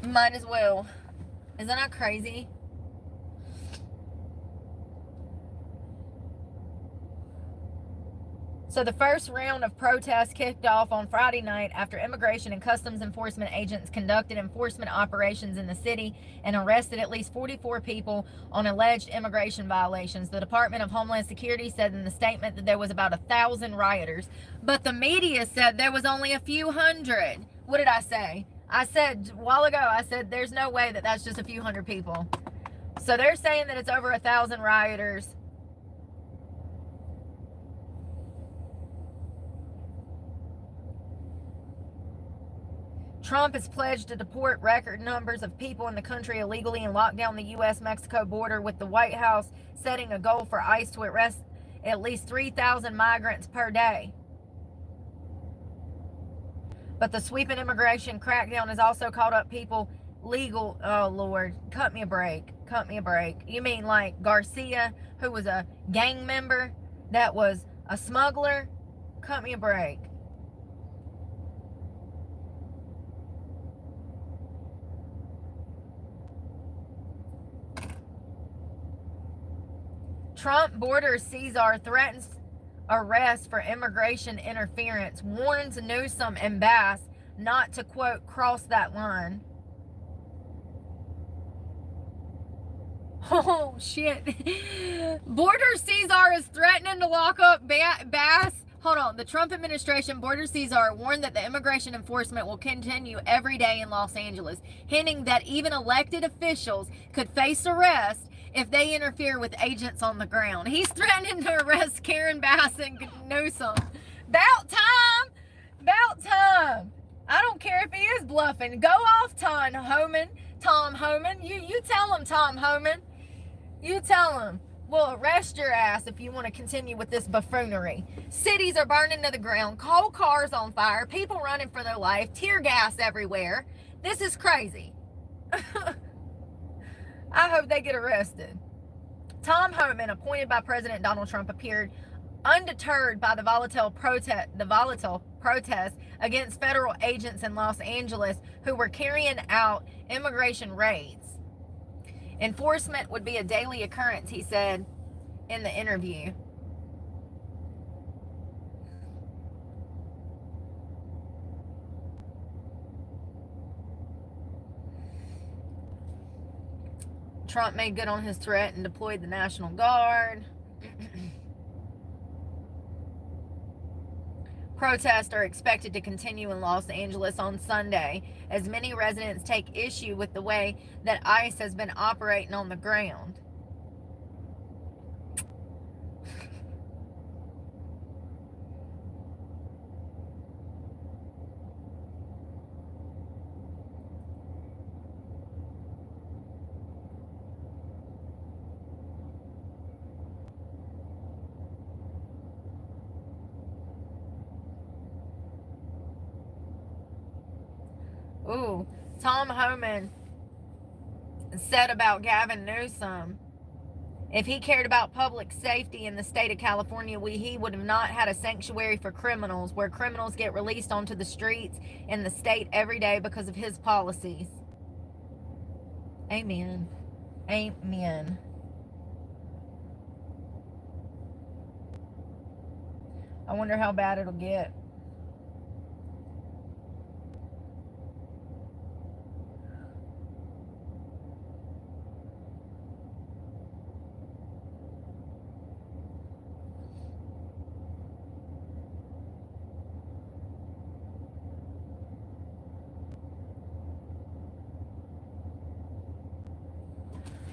[SPEAKER 6] Might as well. Isn't that crazy? So the first round of protests kicked off on Friday night after Immigration and Customs Enforcement agents conducted enforcement operations in the city and arrested at least 44 people on alleged immigration violations. The Department of Homeland Security said in the statement that there was about 1,000 rioters, but the media said there was only a few hundred. What did I say? I said a while ago, I said there's no way that that's just a few hundred people. So they're saying that it's over 1,000 rioters. Trump has pledged to deport record numbers of people in the country illegally and lock down the U.S.-Mexico border, with the White House setting a goal for ICE to arrest at least 3,000 migrants per day. But the sweeping immigration crackdown has also caught up people legal. Oh, Lord. Cut me a break. Cut me a break. You mean like Garcia, who was a gang member that was a smuggler? Cut me a break. Trump border Caesar threatens arrest for immigration interference, warns Newsom and Bass not to, quote, cross that line. Oh, shit. Border Caesar is threatening to lock up Bass. Hold on. The Trump administration, Border Caesar, warned that the immigration enforcement will continue every day in Los Angeles, hinting that even elected officials could face arrest if they interfere with agents on the ground. He's threatening to arrest Karen Bass and Newsom. About time. About time. I don't care if he is bluffing. Go off, Tom Homan. You tell him, Tom Homan. You tell him. We'll arrest your ass if you want to continue with this buffoonery. Cities are burning to the ground. Coal cars on fire. People running for their life. Tear gas everywhere. This is crazy. I hope they get arrested. Tom Homan, appointed by President Donald Trump, appeared undeterred by the volatile protests against federal agents in Los Angeles who were carrying out immigration raids. Enforcement would be a daily occurrence, he said in the interview. Trump made good on his threat and deployed the National Guard. Protests are expected to continue in Los Angeles on Sunday, as many residents take issue with the way that ICE has been operating on the ground. Ooh, Tom Homan said about Gavin Newsom, if he cared about public safety in the state of California, he would have not had a sanctuary for criminals where criminals get released onto the streets in the state every day because of his policies. Amen. Amen. I wonder how bad it'll get.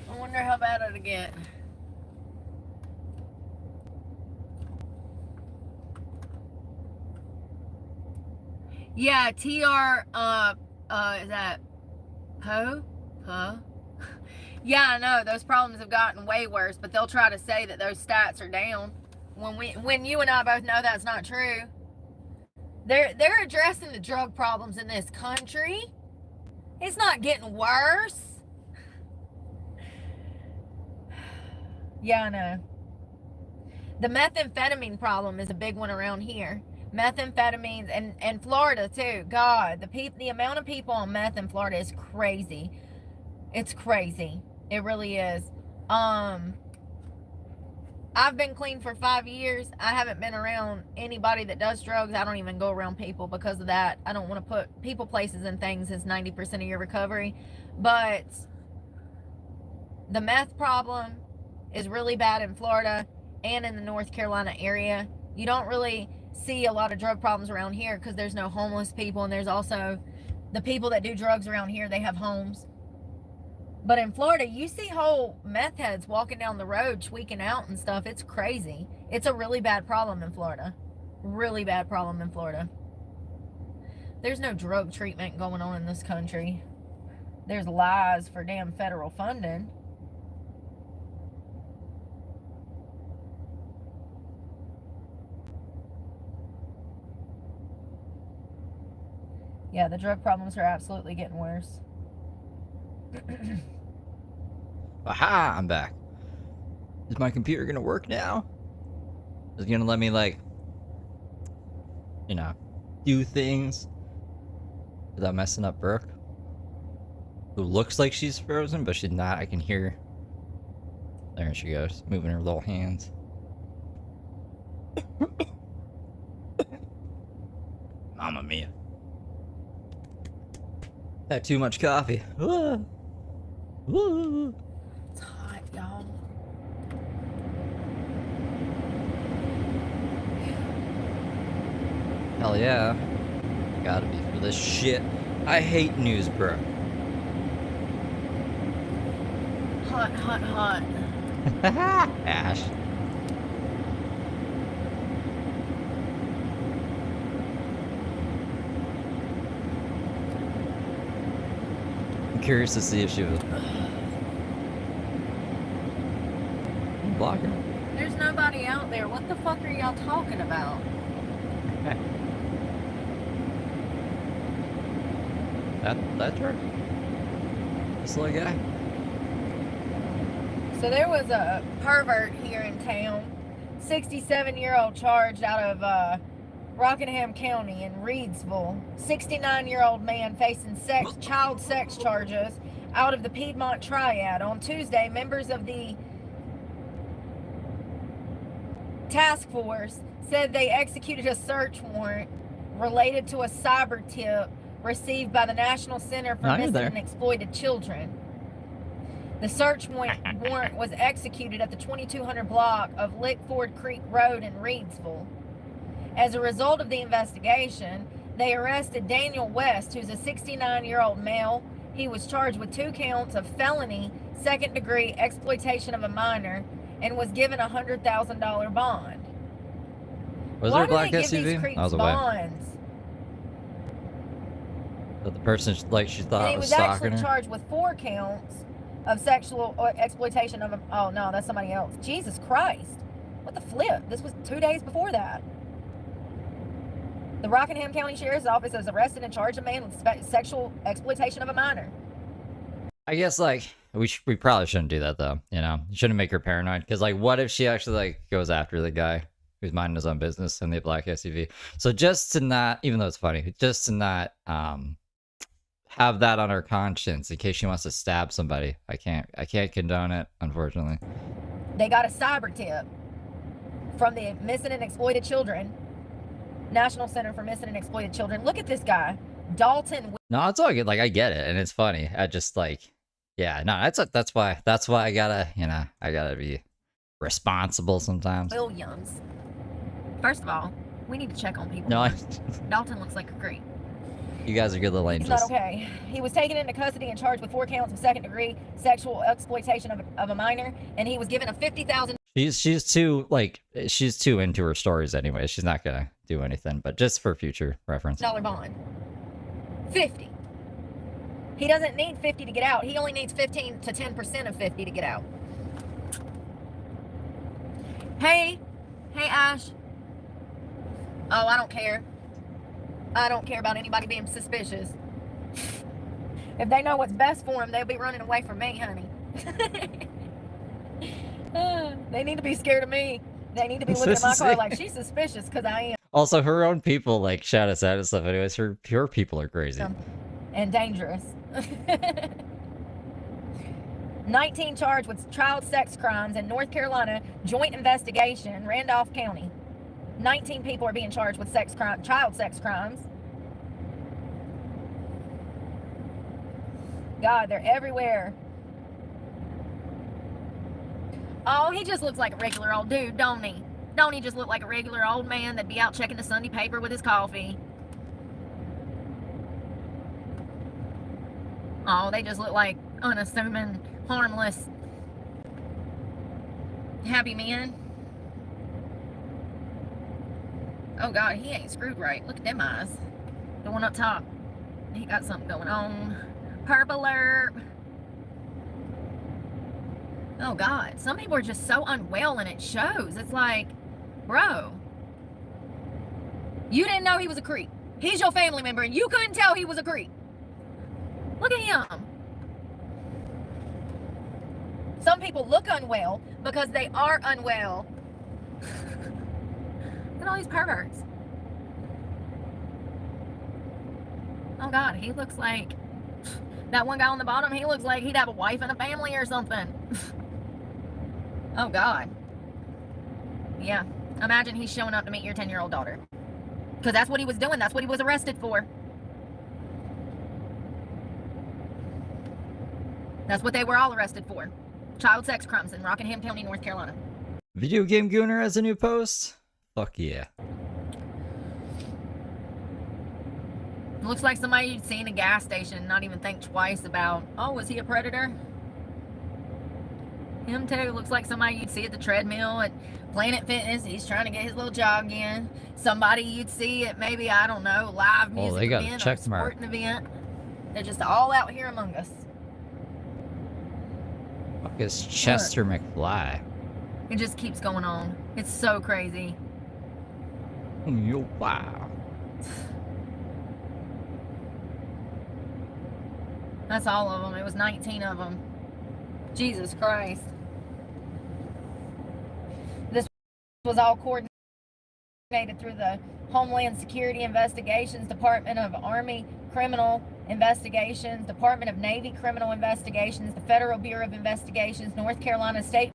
[SPEAKER 6] I wonder how bad it'll get. Yeah, is that Huh? Huh? Yeah, I know those problems have gotten way worse, but they'll try to say that those stats are down when you and I both know that's not true. They're addressing the drug problems in this country. It's not getting worse. Yeah, I know. The methamphetamine problem is a big one around here. Methamphetamines and Florida too. God, the amount of people on meth in Florida is crazy. It's crazy. It really is. I've been clean for 5 years. I haven't been around anybody that does drugs. I don't even go around people because of that. I don't want to put people, places, and things as 90% of your recovery. But the meth problem is really bad in Florida and in the North Carolina area. You don't really see a lot of drug problems around here because there's no homeless people, and there's also the people that do drugs around here, they have homes. But in Florida, you see whole meth heads walking down the road tweaking out and stuff. It's crazy. It's a really bad problem in Florida. Really bad problem in Florida. There's no drug treatment going on in this country. There's lies for damn federal funding. Yeah, the drug problems are absolutely getting worse.
[SPEAKER 1] Aha, I'm back. Is my computer gonna work now? Is it gonna let me, like, you know, do things without messing up Brooke? Who looks like she's frozen, but she's not. I can hear. There she goes, moving her little hands. Mamma mia. Had too much coffee. Ah. Woo.
[SPEAKER 6] It's hot, y'all.
[SPEAKER 1] Hell yeah. Gotta be for this shit. I hate news, bro.
[SPEAKER 6] Hot, hot, hot.
[SPEAKER 1] Ash. I'm curious to see if she was. Block her.
[SPEAKER 6] There's nobody out there. What the fuck are y'all talking about?
[SPEAKER 1] That's her. This little guy.
[SPEAKER 6] So there was a pervert here in town, 67-year-old charged out of Rockingham County in Reedsville. 69-year-old man facing child sex charges out of the Piedmont Triad. On Tuesday, members of the task force said they executed a search warrant related to a cyber tip received by the National Center for Missing and Exploited Children. The search warrant was executed at the 2200 block of Lickford Creek Road in Reedsville. As a result of the investigation, they arrested Daniel West, who's a 69-year-old male. He was charged with 2 counts of felony second-degree exploitation of a minor and was given a $100,000 bond.
[SPEAKER 1] Was there a black SUV? I was away.
[SPEAKER 6] Bonds?
[SPEAKER 1] But the person, like, she thought
[SPEAKER 6] And he
[SPEAKER 1] was
[SPEAKER 6] was
[SPEAKER 1] stalking
[SPEAKER 6] actually
[SPEAKER 1] her.
[SPEAKER 6] charged with 4 counts of sexual exploitation of a... Oh, no, that's somebody else. Jesus Christ. What the flip? This was 2 days before that. The Rockingham County Sheriff's Office has arrested and charged a man with sexual exploitation of a minor.
[SPEAKER 1] I guess, like, we probably shouldn't do that, though, you know? You shouldn't make her paranoid, because, like, what if she actually, like, goes after the guy who's minding his own business in the black SUV? So just to not, even though it's funny, just to not have that on her conscience in case she wants to stab somebody. I can't condone it, unfortunately.
[SPEAKER 6] They got a cyber tip from the Missing and Exploited Children, National Center for Missing and Exploited Children. Look at this guy, Dalton.
[SPEAKER 1] No, it's all good. Like, I get it, and it's funny. I just, like, yeah, no, that's why I gotta, you know, I gotta be responsible sometimes.
[SPEAKER 6] Williams. First of all, we need to check on people.
[SPEAKER 1] No,
[SPEAKER 6] Dalton looks like a creep.
[SPEAKER 1] You guys are good little
[SPEAKER 6] He's
[SPEAKER 1] angels.
[SPEAKER 6] not okay. He was taken into custody and charged with 4 counts of second-degree sexual exploitation of a minor, and he was given a $50,000
[SPEAKER 1] She's too, like, she's too into her stories anyway. She's not gonna do anything, but just for future reference.
[SPEAKER 6] bond. 50. He doesn't need 50 to get out. He only needs 15 to 10% of 50 to get out. Hey Ash. Oh, I don't care. I don't care about anybody being suspicious. If they know what's best for them, they'll be running away from me, honey. They need to be scared of me. They need to be looking at my car like she's suspicious because I am.
[SPEAKER 1] Also, her own people like shout us out and stuff. Anyways, her people are crazy
[SPEAKER 6] and dangerous. 19 charged with child sex crimes in North Carolina joint investigation, Randolph County. 19 people are being charged with child sex crimes. God, they're everywhere. Oh, he just looks like a regular old dude, don't he? Don't he just look like a regular old man that'd be out checking the Sunday paper with his coffee? Oh, they just look like unassuming, harmless, happy men. Oh God, he ain't screwed right. Look at them eyes. The one up top. He got something going on. Purple alert. Oh God, some people are just so unwell and it shows. It's like, bro, you didn't know he was a creep. He's your family member and you couldn't tell he was a creep. Look at him. Some people look unwell because they are unwell. Look at all these perverts. Oh God, he looks like, that one guy on the bottom, he looks like he'd have a wife and a family or something. Oh God. Yeah, imagine he's showing up to meet your 10-year-old daughter. Because that's what he was doing, that's what he was arrested for. That's what they were all arrested for. Child sex crimes in Rockingham County, North Carolina.
[SPEAKER 1] Video Game Gooner has a new post? Fuck yeah.
[SPEAKER 6] Looks like somebody you'd see in a gas station and not even think twice about, oh, was he a predator? Him too. Looks like somebody you'd see at the treadmill at Planet Fitness. He's trying to get his little jog in. Somebody you'd see at maybe, I don't know, live music
[SPEAKER 1] they got a
[SPEAKER 6] event or
[SPEAKER 1] check mark.
[SPEAKER 6] sporting event. They're just all out here among us.
[SPEAKER 1] Fuck is Chester McFly?
[SPEAKER 6] It just keeps going on. It's so crazy.
[SPEAKER 1] Wow.
[SPEAKER 6] That's all of them. It was 19 of them. Jesus Christ. This was all coordinated through the Homeland Security Investigations, Department of Army Criminal Investigations, Department of Navy Criminal Investigations, the Federal Bureau of Investigations, North Carolina State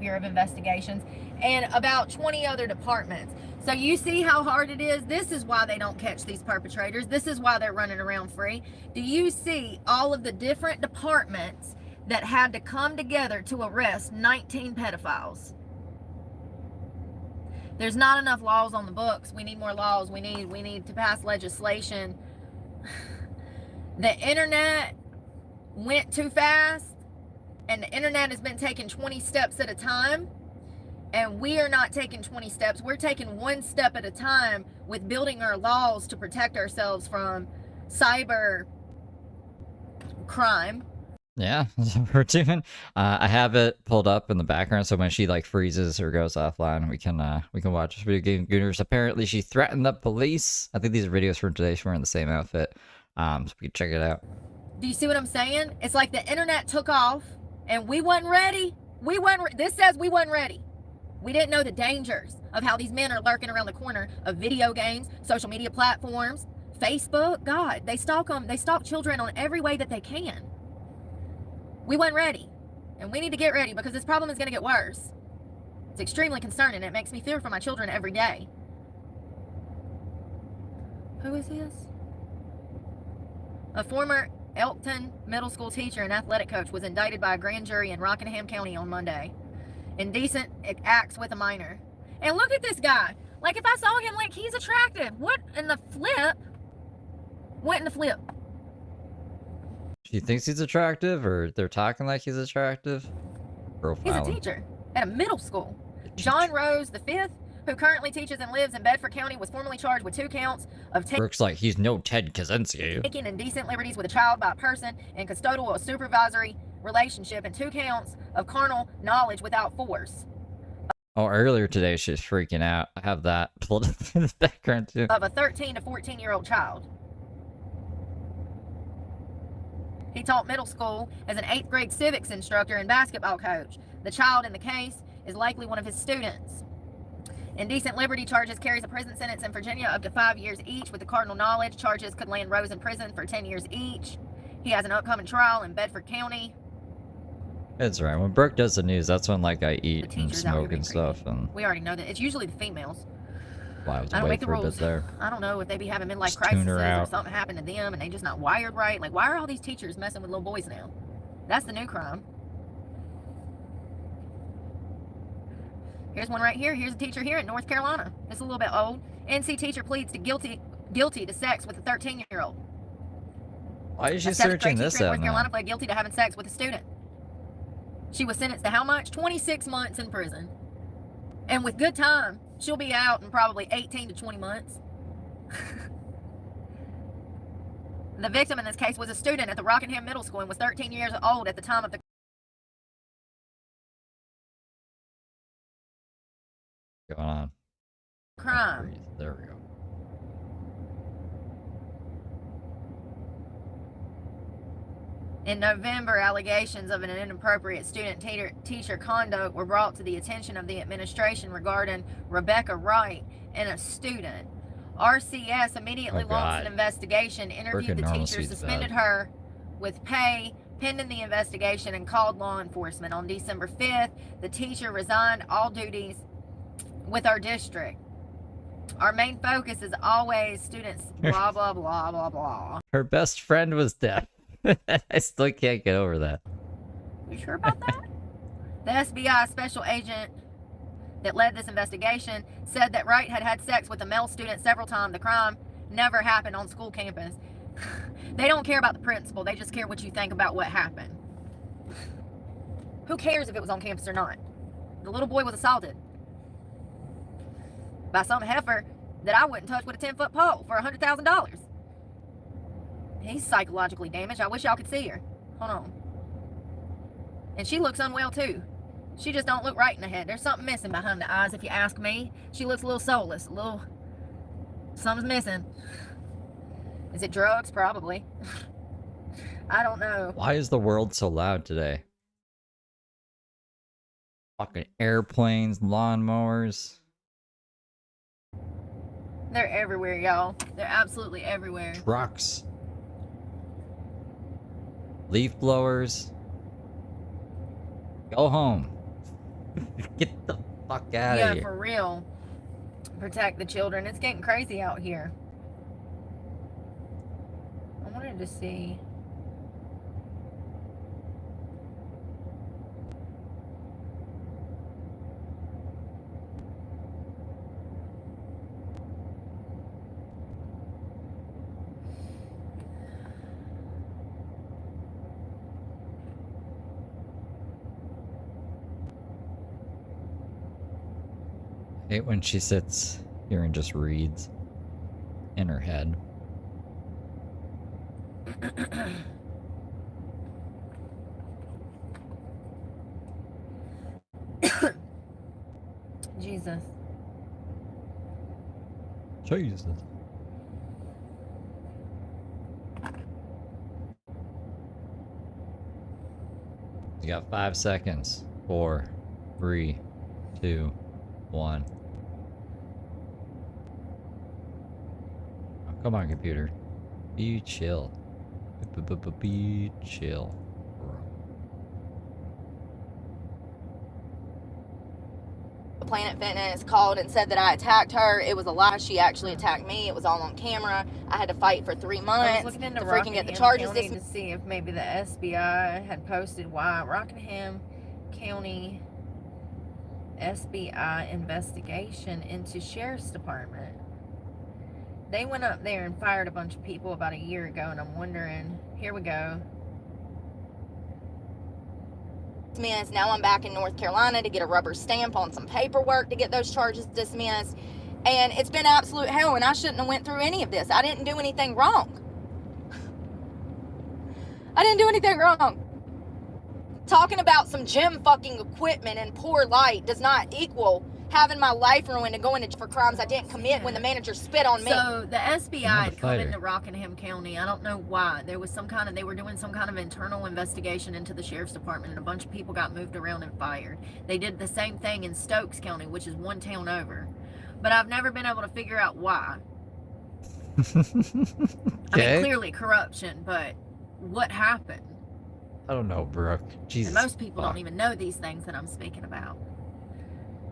[SPEAKER 6] Bureau of Investigations, and about 20 other departments. So you see how hard it is? This is why they don't catch these perpetrators. This is why they're running around free. Do you see all of the different departments that had to come together to arrest 19 pedophiles? There's not enough laws on the books. We need more laws. We need to pass legislation. The internet went too fast, and the internet has been taking 20 steps at a time, and we are not taking 20 steps. We're taking one step at a time with building our laws to protect ourselves from cyber crime.
[SPEAKER 1] Yeah, that's what we're doing. I have it pulled up in the background, so when she like freezes or goes offline, we can watch this Video Game Gooners. Apparently, she threatened the police. I think these are videos from today. She's wearing the same outfit, so we can check it out.
[SPEAKER 6] Do you see what I'm saying? It's like the internet took off, and we wasn't ready. This says we wasn't ready. We didn't know the dangers of how these men are lurking around the corner of video games, social media platforms, Facebook. God, they stalk them. They stalk children on every way that they can. We weren't ready, and we need to get ready because this problem is going to get worse. It's extremely concerning. It makes me fear for my children every day. Who is this? A former Elkton middle school teacher and athletic coach was indicted by a grand jury in Rockingham County on Monday. Indecent acts with a minor. And look at this guy. Like, if I saw him, like, he's attractive. What in the flip? What in the flip?
[SPEAKER 1] She thinks he's attractive, or they're talking like he's attractive?
[SPEAKER 6] He's a
[SPEAKER 1] Profiling.
[SPEAKER 6] teacher at a middle school. John Rose the Fifth,
[SPEAKER 2] who currently teaches and lives in Bedford County, was formally charged with 2 counts of
[SPEAKER 1] Brooke's like, he's no Ted Kaczynski.
[SPEAKER 2] taking indecent liberties with a child by a person in custodial or supervisory relationship, and 2 counts of carnal knowledge without force.
[SPEAKER 1] Oh, earlier today she was freaking out. I have that pulled up in the background too.
[SPEAKER 2] Of a 13 to 14-year-old child. He taught middle school as an 8th grade civics instructor and basketball coach. The child in the case is likely one of his students. Indecent liberty charges carries a prison sentence in Virginia up to 5 years each. With the cardinal knowledge charges could land Rose in prison for 10 years each. He has an upcoming trial in Bedford County.
[SPEAKER 1] It's right. When Brooke does the news, that's when like I eat and
[SPEAKER 2] teachers out here
[SPEAKER 1] smoke
[SPEAKER 2] being
[SPEAKER 1] and stuff.
[SPEAKER 2] creepy.
[SPEAKER 1] And
[SPEAKER 2] We already know that. It's usually the females.
[SPEAKER 1] well, I was
[SPEAKER 2] I don't
[SPEAKER 1] away
[SPEAKER 2] make the
[SPEAKER 1] for a bit
[SPEAKER 2] rules.
[SPEAKER 1] there.
[SPEAKER 2] I don't know if they be having midlife
[SPEAKER 1] Just tune
[SPEAKER 2] crises
[SPEAKER 1] her
[SPEAKER 2] or
[SPEAKER 1] out.
[SPEAKER 2] something happened to them and they just not wired right. Like, why are all these teachers messing with little boys now? That's the new crime. Here's one right here. Here's a teacher here in North Carolina. It's a little bit old. NC teacher pleads to guilty to sex with a 13-year-old.
[SPEAKER 1] Why is she
[SPEAKER 2] A 7th grade
[SPEAKER 1] searching
[SPEAKER 2] teacher
[SPEAKER 1] this
[SPEAKER 2] in
[SPEAKER 1] out
[SPEAKER 2] North Carolina
[SPEAKER 1] now?
[SPEAKER 2] pled guilty to having sex with a student. She was sentenced to how much? 26 months in prison. And with good time, she'll be out in probably 18 to 20 months. The victim in this case was a student at the Rockingham Middle School and was 13 years old at the time of the
[SPEAKER 1] Going on.
[SPEAKER 2] crime.
[SPEAKER 1] Breathe. There we go.
[SPEAKER 2] In November, allegations of an inappropriate student-teacher conduct were brought to the attention of the administration regarding Rebecca Wright and a student. RCS immediately
[SPEAKER 1] Oh,
[SPEAKER 2] launched
[SPEAKER 1] God.
[SPEAKER 2] an investigation, interviewed the
[SPEAKER 1] Working
[SPEAKER 2] teacher,
[SPEAKER 1] normalcy's
[SPEAKER 2] suspended
[SPEAKER 1] bad.
[SPEAKER 2] her with pay pending the investigation, and called law enforcement. On December 5th, the teacher resigned all duties with our district. Our main focus is always students, blah, blah, blah, blah, blah.
[SPEAKER 1] Her best friend was deaf. I still can't get over that.
[SPEAKER 2] You sure about that? The SBI special agent that led this investigation said that Wright had had sex with a male student several times. The crime never happened on school campus. They don't care about the principal. They just care what you think about what happened. Who cares if it was on campus or not? The little boy was assaulted by some heifer that I wouldn't touch with a 10-foot pole for $100,000. He's psychologically damaged. I wish y'all could see her. Hold on. And she looks unwell too. She just don't look right in the head. There's something missing behind the eyes, if you ask me. She looks a little soulless. A little... Something's missing. Is it drugs? Probably. I don't know.
[SPEAKER 1] Why is the world so loud today? Fucking airplanes, lawnmowers,
[SPEAKER 2] They're everywhere, y'all. They're absolutely everywhere.
[SPEAKER 1] trucks, leaf blowers. Go home. Get the fuck out
[SPEAKER 2] Yeah,
[SPEAKER 1] of here.
[SPEAKER 2] for real. Protect the children. It's getting crazy out here. I wanted to see.
[SPEAKER 1] I hate when she sits here and just reads in her head.
[SPEAKER 2] Jesus.
[SPEAKER 1] Jesus. You got 5 seconds. 4, 3, 2, 1. Oh, come on, computer. Be chill. Be chill.
[SPEAKER 2] Planet Fitness called and said that I attacked her. It was a lie. She actually attacked me. It was all on camera. I had to fight for 3 months.
[SPEAKER 6] I was looking into
[SPEAKER 2] to freaking get the
[SPEAKER 6] Rockingham
[SPEAKER 2] charges
[SPEAKER 6] County
[SPEAKER 2] this
[SPEAKER 6] to see if maybe the SBI had posted why Rockingham County SBI investigation into Sheriff's Department. They went up there and fired a bunch of people about a year ago, and I'm wondering, here we go.
[SPEAKER 2] dismissed. Now I'm back in North Carolina to get a rubber stamp on some paperwork to get those charges dismissed. And it's been absolute hell, and I shouldn't have went through any of this. I didn't do anything wrong. I didn't do anything wrong. Talking about some gym fucking equipment and poor light does not equal having my life ruined and going for crimes I didn't commit when the manager spit on me.
[SPEAKER 7] So the SBI had come into Rockingham County. I don't know why. There was they were doing some kind of internal investigation into the sheriff's department, and a bunch of people got moved around and fired. They did the same thing in Stokes County, which is one town over. But I've never been able to figure out why. I mean, clearly corruption, but what happened?
[SPEAKER 1] I don't know, Brooke. Jesus.
[SPEAKER 7] And most people don't even know these things that I'm speaking about.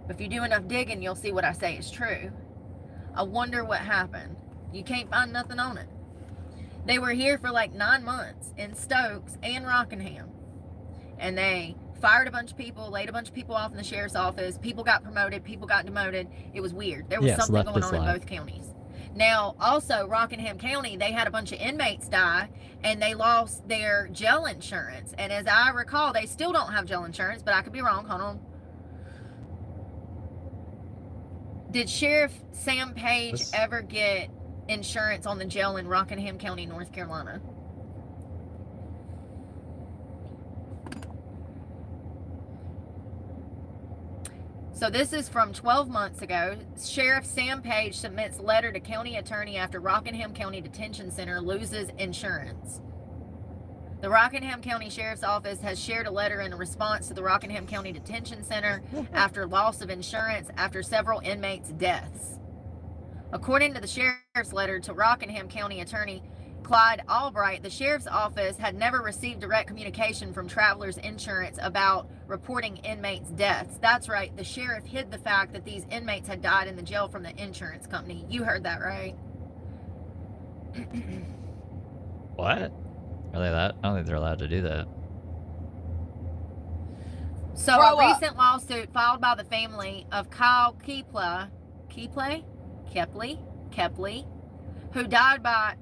[SPEAKER 7] If you do enough digging, you'll see what I say is true. I wonder what happened. You can't find nothing on it. They were here for like 9 months in Stokes and Rockingham. And they fired a bunch of people, laid a bunch of people off in the sheriff's office. People got promoted, people got demoted. It was weird. There was something going on in both counties. Now, also, Rockingham County, they had a bunch of inmates die, and they lost their jail insurance. And as I recall, they still don't have jail insurance, but I could be wrong. Hold on. Did Sheriff Sam Page ever get insurance on the jail in Rockingham County, North Carolina? So this is from 12 months ago. Sheriff Sam Page submits letter to county attorney after Rockingham County Detention Center loses insurance. The Rockingham County Sheriff's Office has shared a letter in response to the Rockingham County Detention Center after loss of insurance after several inmates' deaths. According to the sheriff's letter to Rockingham County Attorney Clyde Albright, the sheriff's office had never received direct communication from Travelers Insurance about reporting inmates' deaths. That's right, the sheriff hid the fact that these inmates had died in the jail from the insurance company. You heard that, right?
[SPEAKER 1] What? Are they that? I don't think they're allowed to do that.
[SPEAKER 7] So a recent lawsuit filed by the family of Kyle Kepley, who died by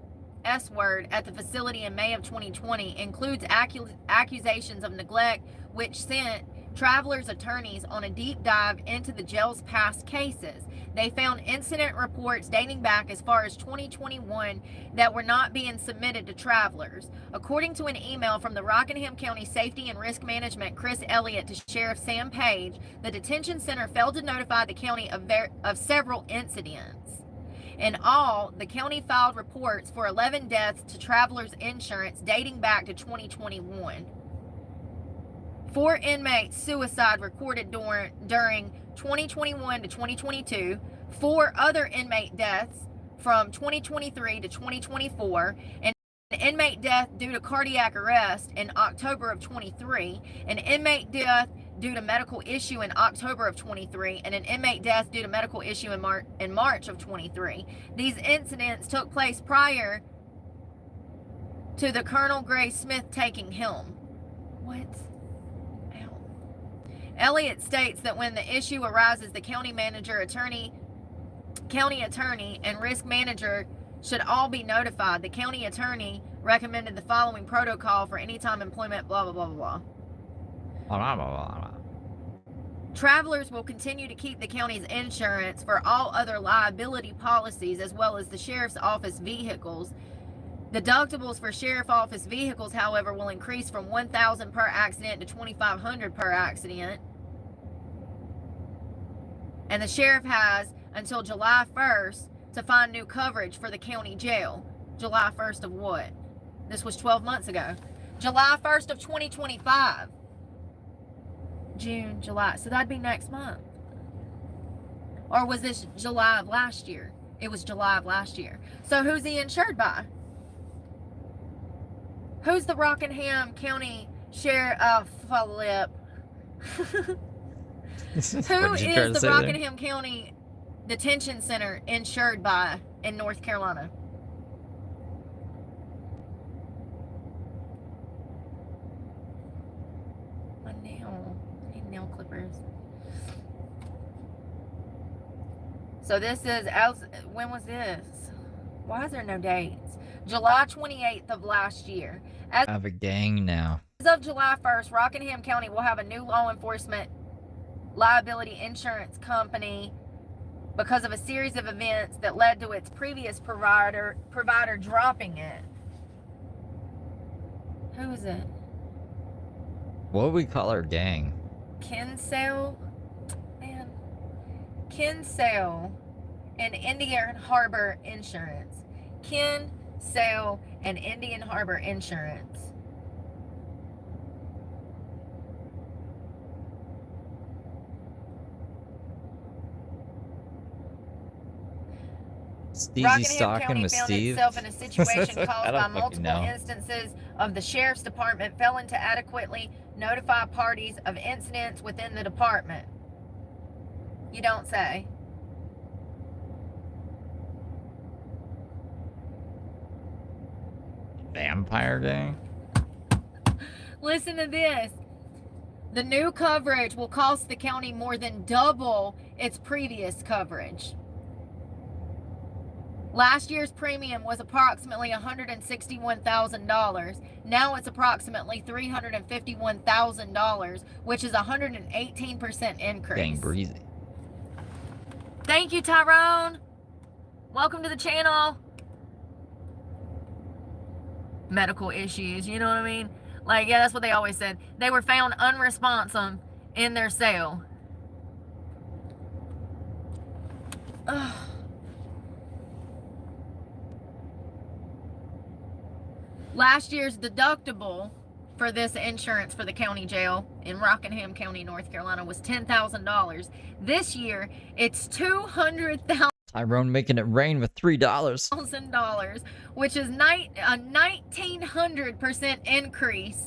[SPEAKER 7] S-word at the facility in May of 2020, includes accusations of neglect, which sent Travelers attorneys on a deep dive into the jail's past cases. They found incident reports dating back as far as 2021 that were not being submitted to Travelers. According to an email from the Rockingham County Safety and Risk Management Chris Elliott to Sheriff Sam Page, the detention center failed to notify the county of several incidents. In all, the county filed reports for 11 deaths to Travelers Insurance dating back to 2021. 4 inmates' suicide recorded during 2021 to 2022, 4 other inmate deaths from 2023 to 2024, and an inmate death due to cardiac arrest in October of 23, an inmate death due to medical issue in October of 23, and an inmate death due to medical issue in March of 23. These incidents took place prior to the Colonel Gray Smith taking helm. What? Ow. Elliott states that when the issue arises, the county attorney, and risk manager should all be notified. The county attorney recommended the following protocol for anytime employment, blah, blah, blah, blah, blah. Travelers will continue to keep the county's insurance for all other liability policies as well as the sheriff's office vehicles. The deductibles for sheriff office vehicles, however, will increase from $1,000 per accident to $2,500 per accident. And the sheriff has until July 1st to find new coverage for the county jail. July 1st of what? This was 12 months ago. July 1st of 2025. June, July. So that'd be next month. Or was this July of last year? It was July of last year. So who's he insured by? Who's the Rockingham County Sheriff? Philip. Who is the Rockingham County Detention Center insured by in North Carolina? My nail. I need nail clippers. So this is, when was this? Why is there no dates? July 28th of last year.
[SPEAKER 1] I have a gang now.
[SPEAKER 7] As of July 1st, Rockingham County will have a new law enforcement liability insurance company because of a series of events that led to its previous provider dropping it. Who is it?
[SPEAKER 1] What would we call our gang?
[SPEAKER 7] Kinsale? Man. Kinsale and Indian Harbor Insurance. Kinsale and Indian Harbor Insurance.
[SPEAKER 1] Steezy
[SPEAKER 7] Rockingham
[SPEAKER 1] Stalking
[SPEAKER 7] County
[SPEAKER 1] with
[SPEAKER 7] found
[SPEAKER 1] Steve?
[SPEAKER 7] itself in a situation
[SPEAKER 1] I
[SPEAKER 7] caused
[SPEAKER 1] don't
[SPEAKER 7] by
[SPEAKER 1] fucking
[SPEAKER 7] multiple
[SPEAKER 1] know.
[SPEAKER 7] instances of the sheriff's department failing to adequately notify parties of incidents within the department. You don't say.
[SPEAKER 1] Vampire gang?
[SPEAKER 7] Listen to this. The new coverage will cost the county more than double its previous coverage. Last year's premium was approximately $161,000. Now it's approximately $351,000, which is a 118% increase.
[SPEAKER 1] Gang breezy.
[SPEAKER 7] Thank you, Tyrone. Welcome to the channel. Medical issues, you know what I mean? Like, yeah, that's what they always said. They were found unresponsive in their cell. Ugh. Last year's deductible for this insurance for the county jail in Rockingham County, North Carolina was $10,000. This year, it's $200,000.
[SPEAKER 1] Tyrone making it rain with $3.
[SPEAKER 7] $1,000, which is a 1,900% increase.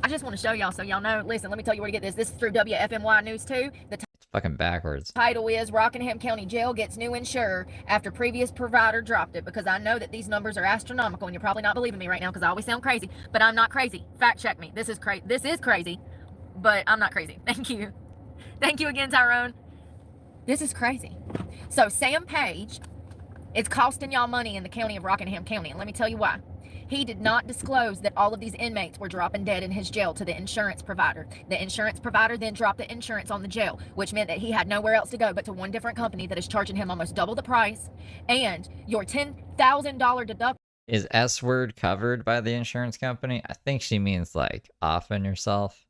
[SPEAKER 7] I just want to show y'all so y'all know. Listen, let me tell you where to get this. This is through WFMY News 2. The
[SPEAKER 1] It's fucking backwards.
[SPEAKER 7] title is Rockingham County Jail Gets New Insurer After Previous Provider Dropped It, because I know that these numbers are astronomical and you're probably not believing me right now because I always sound crazy, but I'm not crazy. Fact check me. This is crazy, but I'm not crazy. Thank you. Thank you again, Tyrone. This is crazy. So Sam Page, it's costing y'all money in the county of Rockingham County, and let me tell you why. He did not disclose that all of these inmates were dropping dead in his jail to the insurance provider. The insurance provider then dropped the insurance on the jail, which meant that he had nowhere else to go but to one different company that is charging him almost double the price. And your $10,000 deductible.
[SPEAKER 1] Is S word covered by the insurance company? I think she means like offing yourself.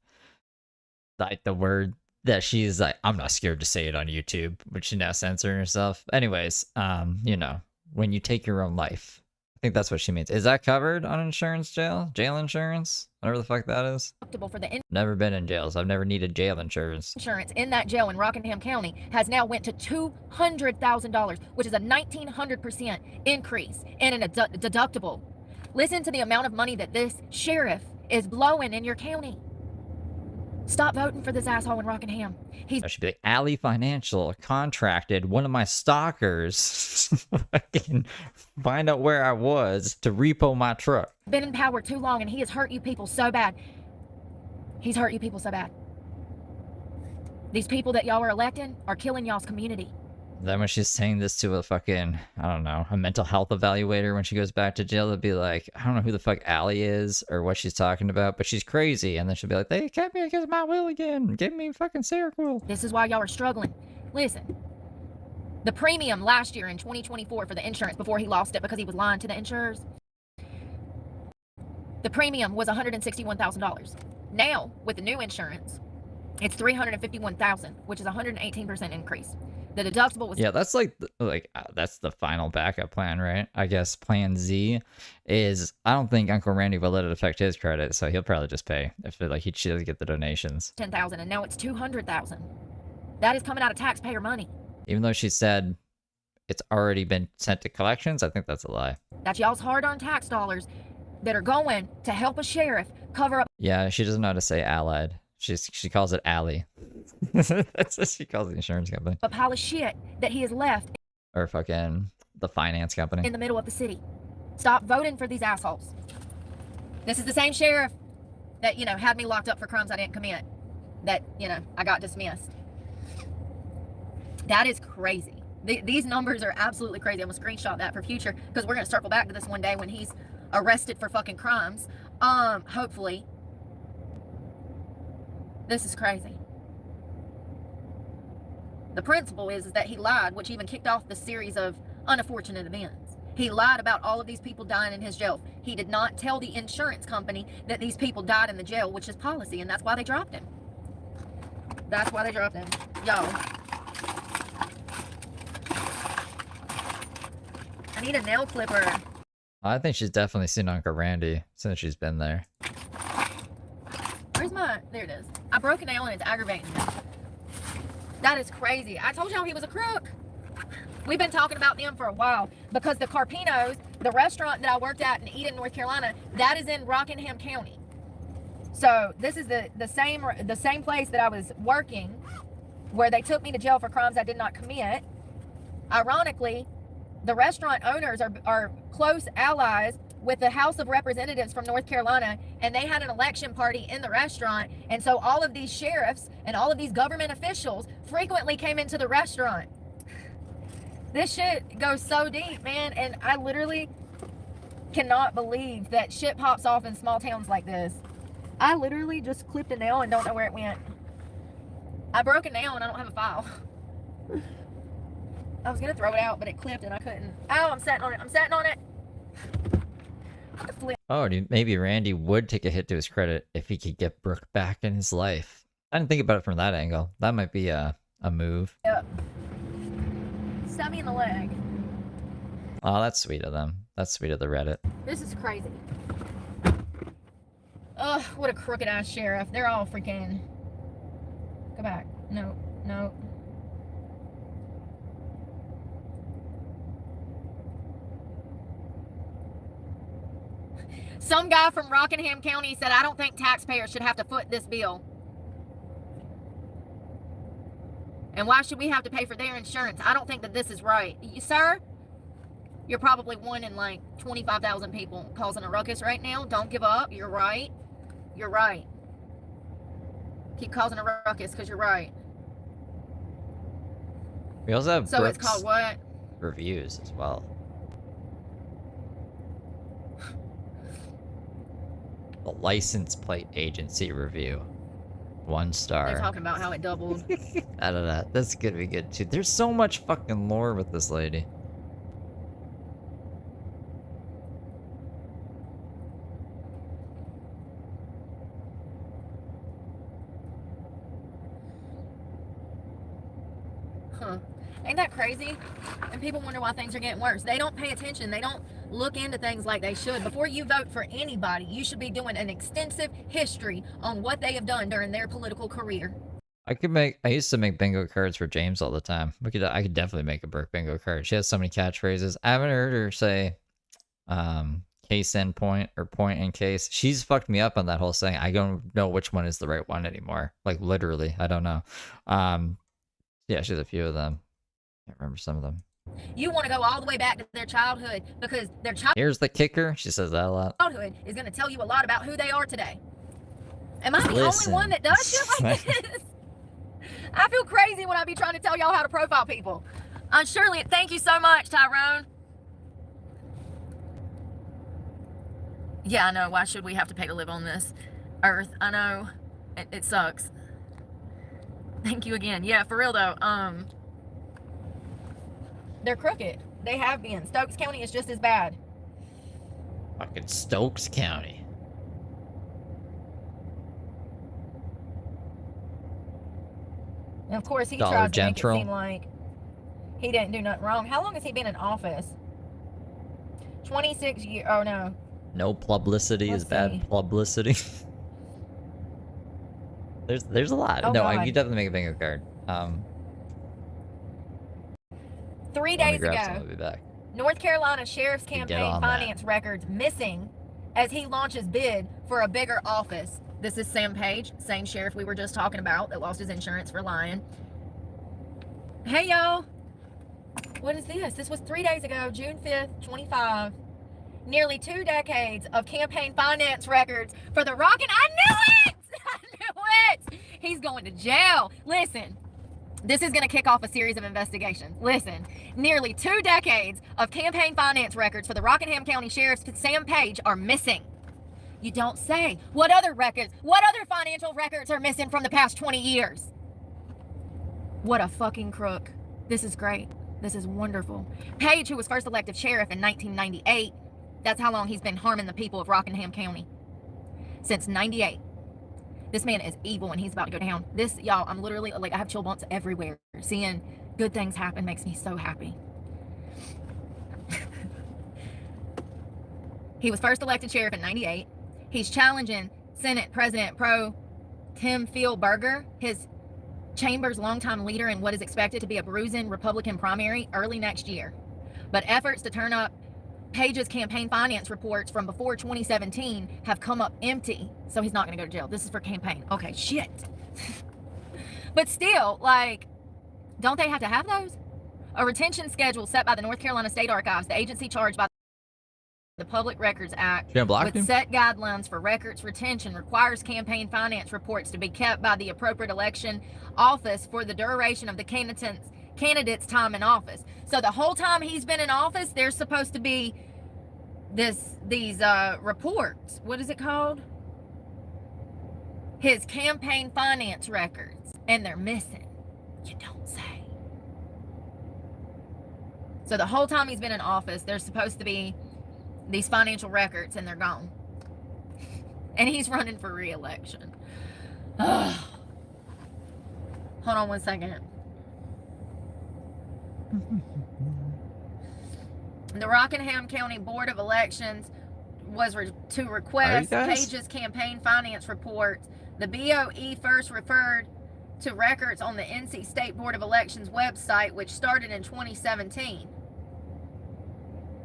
[SPEAKER 1] Like the word that she's like, I'm not scared to say it on YouTube, but she's now censoring herself. Anyways, you know, when you take your own life. I think that's what she means. Is that covered on insurance jail? Jail insurance? Whatever the fuck that is.
[SPEAKER 7] For the
[SPEAKER 1] Never been in jail, so I've never needed jail insurance.
[SPEAKER 7] insurance in that jail in Rockingham County has now went to $200,000, which is a 1,900% increase in a deductible. Listen to the amount of money that this sheriff is blowing in your county. Stop voting for this asshole in Rockingham.
[SPEAKER 1] I should be like, Alley Financial contracted one of my stalkers fucking find out where I was to repo my truck.
[SPEAKER 7] Been in power too long and he has hurt you people so bad. He's hurt you people so bad. These people that y'all are electing are killing y'all's community.
[SPEAKER 1] Then when she's saying this to a fucking, I don't know, a mental health evaluator when she goes back to jail, it'd be like, I don't know who the fuck Allie is or what she's talking about, but she's crazy. And then she'll be like, they kept me against my will again. Give me fucking Seroquel.
[SPEAKER 7] This is why y'all are struggling. Listen, the premium last year in 2024 for the insurance before he lost it because he was lying to the insurers, the premium was $161,000. Now, with the new insurance, it's $351,000, which is a 118% increase. The deductible was
[SPEAKER 1] Yeah, that's that's the final backup plan, right? I guess plan Z is, I don't think Uncle Randy will let it affect his credit, so he'll probably just pay if he doesn't get the donations.
[SPEAKER 7] $10,000, and now it's $200,000. That is coming out of taxpayer money.
[SPEAKER 1] Even though she said it's already been sent to collections, I think that's a lie.
[SPEAKER 7] That's y'all's hard-earned tax dollars that are going to help a sheriff cover up.
[SPEAKER 1] Yeah, she doesn't know how to say allied. She calls it Allie. That's what she calls the insurance company.
[SPEAKER 7] A pile of shit that he has left
[SPEAKER 1] Or fucking the finance company.
[SPEAKER 7] in the middle of the city. Stop voting for these assholes. This is the same sheriff that, you know, had me locked up for crimes I didn't commit. That, you know, I got dismissed. That is crazy. These numbers are absolutely crazy. I'm going to screenshot that for future because we're going to circle back to this one day when he's arrested for fucking crimes. Hopefully. This is crazy. The principle is that he lied, which even kicked off the series of unfortunate events. He lied about all of these people dying in his jail. He did not tell the insurance company that these people died in the jail, which is policy, and that's why they dropped him. That's why they dropped him. Yo. I need a nail clipper.
[SPEAKER 1] I think she's definitely seen Uncle Randy since she's been there.
[SPEAKER 7] Where's my... There it is. I broke a nail and it's aggravating me. That is crazy. I told y'all he was a crook. We've been talking about them for a while because the Carpinos, the restaurant that I worked at in Eden, North Carolina, that is in Rockingham County. So this is the same place that I was working where they took me to jail for crimes I did not commit. Ironically, the restaurant owners are close allies with the House of Representatives from North Carolina, and they had an election party in the restaurant, and so all of these sheriffs and all of these government officials frequently came into the restaurant. This shit goes so deep, man, and I literally cannot believe that shit pops off in small towns like this. I literally just clipped a nail and don't know where it went. I broke a nail and I don't have a file. I was gonna throw it out, but it clipped and I couldn't. Oh, I'm sitting on it. I'm sitting on it.
[SPEAKER 1] Oh, maybe Randy would take a hit to his credit if he could get Brooke back in his life. I didn't think about it from that angle. That might be a move.
[SPEAKER 7] Yep. Stab me in the leg.
[SPEAKER 1] Oh, that's sweet of them. That's sweet of the Reddit.
[SPEAKER 7] This is crazy. Ugh, what a crooked ass sheriff. They're all freaking... Go back. No, no. Some guy from Rockingham County said, I don't think taxpayers should have to foot this bill. And why should we have to pay for their insurance? I don't think that this is right. Sir, you're probably one in like 25,000 people causing a ruckus right now. Don't give up. You're right. You're right. Keep causing a ruckus because you're right.
[SPEAKER 1] We also have
[SPEAKER 7] So
[SPEAKER 1] Brooke's
[SPEAKER 7] it's called what?
[SPEAKER 1] reviews as well. The license plate agency review. 1 star.
[SPEAKER 7] They're talking about how it doubled.
[SPEAKER 1] I don't know. That's gonna be good too. There's so much fucking lore with this lady.
[SPEAKER 7] Huh. Ain't that crazy? And people wonder why things are getting worse. They don't pay attention. They don't look into things like they should. Before you vote for anybody, you should be doing an extensive history on what they have done during their political career.
[SPEAKER 1] I used to make bingo cards for James all the time. I could definitely make a Brooke bingo card. She has so many catchphrases. I haven't heard her say case in point or point in case. She's fucked me up on that whole saying. I don't know which one is the right one anymore. Like literally, I don't know. Yeah, she has a few of them. I can't remember some of them.
[SPEAKER 7] You want to go all the way back to their childhood because their
[SPEAKER 1] Here's the kicker. She says that a lot.
[SPEAKER 7] childhood is going to tell you a lot about who they are today. Am I the
[SPEAKER 1] Listen.
[SPEAKER 7] only one that does shit like this? I feel crazy when I be trying to tell y'all how to profile people. Shirley, thank you so much, Tyrone. Yeah, I know. Why should we have to pay to live on this earth? I know. It sucks. Thank you again. Yeah, for real though. They're crooked. They have been. Stokes County is just as bad.
[SPEAKER 1] Fucking Stokes County.
[SPEAKER 7] And of course, he
[SPEAKER 1] Dollar
[SPEAKER 7] tries to make it
[SPEAKER 1] General.
[SPEAKER 7] seem like he didn't do nothing wrong. How long has he been in office? 26 years. Oh, no.
[SPEAKER 1] No publicity
[SPEAKER 7] Let's
[SPEAKER 1] is bad
[SPEAKER 7] see.
[SPEAKER 1] publicity. There's a lot.
[SPEAKER 7] Oh,
[SPEAKER 1] No,
[SPEAKER 7] God.
[SPEAKER 1] you definitely make a bingo card.
[SPEAKER 7] 3
[SPEAKER 1] let me
[SPEAKER 7] days
[SPEAKER 1] grab
[SPEAKER 7] ago,
[SPEAKER 1] some. I'll be back.
[SPEAKER 7] North Carolina Sheriff's
[SPEAKER 1] Get
[SPEAKER 7] campaign
[SPEAKER 1] on that.
[SPEAKER 7] finance records missing as he launches bid for a bigger office. This is Sam Page, same sheriff we were just talking about that lost his insurance for lying. Hey, y'all. What is this? This was 3 days ago, June 5th, 25. Nearly 2 decades of campaign finance records for the Rockin'. I knew it! I knew it! He's going to jail. Listen. This is going to kick off a series of investigations. Listen, nearly 2 decades of campaign finance records for the Rockingham County Sheriff's Sam Page are missing. You don't say. What other records? What other financial records are missing from the past 20 years? What a fucking crook. This is great. This is wonderful. Page, who was first elected sheriff in 1998, that's how long he's been harming the people of Rockingham County. Since 98. This man is evil and he's about to go down. This, y'all, I'm literally, like, I have chill bumps everywhere. Seeing good things happen makes me so happy. He was first elected sheriff in 98. He's challenging Senate President Pro Tim Fielberger, his chamber's longtime leader in what is expected to be a bruising Republican primary early next year. But efforts to turn up Page's campaign finance reports from before 2017 have come up empty, so he's not going to go to jail. This is for campaign. Okay, shit. But still, like, don't they have to have those? A retention schedule set by the North Carolina State Archives, the agency charged by the Public Records Act, with set guidelines for records retention, requires campaign finance reports to be kept by the appropriate election office for the duration of the candidate's time in office. So the whole time he's been in office, there's supposed to be these reports. What is it called? His campaign finance records, and they're missing. You don't say. So the whole time he's been in office, there's supposed to be these financial records, and they're gone. And he's running for re-election. Hold on one second. The Rockingham County Board of Elections was to request Page's campaign finance reports. The BOE first referred to records on the NC State Board of Elections website, which started in 2017.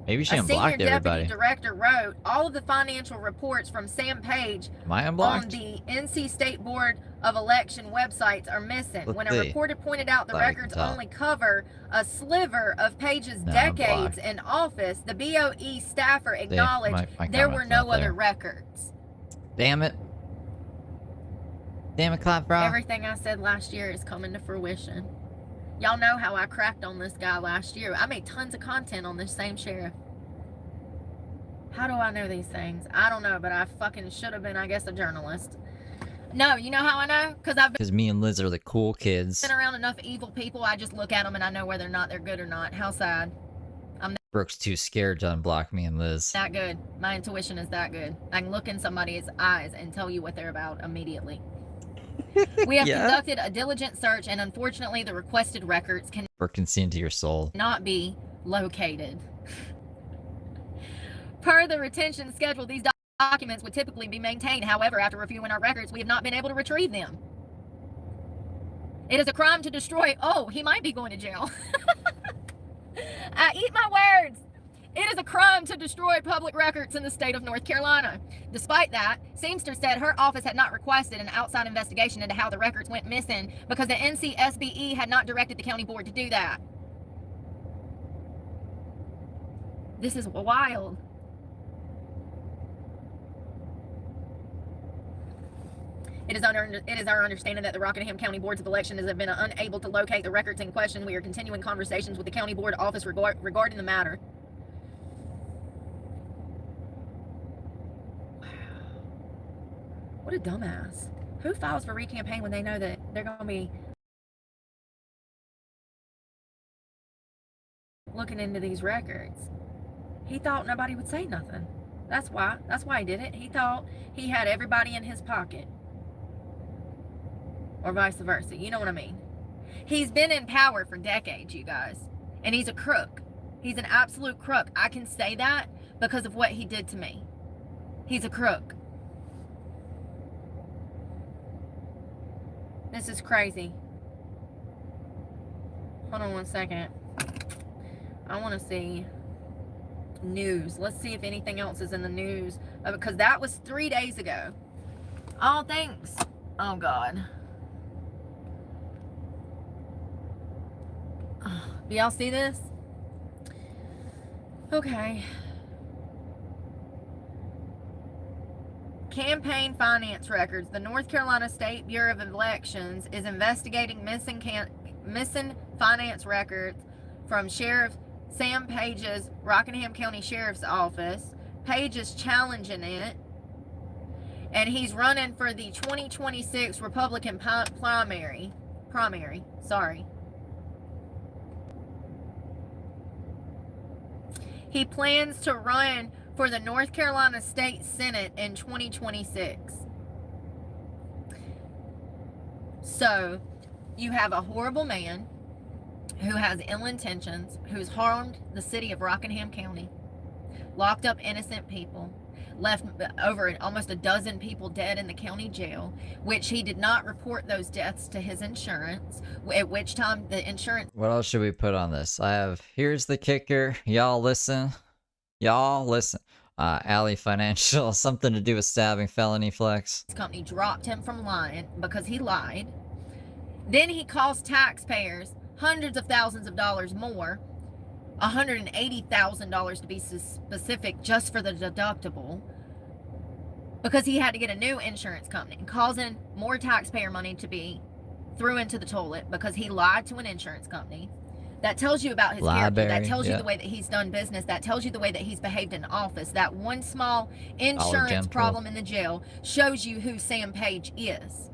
[SPEAKER 1] Maybe she unblocked
[SPEAKER 7] everybody. A senior
[SPEAKER 1] everybody.
[SPEAKER 7] deputy director wrote, all of the financial reports from Sam Page on the NC State Board of Election websites are missing. When a reporter pointed out the records only cover a sliver of Page's decades in office, the BOE staffer acknowledged there were no other records.
[SPEAKER 1] Damn it. Damn it, Clap Bro.
[SPEAKER 7] Everything I said last year is coming to fruition. Y'all know how I cracked on this guy last year. I made tons of content on this same sheriff. How do I know these things? I don't know, but I fucking should have been, I guess, a journalist. No, you know how I know? Because
[SPEAKER 1] me and Liz are the cool kids.
[SPEAKER 7] Been around enough evil people, I just look at them and I know whether or not they're good or not. How sad.
[SPEAKER 1] Brooke's too scared to unblock me and Liz.
[SPEAKER 7] That good. My intuition is that good. I can look in somebody's eyes and tell you what they're about immediately. We have conducted a diligent search, and unfortunately the requested records
[SPEAKER 1] can see into your soul.
[SPEAKER 7] Not be located. Per the retention schedule, these documents would typically be maintained. However, after reviewing our records, we have not been able to retrieve them. It is a crime to destroy. Oh, he might be going to jail. I eat my words. It is a crime to destroy public records in the state of North Carolina. Despite that, Seamster said her office had not requested an outside investigation into how the records went missing because the NCSBE had not directed the county board to do that. This is wild. It is our understanding that the Rockingham County Boards of Elections have been unable to locate the records in question. We are continuing conversations with the county board office regarding the matter. What a dumbass. Who files for re-campaign when they know that they're going to be looking into these records? He thought nobody would say nothing. That's why he did it. He thought he had everybody in his pocket. Or vice versa. You know what I mean? He's been in power for decades, you guys. And he's a crook. He's an absolute crook. I can say that because of what he did to me. He's a crook. This is crazy. Hold on one second. I want to see news. Let's see if anything else is in the news. Because that was 3 days ago. Oh, thanks. Oh, God. Do y'all see this? Okay. Campaign finance records. The North Carolina State Bureau of Elections is investigating missing finance records from Sheriff Sam Page's Rockingham County Sheriff's Office. Page is challenging it. And he's running for the 2026 Republican primary. Sorry. He plans to run for the North Carolina State Senate in 2026. So, you have a horrible man who has ill intentions, who's harmed the city of Rockingham County, locked up innocent people, left over almost a dozen people dead in the county jail, which he did not report those deaths to his insurance, at which time the insurance...
[SPEAKER 1] What else should we put on this? I have, here's the kicker. Y'all listen. Y'all listen. Alley Financial, something to do with stabbing, felony flex.
[SPEAKER 7] company dropped him from lying because he lied. Then he cost taxpayers hundreds of thousands of dollars more, $180,000 to be specific, just for the deductible, because he had to get a new insurance company, causing more taxpayer money to be threw into the toilet because he lied to an insurance company. That tells you about his character. That tells you the way that he's done business. That tells you the way that he's behaved in office. That one small insurance problem in the jail shows you who Sam Page is.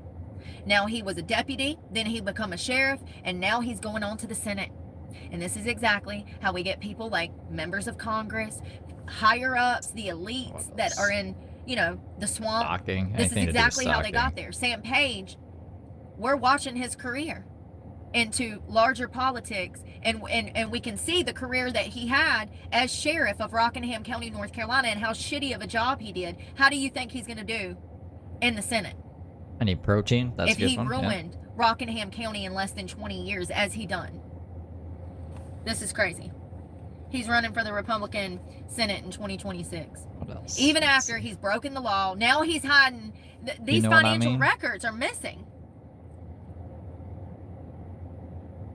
[SPEAKER 7] Now, he was a deputy, then he became a sheriff, and now he's going on to the Senate. And this is exactly how we get people like members of Congress, higher ups, the elites that are in, you know, the swamp.
[SPEAKER 1] Stalking.
[SPEAKER 7] This is exactly how they got there. Sam Page, we're watching his career into larger politics, and we can see the career that he had as sheriff of Rockingham County, North Carolina, and how shitty of a job he did. How do you think he's going to do in the Senate?
[SPEAKER 1] Any protein? That's
[SPEAKER 7] if he ruined Rockingham County in less than 20 years, as he done. This is crazy. He's running for the Republican Senate in 2026.
[SPEAKER 1] What else?
[SPEAKER 7] Even after he's broken the law, now he's hiding. These financial records are missing.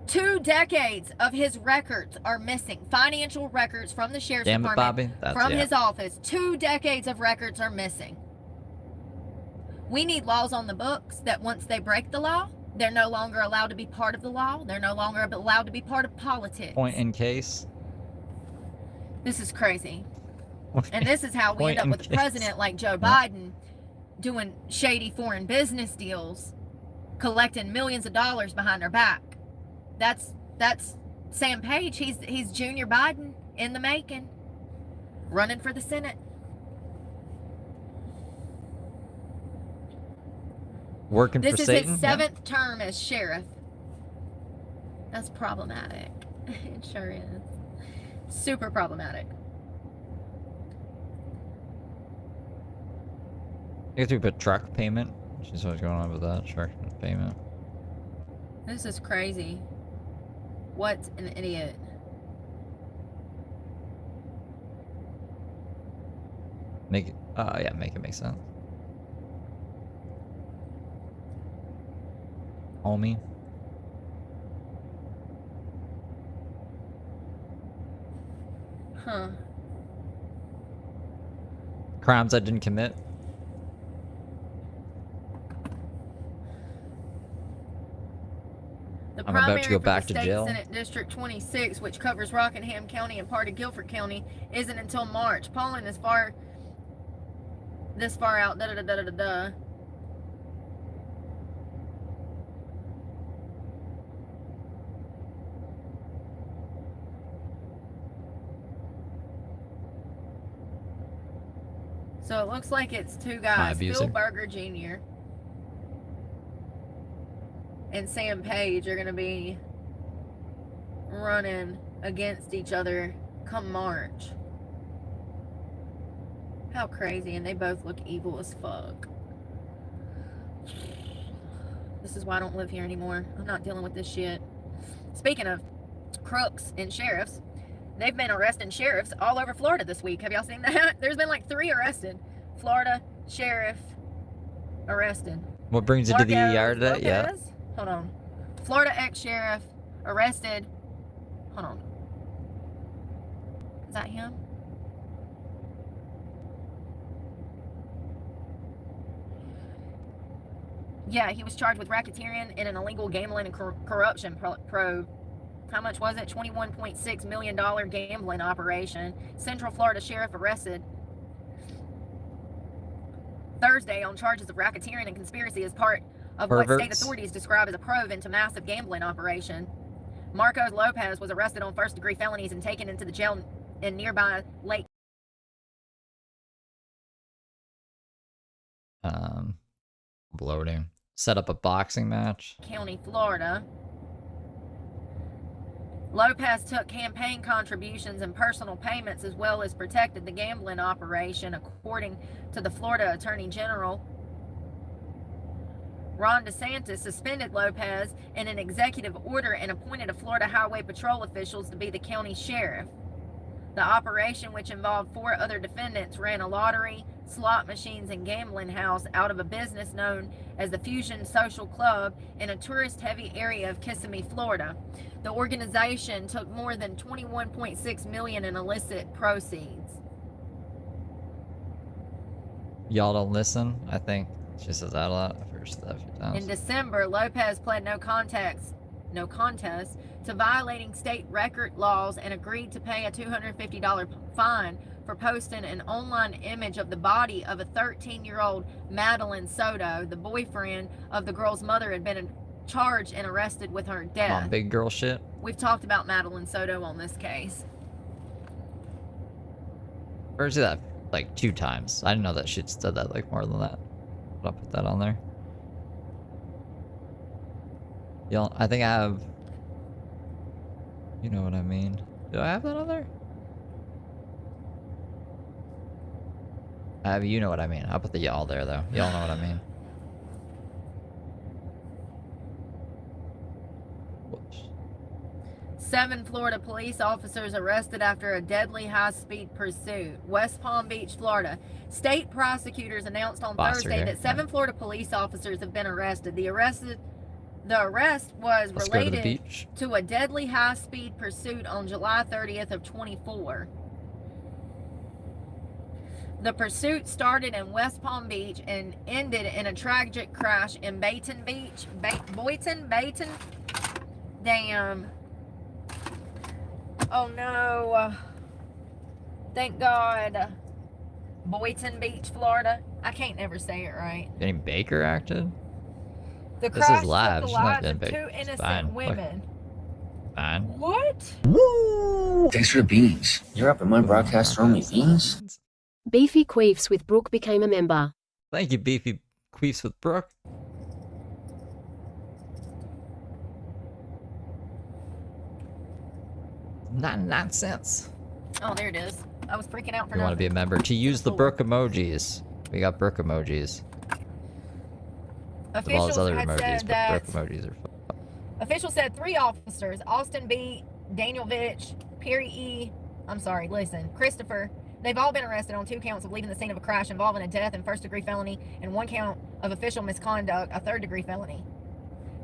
[SPEAKER 7] 2 decades of his records are missing. Financial records from the sheriff's department, from his office. 2 decades of records are missing. We need laws on the books that once they break the law, they're no longer allowed to be part of the law. They're no longer allowed to be part of politics.
[SPEAKER 1] Point in case.
[SPEAKER 7] This is crazy. And this is how we end up with a president like Joe Biden doing shady foreign business deals, collecting millions of dollars behind our back. That's Sam Page. He's Junior Biden in the making, running for the Senate.
[SPEAKER 1] Working for Satan.
[SPEAKER 7] This is his 7th term as sheriff. That's problematic. It sure is. Super problematic.
[SPEAKER 1] I guess we put truck payment. She's what's going on with that. Truck payment.
[SPEAKER 7] This is crazy. What an idiot.
[SPEAKER 1] Make it, yeah, make it make sense. Homie.
[SPEAKER 7] Huh.
[SPEAKER 1] Crimes I didn't commit.
[SPEAKER 7] The
[SPEAKER 1] I'm about to go
[SPEAKER 7] primary
[SPEAKER 1] back
[SPEAKER 7] for
[SPEAKER 1] to
[SPEAKER 7] the State
[SPEAKER 1] jail.
[SPEAKER 7] Senate District 26, which covers Rockingham County and part of Guilford County, isn't until March. Polling is this far out. So it looks like it's 2 guys, Phil Berger Jr. and Sam Page are going to be running against each other come March. How crazy, and they both look evil as fuck. This is why I don't live here anymore. I'm not dealing with this shit. Speaking of crooks and sheriffs, they've been arresting sheriffs all over Florida this week. Have y'all seen that? There's been like 3 arrested. Florida sheriff arrested.
[SPEAKER 1] What brings you to the ER today? Yeah.
[SPEAKER 7] Hold on. Florida ex-sheriff arrested. Hold on. Is that him? Yeah, he was charged with racketeering in an illegal gambling and corruption probe. How much was it? $21.6 million gambling operation. Central Florida sheriff arrested Thursday on charges of racketeering and conspiracy as part of what state
[SPEAKER 1] Perverts.
[SPEAKER 7] authorities describe as a probe into massive gambling operation. Marcos Lopez was arrested on first-degree felonies and taken into the jail in nearby Lake.
[SPEAKER 1] Bloating. Set up a boxing match.
[SPEAKER 7] County, Florida. Lopez took campaign contributions and personal payments as well as protected the gambling operation, according to the Florida Attorney General. Ron DeSantis suspended Lopez in an executive order and appointed a Florida Highway Patrol officials to be the county sheriff. The operation, which involved 4 other defendants, ran a lottery, slot machines, and gambling house out of a business known as the Fusion Social Club in a tourist-heavy area of Kissimmee, Florida. The organization took more than $21.6 million in illicit proceeds.
[SPEAKER 1] Y'all don't listen. I think she says that a lot. I've heard that a few times.
[SPEAKER 7] In December, Lopez pled no contest to violating state record laws and agreed to pay a $250 fine for posting an online image of the body of a 13-year-old Madeline Soto. The boyfriend of the girl's mother had been charged and arrested with her death.
[SPEAKER 1] On big girl shit.
[SPEAKER 7] We've talked about Madeline Soto on this case.
[SPEAKER 1] Or is that like 2 times? I didn't know that she'd said that like more than that. But I'll put that on there. Y'all, I think I have... You know what I mean? Do I have that on there? I have you know what I mean. I'll put the y'all there though. Y'all know what I mean. Whoops.
[SPEAKER 7] 7 Florida police officers arrested after a deadly high-speed pursuit. West Palm Beach, Florida. State prosecutors announced on Thursday that 7 Florida police officers have been arrested. The arrest was related to a deadly high-speed pursuit on July 30th of 24. The pursuit started in West Palm Beach and ended in a tragic crash in Boynton Beach. Boynton? Damn. Oh no. Thank God. Boynton Beach, Florida. I can't never say it right.
[SPEAKER 1] Any Baker acted?
[SPEAKER 7] The
[SPEAKER 1] This
[SPEAKER 7] crash
[SPEAKER 1] is live.
[SPEAKER 7] took the
[SPEAKER 1] She's not
[SPEAKER 7] lives
[SPEAKER 1] dead
[SPEAKER 7] of
[SPEAKER 1] big.
[SPEAKER 7] 2
[SPEAKER 1] It's
[SPEAKER 7] innocent
[SPEAKER 1] fine.
[SPEAKER 7] women.
[SPEAKER 1] Fine.
[SPEAKER 7] What?
[SPEAKER 3] Woo! Thanks for the beans. You're up at my broadcast throwing me beans?
[SPEAKER 4] Beefy Queefs with Brooke became a member.
[SPEAKER 1] Thank you, Beefy Queefs with Brooke. 99 cents.
[SPEAKER 7] Oh, there it is. I was freaking out for
[SPEAKER 1] You want to be a member to use the Brooke emojis. We got Brooke emojis. All those other emojis, but Brooke emojis are fun.
[SPEAKER 7] Officials said 3 officers, Austin B., Daniel Vitch, Perry E., Christopher, they've all been arrested on 2 counts of leaving the scene of a crash involving a death and first-degree felony and 1 count of official misconduct, a third-degree felony.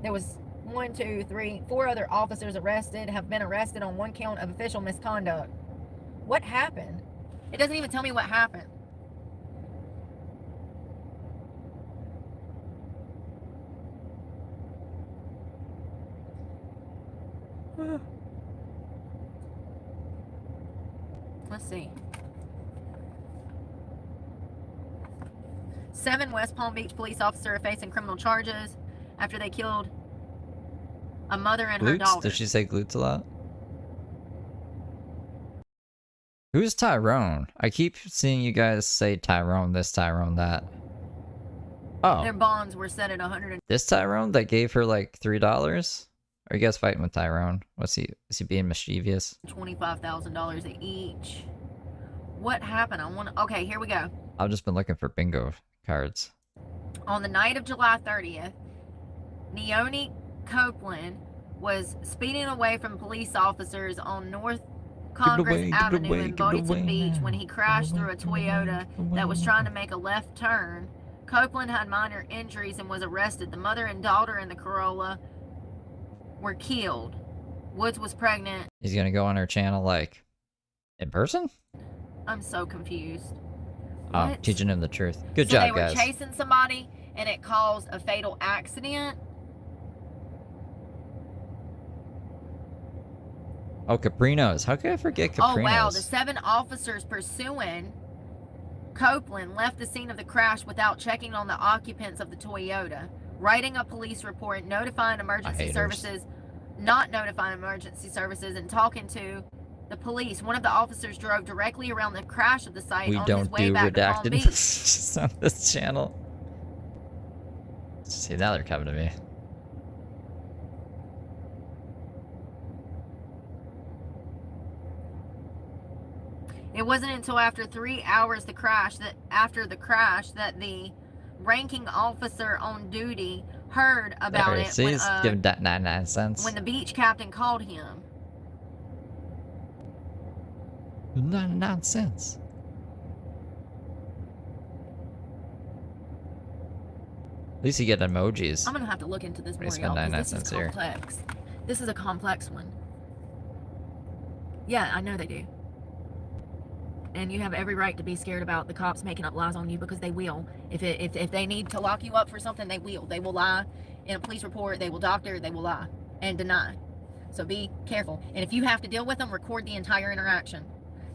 [SPEAKER 7] There was 4 other officers have been arrested on 1 count of official misconduct. What happened? It doesn't even tell me what happened. Let's see. 7 West Palm Beach police officers are facing criminal charges after they killed a mother and her daughter.
[SPEAKER 1] Did she say glutes a lot? Who's Tyrone? I keep seeing you guys say Tyrone this, Tyrone that. Oh.
[SPEAKER 7] Their bonds were set at $100.
[SPEAKER 1] This Tyrone that gave her like $3? Are you guys fighting with Tyrone? Is he being mischievous?
[SPEAKER 7] $25,000 each. What happened? Okay, here we go.
[SPEAKER 1] I've just been looking for bingo cards.
[SPEAKER 7] On the night of July 30th, Neone Copeland was speeding away from police officers on North Congress Avenue in Boynton Beach when he crashed through a Toyota that was trying to make a left turn. Copeland had minor injuries and was arrested. The mother and daughter in the Corolla were killed. Woods was pregnant.
[SPEAKER 1] He's gonna go on her channel like in person?
[SPEAKER 7] I'm so confused.
[SPEAKER 1] Oh,
[SPEAKER 7] What?
[SPEAKER 1] teaching him the truth. Good
[SPEAKER 7] So
[SPEAKER 1] job,
[SPEAKER 7] they were
[SPEAKER 1] guys.
[SPEAKER 7] chasing somebody and it caused a fatal accident.
[SPEAKER 1] Oh, Caprinos. How could I forget Caprinos?
[SPEAKER 7] Oh wow, the 7 officers pursuing Copeland left the scene of the crash without checking on the occupants of the Toyota, writing a police report, notifying emergency services, not notifying emergency services, and talking to the police. One of the officers drove directly around the crash of the site
[SPEAKER 1] We
[SPEAKER 7] on
[SPEAKER 1] don't
[SPEAKER 7] his way
[SPEAKER 1] do
[SPEAKER 7] back to Palm
[SPEAKER 1] redacted
[SPEAKER 7] Beach.
[SPEAKER 1] on this channel. See, now they're coming to me.
[SPEAKER 7] It wasn't until after 3 hours after the crash that the ranking officer on duty heard about it.
[SPEAKER 1] See, he's giving that 99 cents.
[SPEAKER 7] When the beach captain called him.
[SPEAKER 1] 99 cents. At least you get emojis.
[SPEAKER 7] I'm gonna have to look into this more,
[SPEAKER 1] Spend
[SPEAKER 7] y'all,
[SPEAKER 1] 99
[SPEAKER 7] because this is
[SPEAKER 1] cents here.
[SPEAKER 7] complex. This is a complex one. Yeah, I know they do. And you have every right to be scared about the cops making up lies on you, because they will. If they need to lock you up for something, they will. They will lie in a police report. They will doctor. They will lie and deny. So be careful. And if you have to deal with them, record the entire interaction.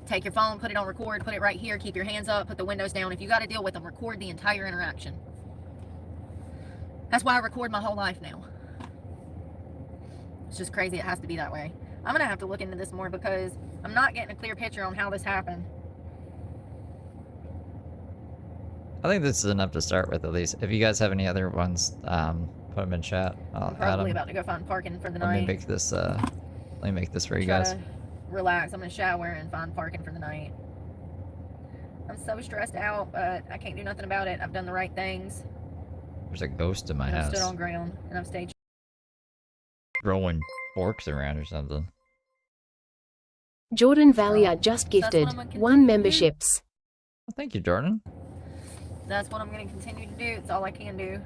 [SPEAKER 7] Take your phone, put it on record, put it right here, keep your hands up, put the windows down. If you got to deal with them, record the entire interaction. That's why I record my whole life now. It's just crazy it has to be that way. I'm going to have to look into this more, because I'm not getting a clear picture on how this happened.
[SPEAKER 1] I think this is enough to start with, at least. If you guys have any other ones, put them in chat. I'll
[SPEAKER 7] I'm
[SPEAKER 1] add
[SPEAKER 7] probably
[SPEAKER 1] them.
[SPEAKER 7] about to go find parking for the
[SPEAKER 1] Let me
[SPEAKER 7] night.
[SPEAKER 1] make this, let me make this for you
[SPEAKER 7] Try
[SPEAKER 1] guys.
[SPEAKER 7] to relax. I'm going to shower and find parking for the night. I'm so stressed out, but I can't do nothing about it. I've done the right things.
[SPEAKER 1] There's a ghost in my
[SPEAKER 7] And I've
[SPEAKER 1] house.
[SPEAKER 7] stood on ground, and I've stayed.
[SPEAKER 1] Throwing forks around or something.
[SPEAKER 4] Jordan Valier just gifted 1 memberships.
[SPEAKER 1] Well, thank you, Jordan.
[SPEAKER 7] That's what I'm going to continue to do. It's all I can do.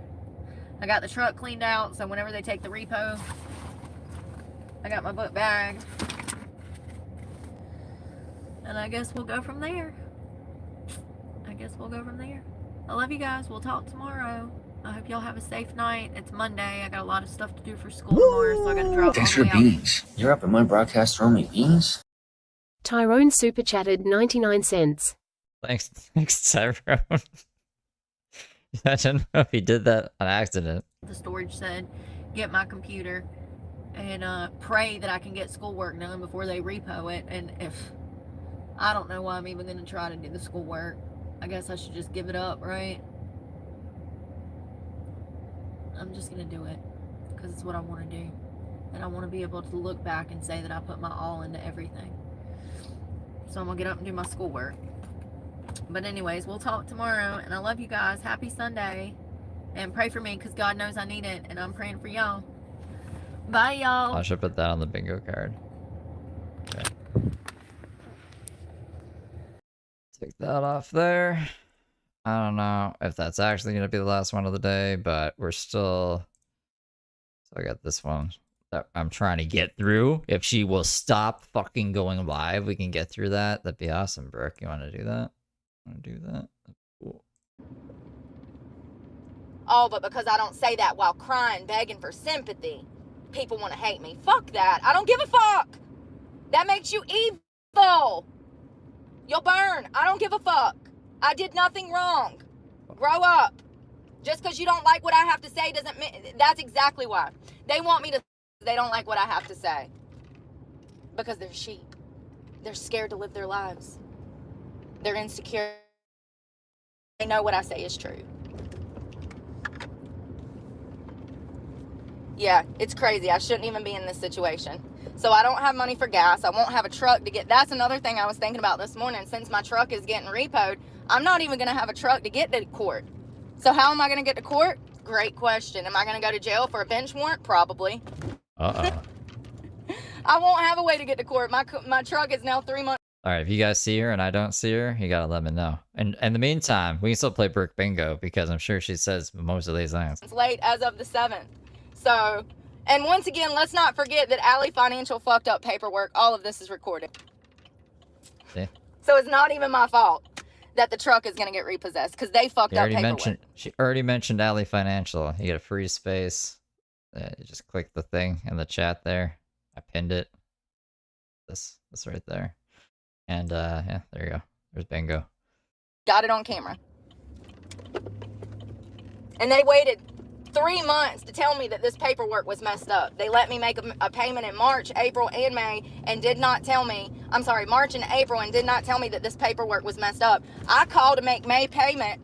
[SPEAKER 7] I got the truck cleaned out, so whenever they take the repo, I got my book bag. And I guess we'll go from there. I love you guys. We'll talk tomorrow. I hope y'all have a safe night. It's Monday. I got a lot of stuff to do for school tomorrow, so I got to drop
[SPEAKER 3] Thanks
[SPEAKER 7] all
[SPEAKER 3] for
[SPEAKER 7] the
[SPEAKER 3] the
[SPEAKER 7] way out.
[SPEAKER 3] beans. You're up at my broadcast throwing me beans?
[SPEAKER 4] Tyrone super chatted 99 cents.
[SPEAKER 1] Thanks, Tyrone. I don't know if he did that on accident.
[SPEAKER 7] The storage said, get my computer and pray that I can get schoolwork done before they repo it. And if I don't know why I'm even going to try to do the schoolwork, I guess I should just give it up, right? I'm just going to do it because it's what I want to do. And I want to be able to look back and say that I put my all into everything. So I'm going to get up and do my schoolwork. But anyways, we'll talk tomorrow. And I love you guys. Happy Sunday. And pray for me, because God knows I need it. And I'm praying for y'all. Bye, y'all.
[SPEAKER 1] I should put that on the bingo card. Okay. Take that off there. I don't know if that's actually going to be the last one of the day, but we're still... So I got this one that I'm trying to get through. If she will stop fucking going live, we can get through that. That'd be awesome, Brooke. You want to do that? Want to do that? Cool.
[SPEAKER 2] Oh, but because I don't say that while crying, begging for sympathy, people want to hate me. Fuck that. I don't give a fuck. That makes you evil. You'll burn. I don't give a fuck. I did nothing wrong. Grow up. Just because you don't like what I have to say doesn't mean... That's exactly why. They want me to... They don't like what I have to say. Because they're sheep. They're scared to live their lives. They're insecure. They know what I say is true. Yeah, it's crazy. I shouldn't even be in this situation. So I don't have money for gas. I won't have a truck to get... That's another thing I was thinking about this morning. Since my truck is getting repoed, I'm not even going to have a truck to get to court. So how am I going to get to court? Great question. Am I going to go to jail for a bench warrant? Probably.
[SPEAKER 1] Uh-oh.
[SPEAKER 2] I won't have a way to get to court. My truck is now 3 months
[SPEAKER 1] Alright, if you guys see her and I don't see her, you gotta let me know. And in the meantime, we can still play Brooke Bingo, because I'm sure she says most of these things.
[SPEAKER 2] late as of the 7th. So, and once again, let's not forget that Alley Financial fucked up paperwork. All of this is recorded.
[SPEAKER 1] Yeah.
[SPEAKER 2] So it's not even my fault that the truck is going to get repossessed, because they fucked up paperwork.
[SPEAKER 1] She already mentioned Alley Financial. You get a free space. You just click the thing in the chat there. I pinned it. This right there. And yeah, there you go. There's Bingo.
[SPEAKER 6] Got it on camera. And they waited 3 months to tell me that this paperwork was messed up. They let me make a payment in March, April, and May, and did not tell me, I'm sorry, March and April, and did not tell me that this paperwork was messed up. I called to make May payment,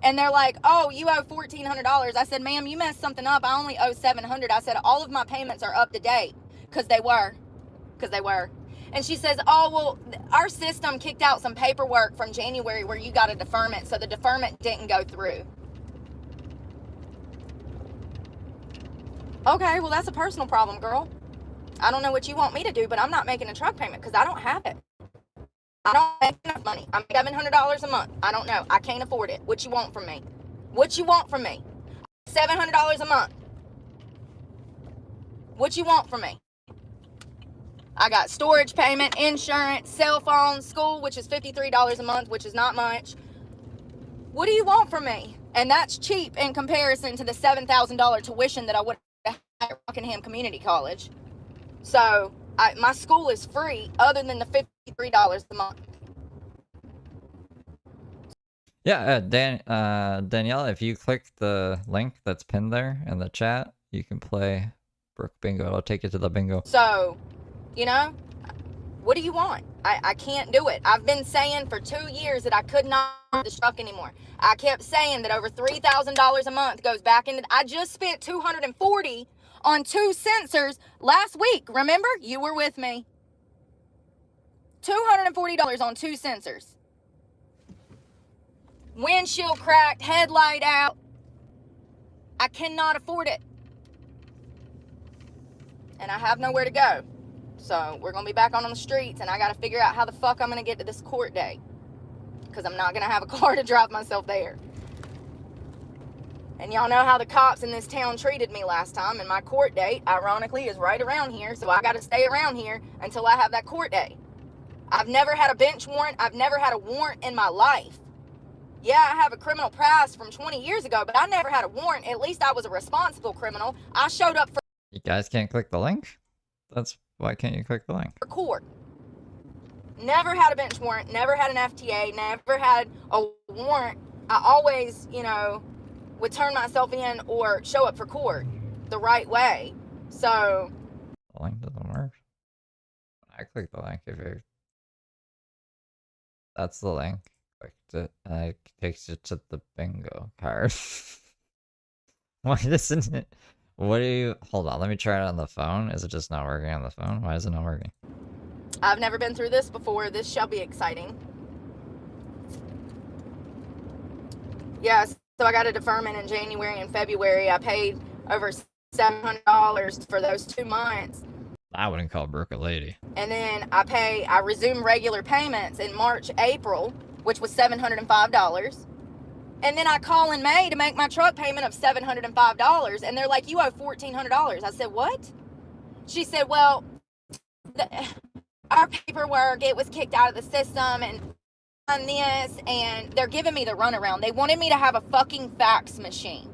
[SPEAKER 6] and they're like, oh, you owe $1,400. I said, ma'am, you messed something up. I only owe $700. I said, all of my payments are up to date, because they were. And she says, oh, well, our system kicked out some paperwork from January where you got a deferment, so the deferment didn't go through. Okay, well, that's a personal problem, girl. I don't know what you want me to do, but I'm not making a truck payment because I don't have it. I don't make enough money. I'm $700 a month. I don't know. I can't afford it. What you want from me? What you want from me? $700 a month. What you want from me? I got storage payment, insurance, cell phone, school, which is $53 a month, which is not much. What do you want from me? And that's cheap in comparison to the $7,000 tuition that I would have at Rockingham Community College. So my school is free other than the $53 a month.
[SPEAKER 1] Yeah, Danielle, if you click the link that's pinned there in the chat, you can play Brooke Bingo. It'll take you to the bingo.
[SPEAKER 6] So, you know, what do you want? I can't do it. I've been saying for 2 years that I could not afford this truck anymore. I kept saying that over $3,000 a month goes back into. I just spent $240 on 2 sensors last week. Remember? You were with me. $240 on 2 sensors. Windshield cracked, headlight out. I cannot afford it. And I have nowhere to go. So we're going to be back on the streets, and I got to figure out how the fuck I'm going to get to this court date. Because I'm not going to have a car to drive myself there. And y'all know how the cops in this town treated me last time, and my court date, ironically, is right around here, so I got to stay around here until I have that court date. I've never had a bench warrant. I've never had a warrant in my life. Yeah, I have a criminal past from 20 years ago, but I never had a warrant. At least I was a responsible criminal. I showed up for
[SPEAKER 1] You guys can't click the link? Why can't you click the link?
[SPEAKER 6] court. Never had a bench warrant, never had an FTA, never had a warrant. I always, you know, would turn myself in or show up for court the right way. So
[SPEAKER 1] The link doesn't work. I click the link if you're... That's the link. Clicked it, and it takes you to the bingo card. Why isn't it? What do you... Hold on, let me try it on the phone. Is it just not working on the phone? Why is it not working?
[SPEAKER 6] I've never been through this before. This shall be exciting. Yes, so I got a deferment in January and February. I paid over $700 for those 2 months.
[SPEAKER 1] I wouldn't call Brooke a lady.
[SPEAKER 6] And then I resumed regular payments in March, April, which was $705. And then I call in May to make my truck payment of $705. And they're like, you owe $1,400. I said, what? She said, well, our paperwork, it was kicked out of the system and this, and they're giving me the runaround. They wanted me to have a fucking fax machine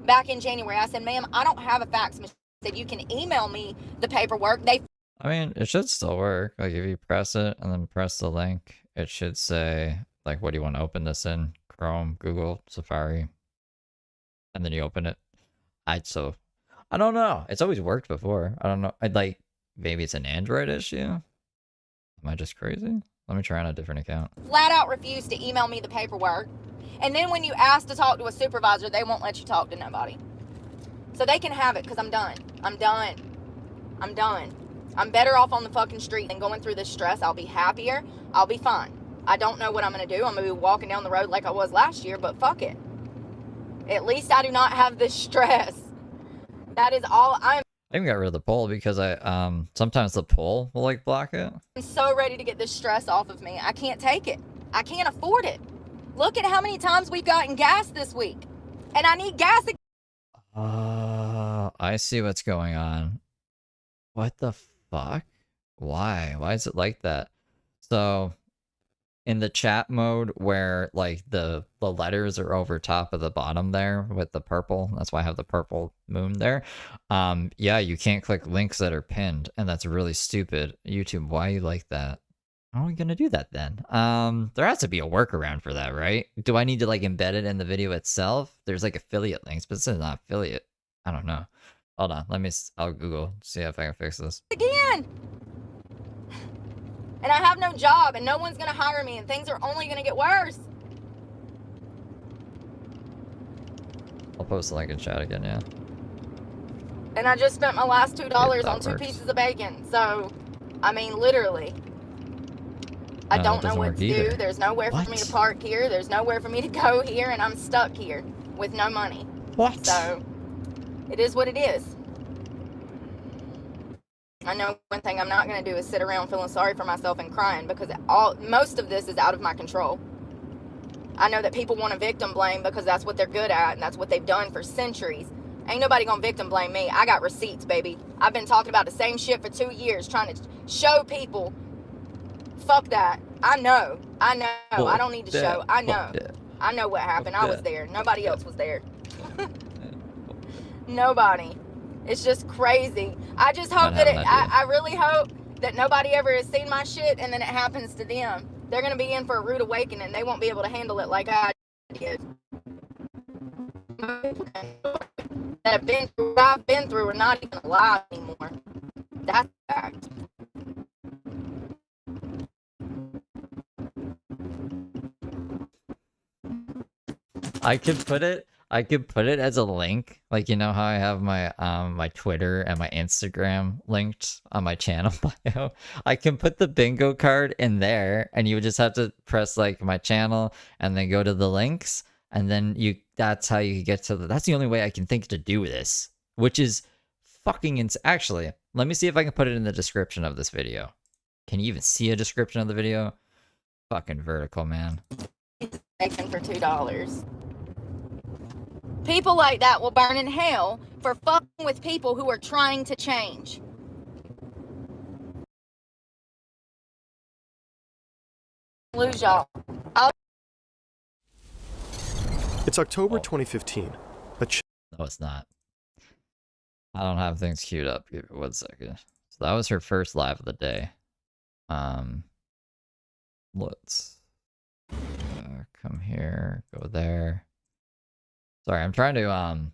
[SPEAKER 6] back in January. I said, ma'am, I don't have a fax machine. They said, you can email me the paperwork.
[SPEAKER 1] I mean, it should still work. Like, if you press it and then press the link, it should say, like, what do you want to open this in? Chrome, Google, Safari. And then you open it. I don't know. It's always worked before. I don't know. Maybe it's an Android issue? Am I just crazy? Let me try on a different account.
[SPEAKER 6] Flat out refused to email me the paperwork. And then when you ask to talk to a supervisor, they won't let you talk to nobody. So they can have it, because I'm done. I'm done. I'm done. I'm better off on the fucking street than going through this stress. I'll be happier. I'll be fine. I don't know what I'm going to do. I'm going to be walking down the road like I was last year, but fuck it. At least I do not have this stress. That is all. I
[SPEAKER 1] even got rid of the poll because sometimes the poll will like block it.
[SPEAKER 6] I'm so ready to get this stress off of me. I can't take it. I can't afford it. Look at how many times we've gotten gas this week. And I need gas again.
[SPEAKER 1] I see what's going on. What the fuck? Why? Why is it like that? So in the chat mode where like the letters are over top of the bottom there with the purple, that's why I have the purple moon there. Yeah, you can't click links that are pinned, and that's really stupid. YouTube, why you like that? How are we gonna do that then? There has to be a workaround for that, right? Do I need to like embed it in the video itself? There's like affiliate links, but this is not affiliate. I don't know. Hold on, I'll Google, see if I can fix this.
[SPEAKER 2] Again! And I have no job, and no one's gonna hire me, and things are only gonna get worse.
[SPEAKER 1] I'll post the link in chat again, yeah.
[SPEAKER 2] And I just spent my last $2
[SPEAKER 1] that
[SPEAKER 2] on 2
[SPEAKER 1] works.
[SPEAKER 2] pieces of bacon. So, I mean, literally. I
[SPEAKER 1] No,
[SPEAKER 2] don't
[SPEAKER 1] that
[SPEAKER 2] know
[SPEAKER 1] doesn't
[SPEAKER 2] what
[SPEAKER 1] work
[SPEAKER 2] to
[SPEAKER 1] either.
[SPEAKER 2] do. There's nowhere for me to
[SPEAKER 1] What?
[SPEAKER 2] park here. There's nowhere for me to go here, and I'm stuck here with no money.
[SPEAKER 1] What?
[SPEAKER 2] So, it is what it is. I know one thing I'm not going to do is sit around feeling sorry for myself and crying, because most of this is out of my control. I know that people want to victim blame because that's what they're good at, and that's what they've done for centuries. Ain't nobody gonna victim blame me. I got receipts, baby. I've been talking about the same shit for 2 years, trying to show people. Fuck that. I know. I don't need to show. I know. I know what happened. I was there. Nobody else was there. Nobody. It's just crazy. I just hope that I really hope that nobody ever has seen my shit and then it happens to them. They're gonna be in for a rude awakening. They won't be able to handle it like I did. That have been through what I've been through are not even alive anymore. That's a fact.
[SPEAKER 1] I could put it as a link, like, you know how I have my my Twitter and my Instagram linked on my channel bio. I can put the bingo card in there, and you would just have to press like my channel and then go to the links, and then that's how you get to that's the only way I can think to do this, which is fucking actually, let me see if I can put it in the description of this video. Can you even see a description of the video? Fucking vertical, man.
[SPEAKER 2] Taken for $2. People like that will burn in hell for fucking with people who are trying to change. Lose y'all.
[SPEAKER 8] It's October 2015.
[SPEAKER 1] No, it's not. I don't have things queued up. Give it 1 second. So that was her first live of the day. Let's come here, go there. Sorry, I'm trying to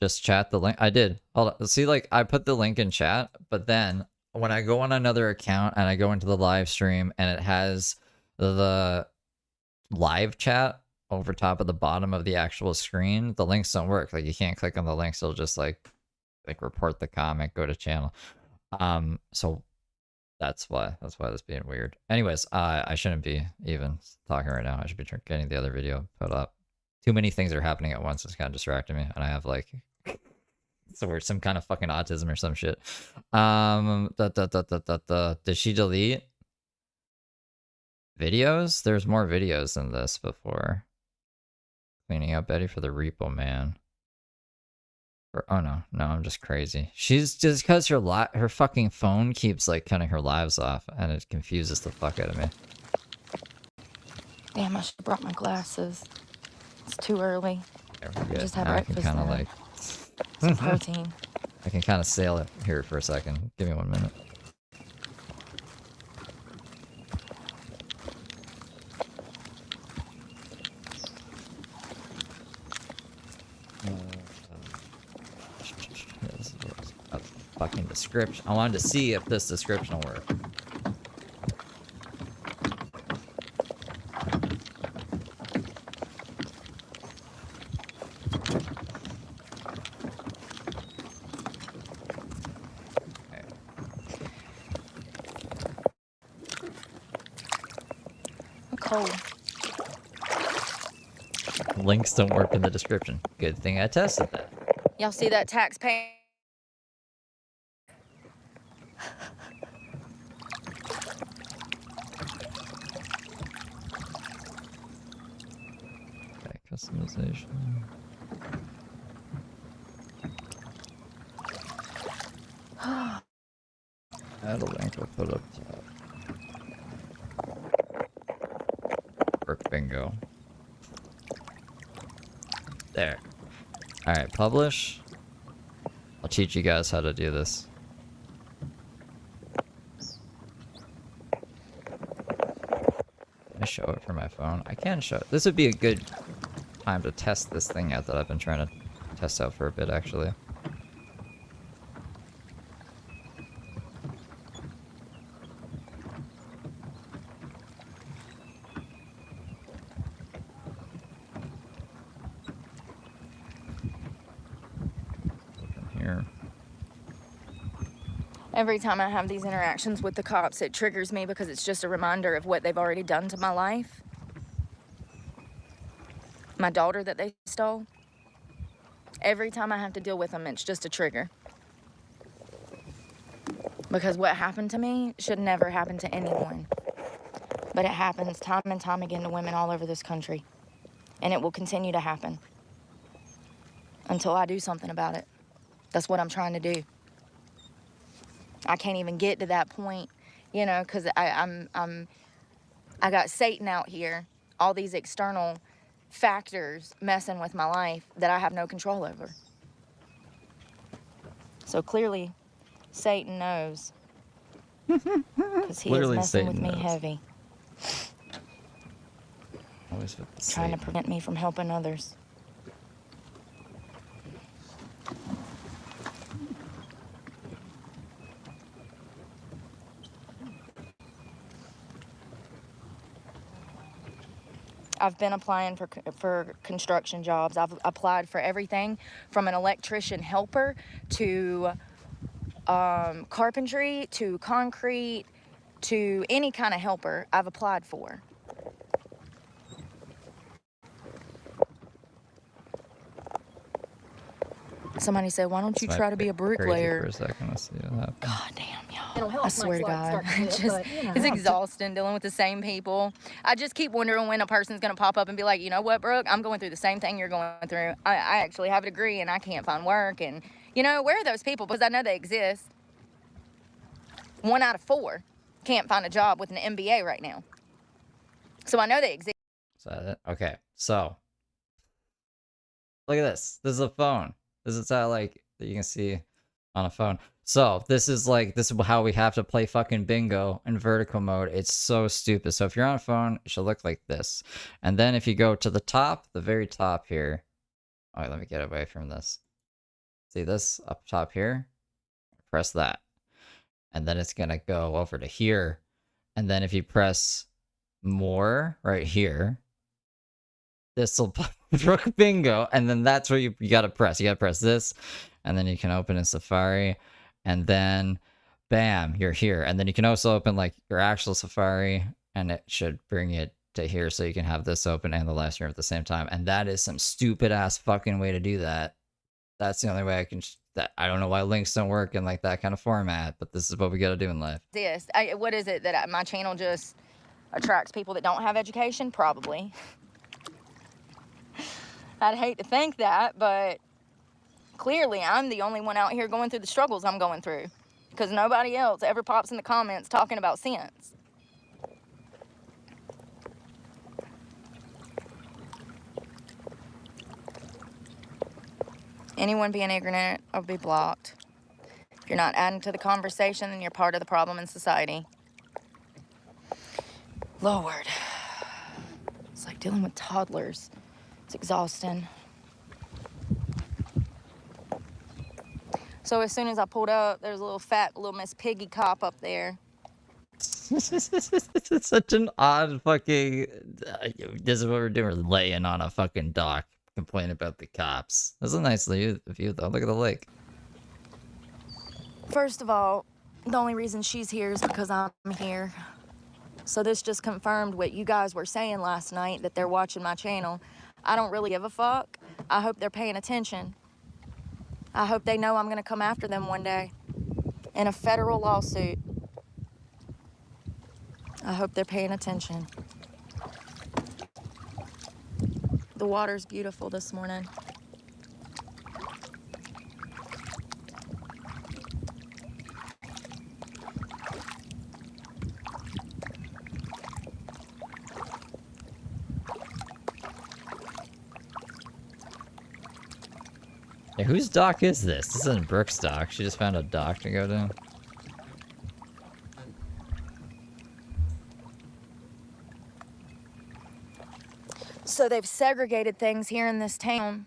[SPEAKER 1] just chat the link. I did. Hold on. See, like, I put the link in chat, but then when I go on another account and I go into the live stream and it has the live chat over top of the bottom of the actual screen, the links don't work. Like, you can't click on the links. It'll just like report the comment, go to channel. So that's why that's being weird. Anyways, I shouldn't be even talking right now. I should be getting the other video put up. Too many things are happening at once. It's kind of distracting me, and I have like some kind of fucking autism or some shit. Did she delete videos? There's more videos than this before. Cleaning up Betty for the repo man. Oh no, I'm just crazy. She's just because her fucking phone keeps like cutting her lives off, and it confuses the fuck out of me.
[SPEAKER 6] Damn, I should have brought my glasses. It's too early.
[SPEAKER 1] I
[SPEAKER 6] just had
[SPEAKER 1] now
[SPEAKER 6] breakfast
[SPEAKER 1] I can kind of
[SPEAKER 6] now.
[SPEAKER 1] like
[SPEAKER 6] Some protein.
[SPEAKER 1] I can kind of sail it here for a second. Give me 1 minute. This is a fucking description. I wanted to see if this description will work.
[SPEAKER 6] I'm cold.
[SPEAKER 1] Links don't work in the description. Good thing I tested that.
[SPEAKER 2] Y'all see that taxpayer?
[SPEAKER 1] Okay, customization. Add a link, I'll put up top. Brooke bingo. There. Alright, publish. I'll teach you guys how to do this. show it from my phone? I can show it. This would be a good time to test this thing out that I've been trying to test out for a bit, actually. From here.
[SPEAKER 6] Every time I have these interactions with the cops, it triggers me because it's just a reminder of what they've already done to my life. My daughter that they stole. Every time I have to deal with them, it's just a trigger. Because what happened to me should never happen to anyone. But it happens time and time again to women all over this country. And it will continue to happen. Until I do something about it. That's what I'm trying to do. I can't even get to that point, you know, because I got Satan out here, all these external factors messing with my life that I have no control over. So clearly, Satan knows, because he is messing with me heavy,
[SPEAKER 1] Always with the
[SPEAKER 6] trying to
[SPEAKER 1] Satan.
[SPEAKER 6] prevent me from helping others. I've been applying for construction jobs. I've applied for everything from an electrician helper to carpentry to concrete to any kind of helper I've applied for. Somebody said, why don't you try to be a bricklayer?
[SPEAKER 1] For a second, let's see what happens.
[SPEAKER 6] God damn, y'all. I swear to God, it's exhausting dealing with the same people. I just keep wondering when a person's going to pop up and be like, you know what, Brooke, I'm going through the same thing you're going through. I actually have a degree and I can't find work. And, you know, where are those people? Because I know they exist. 1 out of 4 can't find a job with an MBA right now. So I know they exist.
[SPEAKER 1] Okay, so look at this. This is a phone. This is how, like, that you can see on a phone. So this is how we have to play fucking bingo in vertical mode. It's so stupid. So if you're on a phone, it should look like this. And then if you go to the top, the very top here. All right, let me get away from this. See this up top here? Press that. And then it's going to go over to here. And then if you press more right here, this will Brooke bingo, and then that's where you gotta press. You gotta press this, and then you can open a Safari, and then bam, you're here. And then you can also open like your actual Safari, and it should bring it to here, so you can have this open and the last room at the same time. And that is some stupid ass fucking way to do that. That's the only way I can. I don't know why links don't work in like that kind of format, but this is what we gotta do in life.
[SPEAKER 6] What is it that my channel just attracts people that don't have education? Probably. I'd hate to think that, but clearly I'm the only one out here going through the struggles I'm going through, because nobody else ever pops in the comments talking about sense. Anyone being ignorant will be blocked. If you're not adding to the conversation, then you're part of the problem in society. Lord. It's like dealing with toddlers. It's exhausting. So as soon as I pulled up, there's a little fat little Miss Piggy cop up there.
[SPEAKER 1] It's such an odd fucking. This is what we're doing. We're laying on a fucking dock, complaining about the cops. That's a nice view though. Look at the lake.
[SPEAKER 6] First of all, the only reason she's here is because I'm here. So this just confirmed what you guys were saying last night, that they're watching my channel. I don't really give a fuck. I hope they're paying attention. I hope they know I'm gonna come after them one day in a federal lawsuit. I hope they're paying attention. The water's beautiful this morning.
[SPEAKER 1] Yeah, whose dock is this? This isn't Brooke's dock. She just found a dock to go to.
[SPEAKER 6] So they've segregated things here in this town.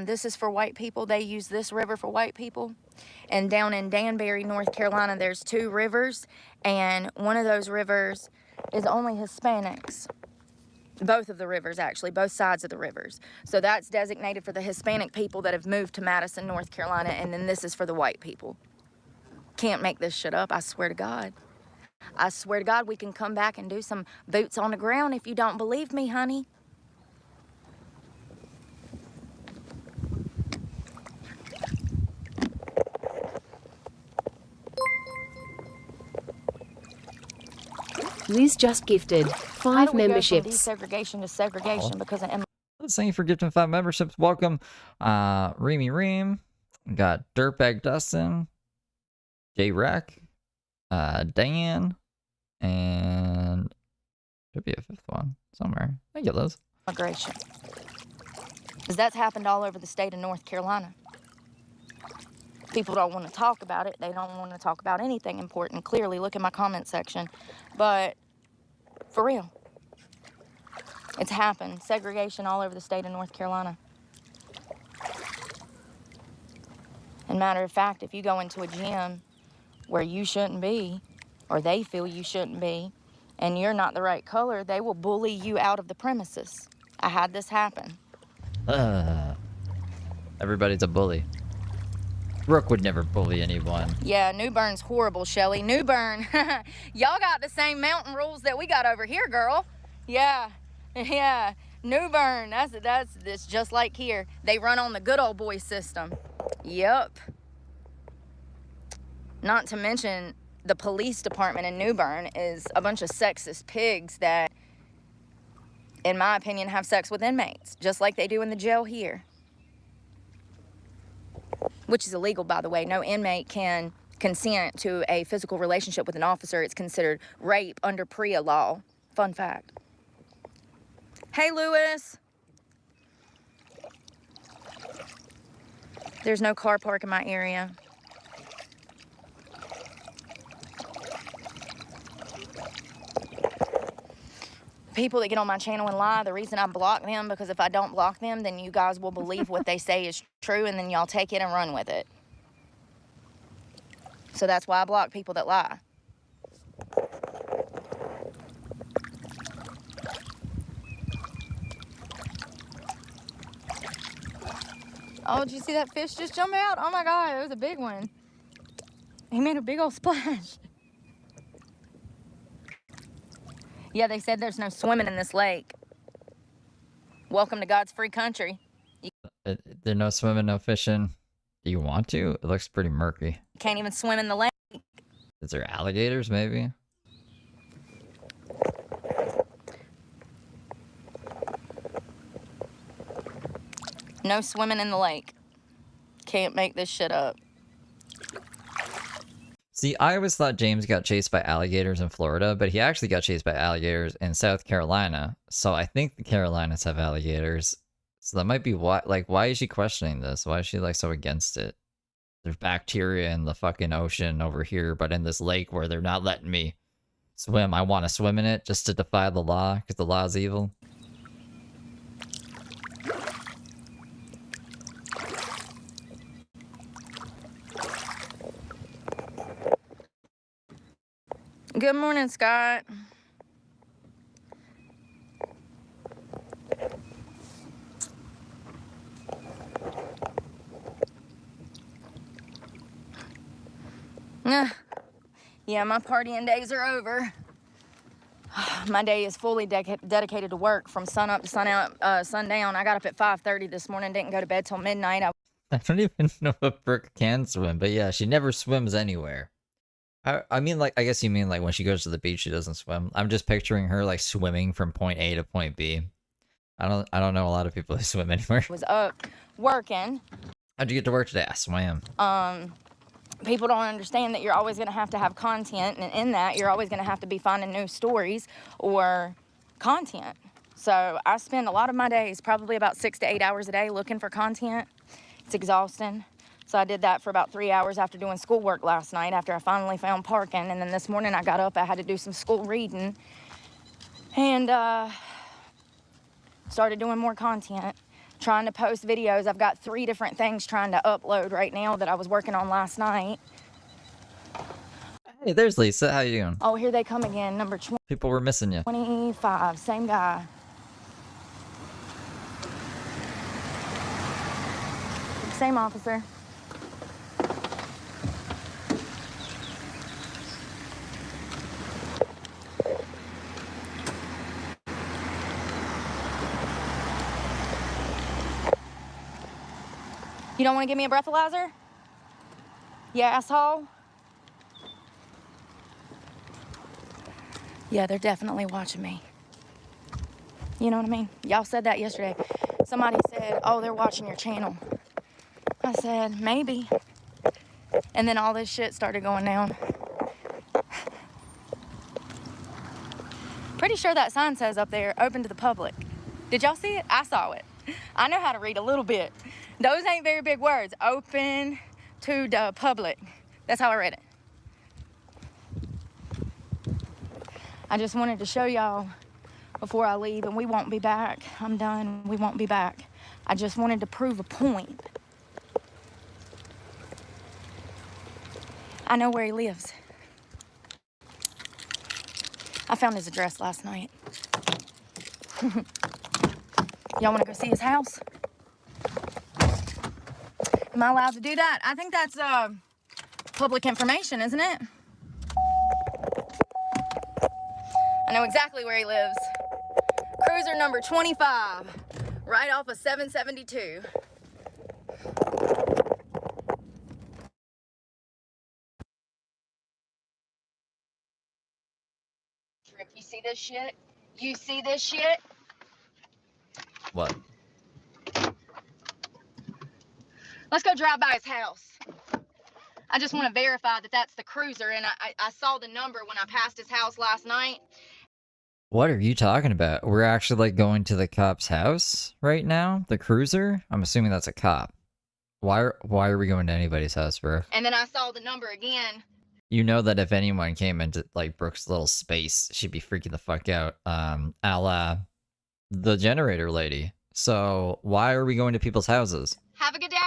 [SPEAKER 6] This is for white people. They use this river for white people. And down in Danbury, North Carolina, there's 2 rivers, and one of those rivers is only Hispanics. Both of the rivers, actually, both sides of the rivers. So that's designated for the Hispanic people that have moved to Madison, North Carolina, and then this is for the white people. Can't make this shit up, I swear to God. I swear to God, we can come back and do some boots on the ground if you don't believe me, honey.
[SPEAKER 4] Liz just gifted
[SPEAKER 6] How
[SPEAKER 4] 5
[SPEAKER 6] do we go from
[SPEAKER 4] memberships.
[SPEAKER 6] desegregation to segregation because of
[SPEAKER 1] Thank you for gifting 5 memberships. Welcome, Reemy Reem. We got Dirtbag Dustin, J Rec, Dan, and should be a 5th one somewhere. I get those.
[SPEAKER 6] immigration? Because that's happened all over the state of North Carolina. People don't want to talk about it. They don't want to talk about anything important. Clearly, look at my comment section. But for real, it's happened. Segregation all over the state of North Carolina. And matter of fact, if you go into a gym where you shouldn't be, or they feel you shouldn't be, and you're not the right color, they will bully you out of the premises. I had this happen.
[SPEAKER 1] Everybody's a bully. Brooke would never bully anyone.
[SPEAKER 6] Yeah, New Bern's horrible, Shelly. New Bern. Y'all got the same mountain rules that we got over here, girl. Yeah, yeah. New Bern, that's just like here. They run on the good old boy system. Yep. Not to mention, the police department in New Bern is a bunch of sexist pigs that, in my opinion, have sex with inmates, just like they do in the jail here. Which is illegal, by the way. No inmate can consent to a physical relationship with an officer. It's considered rape under PREA law. Fun fact. Hey, Lewis. There's no car park in my area. People that get on my channel and lie, the reason I block them, because if I don't block them, then you guys will believe what they say is true, and then y'all take it and run with it. So that's why I block people that lie. Oh, did you see that fish just jump out? Oh my God, it was a big one. He made a big old splash. Yeah, they said there's no swimming in this lake. Welcome to God's free country.
[SPEAKER 1] There's no swimming, no fishing. Do you want to? It looks pretty murky.
[SPEAKER 6] You can't even swim in the lake.
[SPEAKER 1] Is there alligators, maybe?
[SPEAKER 6] No swimming in the lake. Can't make this shit up.
[SPEAKER 1] See, I always thought James got chased by alligators in Florida, but he actually got chased by alligators in South Carolina. So I think the Carolinas have alligators. So that might be why. Like, why is she questioning this? Why is she like so against it? There's bacteria in the fucking ocean over here, but in this lake where they're not letting me swim, I want to swim in it just to defy the law because the law is evil.
[SPEAKER 6] Good morning, Scott. Yeah, my partying days are over. My day is fully dedicated to work from sun up to sundown. I got up at 5:30 this morning, didn't go to bed till midnight.
[SPEAKER 1] I don't even know if Brooke can swim, but yeah, she never swims anywhere. I mean, like, I guess you mean like when she goes to the beach, she doesn't swim. I'm just picturing her like swimming from point A to point B. I don't know a lot of people who swim anywhere.
[SPEAKER 6] Was up working.
[SPEAKER 1] How'd you get to work today? I swam.
[SPEAKER 6] People don't understand that you're always going to have content, and in that, you're always going to have to be finding new stories or content. So I spend a lot of my days, probably about 6 to 8 hours a day, looking for content. It's exhausting. So I did that for about 3 hours after doing schoolwork last night, after I finally found parking. And then this morning I got up, I had to do some school reading. And started doing more content, trying to post videos. I've got 3 different things trying to upload right now that I was working on last night.
[SPEAKER 1] Hey, there's Lisa. How you doing?
[SPEAKER 6] Oh, here they come again. Number
[SPEAKER 1] People were missing you.
[SPEAKER 6] 25, same guy. Same officer. You don't want to give me a breathalyzer? Yeah, asshole. Yeah, they're definitely watching me. You know what I mean? Y'all said that yesterday. Somebody said, oh, they're watching your channel. I said, maybe. And then all this shit started going down. Pretty sure that sign says up there, open to the public. Did y'all see it? I saw it. I know how to read a little bit. Those ain't very big words. Open to the public. That's how I read it. I just wanted to show y'all before I leave, and we won't be back. I'm done. We won't be back. I just wanted to prove a point. I know where he lives. I found his address last night. Y'all want to go see his house? Am I allowed to do that? I think that's public information, isn't it? I know exactly where he lives. Cruiser number 25, right off of 772. Rick, you see this shit? You see this shit?
[SPEAKER 1] What?
[SPEAKER 6] Let's go drive by his house. I just want to verify that that's the cruiser, and I saw the number when I passed his house last night.
[SPEAKER 1] What are you talking about? We're actually like going to the cop's house right now? The cruiser? I'm assuming that's a cop. Why are we going to anybody's house, bro?
[SPEAKER 6] And then I saw the number again.
[SPEAKER 1] You know that if anyone came into like Brooke's little space, she'd be freaking the fuck out. A la the generator lady. So why are we going to people's houses?
[SPEAKER 6] Have a good day.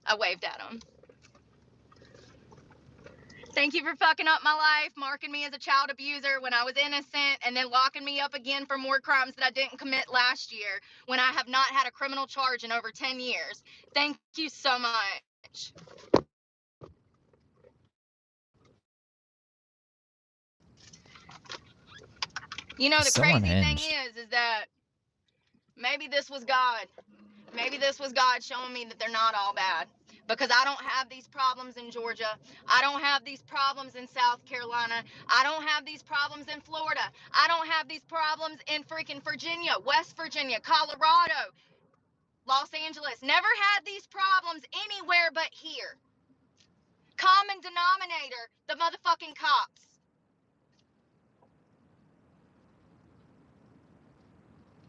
[SPEAKER 6] I waved at him. Thank you for fucking up my life, marking me as a child abuser when I was innocent, and then locking me up again for more crimes that I didn't commit last year when I have not had a criminal charge in over 10 years. Thank you so much. You know, the
[SPEAKER 1] So
[SPEAKER 6] crazy
[SPEAKER 1] unhinged.
[SPEAKER 6] thing is that maybe this was God. Maybe this was God showing me that they're not all bad. Because I don't have these problems in Georgia. I don't have these problems in South Carolina. I don't have these problems in Florida. I don't have these problems in freaking Virginia, West Virginia, Colorado, Los Angeles. Never had these problems anywhere but here. Common denominator, the motherfucking cops.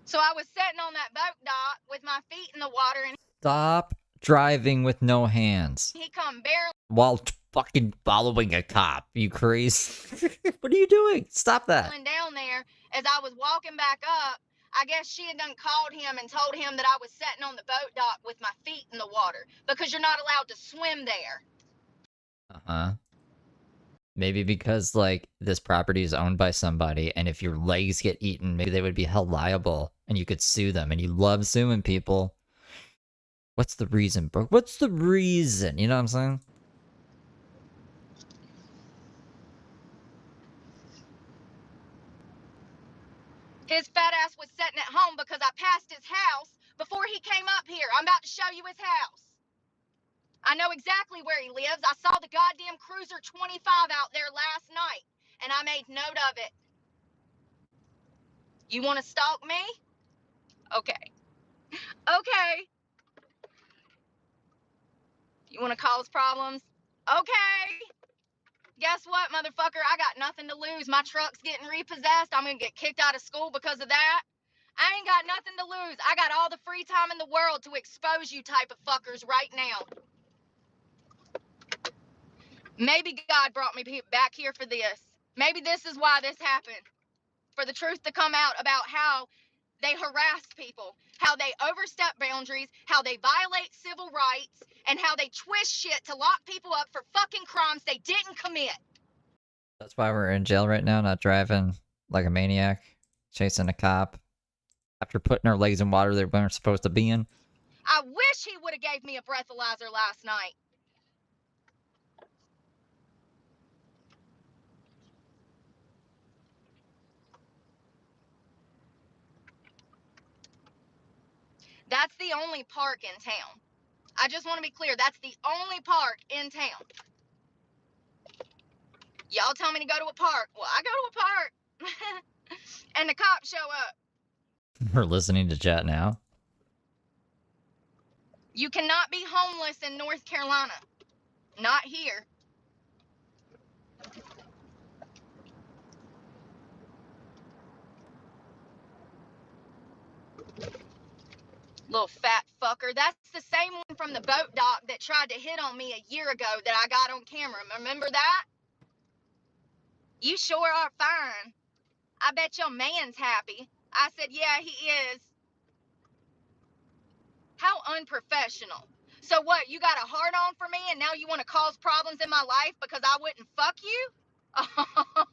[SPEAKER 6] So I was sitting on that boat dock with my feet in the water, and
[SPEAKER 1] Stop driving with no hands
[SPEAKER 6] he come barreling
[SPEAKER 1] while fucking following a cop. You crazy? What are you doing? Stop that.
[SPEAKER 6] down there. As I was walking back up, I guess she had done called him and told him that I was sitting on the boat dock with my feet in the water because you're not allowed to swim there.
[SPEAKER 1] Uh-huh. Maybe because, like, this property is owned by somebody, and if your legs get eaten, maybe they would be held liable, and you could sue them, and you love suing people. What's the reason, bro? What's the reason? You know what I'm saying?
[SPEAKER 6] His fat ass was sitting at home because I passed his house before he came up here. I'm about to show you his house. I know exactly where he lives. I saw the goddamn Cruiser 25 out there last night, and I made note of it. You want to stalk me? Okay. Okay. You want to cause problems? Okay. Guess what, motherfucker? I got nothing to lose. My truck's getting repossessed. I'm going to get kicked out of school because of that. I ain't got nothing to lose. I got all the free time in the world to expose you type of fuckers right now. Maybe God brought me back here for this. Maybe this is why this happened. For the truth to come out about how they harass people, how they overstep boundaries, how they violate civil rights, and how they twist shit to lock people up for fucking crimes they didn't commit.
[SPEAKER 1] That's why we're in jail right now, not driving like a maniac, chasing a cop after putting our legs in water they weren't supposed to be in.
[SPEAKER 6] I wish he would have gave me a breathalyzer last night. That's the only park in town. I just want to be clear, that's the only park in town. Y'all tell me to go to a park. Well, I go to a park. And the cops show up.
[SPEAKER 1] We're listening to chat now.
[SPEAKER 6] You cannot be homeless in North Carolina. Not here. Little fat fucker. That's the same one from the boat dock that tried to hit on me a year ago that I got on camera. Remember that? You sure are fine. I bet your man's happy. I said, yeah, he is. How unprofessional. So what, you got a hard on for me and now you want to cause problems in my life because I wouldn't fuck you?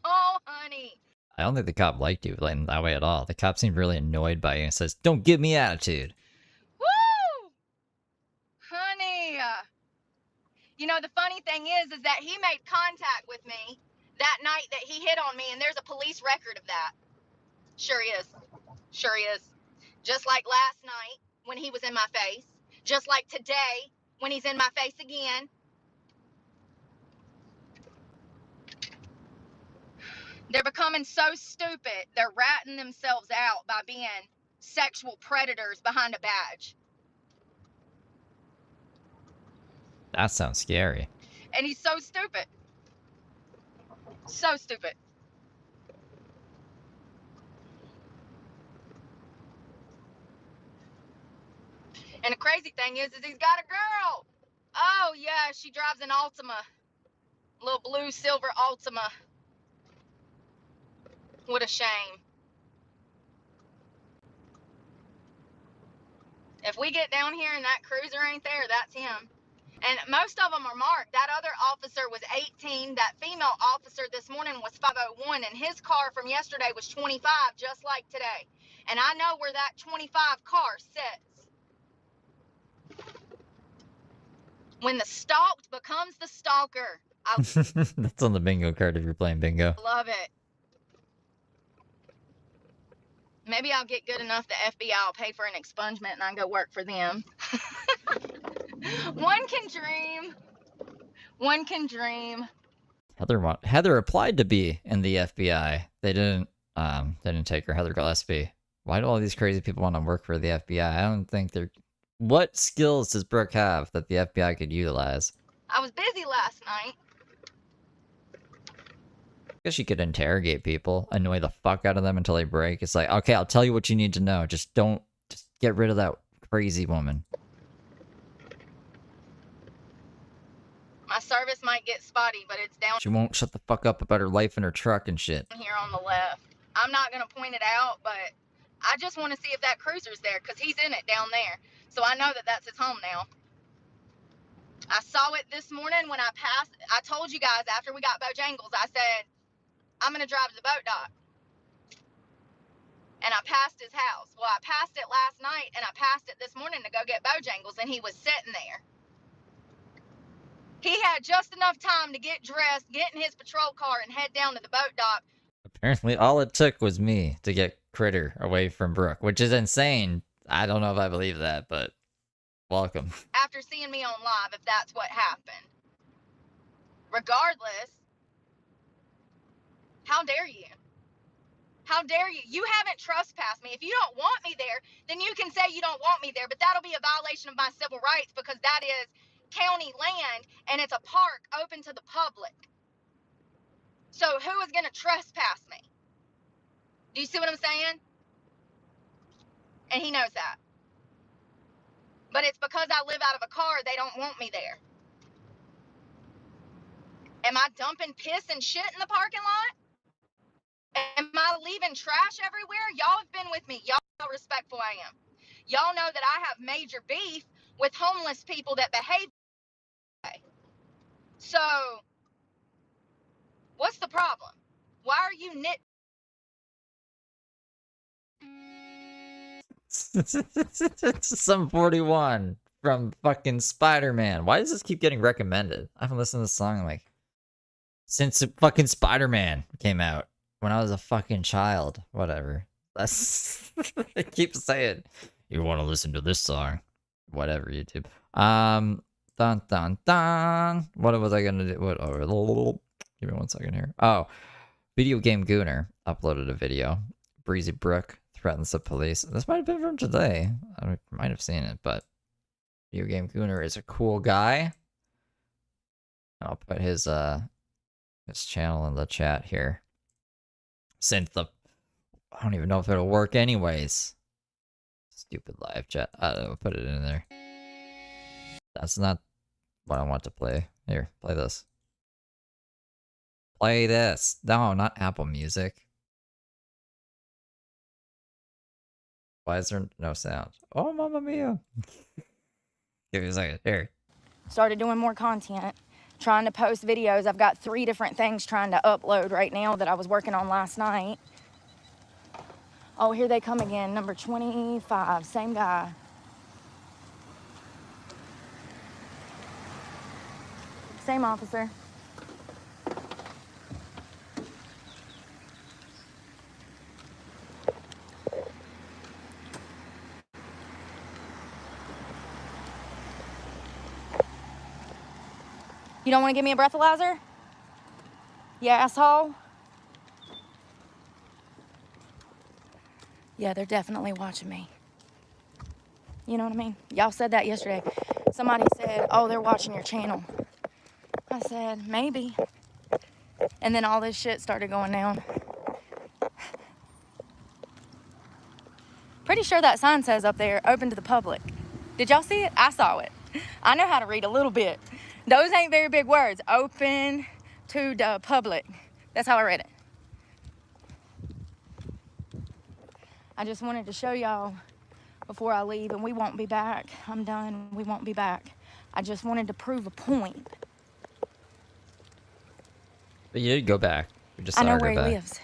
[SPEAKER 6] Oh, honey.
[SPEAKER 1] I don't think the cop liked you like, that way at all. The cop seemed really annoyed by you and says, "Don't give me attitude."
[SPEAKER 6] Woo! Honey. You know, the funny thing is that he made contact with me that night that he hit on me, and there's a police record of that. Sure is. Sure is. Just like last night when he was in my face. Just like today when he's in my face again. They're becoming so stupid, they're ratting themselves out by being sexual predators behind a badge.
[SPEAKER 1] That sounds scary.
[SPEAKER 6] And he's so stupid. So stupid. And the crazy thing is he's got a girl. Oh, yeah, she drives an Altima. Little blue silver Altima. What a shame. If we get down here and that cruiser ain't there, that's him. And most of them are marked. That other officer was 18. That female officer this morning was 501. And his car from yesterday was 25, just like today. And I know where that 25 car sits. When the stalked becomes the stalker. I
[SPEAKER 1] That's on the bingo card if you're playing bingo.
[SPEAKER 6] love it. Maybe I'll get good enough the FBI will pay for an expungement and I go work for them. One can dream. One can dream.
[SPEAKER 1] Heather applied to be in the FBI. They didn't take her. Heather Gillespie. Why do all these crazy people want to work for the FBI? I don't think they're... What skills does Brooke have that the FBI could utilize?
[SPEAKER 6] I was busy last night.
[SPEAKER 1] I guess she could interrogate people, annoy the fuck out of them until they break. It's like, okay, I'll tell you what you need to know. Just get rid of that crazy woman.
[SPEAKER 6] My service might get spotty, but it's down
[SPEAKER 1] She won't shut the fuck up about her life and her truck and shit.
[SPEAKER 6] here on the left. I'm not going to point it out, but I just want to see if that cruiser's there because he's in it down there. So I know that that's his home now. I saw it this morning when I passed. I told you guys after we got Bojangles, I said, I'm going to drive to the boat dock. And I passed his house. Well, I passed it last night and I passed it this morning to go get Bojangles and he was sitting there. He had just enough time to get dressed, get in his patrol car, and head down to the boat dock.
[SPEAKER 1] Apparently, all it took was me to get Critter away from Brooke, which is insane. I don't know if I believe that, but welcome.
[SPEAKER 6] After seeing me on live, if that's what happened. Regardless, how dare you? How dare you? You haven't trespassed me. If you don't want me there, then you can say you don't want me there, but that'll be a violation of my civil rights because that is county land and it's a park open to the public. So who is going to trespass me? Do you see what I'm saying? And he knows that. But it's because I live out of a car, they don't want me there. Am I dumping piss and shit in the parking lot? Am I leaving trash everywhere? Y'all have been with me. Y'all respectful I am. Y'all know that I have major beef with homeless people that behave that way. So, what's the problem? Why are you
[SPEAKER 1] Some 41 from fucking Spider-Man. Why does this keep getting recommended? I haven't listened to this song like since fucking Spider-Man came out when I was a fucking child. Whatever. That's I keep saying you want to listen to this song. Whatever, YouTube. Dun dun dun. What was I gonna do? What? Oh, give me 1 second here. Oh, Video Game Gooner uploaded a video. Breezy Brooke threatens the police. This might have been from today. I might have seen it, but Video Game Gooner is a cool guy. I'll put his channel in the chat here. Since I don't even know if it'll work anyways. Stupid live chat. I'll put it in there. That's not what I want to play. Here, play this. Play this. No, not Apple Music. Why is there no sound? Oh, Mamma Mia. Give me a second. Here.
[SPEAKER 6] started doing more content, trying to post videos. I've got 3 different things trying to upload right now that I was working on last night. Oh, here they come again, number 25, same guy. Same officer. You don't want to give me a breathalyzer? You asshole? Yeah, they're definitely watching me. You know what I mean? Y'all said that yesterday. Somebody said, oh, they're watching your channel. I said, maybe. And then all this shit started going down. Pretty sure that sign says up there, open to the public. Did y'all see it? I saw it. I know how to read a little bit. Those ain't very big words. Open to the public. That's how I read it. I just wanted to show y'all before I leave, and we won't be back. I'm done. We won't be back. I just wanted to prove a point.
[SPEAKER 1] But you did go back. We just
[SPEAKER 6] I know
[SPEAKER 1] saw her
[SPEAKER 6] where
[SPEAKER 1] go
[SPEAKER 6] he
[SPEAKER 1] back.
[SPEAKER 6] lives.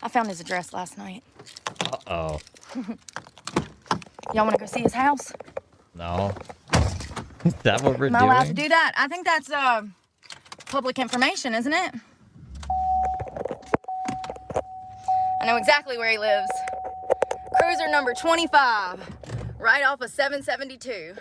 [SPEAKER 6] I found his address last night.
[SPEAKER 1] Uh-oh.
[SPEAKER 6] Y'all want to go see his house?
[SPEAKER 1] No. Is that what we're
[SPEAKER 6] Am I
[SPEAKER 1] doing?
[SPEAKER 6] allowed to do that? I think that's public information, isn't it? I know exactly where he lives. Cruiser number 25, right off of 772. You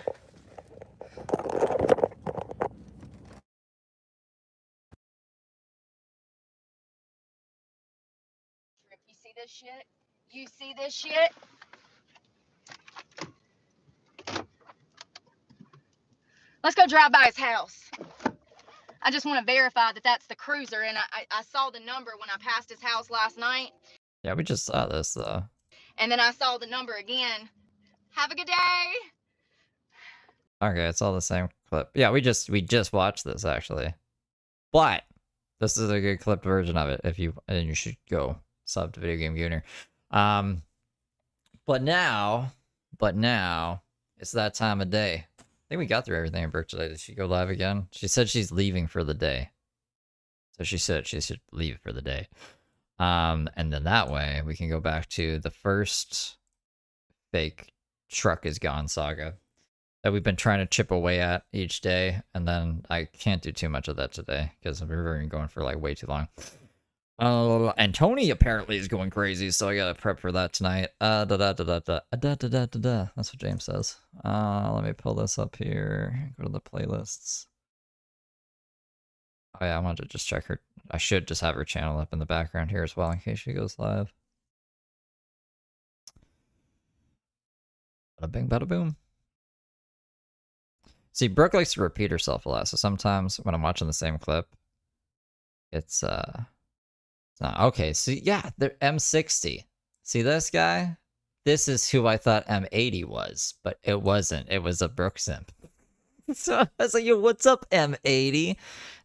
[SPEAKER 6] see this shit? You see this shit? Let's go drive by his house. I just want to verify that that's the cruiser, and I saw the number when I passed his house last night.
[SPEAKER 1] Yeah, we just saw this though.
[SPEAKER 6] And then I saw the number again. Have a good day.
[SPEAKER 1] Okay, it's all the same clip. Yeah, we just watched this actually. But this is a good clipped version of it. And you should go sub to Video Game Gooner. But now it's that time of day. I think we got through everything in Brooke today. Did she go live again? She said she's leaving for the day. So she said she should leave for the day. And then that way we can go back to the first fake truck is gone saga that we've been trying to chip away at each day. And then I can't do too much of that today because we're going for like way too long. And Tony apparently is going crazy, so I gotta prep for that tonight. That's what James says. Let me pull this up here. Go to the playlists. Oh yeah, I wanted to just check her. I should just have her channel up in the background here as well in case she goes live. Bada bing, bada boom. See, Brooke likes to repeat herself a lot, so sometimes when I'm watching the same clip, it's okay, see, yeah, they're M60. See this guy? This is who I thought M80 was, but it wasn't. It was a Brooke simp. So I was like, yo, what's up, M80?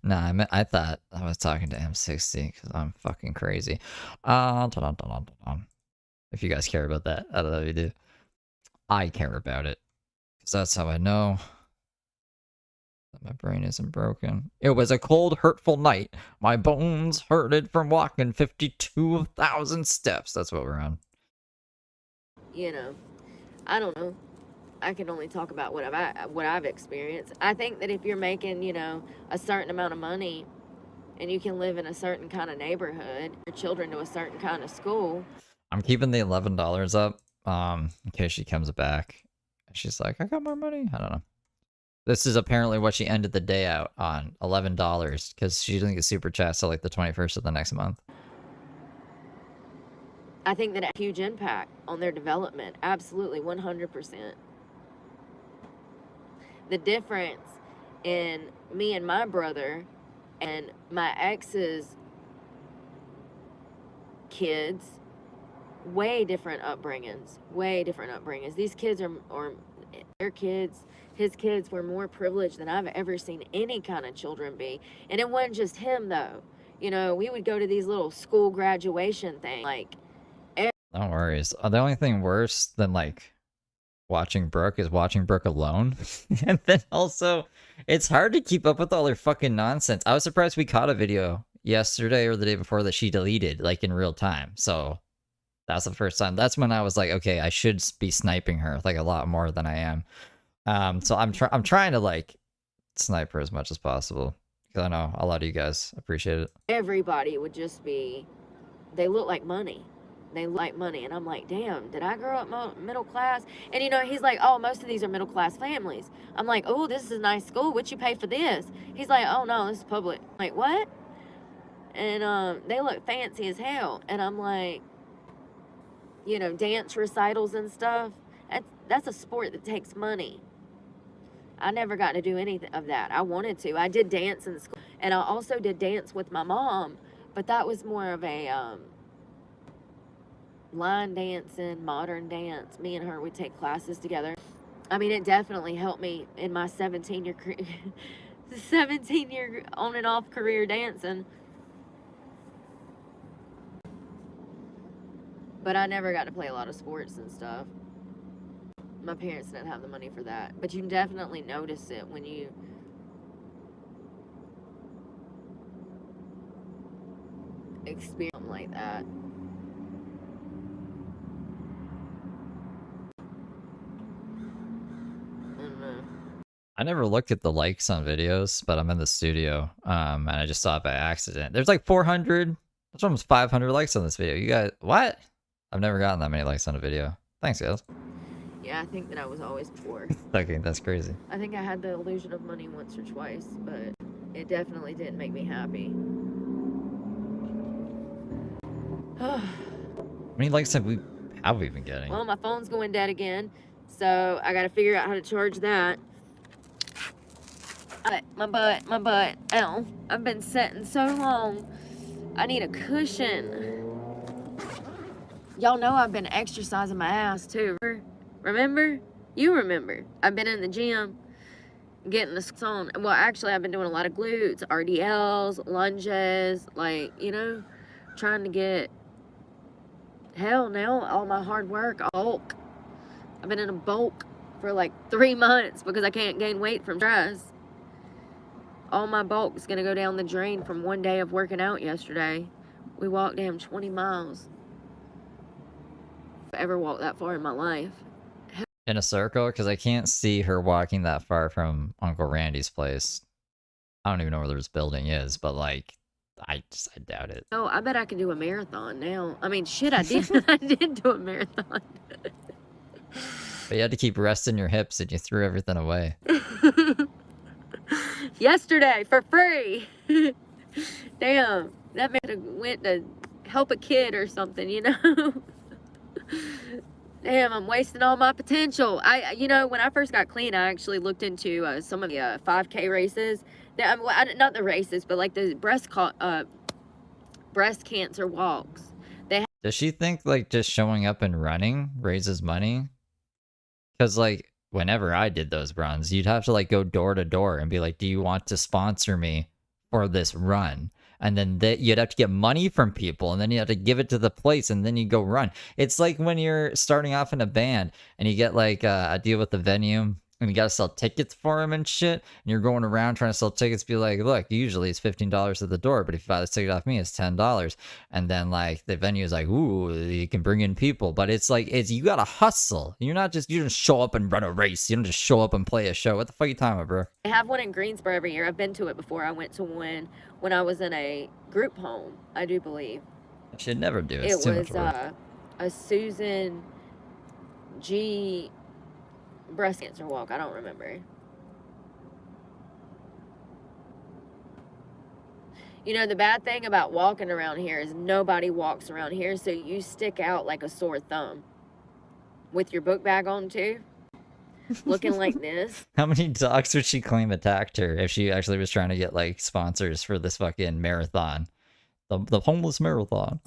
[SPEAKER 1] Nah, I thought I was talking to M60 because I'm fucking crazy. If you guys care about that, I don't know if you do. I care about it because that's how I know that my brain isn't broken. It was a cold, hurtful night. My bones hurted from walking 52,000 steps. That's what we're on.
[SPEAKER 6] You know, I don't know. I can only talk about what I've experienced. I think that if you're making, you know, a certain amount of money and you can live in a certain kind of neighborhood, your children to a certain kind of school.
[SPEAKER 1] I'm keeping the $11 up, in case she comes back. She's like, I got more money. I don't know. This is apparently what she ended the day out on, $11, because she doesn't get super chats till like the 21st of the next month.
[SPEAKER 6] I think that a huge impact on their development. Absolutely, 100%. The difference in me and my brother and my ex's kids, way different upbringings. These kids are their kids, his kids were more privileged than I've ever seen any kind of children be. And it wasn't just him though. You know, we would go to these little school graduation things, like.
[SPEAKER 1] No worries. The only thing worse than like watching Brooke is watching Brooke alone. And then also, it's hard to keep up with all her fucking nonsense. I was surprised we caught a video yesterday or the day before that she deleted, like in real time. So that's the first time. That's when I was like, okay, I should be sniping her like a lot more than I am. So I'm trying to like snipe her as much as possible because I know a lot of you guys appreciate it.
[SPEAKER 6] Everybody would just be, they look like money. They like money. And I'm like, damn, did I grow up middle class? And you know, he's like, oh, most of these are middle class families. I'm like, oh, this is a nice school. What you pay for this? He's like, oh no, this is public. I'm like, what? And they look fancy as hell. And I'm like, you know, dance recitals and stuff. That's a sport that takes money. I never got to do any of that. I wanted to. I did dance in school. And I also did dance with my mom. But that was more of a line dancing, modern dance. Me and her would take classes together. I mean, it definitely helped me in my 17-year on and off career dancing. But I never got to play a lot of sports and stuff. My parents didn't have the money for that. But you definitely notice it when you experience something like that.
[SPEAKER 1] I never looked at the likes on videos, but I'm in the studio, and I just saw it by accident. There's like 400, that's almost 500 likes on this video. You guys, what? I've never gotten that many likes on a video. Thanks, guys.
[SPEAKER 6] Yeah, I think that I was always poor.
[SPEAKER 1] Okay, that's crazy.
[SPEAKER 6] I think I had the illusion of money once or twice, but it definitely didn't make me happy.
[SPEAKER 1] How many likes have we been getting?
[SPEAKER 6] Well, my phone's going dead again, so I gotta figure out how to charge that. My butt, ow. I've been sitting so long. I need a cushion. Y'all know I've been exercising my ass too. Remember? You remember. I've been in the gym getting the on. Well, actually, I've been doing a lot of glutes, RDLs, lunges, like, you know, trying to get, hell, now all my hard work, bulk. I've been in a bulk for like 3 months because I can't gain weight from stress. All my bulk is going to go down the drain from one day of working out yesterday. We walked down 20 miles. I've ever walked that far in my life.
[SPEAKER 1] In a circle? Because I can't see her walking that far from Uncle Randy's place. I don't even know where this building is, but like, I doubt it.
[SPEAKER 6] Oh, I bet I can do a marathon now. I mean, shit, I did. I did do a marathon.
[SPEAKER 1] But you had to keep resting your hips and you threw everything away.
[SPEAKER 6] Yesterday, for free. Damn, that man went to help a kid or something, you know? Damn, I'm wasting all my potential. You know, when I first got clean, I actually looked into some of the 5K races. Not the races, but like the breast cancer walks.
[SPEAKER 1] Does she think like just showing up and running raises money? Because like whenever I did those runs, you'd have to like go door to door and be like, do you want to sponsor me for this run? And then you'd have to get money from people, and then you have to give it to the place, and then you go run. It's like when you're starting off in a band and you get like a deal with the venue, and you got to sell tickets for them and shit. And you're going around trying to sell tickets, be like, look, usually it's $15 at the door, but if you buy this ticket off me, it's $10. And then like the venue is like, ooh, you can bring in people. But it's like, you got to hustle. You don't show up and run a race. You don't just show up and play a show. What the fuck are you talking about, bro?
[SPEAKER 7] They have one in Greensboro every year. I've been to it before. I went to one when I was in a group home, I do believe.
[SPEAKER 1] I should never do it.
[SPEAKER 7] It
[SPEAKER 1] It's too
[SPEAKER 7] was
[SPEAKER 1] much work.
[SPEAKER 7] a Susan G breast cancer walk. I don't remember. You know, the bad thing about walking around here is nobody walks around here, so you stick out like a sore thumb with your book bag on too, looking like this.
[SPEAKER 1] How many dogs would she claim attacked her if she actually was trying to get like sponsors for this fucking marathon? The homeless marathon.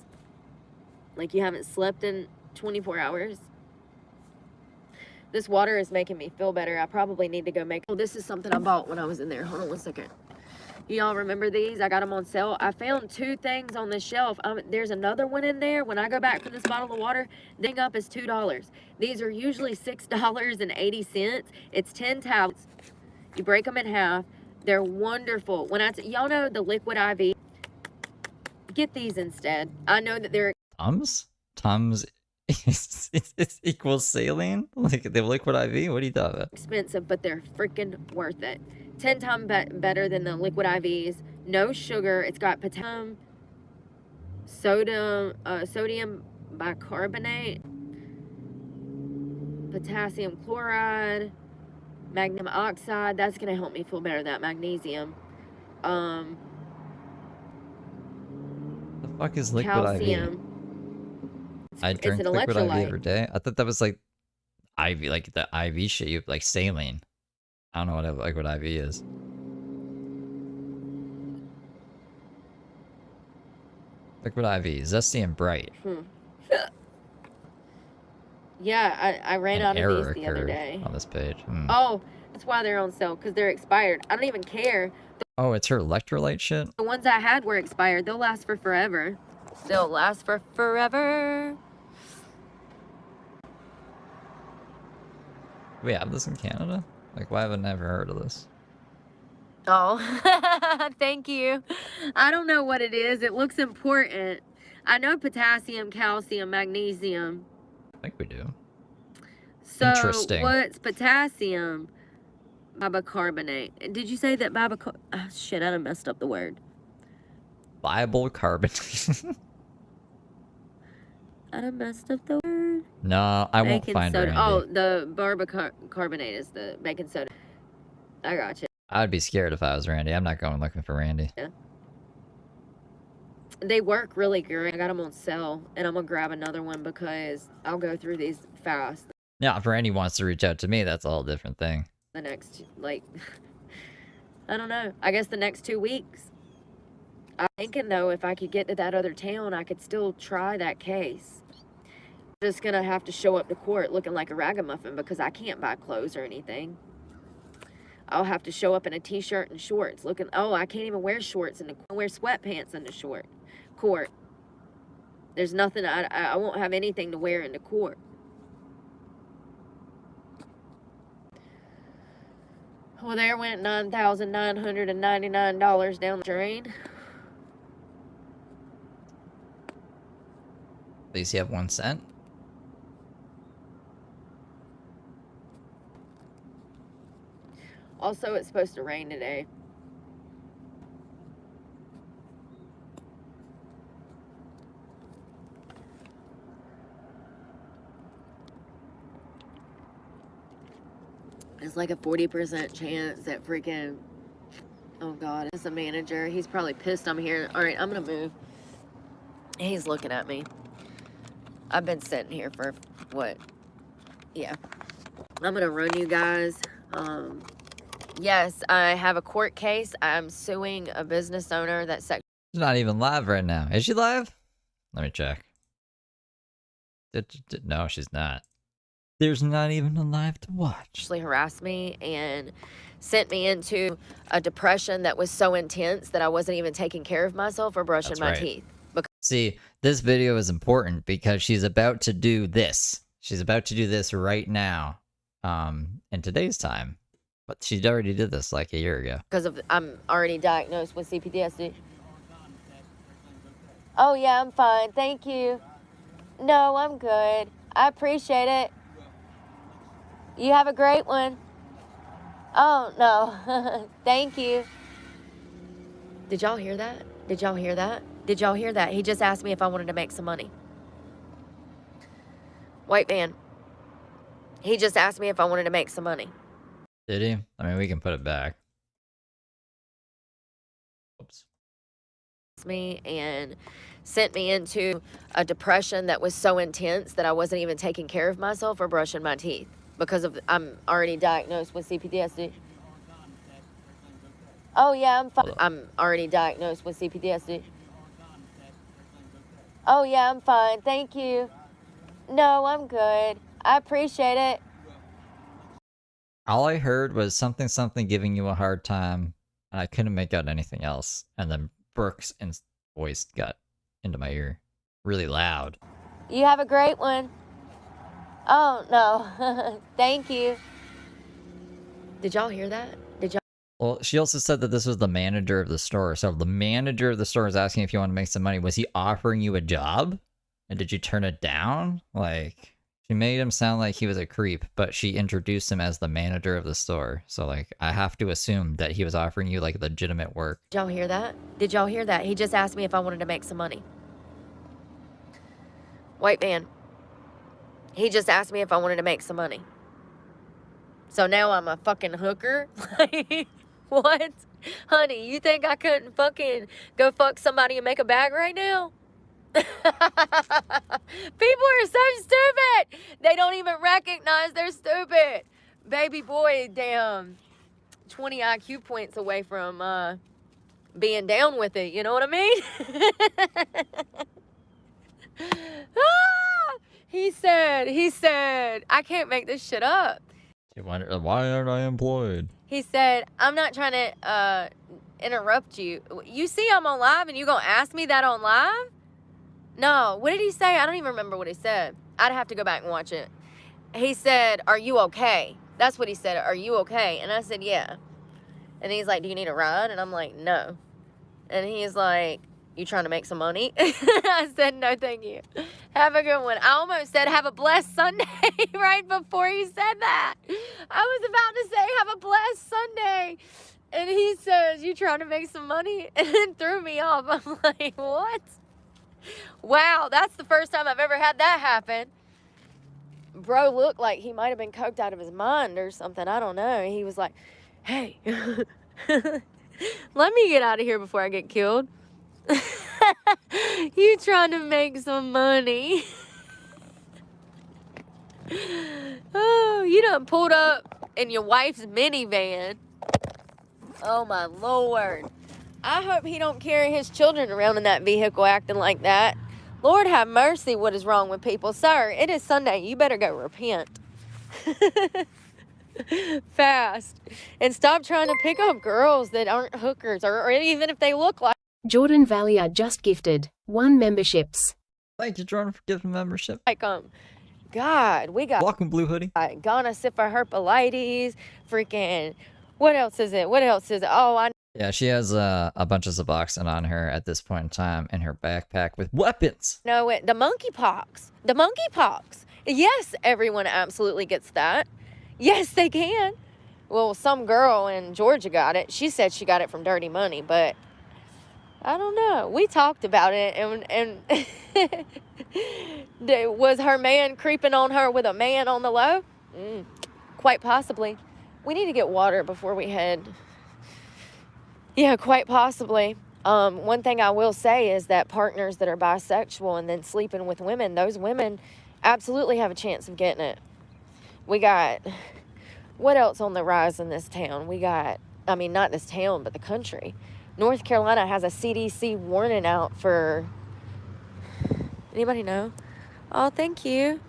[SPEAKER 7] Like you haven't slept in 24 hours. This water is making me feel better. I probably need to go make... Oh, this is something I bought when I was in there. Hold on one second. Y'all remember these? I got them on sale. I found 2 things on this shelf. There's another one in there. When I go back for this bottle of water, the thing up is $2. These are usually $6.80. It's 10 tablets. You break them in half. They're wonderful. Y'all know the liquid IV? Get these instead. I know that they're...
[SPEAKER 1] Tums? Tums it's equals saline? Like the liquid IV? What are you talking about?
[SPEAKER 7] expensive, but they're freaking worth it. 10 times better than the liquid IVs. No sugar. It's got potassium, sodium bicarbonate, potassium chloride, magnesium oxide. That's gonna help me feel better. That magnesium.
[SPEAKER 1] The fuck is liquid
[SPEAKER 7] Calcium.
[SPEAKER 1] IV? I drink
[SPEAKER 7] an
[SPEAKER 1] liquid IV
[SPEAKER 7] electrolyte.
[SPEAKER 1] every day. I thought that was like IV, like the IV shit, you like saline. I don't know what liquid IV is. Liquid IV, zesty and bright.
[SPEAKER 7] Yeah, I ran
[SPEAKER 1] An
[SPEAKER 7] out of
[SPEAKER 1] error
[SPEAKER 7] these the other
[SPEAKER 1] occurred
[SPEAKER 7] day.
[SPEAKER 1] on this page.
[SPEAKER 7] Oh, that's why they're on sale, because they're expired. I don't even care.
[SPEAKER 1] Oh, it's her electrolyte shit?
[SPEAKER 7] The ones I had were expired. They'll last for forever. They'll last for forever.
[SPEAKER 1] Do we have this in Canada? Like, why have I never heard of this?
[SPEAKER 7] Oh, thank you. I don't know what it is. It looks important. I know potassium, calcium, magnesium.
[SPEAKER 1] I think we do.
[SPEAKER 7] So
[SPEAKER 1] Interesting.
[SPEAKER 7] what's potassium? Bicarbonate. Did you say that bicarbonate? Oh, shit, I done messed up the word.
[SPEAKER 1] Viable carbonate.
[SPEAKER 7] I done messed up the word.
[SPEAKER 1] No, I won't
[SPEAKER 7] Baking
[SPEAKER 1] find
[SPEAKER 7] soda.
[SPEAKER 1] Randy.
[SPEAKER 7] Oh, the bicarbonate is the baking soda. I got you.
[SPEAKER 1] I'd be scared if I was Randy. I'm not going looking for Randy.
[SPEAKER 7] Yeah. They work really great. I got them on sale, and I'm gonna grab another one because I'll go through these fast.
[SPEAKER 1] Now, if Randy wants to reach out to me, that's a whole different thing.
[SPEAKER 7] The next, like, I don't know. I guess the next 2 weeks. I'm thinking though, if I could get to that other town, I could still try that case. Just gonna have to show up to court looking like a ragamuffin because I can't buy clothes or anything. I'll have to show up in a t-shirt and shorts looking, oh, I can't even wear shorts and wear sweatpants in the court. There's nothing, I won't have anything to wear in the court. Well, there went $9,999 down the drain.
[SPEAKER 1] At least you have 1 cent.
[SPEAKER 7] Also, it's supposed to rain today. It's like a 40% chance that freaking... Oh, God. It's a manager. He's probably pissed I'm here. All right, I'm going to move. He's looking at me. I've been sitting here for, what? Yeah. I'm going to run you guys. Yes, I have a court case. I'm suing a business owner that
[SPEAKER 1] She's not even live right now. Is she live? Let me check. No, she's not. there's not even a live to watch.
[SPEAKER 7] Actually harassed me and sent me into a depression that was so intense that I wasn't even taking care of myself or brushing
[SPEAKER 1] That's
[SPEAKER 7] my
[SPEAKER 1] right.
[SPEAKER 7] teeth.
[SPEAKER 1] See, this video is important because she's about to do this. She's about to do this right now, in today's time. But she already did this like a year ago.
[SPEAKER 7] Because I'm already diagnosed with CPTSD. Oh yeah, I'm fine. Thank you. No, I'm good. I appreciate it. You have a great one. Oh no. Thank you. Did y'all hear that? Did y'all hear that? Did y'all hear that? He just asked me if I wanted to make some money. White man. He just asked me if I wanted to make some money.
[SPEAKER 1] Did he? I mean, we can put it back. Oops.
[SPEAKER 7] Me and sent me into a depression that was so intense that I wasn't even taking care of myself or brushing my teeth because I'm already diagnosed with CPTSD. Oh yeah, I'm fine. I'm already diagnosed with CPTSD. Oh yeah, I'm fine. Thank you. No, I'm good. I appreciate it.
[SPEAKER 1] All I heard was something giving you a hard time, and I couldn't make out anything else. And then Brooke's voice got into my ear really loud.
[SPEAKER 7] You have a great one. Oh no. Thank you. Did y'all hear that? Did y'all?
[SPEAKER 1] Well, she also said that this was the manager of the store. So if the manager of the store is asking if you want to make some money, was he offering you a job? And did you turn it down? Like, she made him sound like he was a creep, but she introduced him as the manager of the store. So, like, I have to assume that he was offering you, like, legitimate work.
[SPEAKER 7] Did y'all hear that? Did y'all hear that? He just asked me if I wanted to make some money. White man. He just asked me if I wanted to make some money. So now I'm a fucking hooker? Like, what? Honey, you think I couldn't fucking go fuck somebody and make a bag right now? People are so stupid. They don't even recognize they're stupid. Baby boy, damn, 20 IQ points away from being down with it. You know what I mean? He said, I can't make this shit up.
[SPEAKER 1] You wonder, why aren't I employed?
[SPEAKER 7] He said, I'm not trying to interrupt you. You see I'm on live and you gonna ask me that on live? No, what did he say? I don't even remember what he said. I'd have to go back and watch it. He said, are you okay? That's what he said. Are you okay? And I said, yeah. And he's like, do you need a ride? And I'm like, no. And he's like, you trying to make some money? I said, no, thank you. Have a good one. I almost said, have a blessed Sunday right before he said that. I was about to say, have a blessed Sunday. And he says, you trying to make some money? And it threw me off. I'm like, what? Wow, that's the first time I've ever had that happen. Bro looked like he might have been coked out of his mind or something. I don't know. He was like, hey, let me get out of here before I get killed. You trying to make some money. Oh, you done pulled up in your wife's minivan. Oh, my Lord. I hope he don't carry his children around in that vehicle acting like that. Lord have mercy, what is wrong with people? Sir, it is Sunday. You better go repent. Fast. And stop trying to pick up girls that aren't hookers, or even if they look like
[SPEAKER 4] Jordan Valier just gifted 1 memberships.
[SPEAKER 1] Thank you, Jordan, for giving membership.
[SPEAKER 7] God, we got
[SPEAKER 1] Welcome, Blue Hoodie.
[SPEAKER 7] gonosyphilis, freaking, what else is it? Oh,
[SPEAKER 1] Yeah, she has a bunch of Suboxone on her at this point in time in her backpack with weapons.
[SPEAKER 7] know it. The monkeypox. Yes, everyone absolutely gets that. Yes, they can. Well, some girl in Georgia got it. She said she got it from Dirty Money, but I don't know. We talked about it, and was her man creeping on her with a man on the low? Quite possibly. We need to get water before we head. Yeah, quite possibly. One thing I will say is that partners that are bisexual and then sleeping with women, those women absolutely have a chance of getting it. We got, what else on the rise in this town? We got, I mean, not this town, but the country. North Carolina has a CDC warning out for, anybody know? Oh, thank you.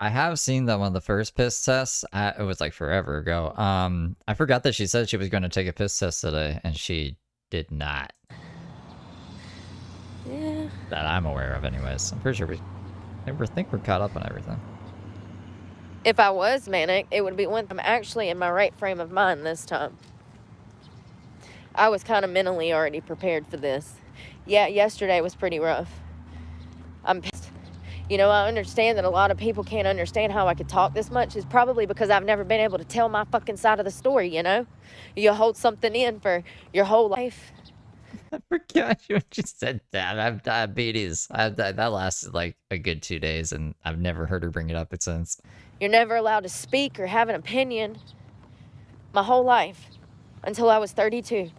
[SPEAKER 1] I have seen that one of the first piss tests. It was like forever ago. I forgot that she said she was going to take a piss test today, and she did not.
[SPEAKER 7] Yeah.
[SPEAKER 1] That I'm aware of, anyways. I'm pretty sure I think we're caught up on everything.
[SPEAKER 7] If I was manic, it would be when I'm actually in my right frame of mind this time. I was kind of mentally already prepared for this. Yeah, yesterday was pretty rough. I'm pissed. You know, I understand that a lot of people can't understand how I could talk this much. It's probably because I've never been able to tell my fucking side of the story, you know? You hold something in for your whole life.
[SPEAKER 1] I forgot you just said that. I have diabetes. That lasted like a good 2 days, and I've never heard her bring it up since.
[SPEAKER 7] You're never allowed to speak or have an opinion. My whole life. Until I was 32.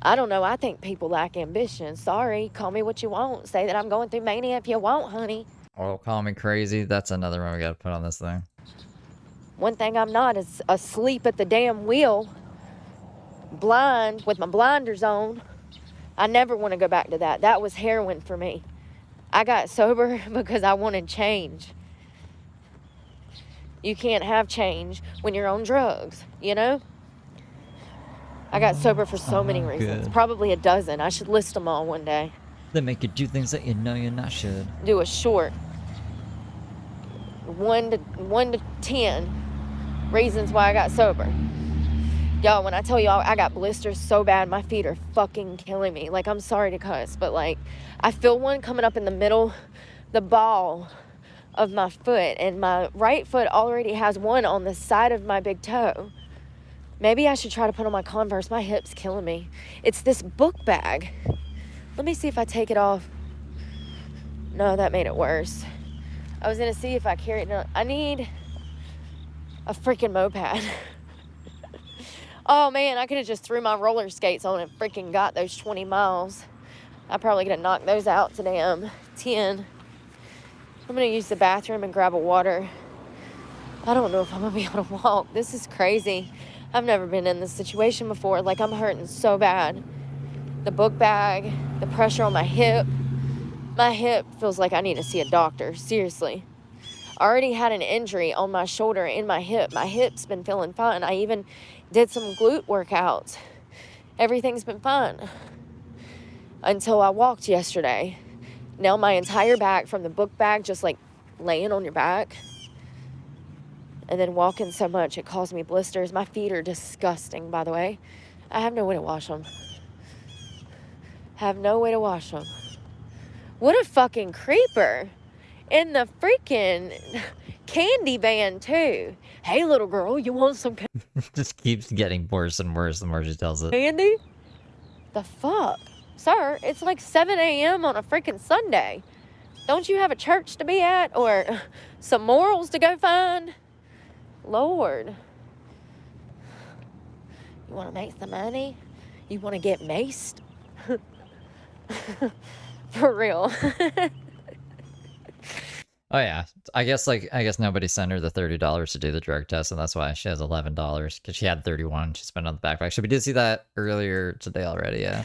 [SPEAKER 7] I don't know. I think people lack ambition. Sorry. Call me what you want. Say that I'm going through mania if you want, honey.
[SPEAKER 1] Oh, call me crazy. That's another one we gotta put on this thing.
[SPEAKER 7] One thing I'm not is asleep at the damn wheel. Blind with my blinders on. I never want to go back to that. That was heroin for me. I got sober because I wanted change. You can't have change when you're on drugs, you know? I got sober for so many reasons.
[SPEAKER 1] Good.
[SPEAKER 7] Probably a dozen. I should list them all one day.
[SPEAKER 1] They make you do things that you know you're not should.
[SPEAKER 7] Do a short. 1 to 10 reasons why I got sober. Y'all, when I tell y'all I got blisters so bad, my feet are fucking killing me. Like, I'm sorry to cuss, but like, I feel one coming up in the middle, the ball of my foot, and my right foot already has one on the side of my big toe. Maybe I should try to put on my Converse. My hip's killing me. It's this book bag. Let me see if I take it off. No, that made it worse. I was gonna see if I carry it. I need a freaking moped. Oh man, I could have just threw my roller skates on and freaking got those 20 miles. I probably could have knocked those out to damn 10. I'm gonna use the bathroom and grab a water. I don't know if I'm gonna be able to walk. This is crazy. I've never been in this situation before. Like, I'm hurting so bad. The book bag, the pressure on my hip. My hip feels like I need to see a doctor, seriously. I already had an injury on my shoulder and my hip. My hip's been feeling fine. I even did some glute workouts. Everything's been fine. Until I walked yesterday. Now my entire back, from the book bag, just like laying on your back, and then walking so much, it caused me blisters. My feet are disgusting, by the way. I have no way to wash them. Have no way to wash them. What a fucking creeper. In the freaking candy van, too. Hey, little girl, you want some
[SPEAKER 1] Just keeps getting worse and worse the more she tells it.
[SPEAKER 7] candy? The fuck? Sir, it's like 7 a.m. on a freaking Sunday. Don't you have a church to be at or some morals to go find? Lord. You want to make some money? You want to get maced? For real.
[SPEAKER 1] Oh yeah, I guess nobody sent her the $30 to do the drug test, and that's why she has $11 because she had 31. She spent on the backpack. So we did see that earlier today already. Yeah.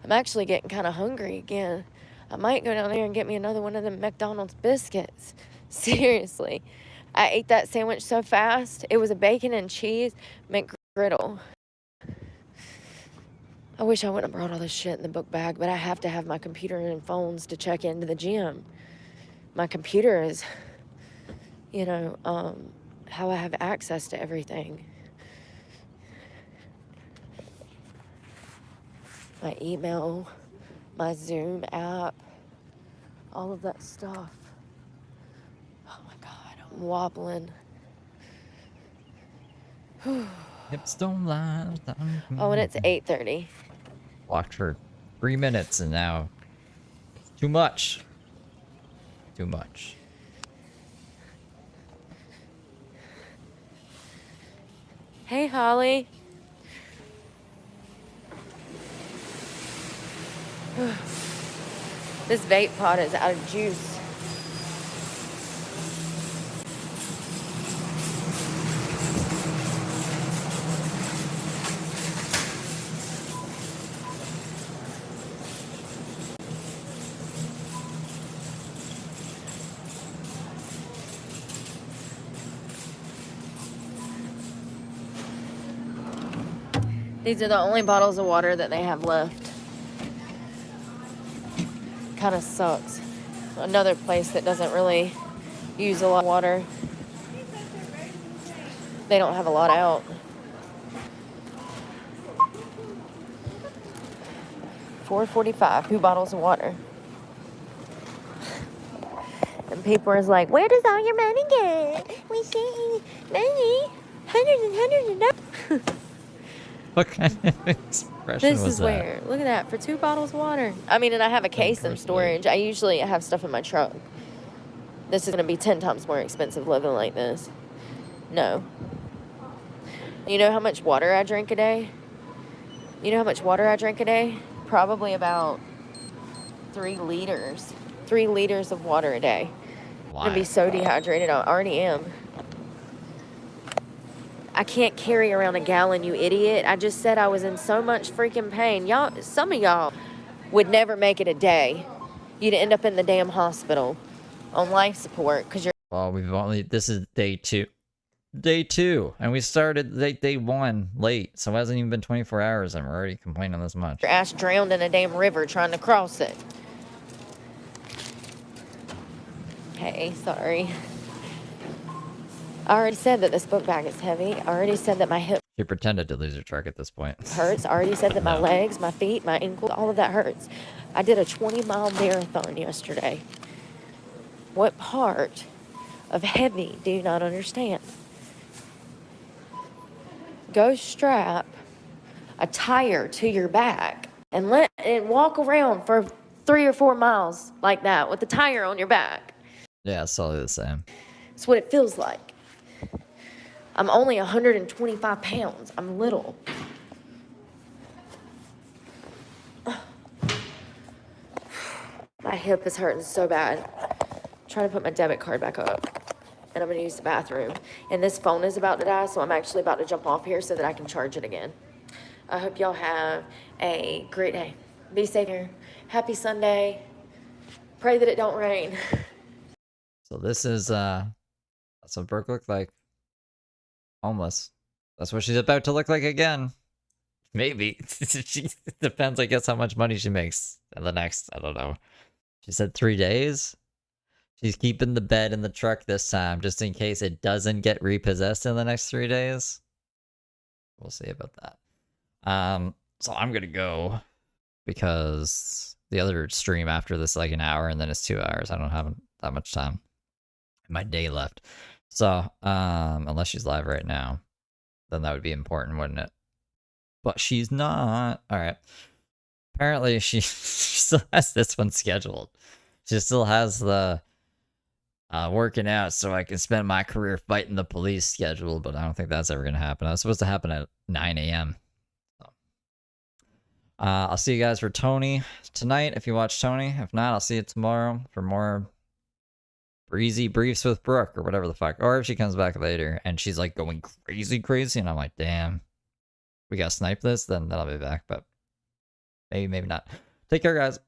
[SPEAKER 7] I'm actually getting kind of hungry again. I might go down there and get me another one of them McDonald's biscuits. Seriously. I ate that sandwich so fast. It was a bacon and cheese McGriddle. I wish I wouldn't have brought all this shit in the book bag, but I have to have my computer and phones to check into the gym. My computer is, you know, how I have access to everything. My email, my Zoom app, all of that stuff. Oh my God, I'm wobbling.
[SPEAKER 1] Hips don't lie.
[SPEAKER 7] Oh, and it's 8:30.
[SPEAKER 1] Walked for 3 minutes, and now it's too much. Too much.
[SPEAKER 7] Hey, Holly. This vape pod is out of juice. These are the only bottles of water that they have left. Kind of sucks. Another place that doesn't really use a lot of water. They don't have a lot out. $4.45, 2 bottles of water. And people are like, where does all your money go? We sent you money. Hundreds and hundreds of dollars.
[SPEAKER 1] What kind of expression
[SPEAKER 7] This
[SPEAKER 1] was
[SPEAKER 7] is
[SPEAKER 1] that?
[SPEAKER 7] where. Look at that. For 2 bottles of water. I mean, and I have a case in storage. I usually have stuff in my truck. This is going to be 10 times more expensive living like this. No. You know how much water I drink a day? You know how much water I drink a day? Probably about 3 liters. 3 liters of water a day. I'm going to be so dehydrated. I already am. I can't carry around a gallon, you idiot. I just said I was in so much freaking pain. Y'all, some of y'all would never make it a day. You'd end up in the damn hospital on life support because you're...
[SPEAKER 1] Well, this is day 2. Day 2. And we started day 1 late. So it hasn't even been 24 hours and we're already complaining this much.
[SPEAKER 7] Your ass drowned in a damn river trying to cross it. Hey, sorry. I already said that this book bag is heavy. I already said that my hip
[SPEAKER 1] She pretended to lose her truck at this point.
[SPEAKER 7] hurts. I already said that my legs, my feet, my ankles, all of that hurts. I did a 20-mile marathon yesterday. What part of heavy do you not understand? Go strap a tire to your back and walk around for 3 or 4 miles like that with the tire on your back.
[SPEAKER 1] Yeah, it's totally the same.
[SPEAKER 7] It's what it feels like. I'm only 125 pounds. I'm little. My hip is hurting so bad. I'm trying to put my debit card back up. And I'm going to use the bathroom. And this phone is about to die, so I'm actually about to jump off here so that I can charge it again. I hope y'all have a great day. Be safe here. Happy Sunday. Pray that it don't rain.
[SPEAKER 1] So this is that's what Brooke looked like. Homeless. That's what she's about to look like again. Maybe. She depends, I guess, how much money she makes in the next, I don't know. She said 3 days. She's keeping the bed in the truck this time, just in case it doesn't get repossessed in the next 3 days. We'll see about that. So I'm gonna go because the other stream after this is like an hour and then it's 2 hours. I don't have that much time in my day left. So, unless she's live right now, then that would be important, wouldn't it? But she's not. All right. Apparently, she still has this one scheduled. She still has the working out so I can spend my career fighting the police scheduled, but I don't think that's ever going to happen. That was supposed to happen at 9 a.m. So, I'll see you guys for Tony tonight if you watch Tony. If not, I'll see you tomorrow for more breezy briefs with Brooke or whatever the fuck. Or if she comes back later and she's like going crazy and I'm like, damn, we gotta snipe this, then I'll be back. But maybe not. Take care, guys.